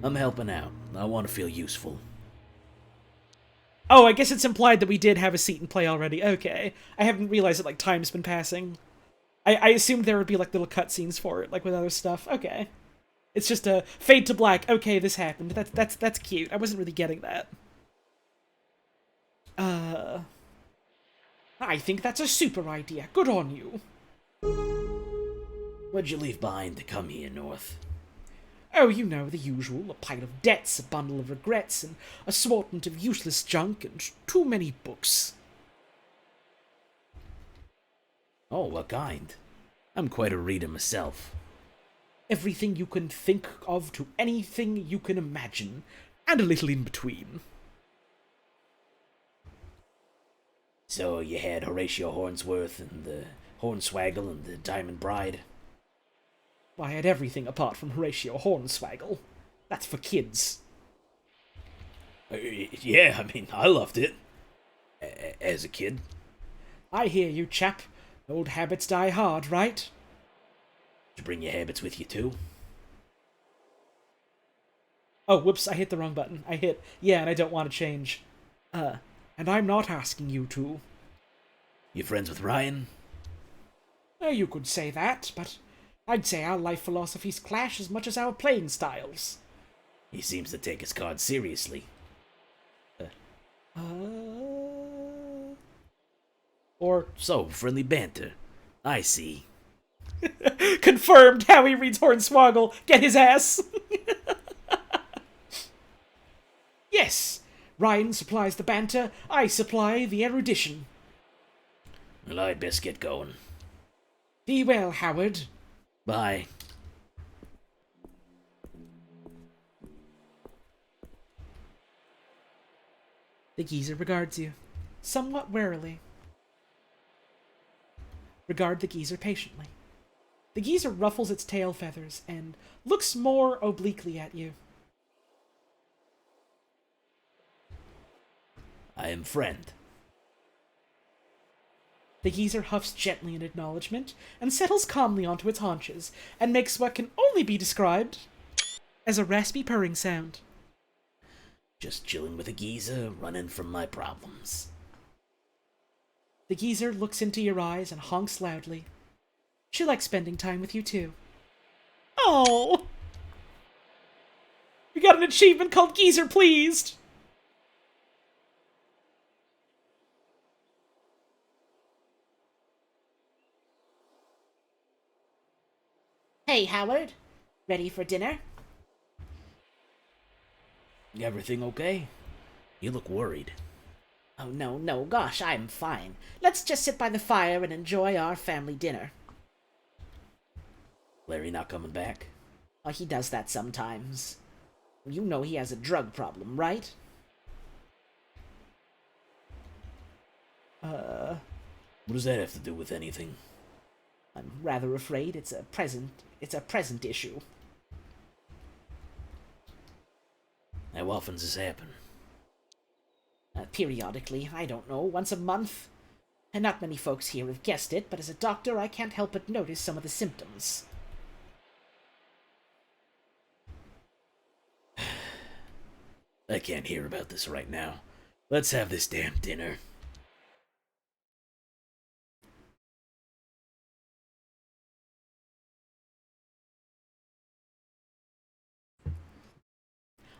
I'm helping out. I want to feel useful. Oh, I guess it's implied that we did have a seat and play already. Okay. I haven't realized that, like, time's been passing. I assumed there would be, like, little cutscenes for it, like, with other stuff. Okay. It's just a fade to black. Okay, this happened. That's cute. I wasn't really getting that. I think that's a super idea. Good on you. What'd you leave behind to come here, North? Oh, you know, the usual. A pile of debts, a bundle of regrets, and a assortment of useless junk, and too many books. Oh, what kind? I'm quite a reader myself. Everything you can think of to anything you can imagine, and a little in between. So you had Horatio Hornsworth and the Hornswaggle and the Diamond Bride? I had everything apart from Horatio Hornswaggle. That's for kids. Yeah, I mean, I loved it. As a kid. I hear you, chap. Old habits die hard, right? Did you bring your habits with you, too? Oh, whoops, I hit the wrong button. I hit, yeah, and I don't want to change. And I'm not asking you to. You friends with Ryan? You could say that, but I'd say our life philosophies clash as much as our playing styles. He seems to take his cards seriously. Or So, friendly banter. I see. confirmed. Howie reads Hornswoggle. Get his ass. Yes, Ryan supplies the banter, I supply the erudition. Well, I'd best get going. Be well, Howard. Bye. The geezer regards you, somewhat warily. Regard the geezer patiently. The geezer ruffles its tail feathers and looks more obliquely at you. I am friend. The geezer huffs gently in acknowledgement and settles calmly onto its haunches and makes what can only be described as a raspy purring sound. Just chilling with a geezer, running from my problems. The geezer looks into your eyes and honks loudly. She likes spending time with you too. Oh! We got an achievement called Geezer Pleased! Hey, Howard. Ready for dinner? Everything okay? You look worried. Oh, no, gosh, I'm fine. Let's just sit by the fire and enjoy our family dinner. Larry not coming back? He does that sometimes. You know he has a drug problem, right? What does that have to do with anything? I'm rather afraid it's a present issue. How often does this happen? Periodically, I don't know, once a month. And not many folks here have guessed it, but as a doctor, I can't help but notice some of the symptoms. I can't hear about this right now. Let's have this damn dinner.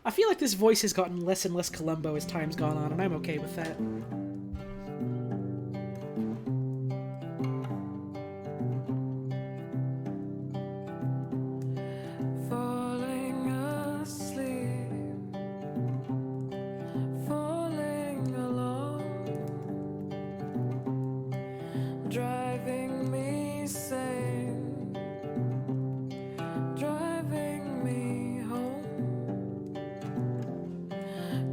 I feel like this voice has gotten less and less Columbo as time's gone on, and I'm okay with that. Falling asleep, falling alone, driving me sane, driving me home,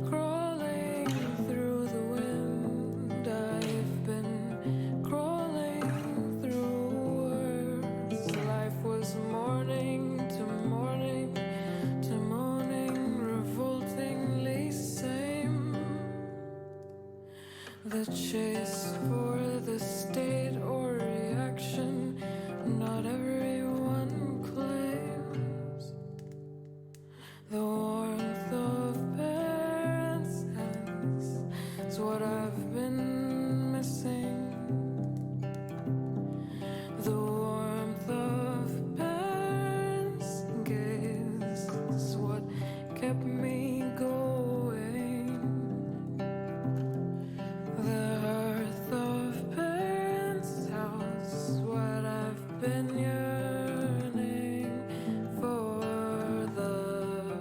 crawling through the wind. I've been crawling through words. Life was morning to morning to morning, revoltingly same. The chase for the state or reaction, not everyone claims. The warmth of parents' hands is what I've been missing. The warmth of parents' gaze is what kept me going. The hearth of parents' house is what I've been yearning for. The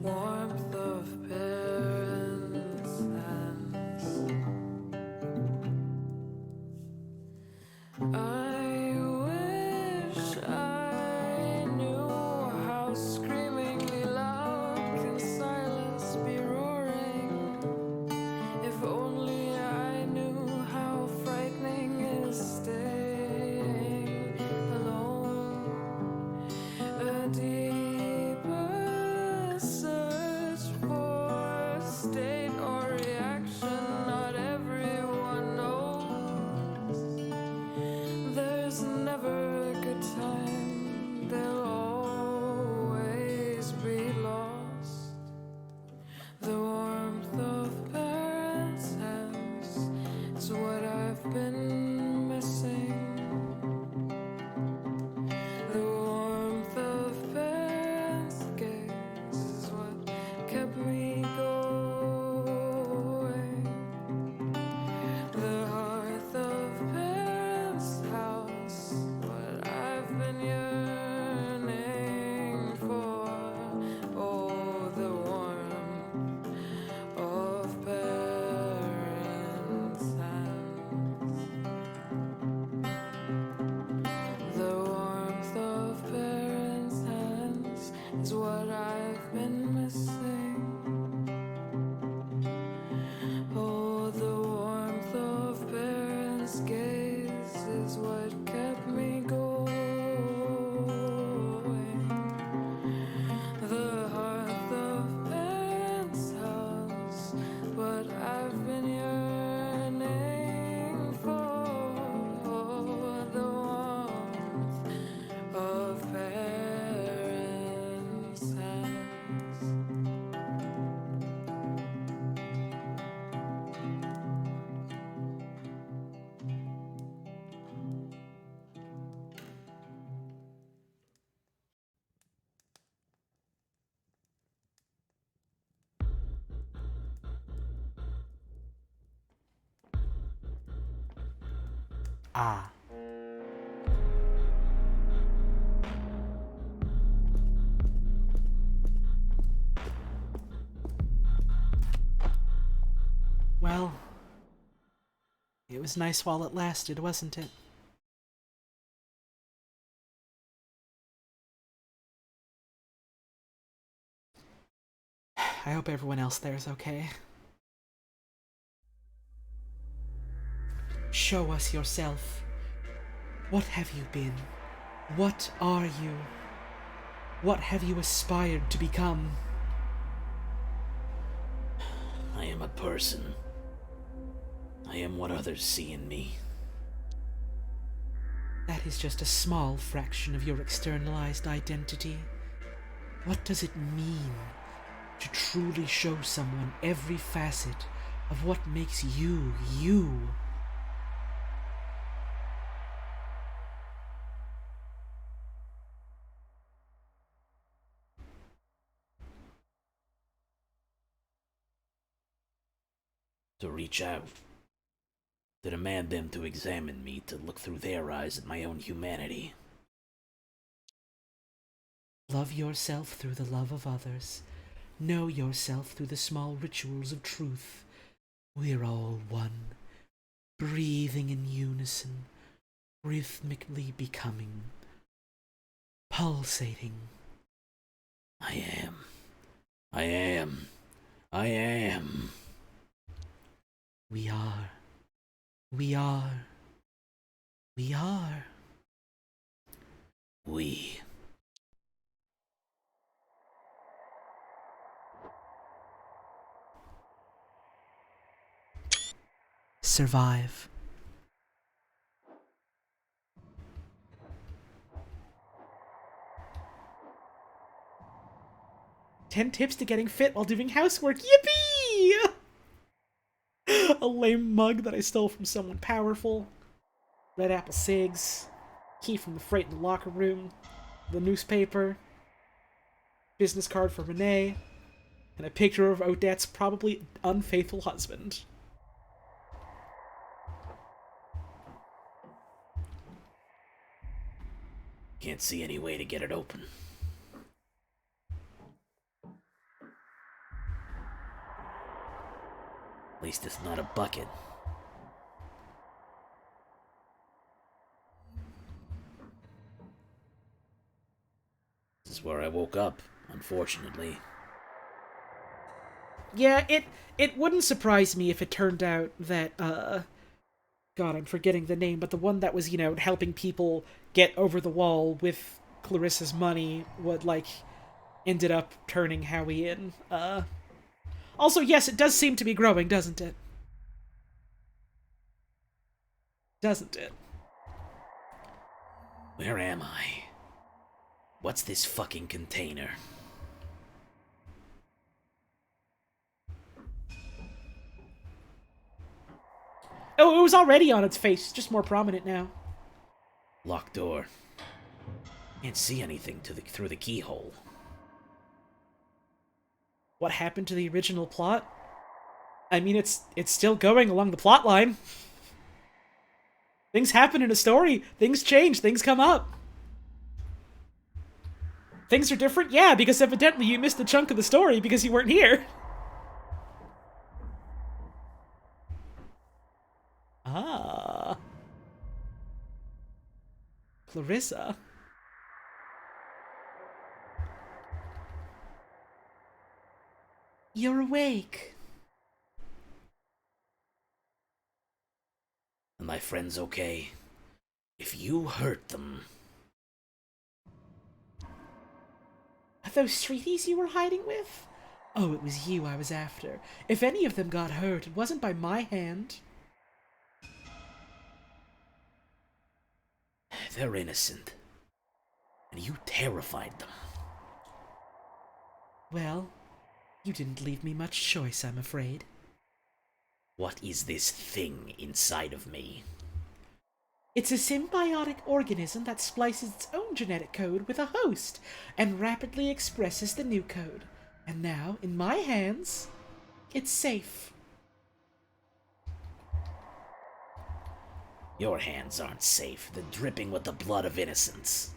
warmth of parents' hands. I wish I knew how screamingly loud can silence be roaring. If only I knew how frightening is staying alone. A deeper search for state or reaction, not everyone knows. There's never a good time, there'll always be lost. The warmth of parents' hands is what I've been missing. The warmth of parents' gaze is what kept me going. The hearth of parents' house, what I've been yearning for. Oh, the warmth of parents' hands. The warmth of parents' hands is what I've been missing. Oh, the warmth of parents' gaze is what kept me going. The hearth of parents' house, what I've been yearning for. Oh, the warmth of parents' hands. Ah. Well, it was nice while it lasted, wasn't it? I hope everyone else there is okay. Show us yourself. What have you been? What are you? What have you aspired to become? I am a person. I am what others see in me. That is just a small fraction of your externalized identity. What does it mean to truly show someone every facet of what makes you, you? To reach out. To demand them to examine me, to look through their eyes at my own humanity. Love yourself through the love of others. Know yourself through the small rituals of truth. We're all one, breathing in unison, rhythmically becoming, pulsating. I am. I am. I am. We are. We are. We are. We. Survive. "10 tips to getting fit while doing housework." Yippee! A lame mug that I stole from someone powerful. Red apple cigs. Key from the freight in the locker room. The newspaper. Business card for Renee. And a picture of Odette's probably unfaithful husband. Can't see any way to get it open. At least it's not a bucket. This is where I woke up, unfortunately. Yeah, it wouldn't surprise me if it turned out that, God, I'm forgetting the name, but the one that was, helping people get over the wall with Clarissa's money would, ended up turning Howie in. Also, yes, it does seem to be growing, doesn't it? Doesn't it? Where am I? What's this fucking container? Oh, it was already on its face, just more prominent now. Locked door. Can't see anything through the keyhole. What happened to the original plot? I mean, it's still going along the plot line. Things happen in a story. Things change. Things come up. Things are different? Yeah, because evidently you missed a chunk of the story because you weren't here. Ah. Clarissa. You're awake. Are my friends okay? If you hurt them... Are those streeties you were hiding with? Oh, it was you I was after. If any of them got hurt, it wasn't by my hand. They're innocent. And you terrified them. Well, you didn't leave me much choice, I'm afraid. What is this thing inside of me? It's a symbiotic organism that splices its own genetic code with a host and rapidly expresses the new code. And now, in my hands, it's safe. Your hands aren't safe. They're dripping with the blood of innocence.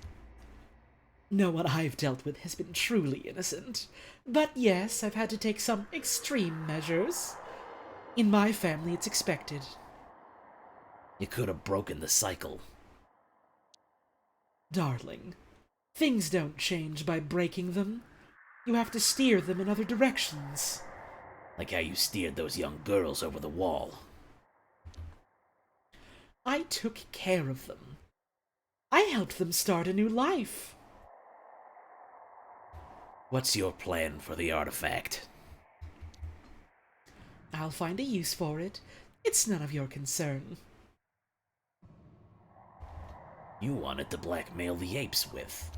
No one I've dealt with has been truly innocent. But yes, I've had to take some extreme measures. In my family, it's expected. You could have broken the cycle. Darling, things don't change by breaking them. You have to steer them in other directions. Like how you steered those young girls over the wall. I took care of them. I helped them start a new life. What's your plan for the artifact? I'll find a use for it. It's none of your concern. You wanted to blackmail the apes with.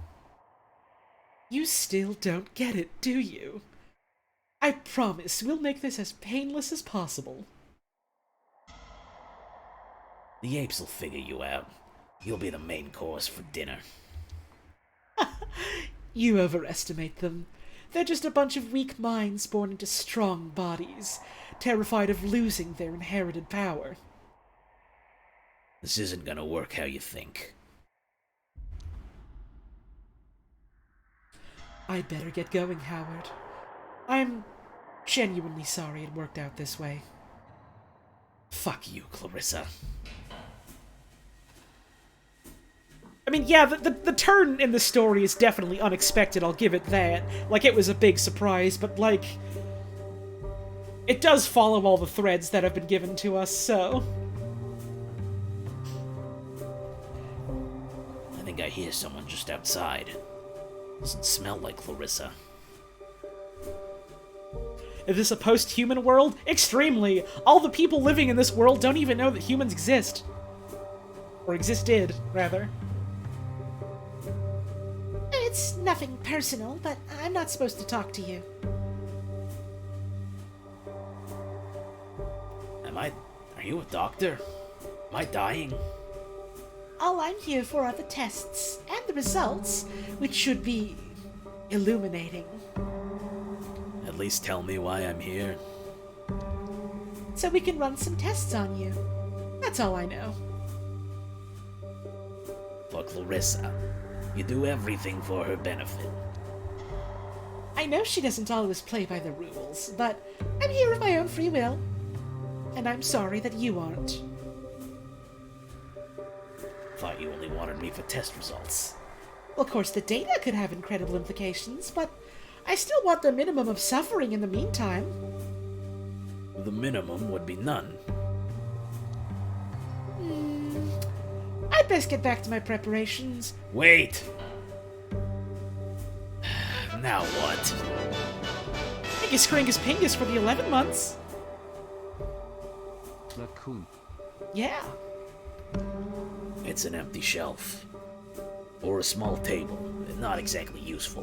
You still don't get it, do you? I promise we'll make this as painless as possible. The apes will figure you out. You'll be the main course for dinner. You overestimate them. They're just a bunch of weak minds born into strong bodies, terrified of losing their inherited power. This isn't gonna work how you think. I'd better get going, Howard. I'm genuinely sorry it worked out this way. Fuck you, Clarissa. I mean, yeah, the turn in the story is definitely unexpected, I'll give it that. Like, it was a big surprise, but, like, it does follow all the threads that have been given to us, so... I think I hear someone just outside. Doesn't smell like Clarissa. Is this a post-human world? Extremely! All the people living in this world don't even know that humans exist. Or existed, rather. It's nothing personal, but I'm not supposed to talk to you. Are you a doctor? Am I dying? All I'm here for are the tests and the results, which should be illuminating. At least tell me why I'm here. So we can run some tests on you. That's all I know. For Clarissa, you do everything for her benefit. I know she doesn't always play by the rules, but I'm here of my own free will. And I'm sorry that you aren't. Thought you only wanted me for test results. Well, of course, the data could have incredible implications, but I still want the minimum of suffering in the meantime. The minimum would be none. I'd best get back to my preparations. Wait! Now what? Pingus Kringus Pingus for the 11 months. Raccoon. Yeah. It's an empty shelf. Or a small table. Not exactly useful.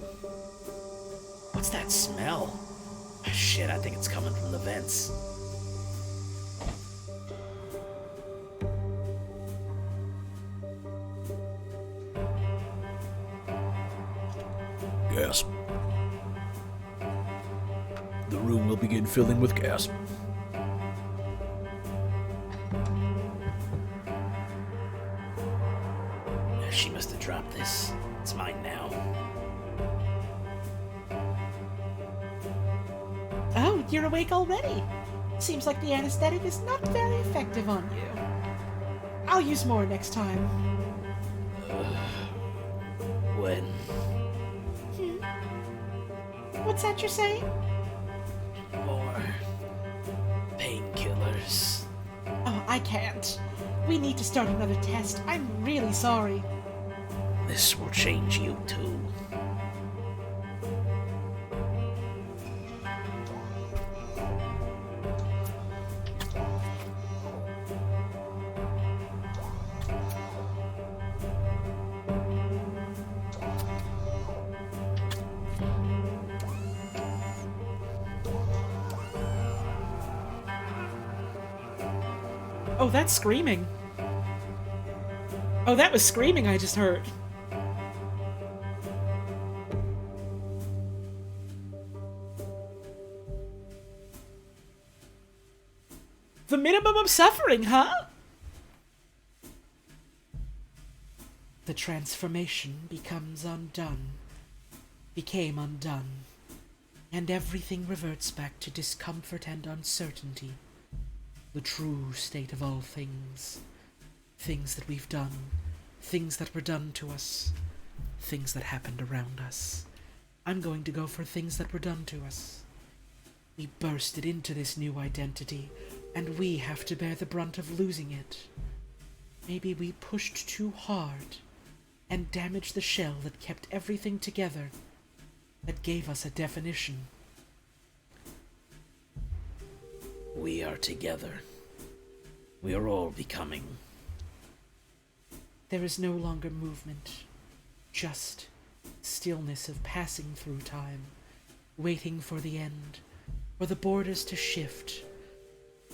What's that smell? Shit, I think it's coming from the vents. Gas. The room will begin filling with gas. She must have dropped this. It's mine now. Oh, you're awake already. Seems like the anesthetic is not very effective on you. I'll use more next time. When? What's that you're saying? More painkillers. Oh, I can't. We need to start another test. I'm really sorry. This will change you too. Oh, that's screaming. Oh, that was screaming I just heard. The minimum of suffering, huh? The transformation becomes undone. Became undone. And everything reverts back to discomfort and uncertainty. The true state of all things. Things that we've done. Things that were done to us. Things that happened around us. I'm going to go for things that were done to us. We bursted into this new identity, and we have to bear the brunt of losing it. Maybe we pushed too hard and damaged the shell that kept everything together, that gave us a definition. We are together. We are all becoming. There is no longer movement, just stillness of passing through time, waiting for the end, for the borders to shift,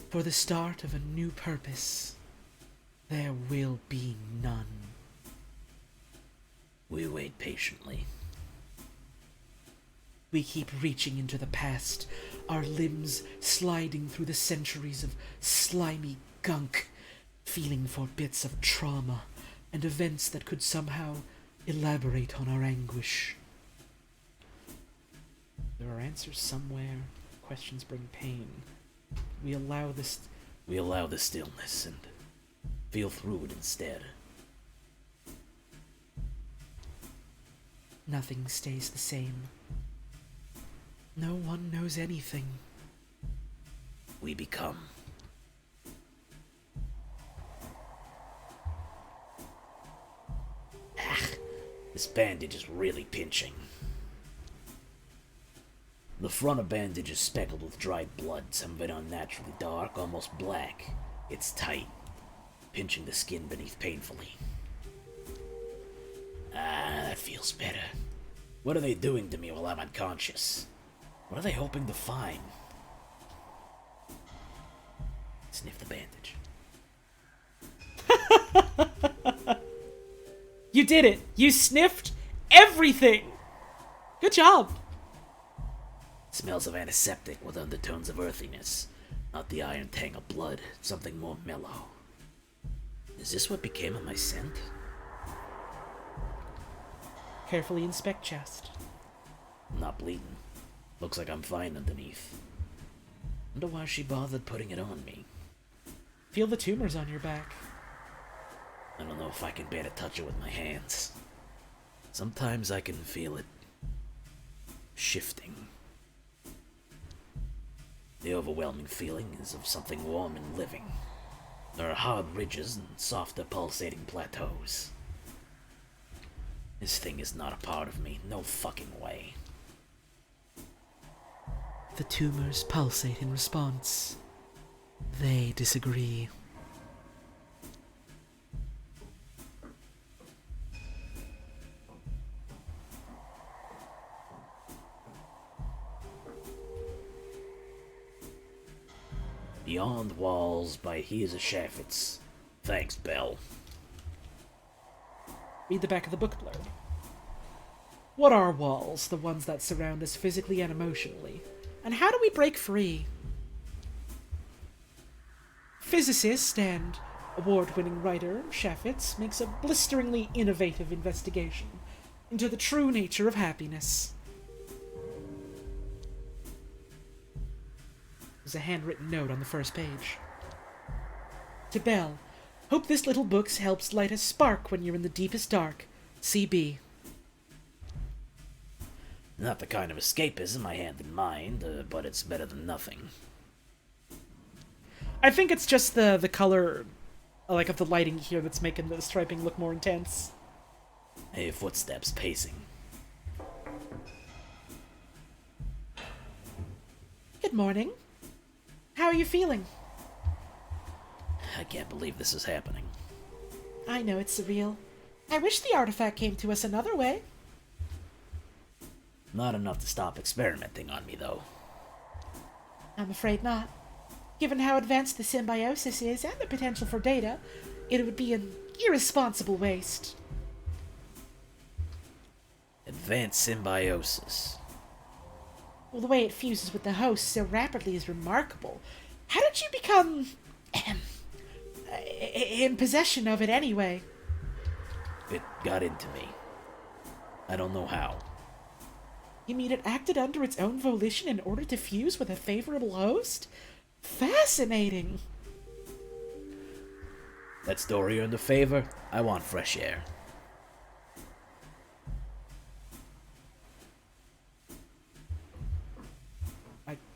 for the start of a new purpose. There will be none. We wait patiently. We keep reaching into the past, our limbs sliding through the centuries of slimy gunk, feeling for bits of trauma and events that could somehow elaborate on our anguish. There are answers somewhere. Questions bring pain. We allow the stillness and feel through it instead. Nothing stays the same. No one knows anything. We become. This bandage is really pinching. The front of bandage is speckled with dried blood, some of it unnaturally dark, almost black. It's tight, pinching the skin beneath painfully. That feels better. What are they doing to me while I'm unconscious? What are they hoping to find? Sniff the bandage. You did it! You sniffed everything! Good job! Smells of antiseptic with undertones of earthiness. Not the iron tang of blood, something more mellow. Is this what became of my scent? Carefully inspect chest. I'm not bleeding. Looks like I'm fine underneath. Wonder why she bothered putting it on me. Feel the tumors on your back. I don't know if I can bear to touch it with my hands. Sometimes I can feel it shifting. The overwhelming feeling is of something warm and living. There are hard ridges and softer pulsating plateaus. This thing is not a part of me, no fucking way. The tumors pulsate in response. They disagree. Beyond Walls by Here's a Chaffetz. Thanks, Bell. Read the back of the book blurb. What are walls, the ones that surround us physically and emotionally? And how do we break free? Physicist and award-winning writer Chaffetz makes a blisteringly innovative investigation into the true nature of happiness. There's a handwritten note on the first page. To Belle, hope this little book helps light a spark when you're in the deepest dark. CB. Not the kind of escapism I had in mind, but it's better than nothing. I think it's just the color, like, of the lighting here that's making the striping look more intense. I hear footsteps pacing. Good morning. How are you feeling? I can't believe this is happening. I know it's surreal. I wish the artifact came to us another way. Not enough to stop experimenting on me, though. I'm afraid not. Given how advanced the symbiosis is and the potential for data, it would be an irresponsible waste. Advanced symbiosis. Well, the way it fuses with the host so rapidly is remarkable. How did you become in possession of it anyway? It got into me. I don't know how. You mean it acted under its own volition in order to fuse with a favorable host? Fascinating. That story earned a favor. I want fresh air.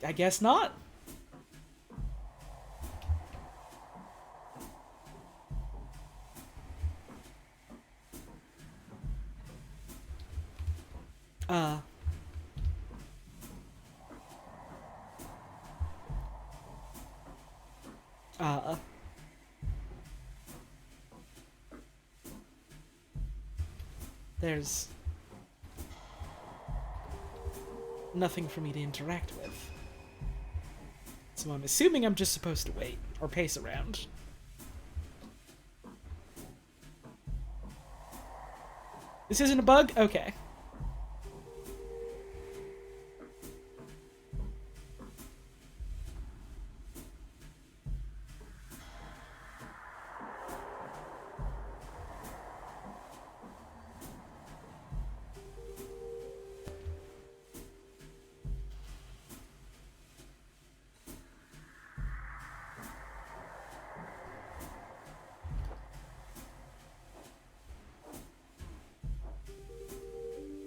I guess not. There's nothing for me to interact with. So I'm assuming I'm just supposed to wait, or pace around. This isn't a bug? Okay.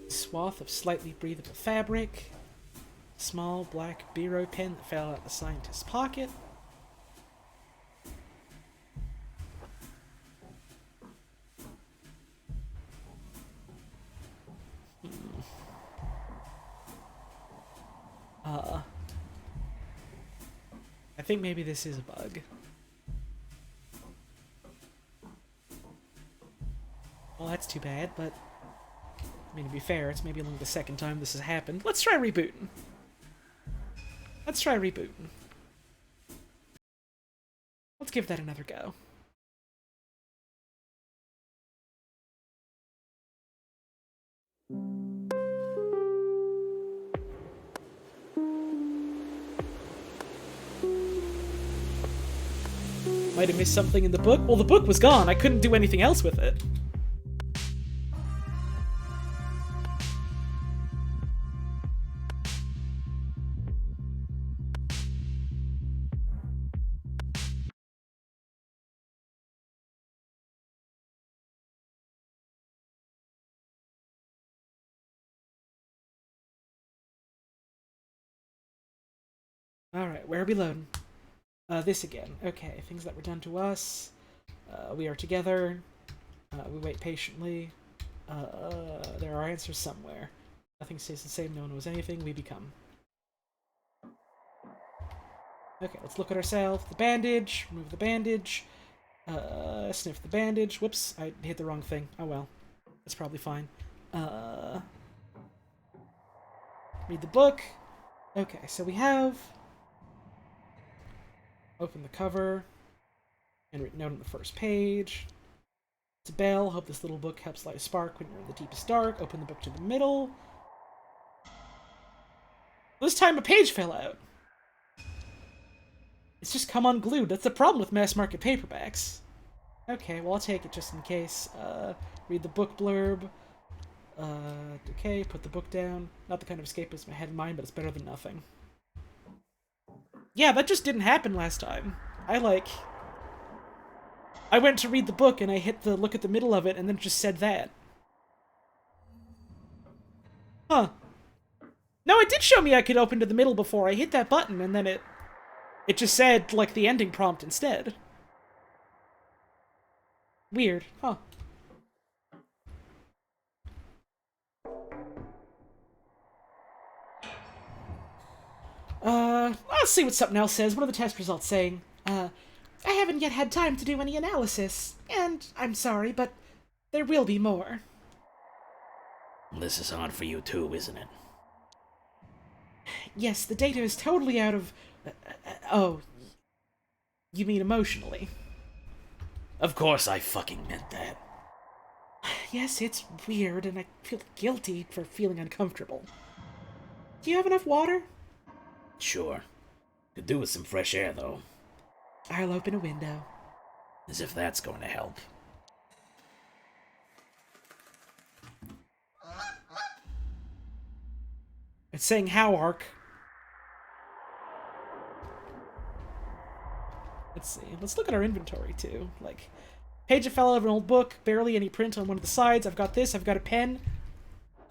Swath of slightly breathable fabric. Small black biro pen that fell out of the scientist's pocket. I think maybe this is a bug. Well, that's too bad, but I mean, to be fair, it's maybe only the second time this has happened. Let's try rebooting. Let's try rebooting. Let's give that another go. Might have missed something in the book. Well, the book was gone. I couldn't do anything else with it. Alright, where are we loading? This again. Okay, things that were done to us. We are together. We wait patiently. There are answers somewhere. Nothing stays the same, no one knows anything, we become. Okay, let's look at ourselves. The bandage. Remove the bandage. Sniff the bandage. Whoops, I hit the wrong thing. Oh well. That's probably fine. Read the book. Okay, so we have... Open the cover. Handwritten note on the first page. It's a bell. Hope this little book helps light a spark when you're in the deepest dark. Open the book to the middle. This time a page fell out. It's just come unglued. That's the problem with mass market paperbacks. Okay, well I'll take it just in case. Read the book blurb. Okay, put the book down. Not the kind of escapism I had in mind, but it's better than nothing. Yeah, that just didn't happen last time. I went to read the book and I hit the look at the middle of it and then it just said that. Huh. No, it did show me I could open to the middle before I hit that button and then it just said, like, the ending prompt instead. Weird. Huh. Let's see what something else says. What are the test results saying? I haven't yet had time to do any analysis, and I'm sorry, but there will be more. This is hard for you too, isn't it? Yes, the data is totally out of... oh. You mean emotionally? Of course I fucking meant that. Yes, it's weird, and I feel guilty for feeling uncomfortable. Do you have enough water? Sure. Could do with some fresh air, though. I'll open a window. As if that's going to help. It's saying how, Ark. Let's see. Let's look at our inventory, too. Like, page that fell out of an old book, barely any print on one of the sides. I've got this, I've got a pen.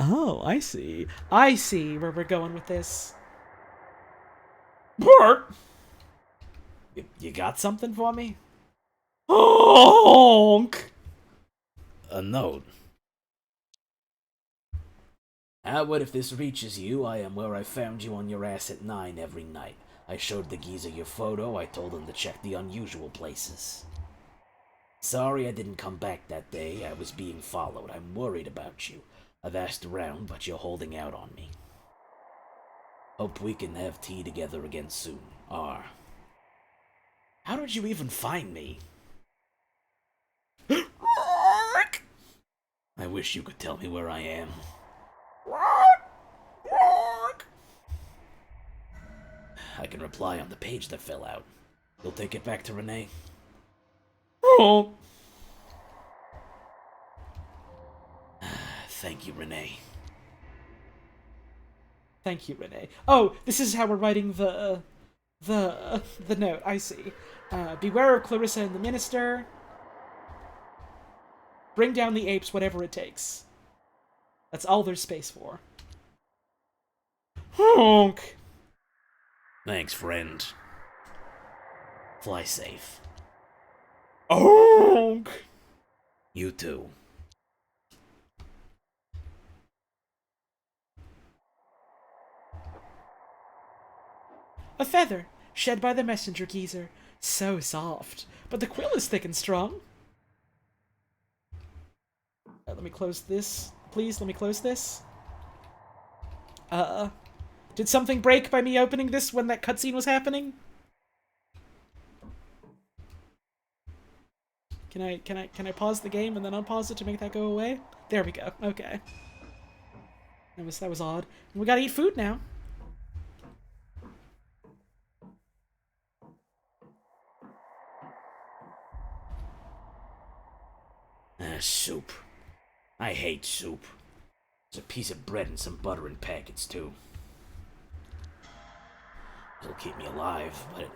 Oh, I see. I see where we're going with this. Bart! You got something for me? Honk! A note. What if this reaches you? I am where I found you on your ass at 9 every night. I showed the geezer your photo. I told him to check the unusual places. Sorry I didn't come back that day. I was being followed. I'm worried about you. I've asked around, but you're holding out on me. Hope we can have tea together again soon. R. How did you even find me? I wish you could tell me where I am. I can reply on the page that fell out. You'll take it back to Renee? Honk! Thank you, Renee. Thank you, Renee. Oh, this is how we're writing the note. I see. Beware of Clarissa and the minister. Bring down the apes, whatever it takes. That's all there's space for. Honk! Thanks, friend. Fly safe. Honk! You too. A feather, shed by the messenger geezer. So soft. But the quill is thick and strong. Let me close this. Please, let me close this. Did something break by me opening this when that cutscene was happening? Can I pause the game and then unpause it to make that go away? There we go. Okay. That was odd. We gotta eat food now. Soup. I hate soup. There's a piece of bread and some butter in packets, too. It'll keep me alive, but it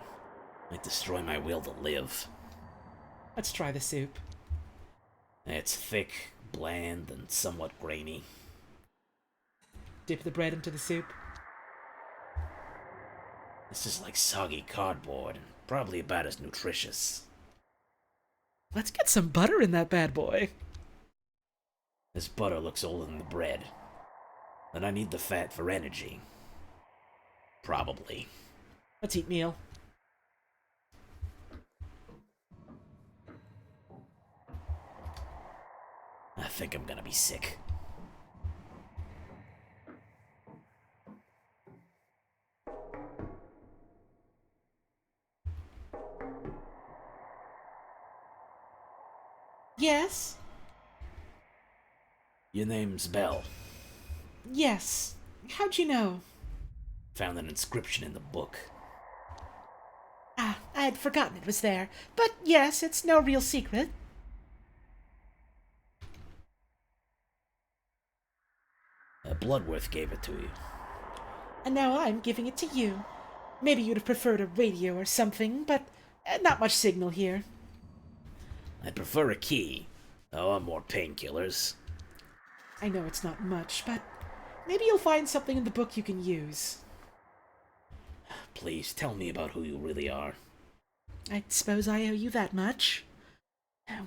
might destroy my will to live. Let's try the soup. It's thick, bland, and somewhat grainy. Dip the bread into the soup. This is like soggy cardboard, and probably about as nutritious. Let's get some butter in that bad boy. This butter looks older than the bread. Then I need the fat for energy. Probably. Let's eat meal. I think I'm gonna be sick. Yes? Your name's Belle. Yes. How'd you know? Found an inscription in the book. Ah, I had forgotten it was there. But yes, it's no real secret. Bloodworth gave it to you. And now I'm giving it to you. Maybe you'd have preferred a radio or something, but not much signal here. I'd prefer a key. Oh, more painkillers. I know it's not much, but maybe you'll find something in the book you can use. Please, tell me about who you really are. I suppose I owe you that much.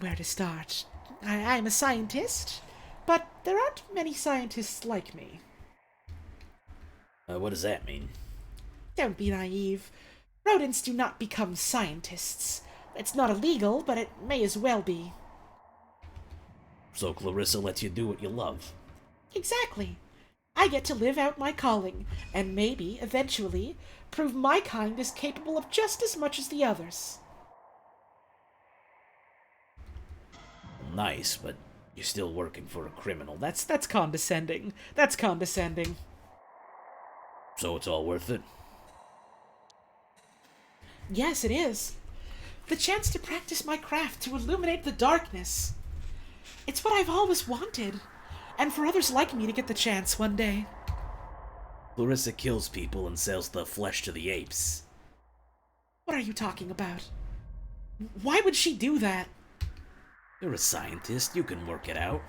Where to start? I'm a scientist, but there aren't many scientists like me. What does that mean? Don't be naive. Rodents do not become scientists. It's not illegal, but it may as well be. So Clarissa lets you do what you love. Exactly. I get to live out my calling, and maybe, eventually, prove my kind is capable of just as much as the others. Nice, but you're still working for a criminal. That's condescending. That's condescending. So it's all worth it? Yes, it is. The chance to practice my craft to illuminate the darkness. It's what I've always wanted, and for others like me to get the chance one day. Clarissa kills people and sells the flesh to the apes. What are you talking about? Why would she do that? You're a scientist, you can work it out.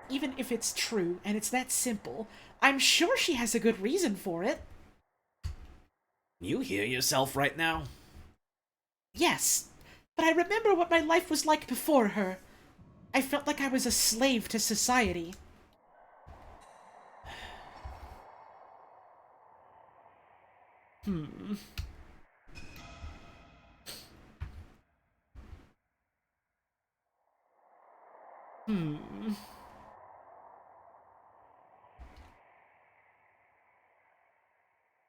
Even if it's true, and it's that simple, I'm sure she has a good reason for it. You hear yourself right now? Yes, but I remember what my life was like before her. I felt like I was a slave to society.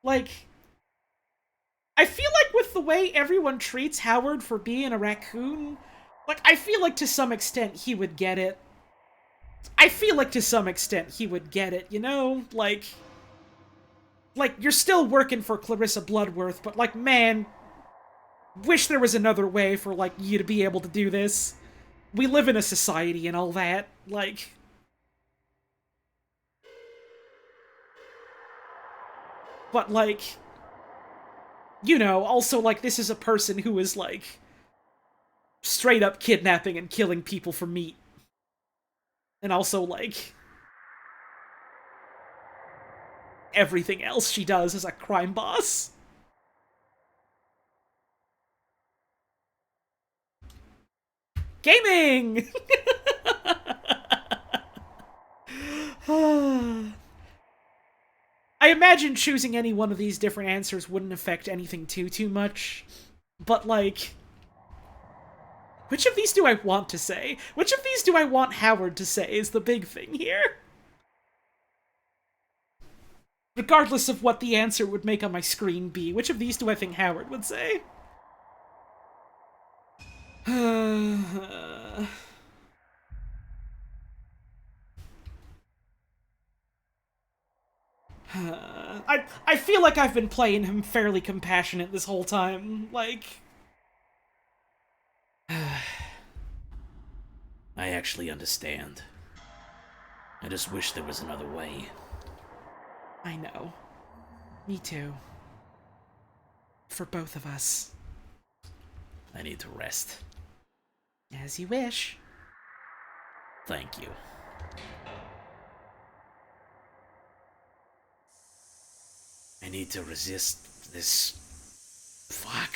Like, I feel like with the way everyone treats Howard for being a raccoon, like, I feel like to some extent he would get it. I feel like to some extent he would get it, you know? Like, you're still working for Clarissa Bloodworth, but, like, man, wish there was another way for, like, you to be able to do this. We live in a society and all that, like... But, like... You know, also, like, this is a person who is, like... straight up kidnapping and killing people for meat. And also, like... everything else she does as a crime boss. Gaming! I imagine choosing any one of these different answers wouldn't affect anything too much. But, like... which of these do I want to say? Which of these do I want Howard to say is the big thing here? Regardless of what the answer would make on my screen be, which of these do I think Howard would say? I feel like I've been playing him fairly compassionate this whole time. Like... I actually understand. I just wish there was another way. I know. Me too. For both of us. I need to rest. As you wish. Thank you. I need to resist this... fuck.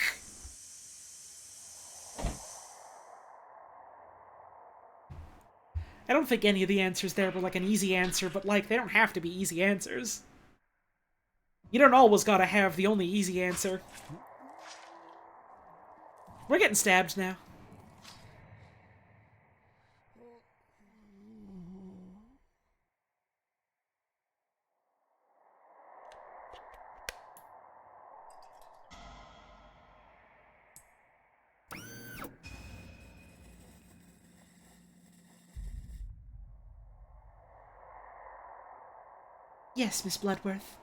I don't think any of the answers there were like an easy answer, but like, they don't have to be easy answers. You don't always gotta have the only easy answer. We're getting stabbed now. Yes, Miss Bloodworth.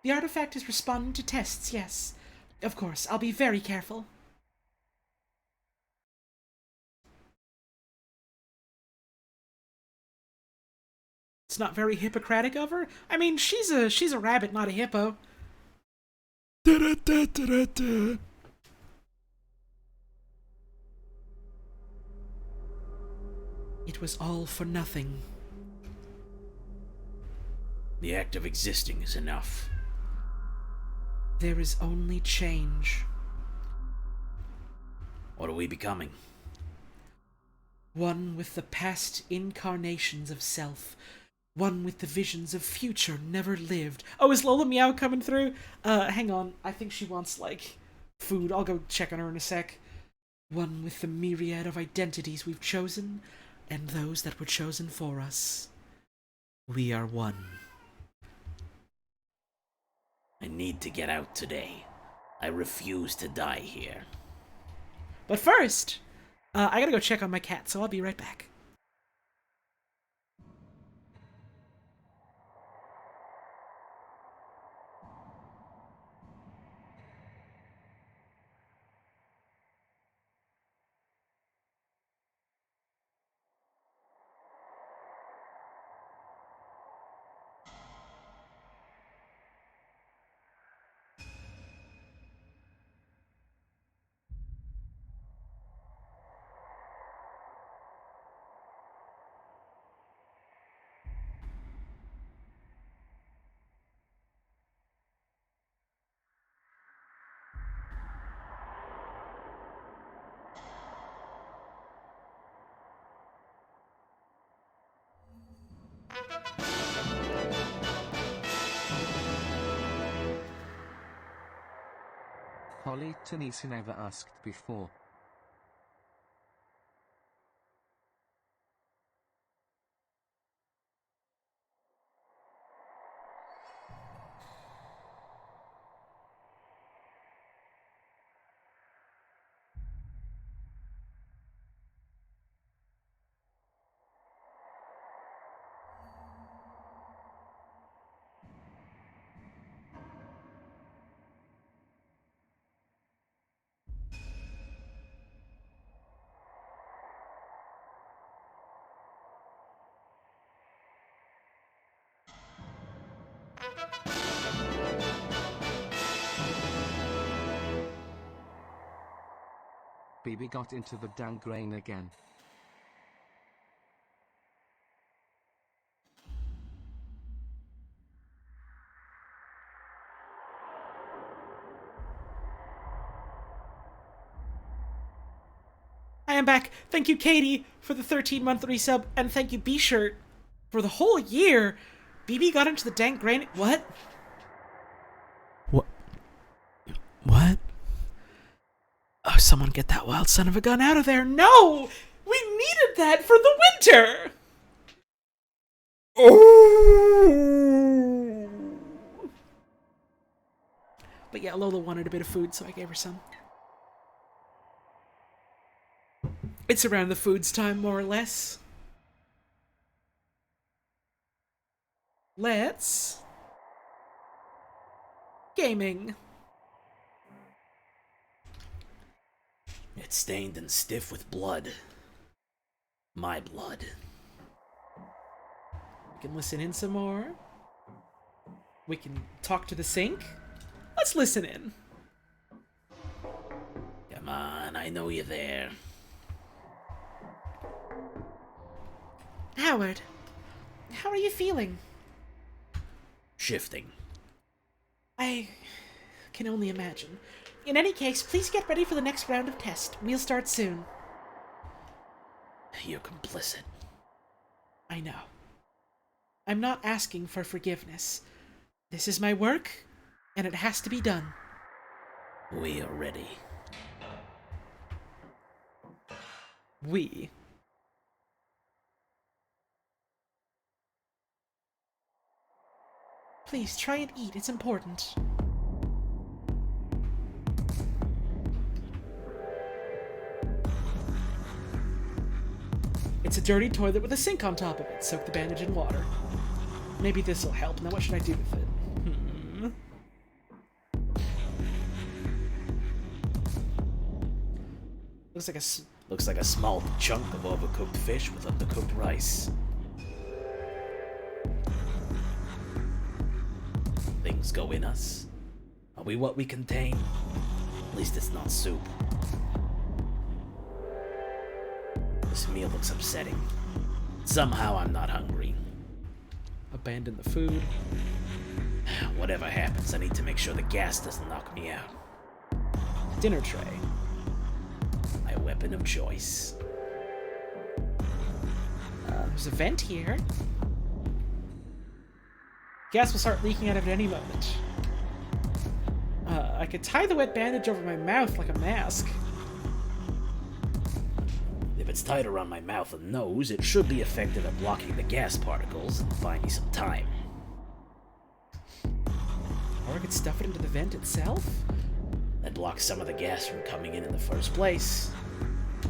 The artifact is responding to tests, yes. Of course, I'll be very careful. It's not very Hippocratic of her. I mean, she's a rabbit, not a hippo. It was all for nothing. The act of existing is enough. There is only change. What are we becoming? One with the past incarnations of self. One with the visions of future never lived. Oh, is Lola Meow coming through? Hang on. I think she wants, like, food. I'll go check on her in a sec. One with the myriad of identities we've chosen, and those that were chosen for us. We are one. I need to get out today. I refuse to die here. But first, I gotta go check on my cat, so I'll be right back. Polytonese never asked before. BB got into the dang grain again. I am back. Thank you, Katie, for the 13-month resub, and thank you, B-Shirt, for the whole year. BB got into the dank grain. What? What? Oh, someone get that wild son of a gun out of there. No! We needed that for the winter! Oh! But yeah, Lola wanted a bit of food, so I gave her some. It's around the foods time, more or less. Let's... gaming. It's stained and stiff with blood. My blood. We can listen in some more. We can talk to the sink. Let's listen in. Come on, I know you're there. Howard, how are you feeling? Shifting. I can only imagine. In any case, please get ready for the next round of tests. We'll start soon. You're complicit. I know. I'm not asking for forgiveness. This is my work, and it has to be done. We are ready. We. Please, try and eat. It's important. It's a dirty toilet with a sink on top of it. Soak the bandage in water. Maybe this'll help. Now what should I do with it? Looks like a small chunk of overcooked fish with undercooked rice. Things go in us. Are we what we contain? At least it's not soup. This meal looks upsetting. Somehow I'm not hungry. Abandon the food. Whatever happens, I need to make sure the gas doesn't knock me out. Dinner tray. My weapon of choice. There's a vent here. Gas will start leaking out of it at any moment. I could tie the wet bandage over my mouth like a mask. If it's tied around my mouth and nose, it should be effective at blocking the gas particles and buy me some time. Or I could stuff it into the vent itself? That blocks some of the gas from coming in the first place.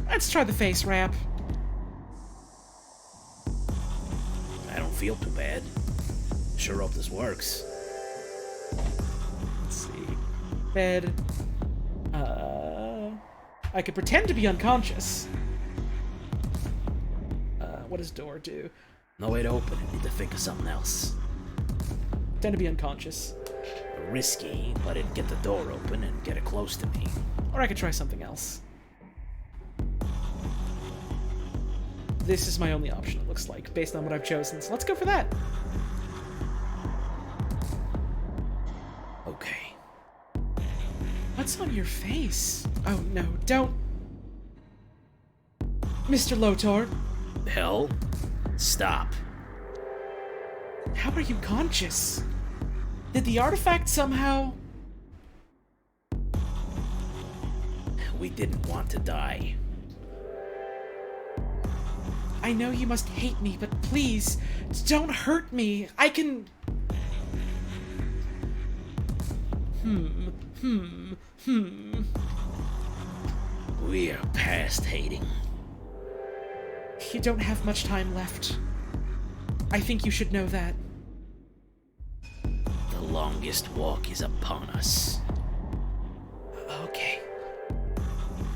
Let's try the face wrap. I don't feel too bad. Sure hope this works. Let's see. Bed. I could pretend to be unconscious. What does door do? No way to open it. Need to think of something else. Pretend to be unconscious. Risky, but it'd get the door open and get it close to me. Or I could try something else. This is my only option, it looks like, based on what I've chosen. So let's go for that. Okay. What's on your face? Oh no, don't. Mr. Lotor, Hell? Stop. how are you conscious? Did the artifact somehow... We didn't want to die. I know you must hate me, but please, don't hurt me. I can... We are past hating. You don't have much time left. I think you should know that. The longest walk is upon us. Okay.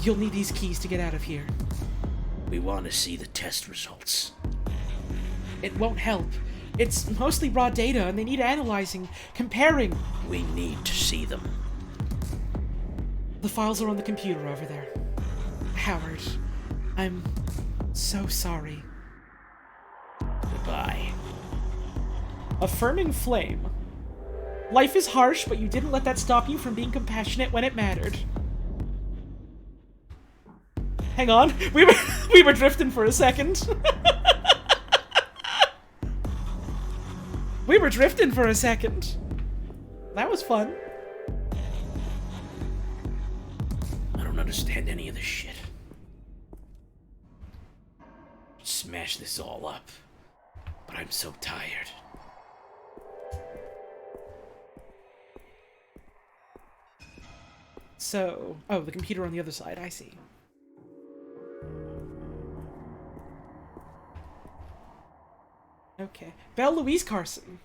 You'll need these keys to get out of here. We want to see the test results. It won't help. It's mostly raw data, and they need analyzing, comparing. We need to see them. The files are on the computer over there. Howard, I'm so sorry. Goodbye. Affirming flame. Life is harsh, but you didn't let that stop you from being compassionate when it mattered. Hang on, we were drifting for a second. We were drifting for a second. That was fun. I don't understand any of this shit. Smash this all up. But I'm so tired. So, oh, the computer on the other side, I see. Okay. Belle Louise Carson.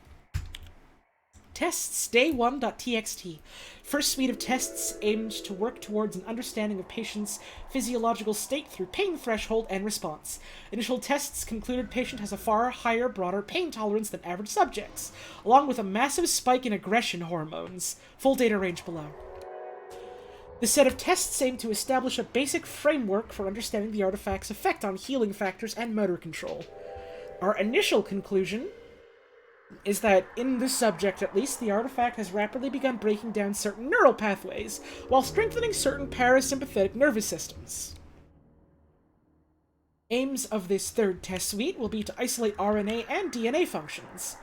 Tests day1.txt. First suite of tests aimed to work towards an understanding of patient's physiological state through pain threshold and response. Initial tests concluded patient has a far higher, broader pain tolerance than average subjects, along with a massive spike in aggression hormones. Full data range below. The set of tests aim to establish a basic framework for understanding the artifact's effect on healing factors and motor control. Our initial conclusion is that, in this subject at least, the artifact has rapidly begun breaking down certain neural pathways, while strengthening certain parasympathetic nervous systems. Aims of this third test suite will be to isolate RNA and DNA functions.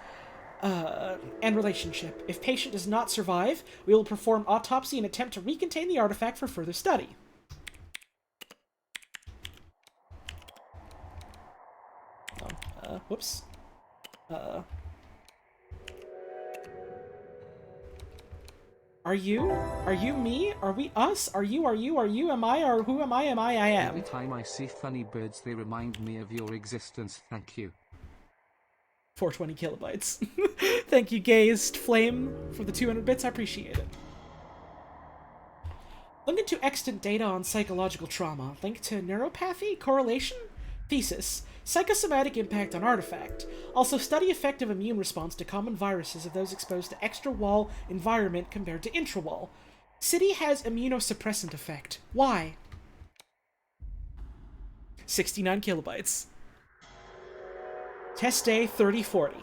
And relationship. If patient does not survive, we will perform autopsy and attempt to recontain the artifact for further study. Whoops. Are you? Are you me? Are we us? Are you? Am I? Or who am I? I am. Every time I see funny birds, they remind me of your existence. Thank you. 420 kilobytes. Thank you, Gazed Flame, for the 200 bits. I appreciate it. Link into extant data on psychological trauma. Link to neuropathy, correlation, thesis, psychosomatic impact on artifact. Also, study effective immune response to common viruses of those exposed to extra-wall environment compared to intra-wall. City has immunosuppressant effect. Why? 69 kilobytes. Test day 3040.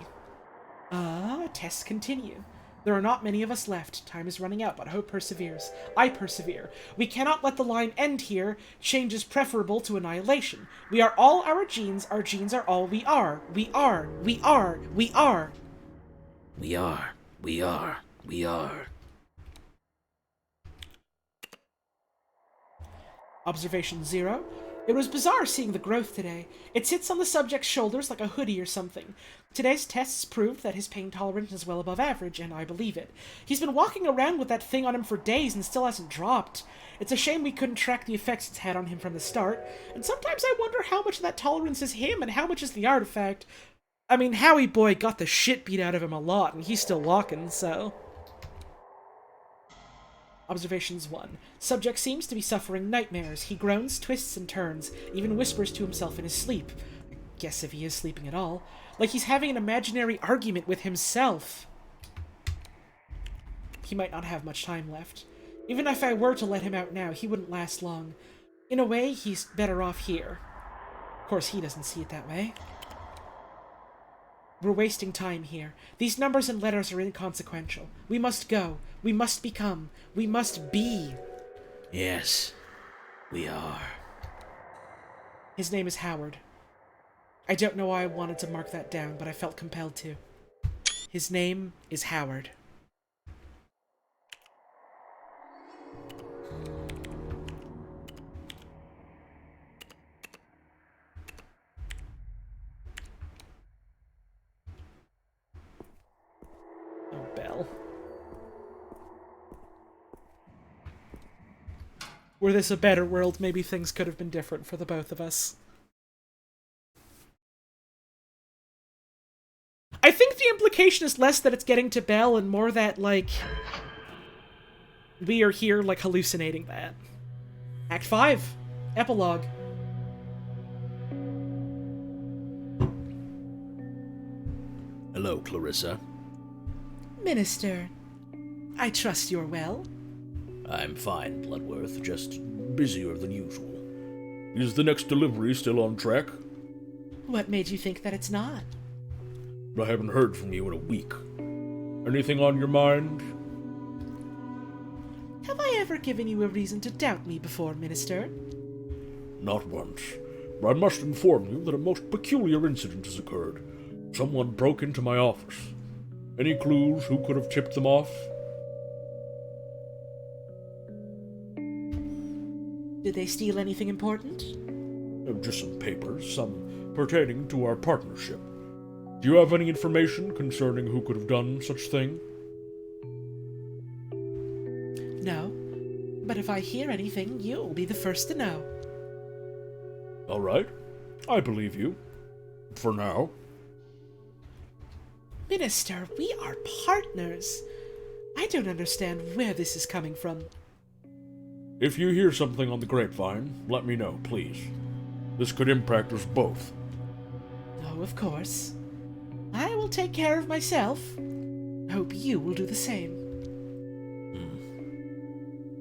Tests continue. There are not many of us left. Time is running out, but hope perseveres. I persevere. We cannot let the line end here. Change is preferable to annihilation. We are all our genes are all we are. We are. We are. We are. We are. We are. We are. Observation 0. It was bizarre seeing the growth today. It sits on the subject's shoulders like a hoodie or something. Today's tests proved that his pain tolerance is well above average, and I believe it. He's been walking around with that thing on him for days and still hasn't dropped. It's a shame we couldn't track the effects it's had on him from the start, and sometimes I wonder how much of that tolerance is him and how much is the artifact. I mean, Howie boy got the shit beat out of him a lot, and he's still walking, so... Observations 1. Subject seems to be suffering nightmares. He groans, twists, and turns, even whispers to himself in his sleep. I guess if he is sleeping at all. Like he's having an imaginary argument with himself. He might not have much time left. Even if I were to let him out now, he wouldn't last long. In a way, he's better off here. Of course, he doesn't see it that way. We're wasting time here. These numbers and letters are inconsequential. We must go. We must become. We must be. Yes, we are. His name is Howard. I don't know why I wanted to mark that down, but I felt compelled to. His name is Howard. Were this a better world, maybe things could have been different for the both of us. I think the implication is less that it's getting to Belle and more that, like, we are here, like, hallucinating that. Act 5. Epilogue. Hello, Clarissa. Minister, I trust you're well. I'm fine, Bloodworth, just busier than usual. Is the next delivery still on track? What made you think that it's not? I haven't heard from you in a week. Anything on your mind? Have I ever given you a reason to doubt me before, Minister? Not once. But I must inform you that a most peculiar incident has occurred. Someone broke into my office. Any clues who could have tipped them off? Did they steal anything important? Just some papers, some pertaining to our partnership. Do you have any information concerning who could have done such thing? No, but if I hear anything, you'll be the first to know. All right. I believe you. For now. Minister, we are partners. I don't understand where this is coming from. If you hear something on the grapevine, let me know, please. This could impact us both. Oh, of course. I will take care of myself. Hope you will do the same.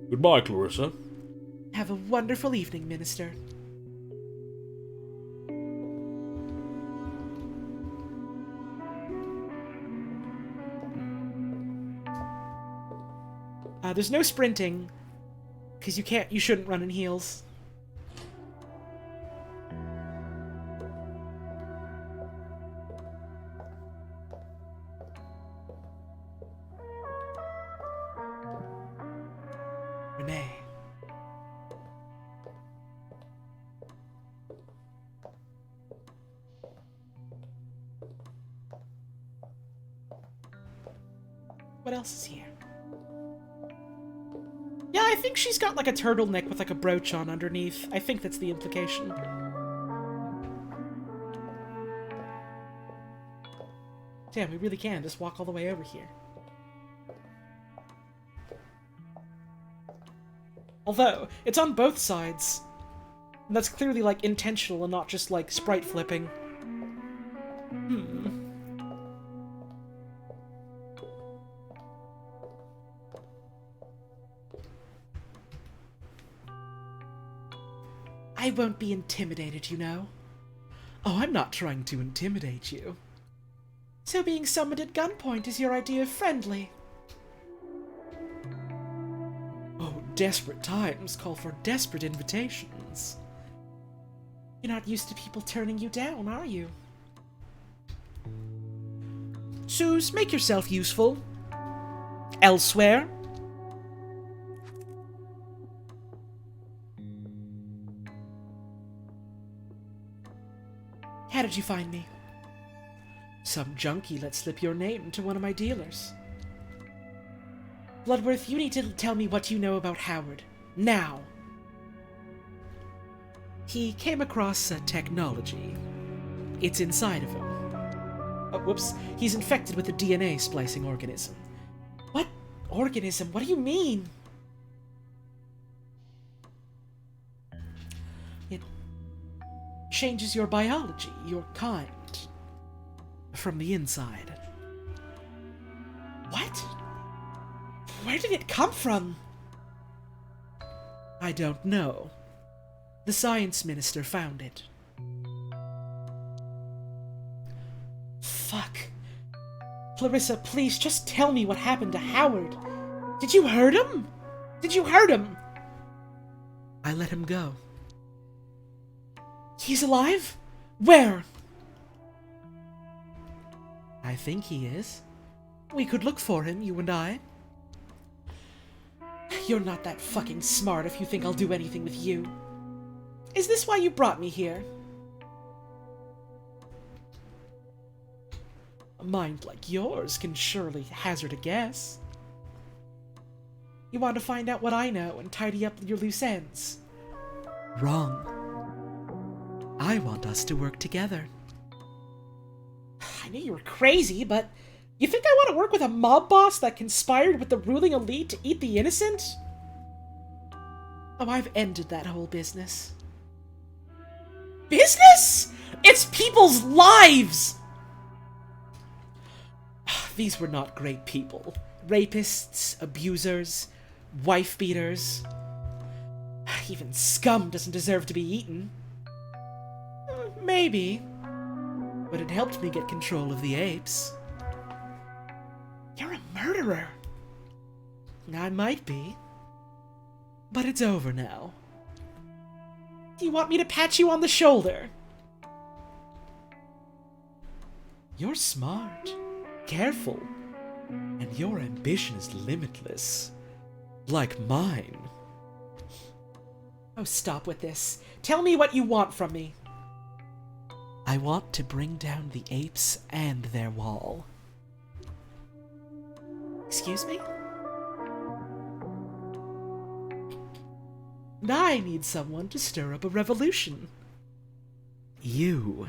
Goodbye, Clarissa. Have a wonderful evening, Minister. There's no sprinting, because you shouldn't run in heels. Renee. What else is here? Yeah, I think she's got like a turtleneck with like a brooch on underneath. I think that's the implication. Damn, we really can just walk all the way over here. Although, it's on both sides. And that's clearly like intentional and not just like sprite flipping. I won't be intimidated, you know. Oh, I'm not trying to intimidate you. So being summoned at gunpoint is your idea of friendly? Oh, desperate times call for desperate invitations. You're not used to people turning you down, are you? Suze, make yourself useful. Elsewhere? How did you find me? Some junkie let slip your name to one of my dealers. Bloodworth, you need to tell me what you know about Howard. Now! He came across a technology. It's inside of him. Oh, whoops. He's infected with a DNA splicing organism. What organism? What do you mean? It changes your biology, your kind, from the inside. What? Where did it come from? I don't know. The science minister found it. Fuck. Clarissa, please just tell me what happened to Howard. Did you hurt him? Did you hurt him? I let him go. He's alive? Where? I think he is. We could look for him, you and I. You're not that fucking smart if you think I'll do anything with you. Is this why you brought me here? A mind like yours can surely hazard a guess. You want to find out what I know and tidy up your loose ends. Wrong. I want us to work together. I knew you were crazy, but you think I want to work with a mob boss that conspired with the ruling elite to eat the innocent? Oh, I've ended that whole business. Business? It's people's lives! These were not great people. Rapists, abusers, wife-beaters. Even scum doesn't deserve to be eaten. Maybe. But it helped me get control of the apes. You're a murderer. I might be. But it's over now. Do you want me to pat you on the shoulder? You're smart, careful, and your ambition is limitless. Like mine. Oh, stop with this. Tell me what you want from me. I want to bring down the apes and their wall. Excuse me? I need someone to stir up a revolution. You.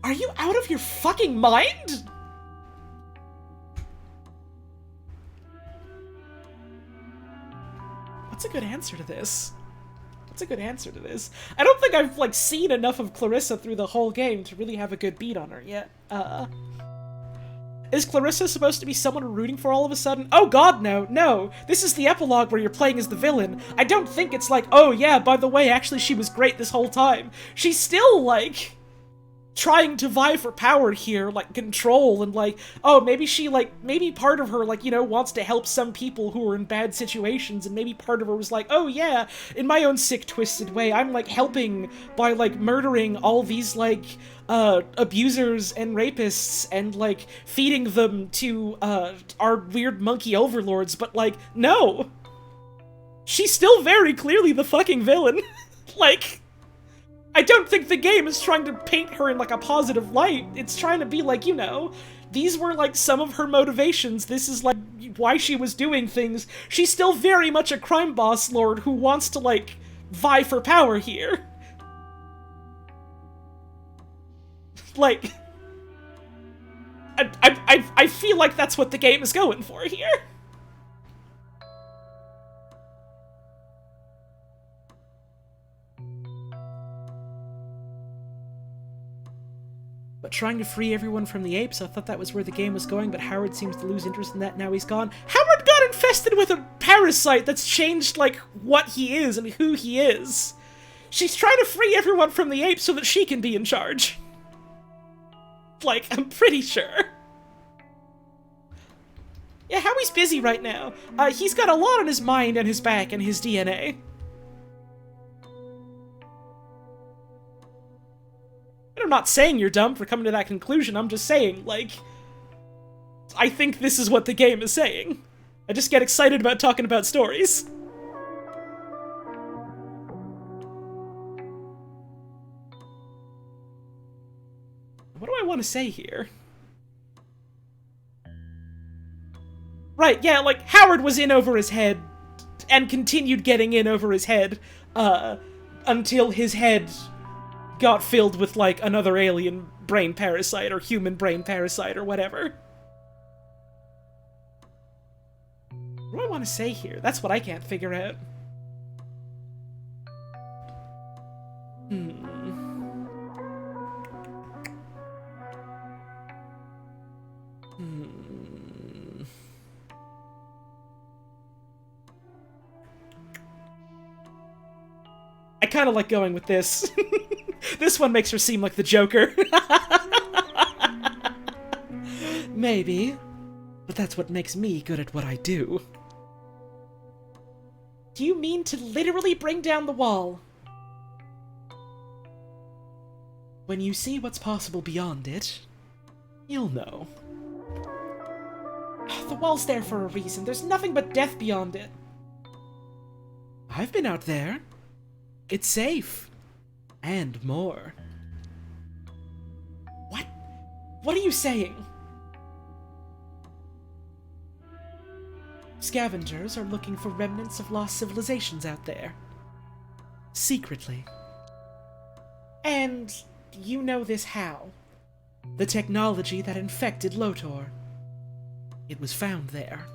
Are you out of your fucking mind? What's a good answer to this? What's a good answer to this? I don't think I've, like, seen enough of Clarissa through the whole game to really have a good beat on her yet. Is Clarissa supposed to be someone we're rooting for all of a sudden? Oh god, no, no! This is the epilogue where you're playing as the villain. I don't think it's like, oh yeah, by the way, actually she was great this whole time. She's still, like, trying to vie for power here, like, control, and like, oh, maybe she, like, maybe part of her, like, you know, wants to help some people who are in bad situations, and maybe part of her was like, oh yeah, in my own sick, twisted way, I'm, like, helping by, like, murdering all these, like, abusers and rapists, and, like, feeding them to, our weird monkey overlords, but, like, no! She's still very clearly the fucking villain. Like, I don't think the game is trying to paint her in, like, a positive light. It's trying to be like, you know, these were, like, some of her motivations. This is, like, why she was doing things. She's still very much a crime boss lord who wants to, like, vie for power here. Like, I feel like that's what the game is going for here. But trying to free everyone from the apes, I thought that was where the game was going, but Howard seems to lose interest in that now he's gone. Howard got infested with a parasite that's changed, like, what he is and who he is. She's trying to free everyone from the apes so that she can be in charge. Like, I'm pretty sure. Yeah, Howie's busy right now. He's got a lot on his mind and his back and his DNA. I'm not saying you're dumb for coming to that conclusion, I'm just saying, like, I think this is what the game is saying. I just get excited about talking about stories. What do I want to say here? Right, yeah, like, Howard was in over his head, and continued getting in over his head, until his head got filled with, like, another alien brain parasite, or human brain parasite, or whatever. What do I want to say here? That's what I can't figure out. I kind of like going with this. This one makes her seem like the Joker. Maybe. But that's what makes me good at what I do. Do you mean to literally bring down the wall? When you see what's possible beyond it, you'll know. The wall's there for a reason. There's nothing but death beyond it. I've been out there. It's safe. And more. What? What are you saying? Scavengers are looking for remnants of lost civilizations out there. Secretly. And you know this how? The technology that infected Lotor. It was found there.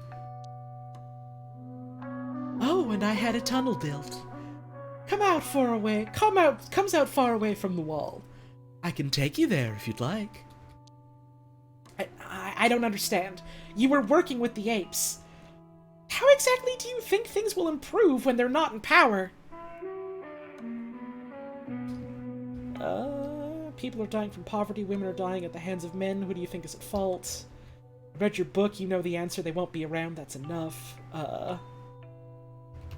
Oh, and I had a tunnel built. Comes out far away from the wall. I can take you there if you'd like. I don't understand. You were working with the apes. How exactly do you think things will improve when they're not in power? People are dying from poverty, women are dying at the hands of men. Who do you think is at fault? I read your book, you know the answer, they won't be around, that's enough.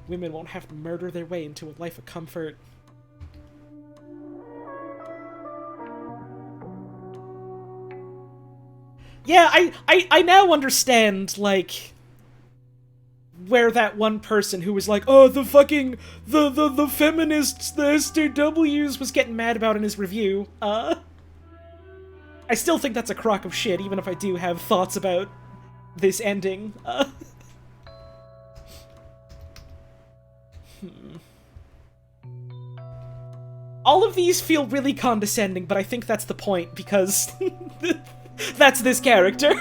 Women won't have to murder their way into a life of comfort. Yeah, I now understand, like, where that one person who was like, oh, the fucking, the feminists, the SJWs, was getting mad about in his review. I still think that's a crock of shit, even if I do have thoughts about this ending. All of these feel really condescending, but I think that's the point, because that's this character.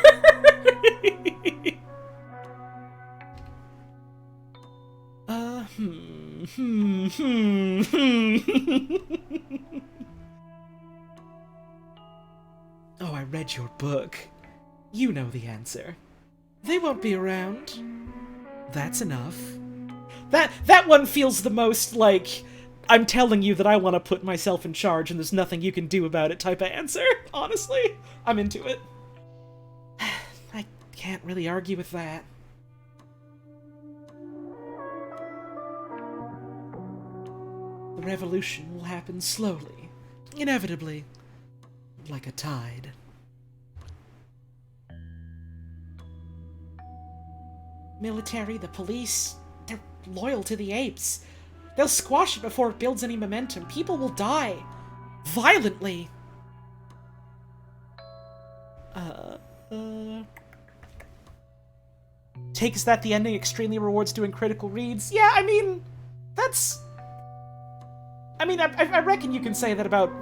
Oh, I read your book. You know the answer. They won't be around. That's enough. That one feels the most like, I'm telling you that I want to put myself in charge and there's nothing you can do about it type of answer. Honestly, I'm into it. I can't really argue with that. The revolution will happen slowly, inevitably, like a tide. Military, the police, they're loyal to the apes. They'll squash it before it builds any momentum. People will die. Violently. Takes that the ending extremely rewards doing critical reads? Yeah, I mean, that's... I mean, I reckon you can say that about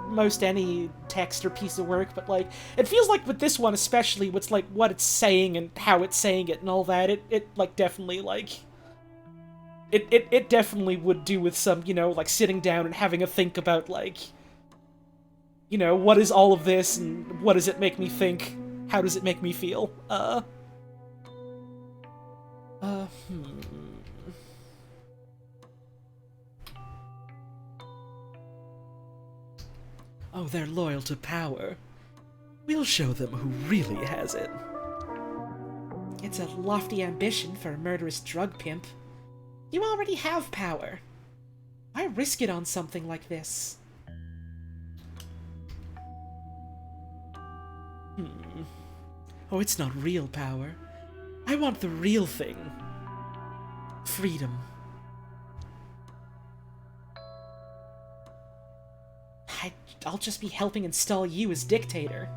most any text or piece of work, but, like, it feels like with this one especially, what's, like, what it's saying and how it's saying it and all that, it like, definitely, like... It definitely would do with some, you know, like, sitting down and having a think about, like... You know, what is all of this, and what does it make me think? How does it make me feel? Oh, they're loyal to power. We'll show them who really has it. It's a lofty ambition for a murderous drug pimp. You already have power. Why risk it on something like this? Oh, it's not real power. I want the real thing. Freedom. I'll just be helping install you as dictator.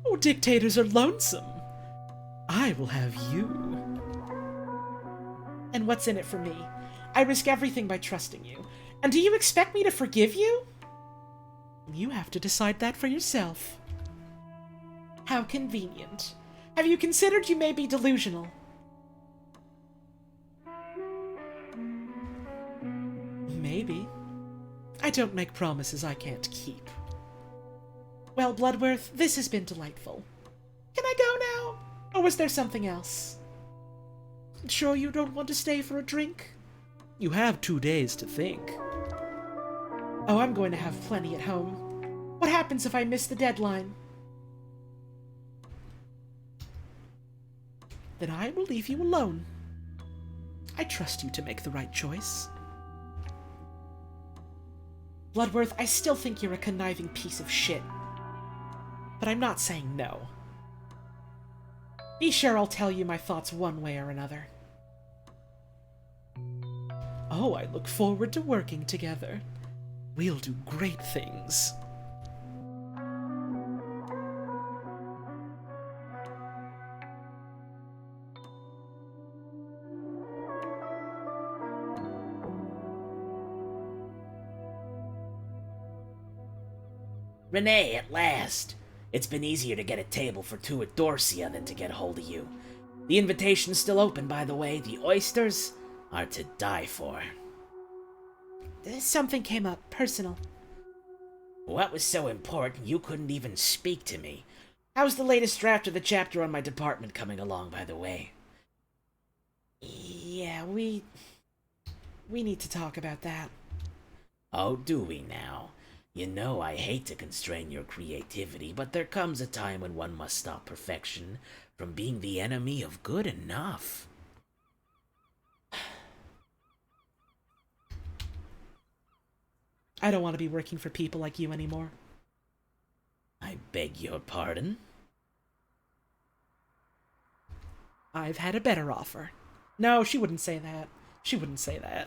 Oh, dictators are lonesome. I will have you. And what's in it for me? I risk everything by trusting you. And do you expect me to forgive you? You have to decide that for yourself. How convenient. Have you considered you may be delusional? Maybe. I don't make promises I can't keep. Well, Bloodworth, this has been delightful. Can I go now? Or was there something else? Sure you don't want to stay for a drink? You have 2 days to think. Oh, I'm going to have plenty at home. What happens if I miss the deadline? Then I will leave you alone. I trust you to make the right choice. Bloodworth, I still think you're a conniving piece of shit. But I'm not saying no. Be sure I'll tell you my thoughts one way or another. Oh, I look forward to working together. We'll do great things. Renee, at last! It's been easier to get a table for two at Dorsia than to get hold of you. The invitation's still open, by the way. The oysters are to die for. Something came up, personal. What was so important you couldn't even speak to me? How's the latest draft of the chapter on my department coming along, by the way? Yeah, we need to talk about that. Oh, do we now? You know I hate to constrain your creativity, but there comes a time when one must stop perfection from being the enemy of good enough. I don't want to be working for people like you anymore. I beg your pardon? I've had a better offer. No, she wouldn't say that. She wouldn't say that.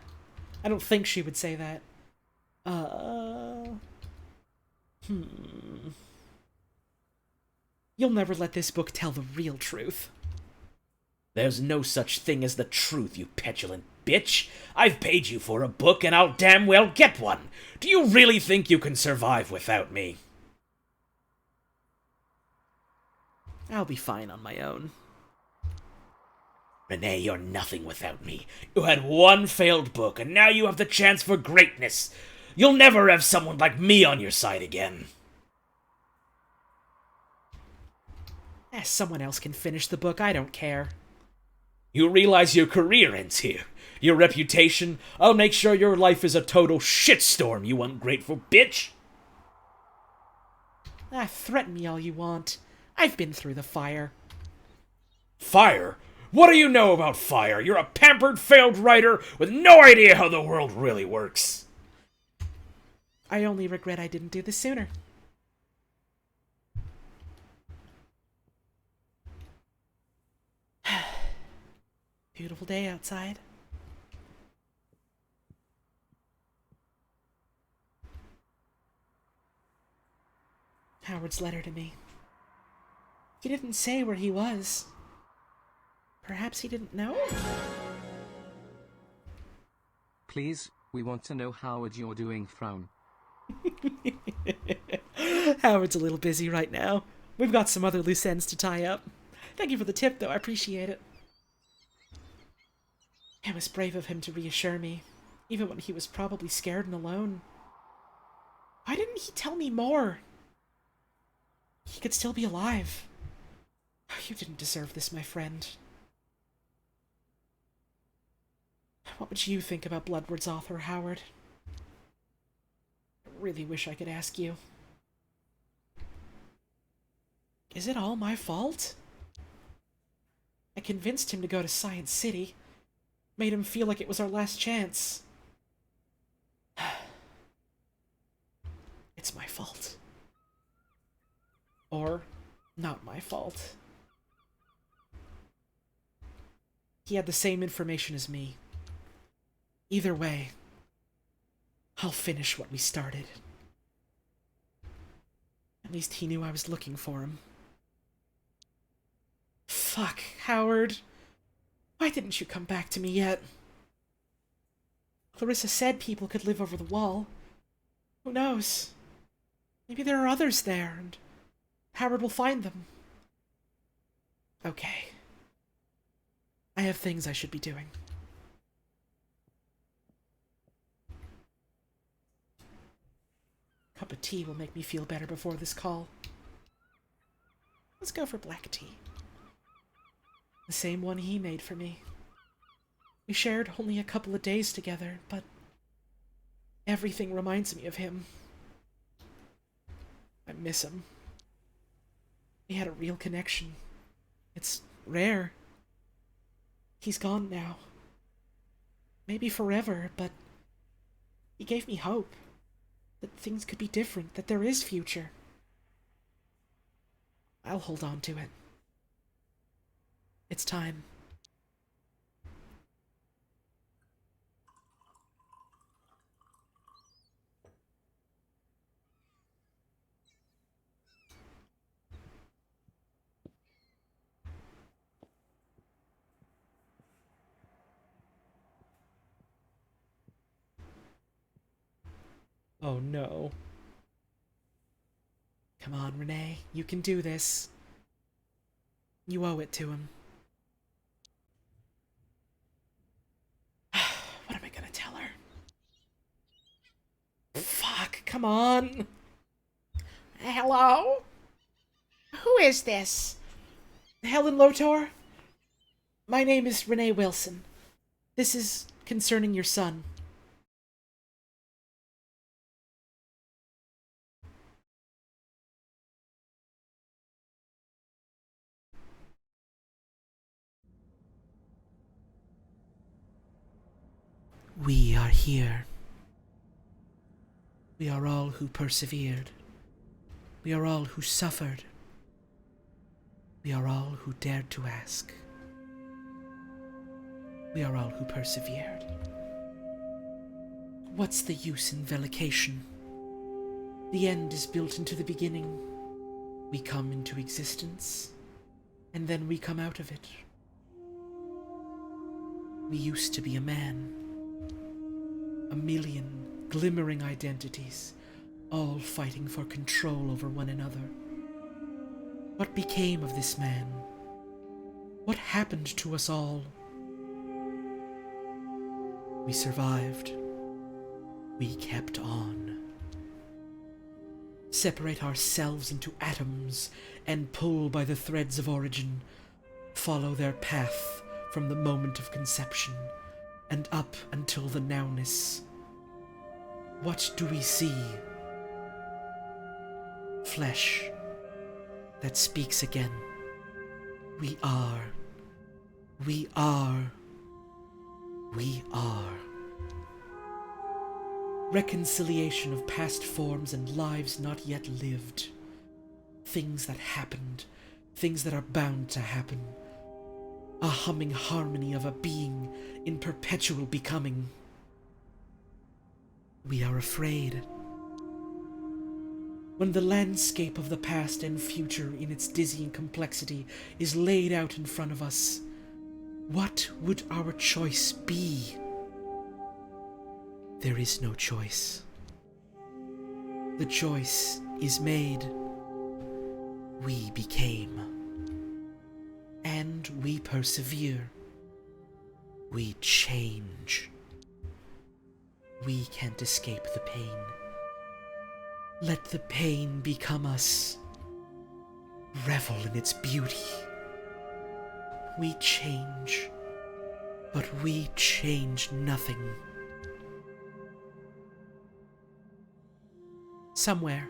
I don't think she would say that. You'll never let this book tell the real truth. There's no such thing as the truth, you petulant bitch. I've paid you for a book, and I'll damn well get one. Do you really think you can survive without me? I'll be fine on my own. Renee, you're nothing without me. You had one failed book, and now you have the chance for greatness. You'll never have someone like me on your side again. Someone else can finish the book, I don't care. You realize your career ends here. Your reputation, I'll make sure your life is a total shitstorm, you ungrateful bitch. Threaten me all you want. I've been through the fire. Fire? What do you know about fire? You're a pampered, failed writer with no idea how the world really works. I only regret I didn't do this sooner. Beautiful day outside. Howard's letter to me. He didn't say where he was. Perhaps he didn't know? Please, we want to know Howard you're doing frown. Howard's a little busy right now. We've got some other loose ends to tie up. Thank you for the tip, though. I appreciate it. It was brave of him to reassure me, even when he was probably scared and alone. Why didn't he tell me more? He could still be alive. You didn't deserve this, my friend. What would you think about Bloodward's author, Howard? I really wish I could ask you. Is it all my fault? I convinced him to go to Science City. Made him feel like it was our last chance. It's my fault. Or not my fault. He had the same information as me. Either way, I'll finish what we started. At least he knew I was looking for him. Fuck, Howard. Why didn't you come back to me yet? Clarissa said people could live over the wall. Who knows? Maybe there are others there, and Howard will find them. Okay. I have things I should be doing. A cup of tea will make me feel better before this call. Let's go for black tea. The same one he made for me. We shared only a couple of days together, but everything reminds me of him. I miss him. We had a real connection. It's rare. He's gone now. Maybe forever, but he gave me hope. That things could be different, that there is future. I'll hold on to it. It's time. Oh no. Come on, Renee. You can do this. You owe it to him. What am I gonna tell her? Fuck, come on. Hello? Who is this? Helen Lotor? My name is Renee Wilson. This is concerning your son. We are here. We are all who persevered. We are all who suffered. We are all who dared to ask. We are all who persevered. What's the use in velication? The end is built into the beginning. We come into existence, and then we come out of it. We used to be a man. A million glimmering identities, all fighting for control over one another. What became of this man? What happened to us all? We survived. We kept on. Separate ourselves into atoms and pull by the threads of origin. Follow their path from the moment of conception and up until the nowness. What do we see? Flesh that speaks again. We are. We are. We are. Reconciliation of past forms and lives not yet lived. Things that happened. Things that are bound to happen. A humming harmony of a being in perpetual becoming. We are afraid. When the landscape of the past and future in its dizzying complexity is laid out in front of us, what would our choice be? There is no choice. The choice is made. We became. And we persevere. We change. We can't escape the pain. Let the pain become us. Revel in its beauty. We change, but we change nothing. Somewhere,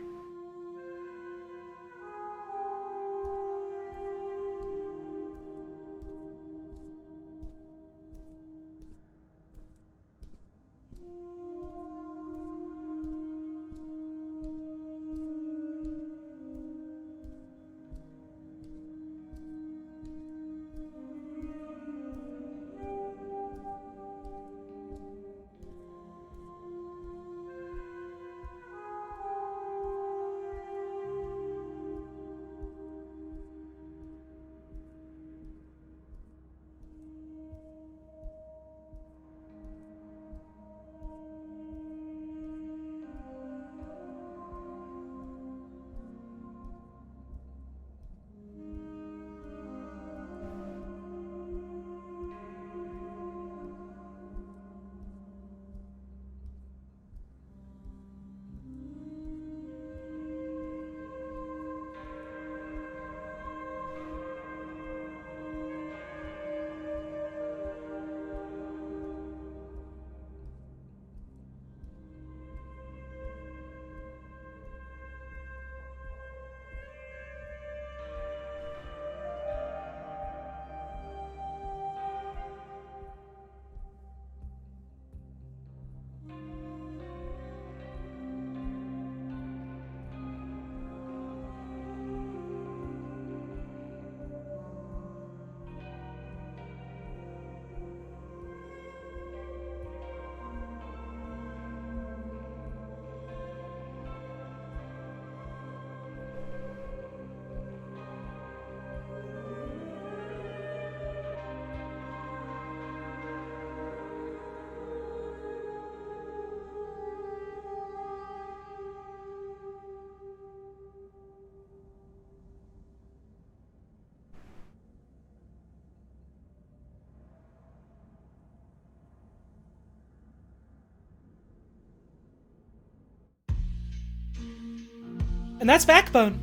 And that's Backbone.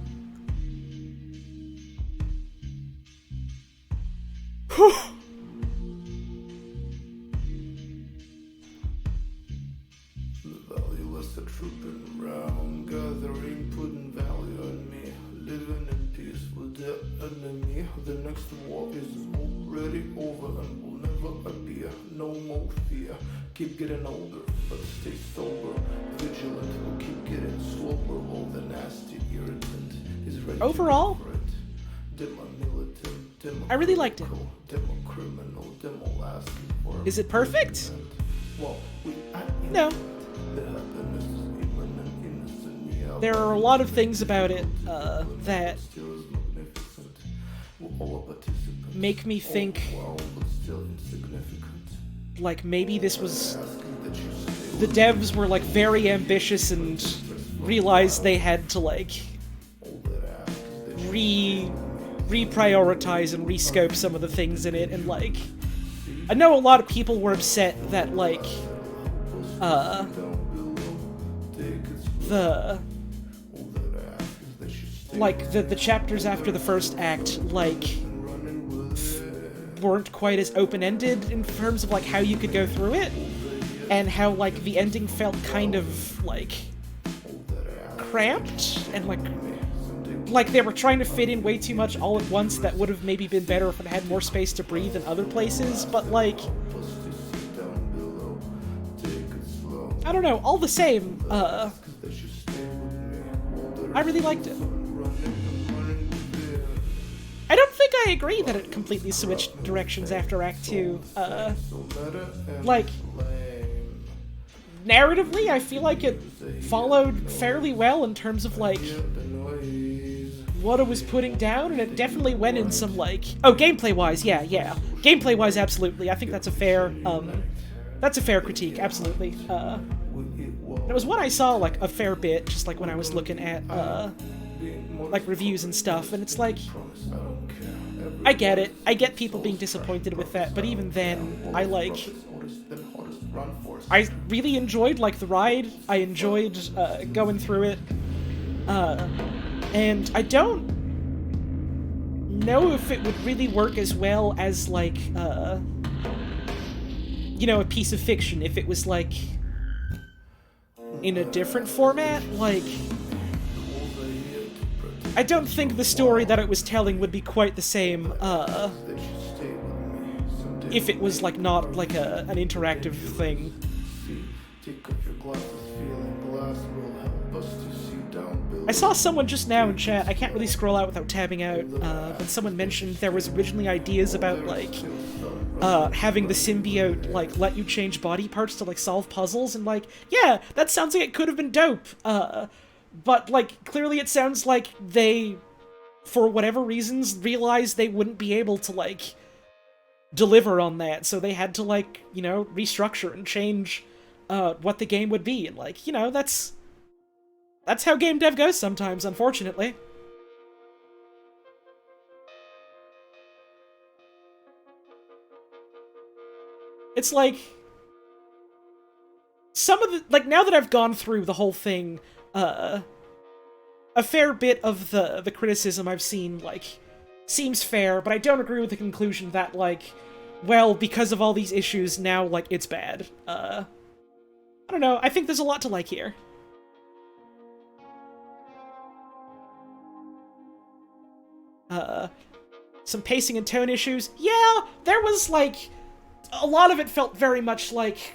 Whew. The valueless are trooping round, gathering, putting value on me, living in peace with the enemy. The next war is already over and will never appear. No more fear. Keep getting older, but stay sober. Vigilant, we'll keep getting slower. All the nasty irritant is ready. Overall, Demo militant, demo I really liked it. demo criminal, demo asking for Is it perfect? well, No. There are a lot of things about it that make me think like maybe this was the devs were like very ambitious and realized they had to like reprioritize and rescope some of the things in it, and like I know a lot of people were upset that like the chapters after the first act like weren't quite as open-ended in terms of like how you could go through it, and how like the ending felt kind of like cramped and like they were trying to fit in way too much all at once. That would have maybe been better if it had more space to breathe in other places, but like I don't know, all the same, I really liked it. I don't think I agree that it completely switched directions after Act 2. Like, narratively, I feel like it followed fairly well in terms of, like, what it was putting down, and it definitely went in some, like... Oh, gameplay-wise, yeah. Gameplay-wise, absolutely. I think that's a fair critique, absolutely. It was one I saw, like, a fair bit, just, like, when I was looking at, like, reviews and stuff, and it's like... I get it. I get people being disappointed with that, but even then, I really enjoyed, like, the ride. I enjoyed, going through it. And I don't know if it would really work as well as, like, you know, a piece of fiction, if it was, like, in a different format. Like, I don't think the story that it was telling would be quite the same, if it was, like, not, like, an interactive thing. I saw someone just now in chat, I can't really scroll out without tabbing out, but someone mentioned there was originally ideas about, like, having the symbiote, like, let you change body parts to, like, solve puzzles, and, like, yeah, that sounds like it could have been dope, but, like, clearly it sounds like they, for whatever reasons, realized they wouldn't be able to, like, deliver on that, so they had to, like, you know, restructure and change, what the game would be, and, like, you know, that's how game dev goes sometimes, unfortunately. It's like, some of the, like, now that I've gone through the whole thing, a fair bit of the criticism I've seen, like, seems fair, but I don't agree with the conclusion that, like, well, because of all these issues, now, like, it's bad. I don't know, I think there's a lot to like here. Some pacing and tone issues. Yeah, there was, like, a lot of it felt very much like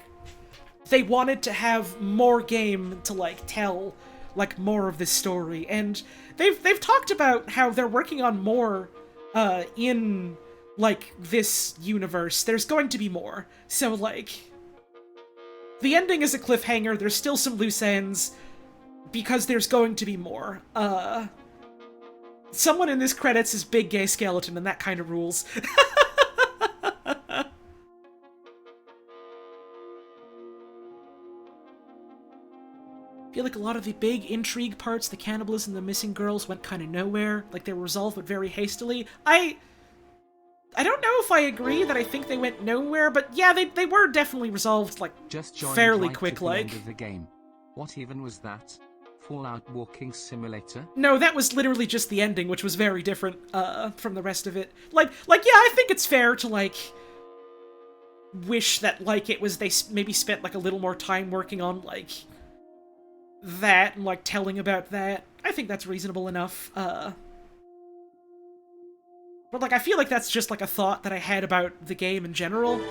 they wanted to have more game to, like, tell, like, more of this story, and they've talked about how they're working on more, in, like, this universe. There's going to be more. So, like, the ending is a cliffhanger, there's still some loose ends, because there's going to be more. Someone in this credits is Big Gay Skeleton, and that kind of rules. I feel like a lot of the big intrigue parts, the cannibalism, the missing girls, went kind of nowhere. Like, they were resolved, but very hastily. I don't know if I agree that I think they went nowhere, but yeah, they were definitely resolved, like, Just joined fairly right quick, at the like. end of the game. What even was that? Fallout Walking Simulator? No, that was literally just the ending, which was very different from the rest of it. Like yeah, I think it's fair to like wish that like it was they maybe spent like a little more time working on like that and like telling about that. I think that's reasonable enough. But like I feel like that's just like a thought that I had about the game in general.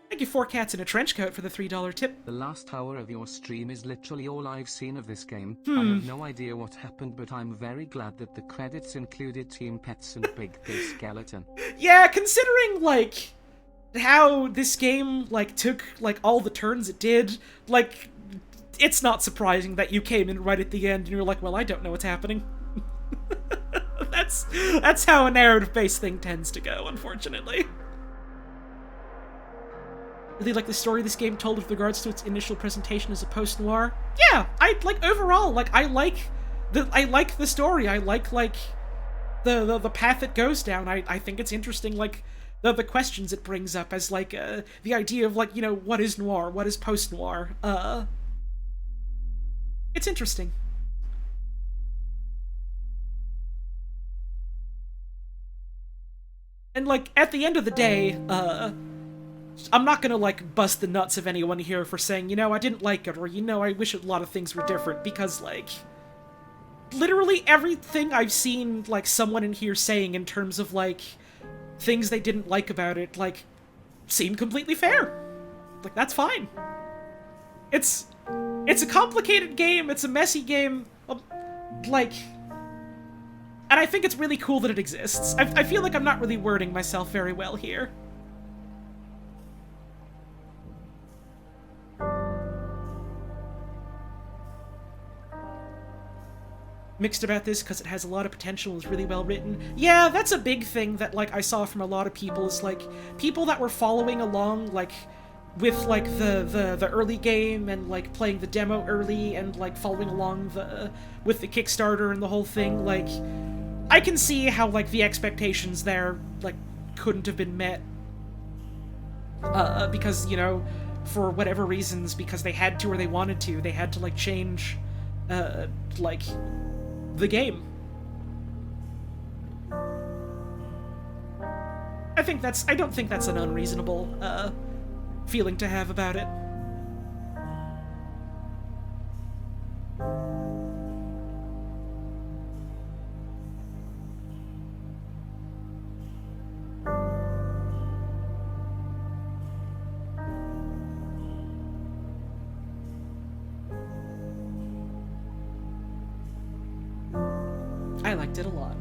Thank you, 4 Cats in a Trench Coat, for the $3 tip. The last hour of your stream is literally all I've seen of this game. I have no idea what happened, but I'm very glad that the credits included Team Pets and Big Big Skeleton. Yeah, considering, like, how this game, like, took, like, all the turns it did, like, it's not surprising that you came in right at the end and you're like, well, I don't know what's happening. That's how a narrative-based thing tends to go, unfortunately. Really like the story this game told with regards to its initial presentation as a post-noir. Yeah, overall, like, I like the story. I like the path it goes down. I think it's interesting, like, the questions it brings up as, like, the idea of, like, you know, what is noir? What is post-noir? It's interesting. And, like, at the end of the day, I'm not gonna, like, bust the nuts of anyone here for saying, you know, I didn't like it, or, you know, I wish a lot of things were different, because, like, literally everything I've seen, like, someone in here saying in terms of, like, things they didn't like about it, like, seemed completely fair. Like, that's fine. It's a complicated game, it's a messy game, like... And I think it's really cool that it exists. I feel like I'm not really wording myself very well here. Mixed about this because it has a lot of potential and is really well written. Yeah, that's a big thing that, like, I saw from a lot of people, is, like, people that were following along, like, with, like, the early game and, like, playing the demo early and, like, following along with the Kickstarter and the whole thing, like, I can see how, like, the expectations there, like, couldn't have been met. Because, you know, for whatever reasons, because they had to or they wanted to, they had to, like, change, like, the game. I don't think that's an unreasonable, feeling to have about it. I liked it a lot.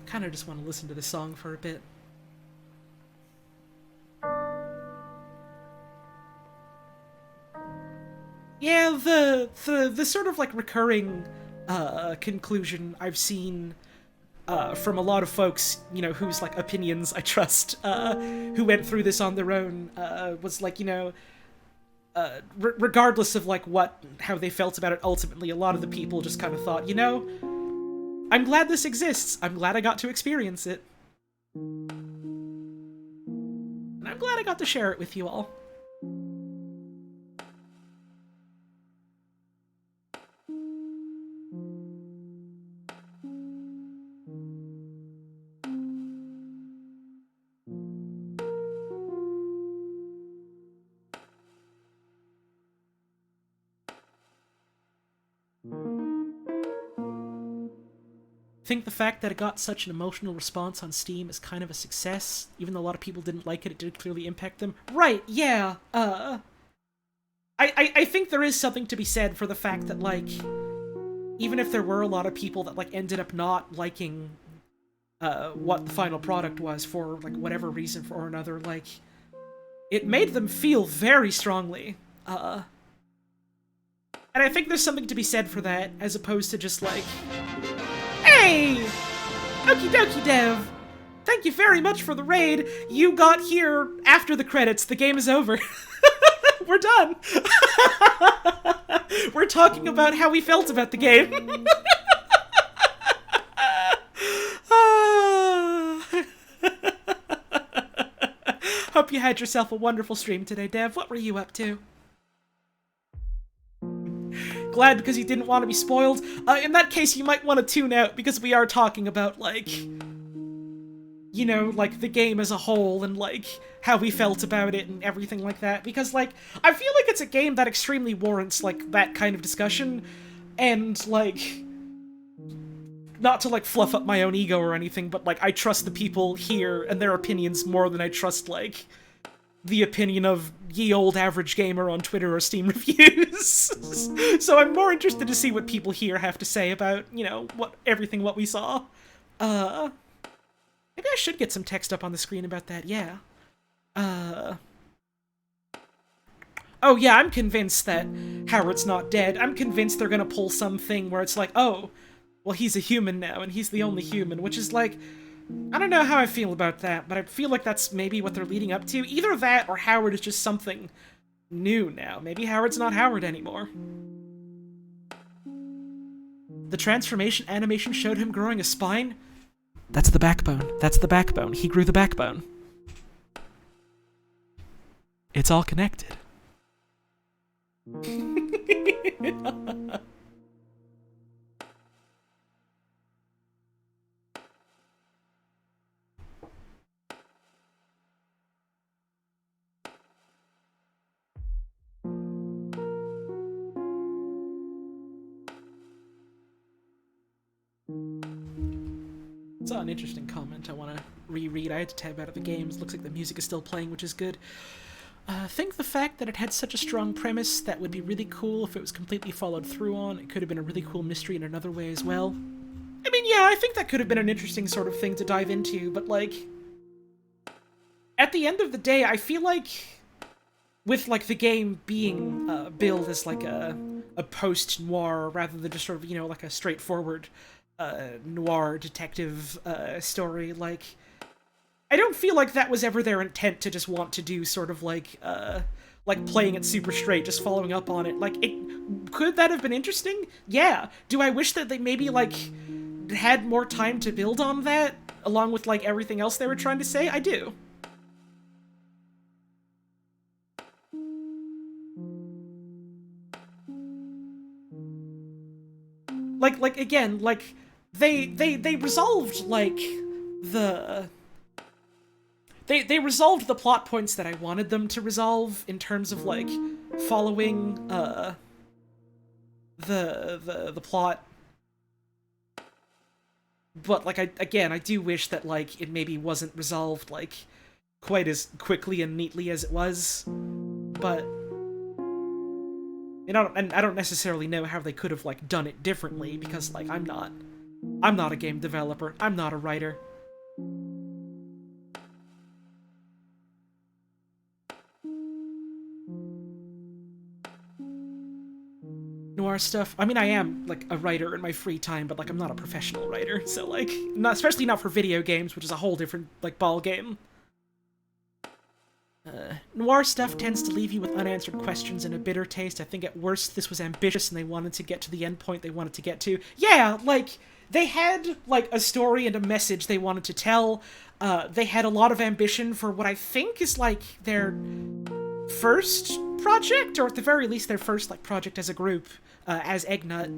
Kind of just want to listen to the song for a bit. Yeah, the sort of, like, recurring conclusion I've seen from a lot of folks, you know, whose, like, opinions I trust, who went through this on their own, was, like, you know, regardless of, like, how they felt about it ultimately, a lot of the people just kind of thought, you know, I'm glad this exists. I'm glad I got to experience it. And I'm glad I got to share it with you all. I think the fact that it got such an emotional response on Steam is kind of a success. Even though a lot of people didn't like it, it did clearly impact them. Right, yeah, I think there is something to be said for the fact that, like, even if there were a lot of people that, like, ended up not liking what the final product was for, like, whatever reason or another. Like, it made them feel very strongly. And I think there's something to be said for that, as opposed to just like, hey! Okie dokie, Dev! Thank you very much for the raid. You got here after the credits. The game is over. We're done. We're talking about how we felt about the game. Hope you had yourself a wonderful stream today, Dev. What were you up to? Glad because you didn't want to be spoiled. In that case, you might want to tune out, because we are talking about, like, you know, like, the game as a whole, and, like, how we felt about it and everything like that. Because, like, I feel like it's a game that extremely warrants, like, that kind of discussion, and, like, not to, like, fluff up my own ego or anything, but, like, I trust the people here and their opinions more than I trust, like, the opinion of ye old average gamer on Twitter or Steam reviews. So I'm more interested to see what people here have to say about, you know, what we saw. Maybe I should get some text up on the screen about that, yeah. Oh yeah, I'm convinced that Howard's not dead. I'm convinced they're gonna pull something where it's like, oh, well, he's a human now, and he's the only human, which is like, I don't know how I feel about that, but I feel like that's maybe what they're leading up to. Either that, or Howard is just something new now. Maybe Howard's not Howard anymore. The transformation animation showed him growing a spine? That's the backbone. That's the backbone. He grew the backbone. It's all connected. Saw an interesting comment I want to reread. I had to tab out of the games. Looks like the music is still playing, which is good. Think the fact that it had such a strong premise that would be really cool if it was completely followed through on. It could have been a really cool mystery in another way as well. I mean, yeah, I think that could have been an interesting sort of thing to dive into, but, like, at the end of the day, I feel like with, like, the game being billed as, like, a post-noir rather than just sort of, you know, like a straightforward noir detective story, like, I don't feel like that was ever their intent to just want to do sort of like playing it super straight, just following up on it. Like, could that have been interesting? Yeah. Do I wish that they maybe, like, had more time to build on that, along with, like, everything else they were trying to say? I do. Like again, like, they resolved, like, They resolved the plot points that I wanted them to resolve in terms of, like, following, the plot. But, like, I do wish that, like, it maybe wasn't resolved, like, quite as quickly and neatly as it was. But, you know, and I don't necessarily know how they could have, like, done it differently, because, like, I'm not a game developer. I'm not a writer. Noir stuff. I mean, I am, like, a writer in my free time, but, like, I'm not a professional writer, so, like, especially not for video games, which is a whole different, like, ball game. Noir stuff tends to leave you with unanswered questions and a bitter taste. I think at worst this was ambitious and they wanted to get to the end point they wanted to get to. Yeah, like, they had, like, a story and a message they wanted to tell. They had a lot of ambition for what I think is, like, their first project, or at the very least their first, like, project as a group, as Eggnut.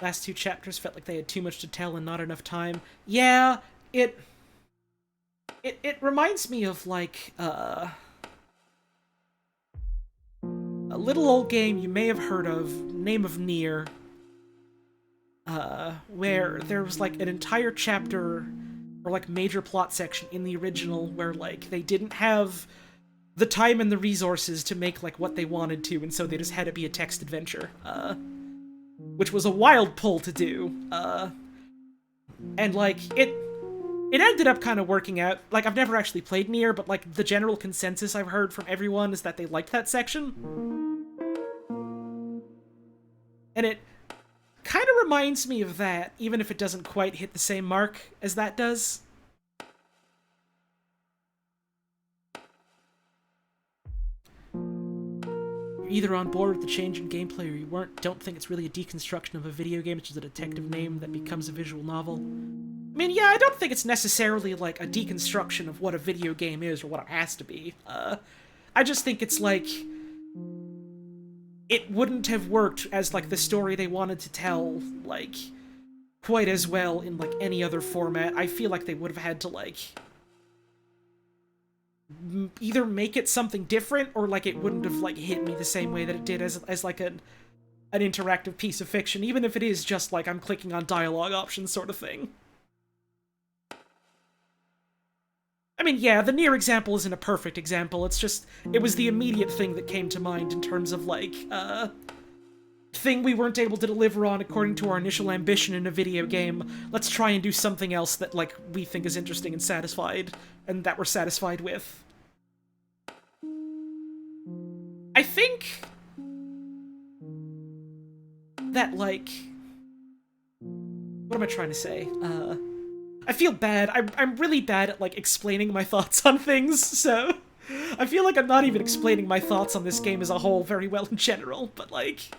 Last two chapters felt like they had too much to tell and not enough time. Yeah, it reminds me of, like, a little old game you may have heard of, name of Nier, where there was, like, an entire chapter, or, like, major plot section in the original where, like, they didn't have the time and the resources to make, like, what they wanted to, and so they just had it be a text adventure, which was a wild pull to do, and, like, it ended up kind of working out. Like, I've never actually played Nier, but, like, the general consensus I've heard from everyone is that they liked that section. And it kind of reminds me of that, even if it doesn't quite hit the same mark as that does. You're either on board with the change in gameplay or you weren't. Don't think it's really a deconstruction of a video game, it's just a detective name that becomes a visual novel. I mean, yeah, I don't think it's necessarily, like, a deconstruction of what a video game is or what it has to be. I just think it's, like, it wouldn't have worked as, like, the story they wanted to tell, like, quite as well in, like, any other format. I feel like they would have had to, like, either make it something different or, like, it wouldn't have, like, hit me the same way that it did as like, an interactive piece of fiction, even if it is just, like, I'm clicking on dialogue options sort of thing. I mean, yeah, the Nier example isn't a perfect example, it's just, it was the immediate thing that came to mind in terms of, like, thing we weren't able to deliver on according to our initial ambition in a video game. Let's try and do something else that, like, we think is interesting and satisfied, and that we're satisfied with. I think that, like, what am I trying to say? I feel bad. I'm really bad at, like, explaining my thoughts on things, so I feel like I'm not even explaining my thoughts on this game as a whole very well in general, but, like,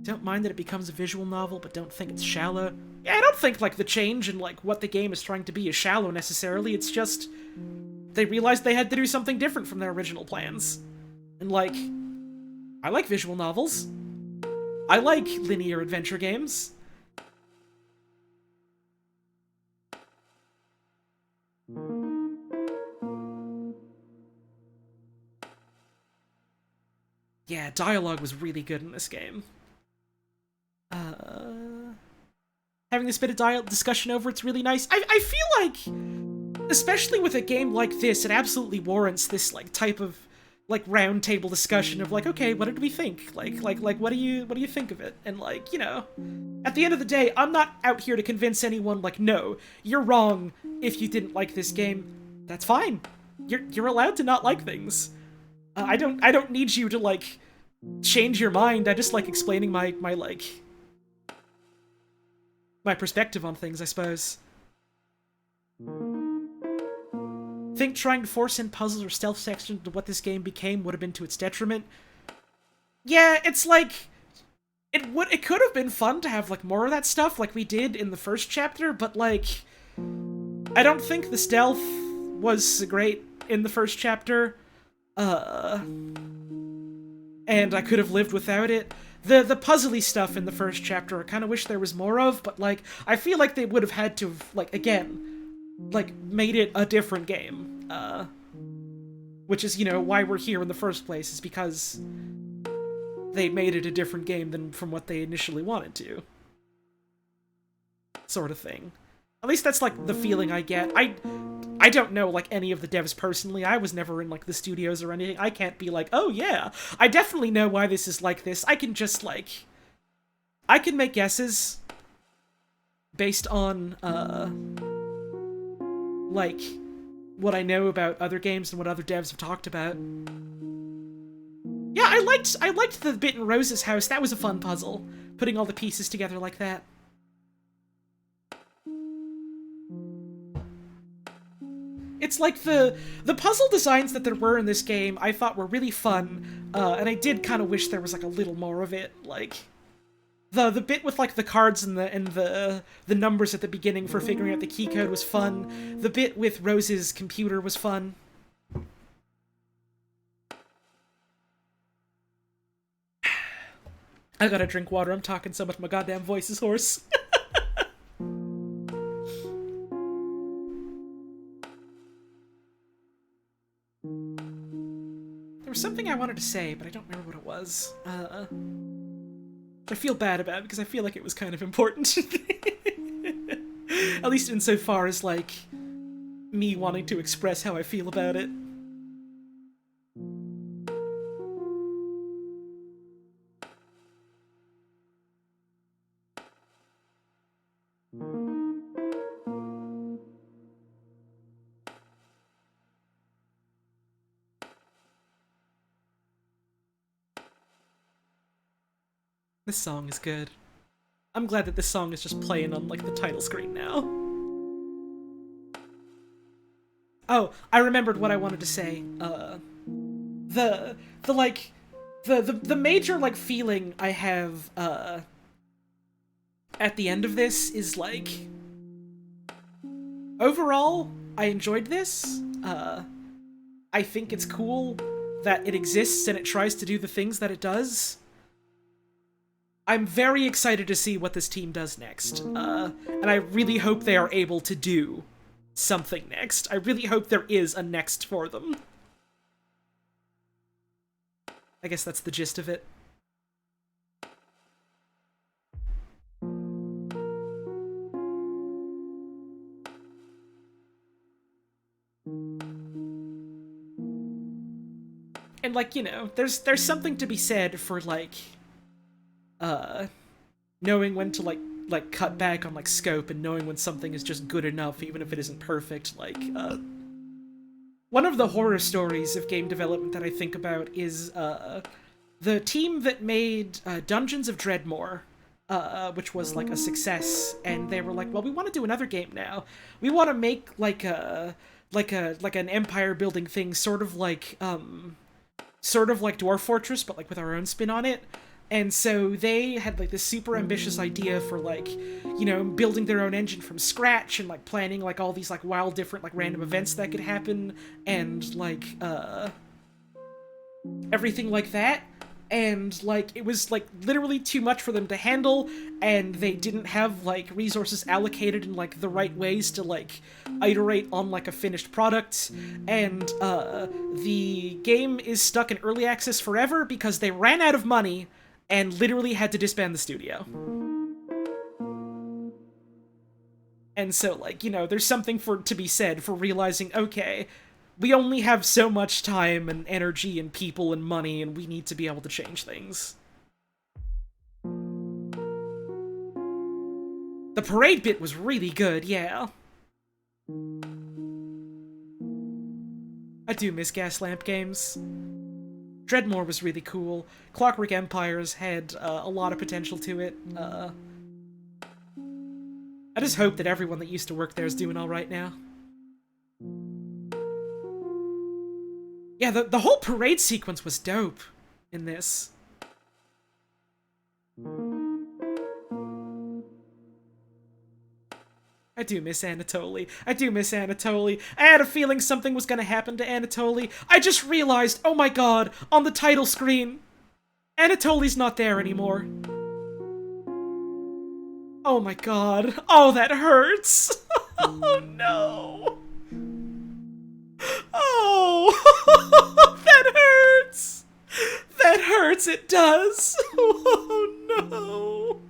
Don't mind that it becomes a visual novel, but don't think it's shallow. Yeah, I don't think, like, the change in, like, what the game is trying to be is shallow, necessarily. It's just, they realized they had to do something different from their original plans. And, like, I like visual novels. I like linear adventure games. Yeah, dialogue was really good in this game. Having this bit of discussion over it's really nice. I feel like, especially with a game like this, it absolutely warrants this, like, type of, like, round table discussion of, like, okay, what did we think? Like, what do you think of it? And, like, you know, at the end of the day, I'm not out here to convince anyone, like, no, you're wrong if you didn't like this game. That's fine. You're allowed to not like things. I don't need you to, like, change your mind. I just like explaining my perspective on things, I suppose. Think trying to force in puzzles or stealth sections to what this game became would have been to its detriment. Yeah, it's like, it could have been fun to have, like, more of that stuff like we did in the first chapter, but, like, I don't think the stealth was great in the first chapter. And I could have lived without it. The puzzly stuff in the first chapter I kind of wish there was more of, but, like, I feel like they would have had to have, like, again, like, made it a different game. Which is, you know, why we're here in the first place, is because they made it a different game than from what they initially wanted to. Sort of thing. At least that's, like, the feeling I get. I don't know, like, any of the devs personally. I was never in, like, the studios or anything. I can't be like, oh, yeah, I definitely know why this is like this. I can just, like, I can make guesses based on, like, what I know about other games and what other devs have talked about. Yeah, I liked the bit in Rose's house. That was a fun puzzle, putting all the pieces together like that. It's like the puzzle designs that there were in this game I thought were really fun, and I did kind of wish there was, like, a little more of it, like, The bit with like the cards and the numbers at the beginning for figuring out the key code was fun. The bit with Rose's computer was fun. I gotta drink water. I'm talking so much my goddamn voice is hoarse. There was something I wanted to say, but I don't remember what it was. I feel bad about it because I feel like it was kind of important. At least insofar as, like, me wanting to express how I feel about it. This song is good. I'm glad that this song is just playing on, like, the title screen now. Oh, I remembered what I wanted to say. The major, like, feeling I have, at the end of this is, like, overall, I enjoyed this. I think it's cool that it exists and it tries to do the things that it does. I'm very excited to see what this team does next, and I really hope they are able to do something next. I really hope there is a next for them. I guess that's the gist of it. And, like, you know, there's something to be said for, like, knowing when to, like, cut back on, like, scope and knowing when something is just good enough, even if it isn't perfect. Like, one of the horror stories of game development that I think about is, the team that made, Dungeons of Dreadmore, which was, like, a success, and they were like, well, we want to do another game now. We want to make, like, an empire-building thing, sort of like Dwarf Fortress, but, like, with our own spin on it. And so they had, like, this super ambitious idea for, like, you know, building their own engine from scratch and, like, planning, like, all these, like, wild different, like, random events that could happen and, like, everything like that. And, like, it was, like, literally too much for them to handle, and they didn't have, like, resources allocated in, like, the right ways to, like, iterate on, like, a finished product. And, the game is stuck in early access forever because they ran out of money and literally had to disband the studio. And so, like, you know, there's something to be said for realizing, okay, we only have so much time and energy and people and money, and we need to be able to change things. The parade bit was really good, yeah. I do miss Gaslamp games. Dreadmore was really cool. Clockwork Empires had a lot of potential to it. I just hope that everyone that used to work there is doing alright now. Yeah, the whole parade sequence was dope in this. I do miss Anatoly. I do miss Anatoly. I had a feeling something was gonna happen to Anatoly. I just realized, oh my god, on the title screen, Anatoly's not there anymore. Oh my god. Oh, that hurts. Oh no. Oh, that hurts. That hurts, it does. Oh no.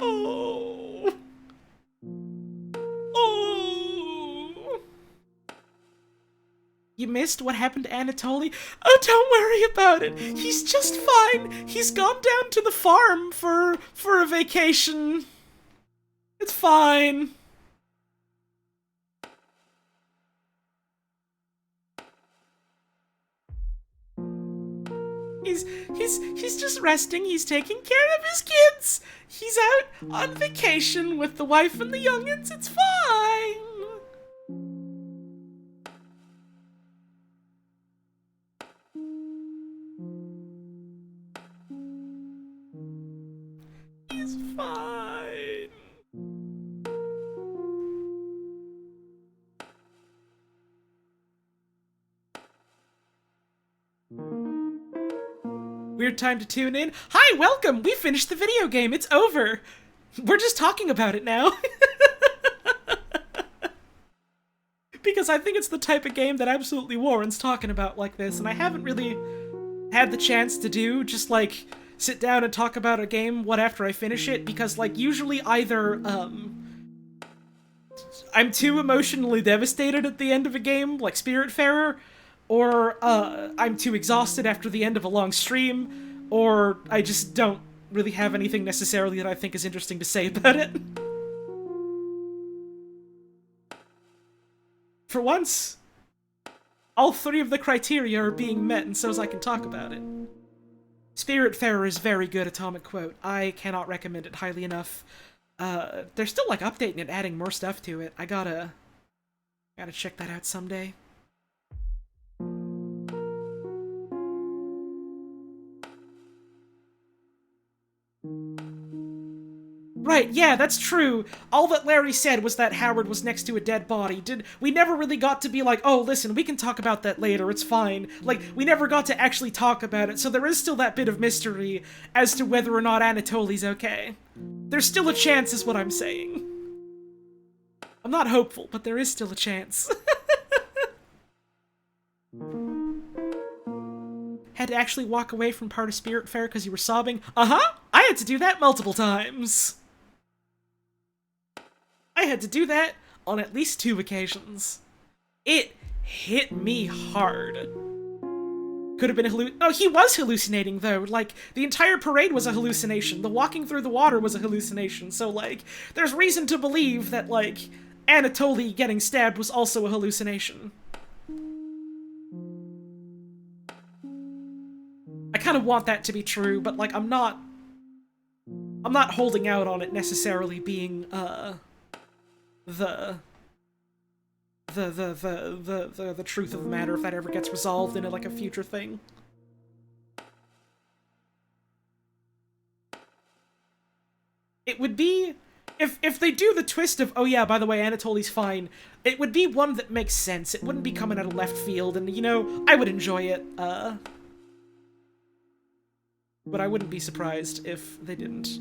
Oh. Oh. You missed what happened to Anatoly? Oh, don't worry about it. He's just fine. He's gone down to the farm for a vacation. It's fine. He's just resting. He's taking care of his kids. He's out on vacation with the wife and the youngins. It's fine. Weird time to tune in. Hi, welcome! We finished the video game. It's over. We're just talking about it now. Because I think it's the type of game that absolutely warrants talking about like this, and I haven't really had the chance to do, just, like, sit down and talk about a game after I finish it, because, like, usually either, I'm too emotionally devastated at the end of a game, like Spiritfarer, or, I'm too exhausted after the end of a long stream, or I just don't really have anything necessarily that I think is interesting to say about it. For once, all three of the criteria are being met, and so as I can talk about it. Spiritfarer is very good, Atomic Quote. I cannot recommend it highly enough. They're still, like, updating it, adding more stuff to it. I gotta check that out someday. Right, yeah, that's true. All that Larry said was that Howard was next to a dead body. We never really got to be like, oh, listen, we can talk about that later, it's fine. Like, we never got to actually talk about it, so there is still that bit of mystery as to whether or not Anatoly's okay. There's still a chance, is what I'm saying. I'm not hopeful, but there is still a chance. Had to actually walk away from part of Spiritfarer because you were sobbing? Uh-huh! I had to do that multiple times! I had to do that on at least 2 occasions. It hit me hard. Could have been oh, he was hallucinating, though. Like, the entire parade was a hallucination. The walking through the water was a hallucination. So, like, there's reason to believe that, like, Anatoly getting stabbed was also a hallucination. I kind of want that to be true, but, like, I'm not holding out on it necessarily being, the truth of the matter if that ever gets resolved into, like, a future thing. It would be... If they do the twist of, oh yeah, by the way, Anatoly's fine, it would be one that makes sense. It wouldn't be coming out of left field, and, you know, I would enjoy it, but I wouldn't be surprised if they didn't.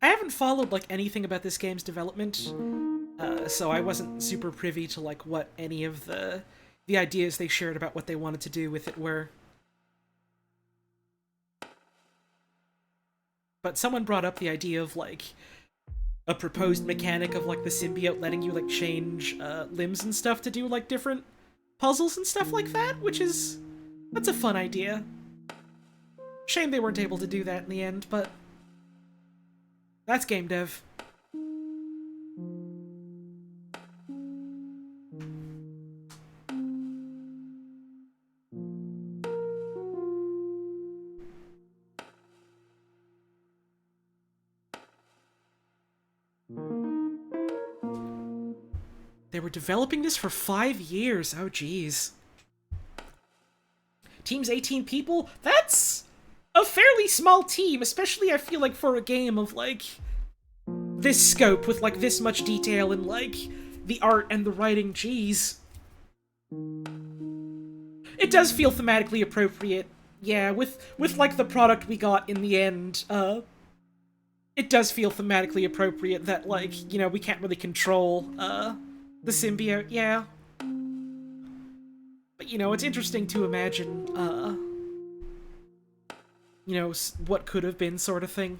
I haven't followed, like, anything about this game's development, so I wasn't super privy to, like, what any of the ideas they shared about what they wanted to do with it were. But someone brought up the idea of, like, a proposed mechanic of, like, the symbiote letting you, like, change limbs and stuff to do, like, different puzzles and stuff like that, that's a fun idea. Shame they weren't able to do that in the end, but that's game dev. They were developing this for 5 years. Oh, geez. Team's 18 people? That's a fairly small team, especially, I feel like, for a game of, like, this scope with, like, this much detail and, like, the art and the writing. Geez. It does feel thematically appropriate. Yeah, with like, the product we got in the end, it does feel thematically appropriate that, like, you know, we can't really control, the symbiote, yeah. But, you know, it's interesting to imagine, you know, what could have been sort of thing.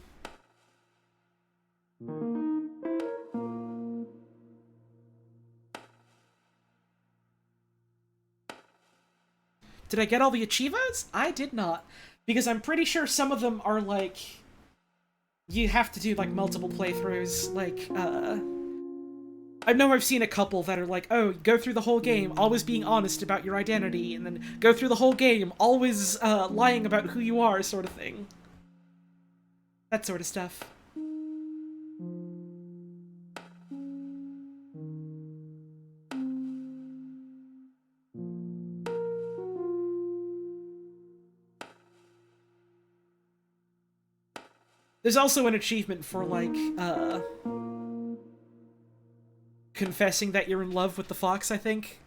Did I get all the achievas? I did not. Because I'm pretty sure some of them are, like, you have to do, like, multiple playthroughs. Like, I know I've seen a couple that are like, oh, go through the whole game always being honest about your identity, and then go through the whole game always lying about who you are, sort of thing. That sort of stuff. There's also an achievement for, like, confessing that you're in love with the fox, I think.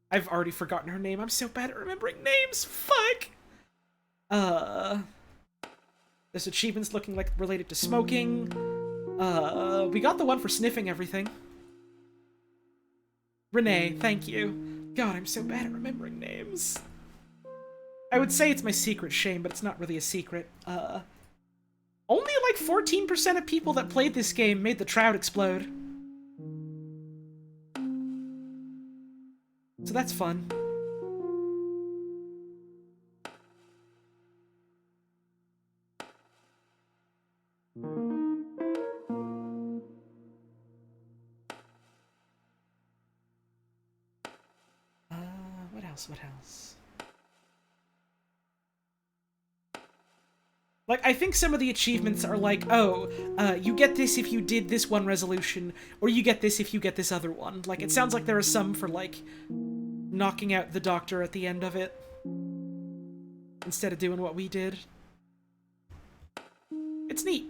I've already forgotten her name. I'm so bad at remembering names. Fuck! There's achievements looking like related to smoking. We got the one for sniffing everything. Renee, thank you. God, I'm so bad at remembering names. I would say it's my secret shame, but it's not really a secret. Only like 14% of people that played this game made the trout explode. So that's fun. What else? Like, I think some of the achievements are like, oh, you get this if you did this one resolution, or you get this if you get this other one. Like, it sounds like there are some for, like, knocking out the doctor at the end of it, instead of doing what we did. It's neat.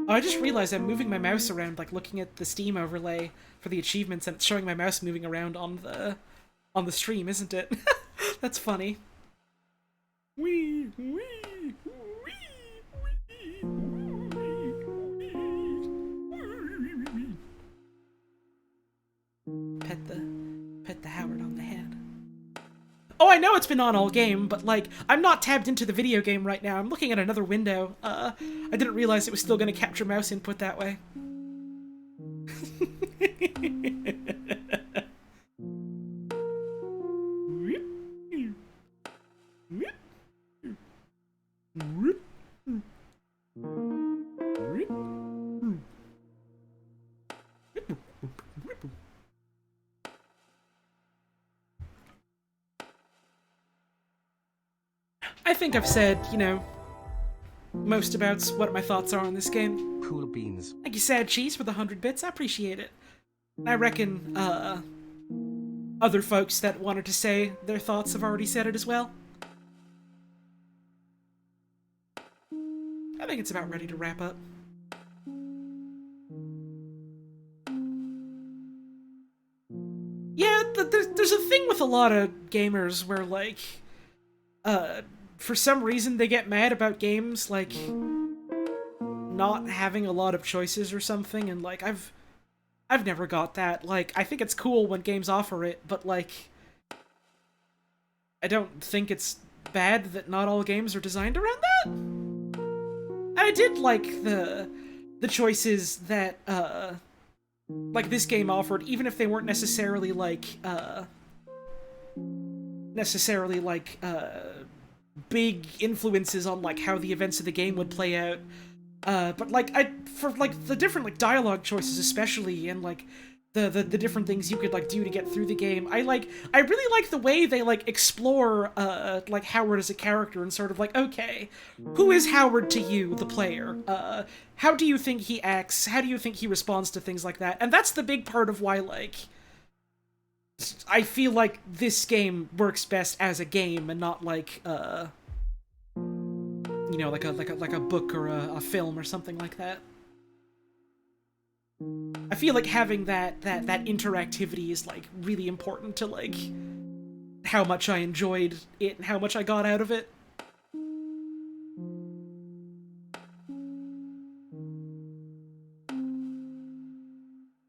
Oh, I just realized I'm moving my mouse around, like looking at the Steam overlay for the achievements, and it's showing my mouse moving around on the stream, isn't it? That's funny. Wee, wee, pet the Howard on the head. Oh, I know it's been on all game, but, like, I'm not tabbed into the video game right now. I'm looking at another window. I didn't realize it was still going to capture mouse input that way. I think I've said, you know, most about what my thoughts are on this game. Cool beans. Thank you, Sad Cheese, for the 100 bits. I appreciate it. I reckon, other folks that wanted to say their thoughts have already said it as well. I think it's about ready to wrap up. Yeah, there's a thing with a lot of gamers where, like, for some reason they get mad about games, like, not having a lot of choices or something, and, like, I've never got that. Like, I think it's cool when games offer it, but, like, I don't think it's bad that not all games are designed around that. And I did like the choices that, like, this game offered, even if they weren't necessarily, like, big influences on, like, how the events of the game would play out. But, like, for, like, the different, like, dialogue choices especially, and, like, the different things you could, like, do to get through the game, I really like the way they, like, explore, like, Howard as a character, and sort of, like, okay, who is Howard to you, the player? How do you think he acts? How do you think he responds to things like that? And that's the big part of why, like, I feel like this game works best as a game, and not like, you know, like a book or a film or something like that. I feel like having that interactivity is, like, really important to, like, how much I enjoyed it and how much I got out of it.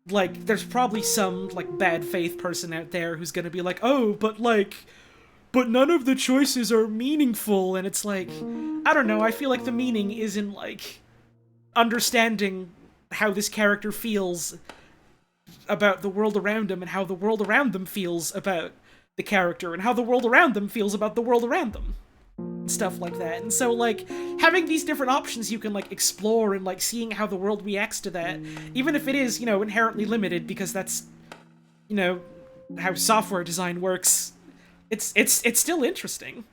Like, there's probably some, like, bad faith person out there who's gonna be like, oh, but none of the choices are meaningful, and it's like, I don't know, I feel like the meaning is in, like, understanding how this character feels about the world around him, and how the world around them feels about the character, and how the world around them feels about the world around them. And stuff like that. And so, like, having these different options you can, like, explore, and, like, seeing how the world reacts to that, even if it is, you know, inherently limited, because that's, you know, how software design works, it's still interesting.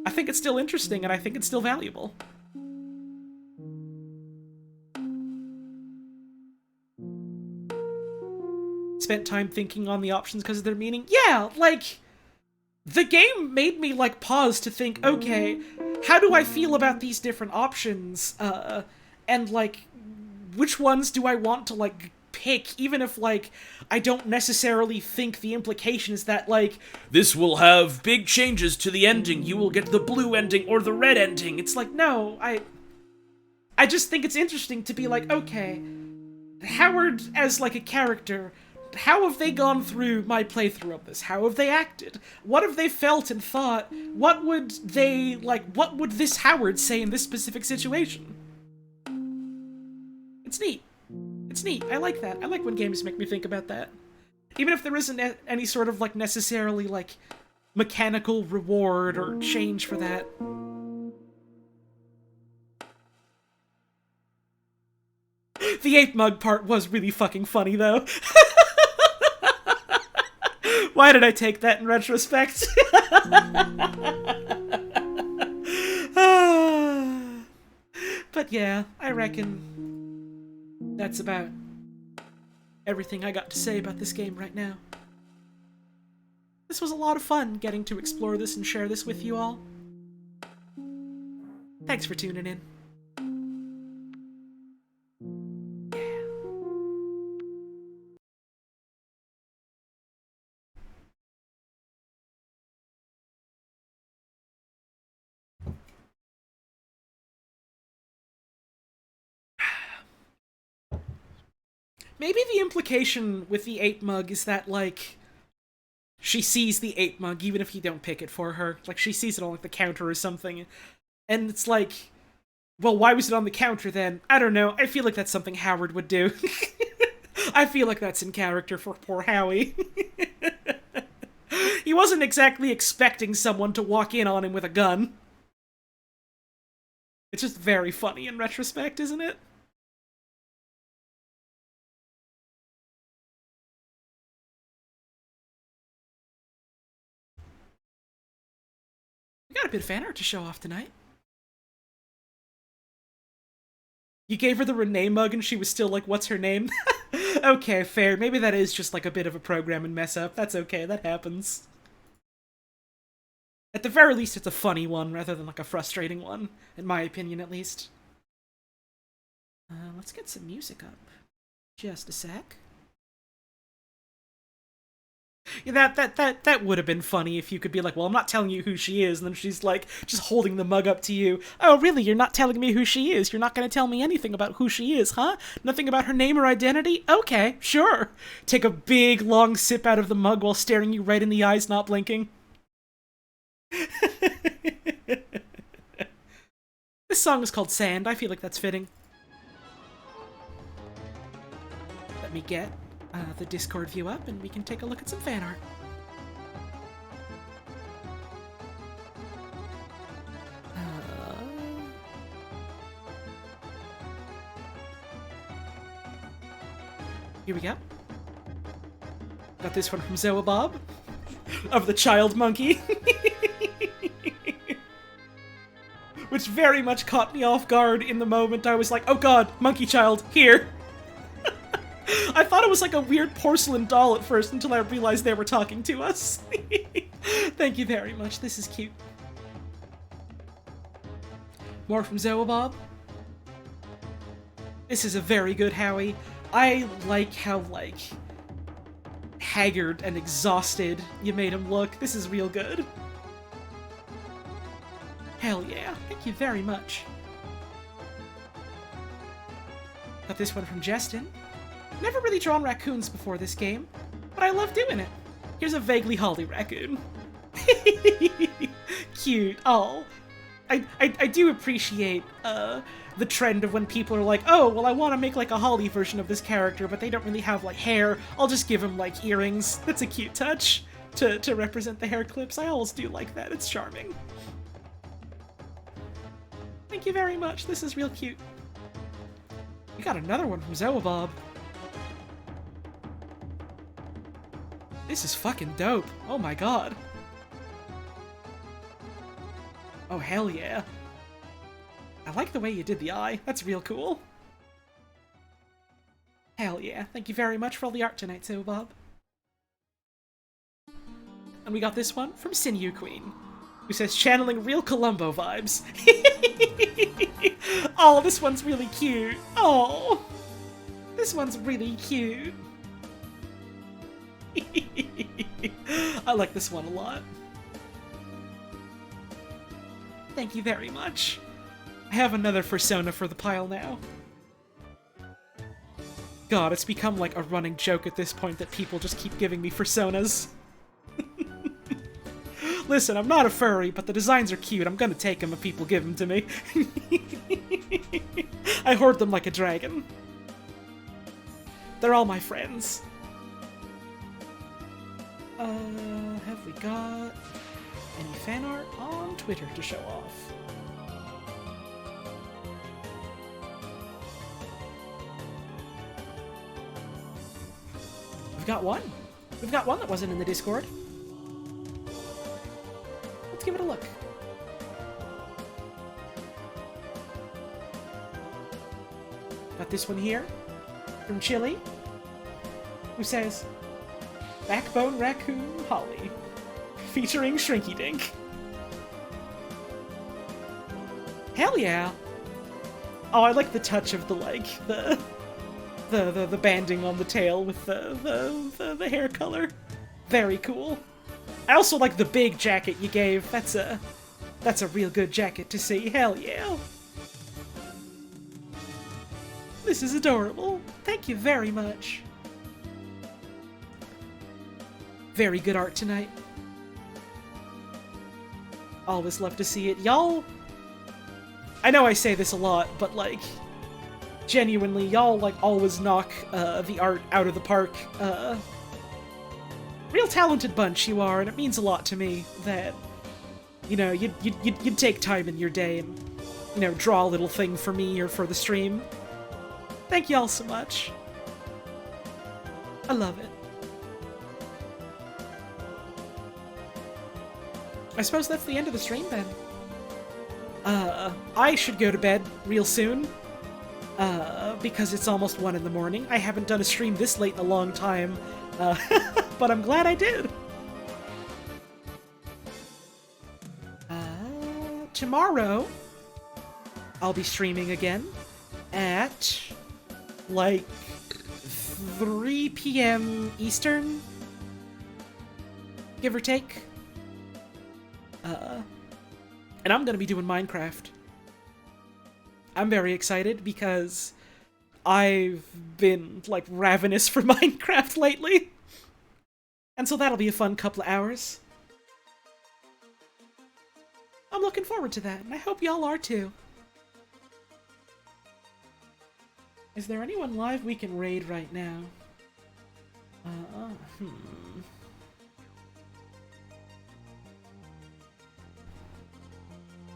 I think it's still interesting, and I think it's still valuable. spent time thinking on the options because of their meaning. Yeah, like, the game made me, like, pause to think, okay, how do I feel about these different options? And, like, which ones do I want to, like, pick, even if, like, I don't necessarily think the implication is that, like, This will have big changes to the ending. You will get the blue ending or the red ending. it's like, no, I just think it's interesting to be like, okay, Howard as, like, a character, how have they gone through my playthrough of this? How have they acted? What have they felt and thought? What would they, like, what would this Howard say in this specific situation? It's neat. It's neat. I like that. I like when games make me think about that. Even if there isn't any sort of, like, necessarily, like, mechanical reward or change for that. The 8 mug part was really fucking funny, though. Why did I take that in retrospect? But yeah, I reckon that's about everything I got to say about this game right now. This was a lot of fun getting to explore this and share this with you all. Thanks for tuning in. Maybe the implication with the 8 mug is that, like, she sees the 8 mug even if you don't pick it for her. Like, she sees it on, like, the counter or something. And it's like, well, why was it on the counter then? I don't know. I feel like that's something Howard would do. I feel like that's in character for poor Howie. He wasn't exactly expecting someone to walk in on him with a gun. It's just very funny in retrospect, isn't it? We got a bit of fan art to show off tonight. You gave her the Renee mug and she was still like, what's her name? Okay, fair. Maybe that is just like a bit of a programming mess up. That's okay, that happens. At the very least, it's a funny one rather than like a frustrating one, in my opinion at least. Let's get some music up. Just a sec. Yeah, that would have been funny if you could be like, well, I'm not telling you who she is, and then she's like, just holding the mug up to you. Oh, really? You're not telling me who she is? You're not going to tell me anything about who she is, huh? Nothing about her name or identity? Okay, sure. Take a big, long sip out of the mug while staring you right in the eyes, not blinking. This song is called Sand. I feel like that's fitting. Let me get the Discord view up and we can take a look at some fan art. Here we go. Got this one from Zoa Bob of the Child Monkey. Which very much caught me off guard in the moment. I was like, oh god, Monkey Child, here! I thought it was like a weird porcelain doll at first until I realized they were talking to us. Thank you very much, this is cute. More from Zoa Bob. This is a very good Howie. I like how, like, haggard and exhausted you made him look. This is real good. Hell yeah, thank you very much. Got this one from Justin. Never really drawn raccoons before this game, but I love doing it. Here's a vaguely holly raccoon. Cute. Oh. I do appreciate the trend of when people are like, oh, well, I want to make like a holly version of this character, but they don't really have like hair. I'll just give him like earrings. That's a cute touch to represent the hair clips. I always do like that. It's charming. Thank you very much. This is real cute. We got another one from Zoa Bob. This is fucking dope. Oh my god. Oh, hell yeah. I like the way you did the eye. That's real cool. Hell yeah. Thank you very much for all the art tonight, too, Bob. And we got this one from Sinew Queen, who says, channeling real Columbo vibes. Oh, this one's really cute. Oh, this one's really cute. I like this one a lot. Thank you very much. I have another fursona for the pile now. God, it's become like a running joke at this point that people just keep giving me fursonas. Listen, I'm not a furry, but the designs are cute. I'm gonna take them if people give them to me. I hoard them like a dragon. They're all my friends. Have we got any fan art on Twitter to show off? We've got one. We've got one that wasn't in the Discord. Let's give it a look. Got this one here from Chili, who says, Backbone Raccoon Holly, featuring Shrinky Dink. Hell yeah! Oh, I like the touch of the, like, the banding on the tail with the hair color. Very cool. I also like the big jacket you gave. That's a real good jacket to see. Hell yeah. This is adorable. Thank you very much. Very good art tonight. Always love to see it. Y'all, I know I say this a lot, but like, genuinely, y'all like always knock the art out of the park. Real talented bunch you are, and it means a lot to me that, you know, you'd take time in your day and, you know, draw a little thing for me or for the stream. Thank you all so much. I love it. I suppose that's the end of the stream then. I should go to bed real soon. Because it's almost 1 in the morning. I haven't done a stream this late in a long time. But I'm glad I did. Tomorrow, I'll be streaming again at, like, 3 p.m. Eastern, give or take. And I'm gonna be doing Minecraft. I'm very excited because I've been, like, ravenous for Minecraft lately. And so that'll be a fun couple of hours. I'm looking forward to that, and I hope y'all are too. Is there anyone live we can raid right now?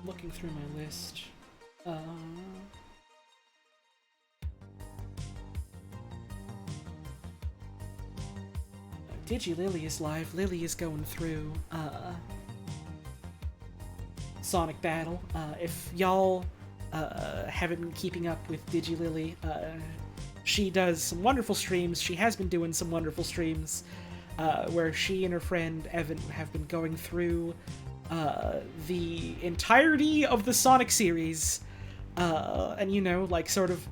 Looking through my list. Lily is live. Lily is going through Sonic Battle. If y'all haven't been keeping up with Lily, she does some wonderful streams. She has been doing some wonderful streams where she and her friend Evan have been going through the entirety of the Sonic series, and, you know, like, sort of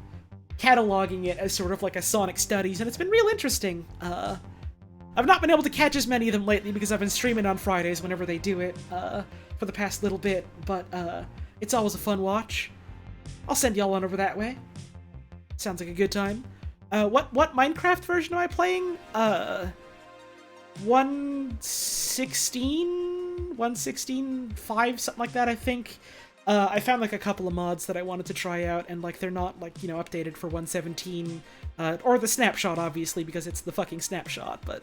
cataloging it as sort of like a Sonic studies, and it's been real interesting. I've not been able to catch as many of them lately because I've been streaming on Fridays whenever they do it, for the past little bit, but it's always a fun watch. I'll send y'all on over that way. Sounds like a good time. What Minecraft version am I playing? 1.16.5, something like that, I think. I found, like, a couple of mods that I wanted to try out, and, like, they're not, like, you know, updated for 1.17, or the snapshot, obviously, because it's the fucking snapshot, but,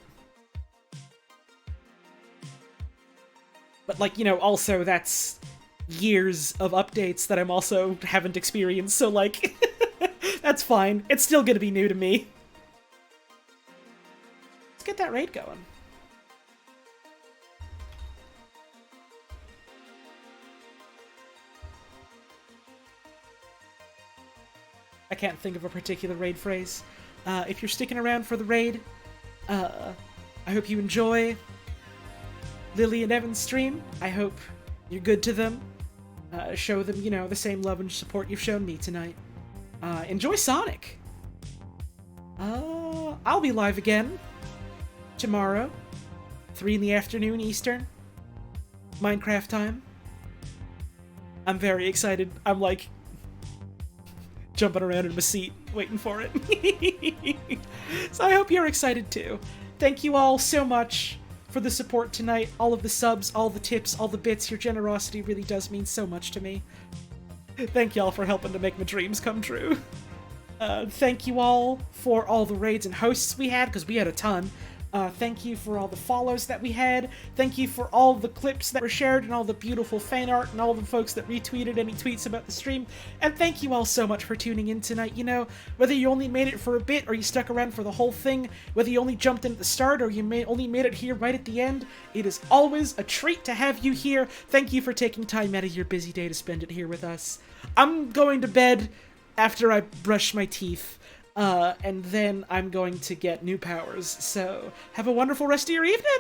like, you know, also, that's years of updates that I'm also haven't experienced, so, like, that's fine. It's still gonna be new to me. Let's get that raid going. I can't think of a particular raid phrase. if you're sticking around for the raid, I hope you enjoy Lily and Evan's stream. I hope you're good to them. Show them, you know, the same love and support you've shown me tonight. Enjoy Sonic! I'll be live again tomorrow, 3 in the afternoon Eastern, Minecraft time. I'm very excited. I'm like jumping around in my seat waiting for it. So I hope you're excited too. Thank you all so much for the support tonight, all of the subs, all the tips, all the bits. Your generosity really does mean so much to me. Thank y'all for helping to make my dreams come true. Thank you all for all the raids and hosts we had, because we had a ton. Thank you for all the follows that we had. Thank you for all the clips that were shared and all the beautiful fan art and all the folks that retweeted any tweets about the stream. And thank you all so much for tuning in tonight. You know, whether you only made it for a bit or you stuck around for the whole thing, whether you only jumped in at the start or you only made it here right at the end, it is always a treat to have you here. Thank you for taking time out of your busy day to spend it here with us. I'm going to bed after I brush my teeth. And then I'm going to get new powers. So, have a wonderful rest of your evening!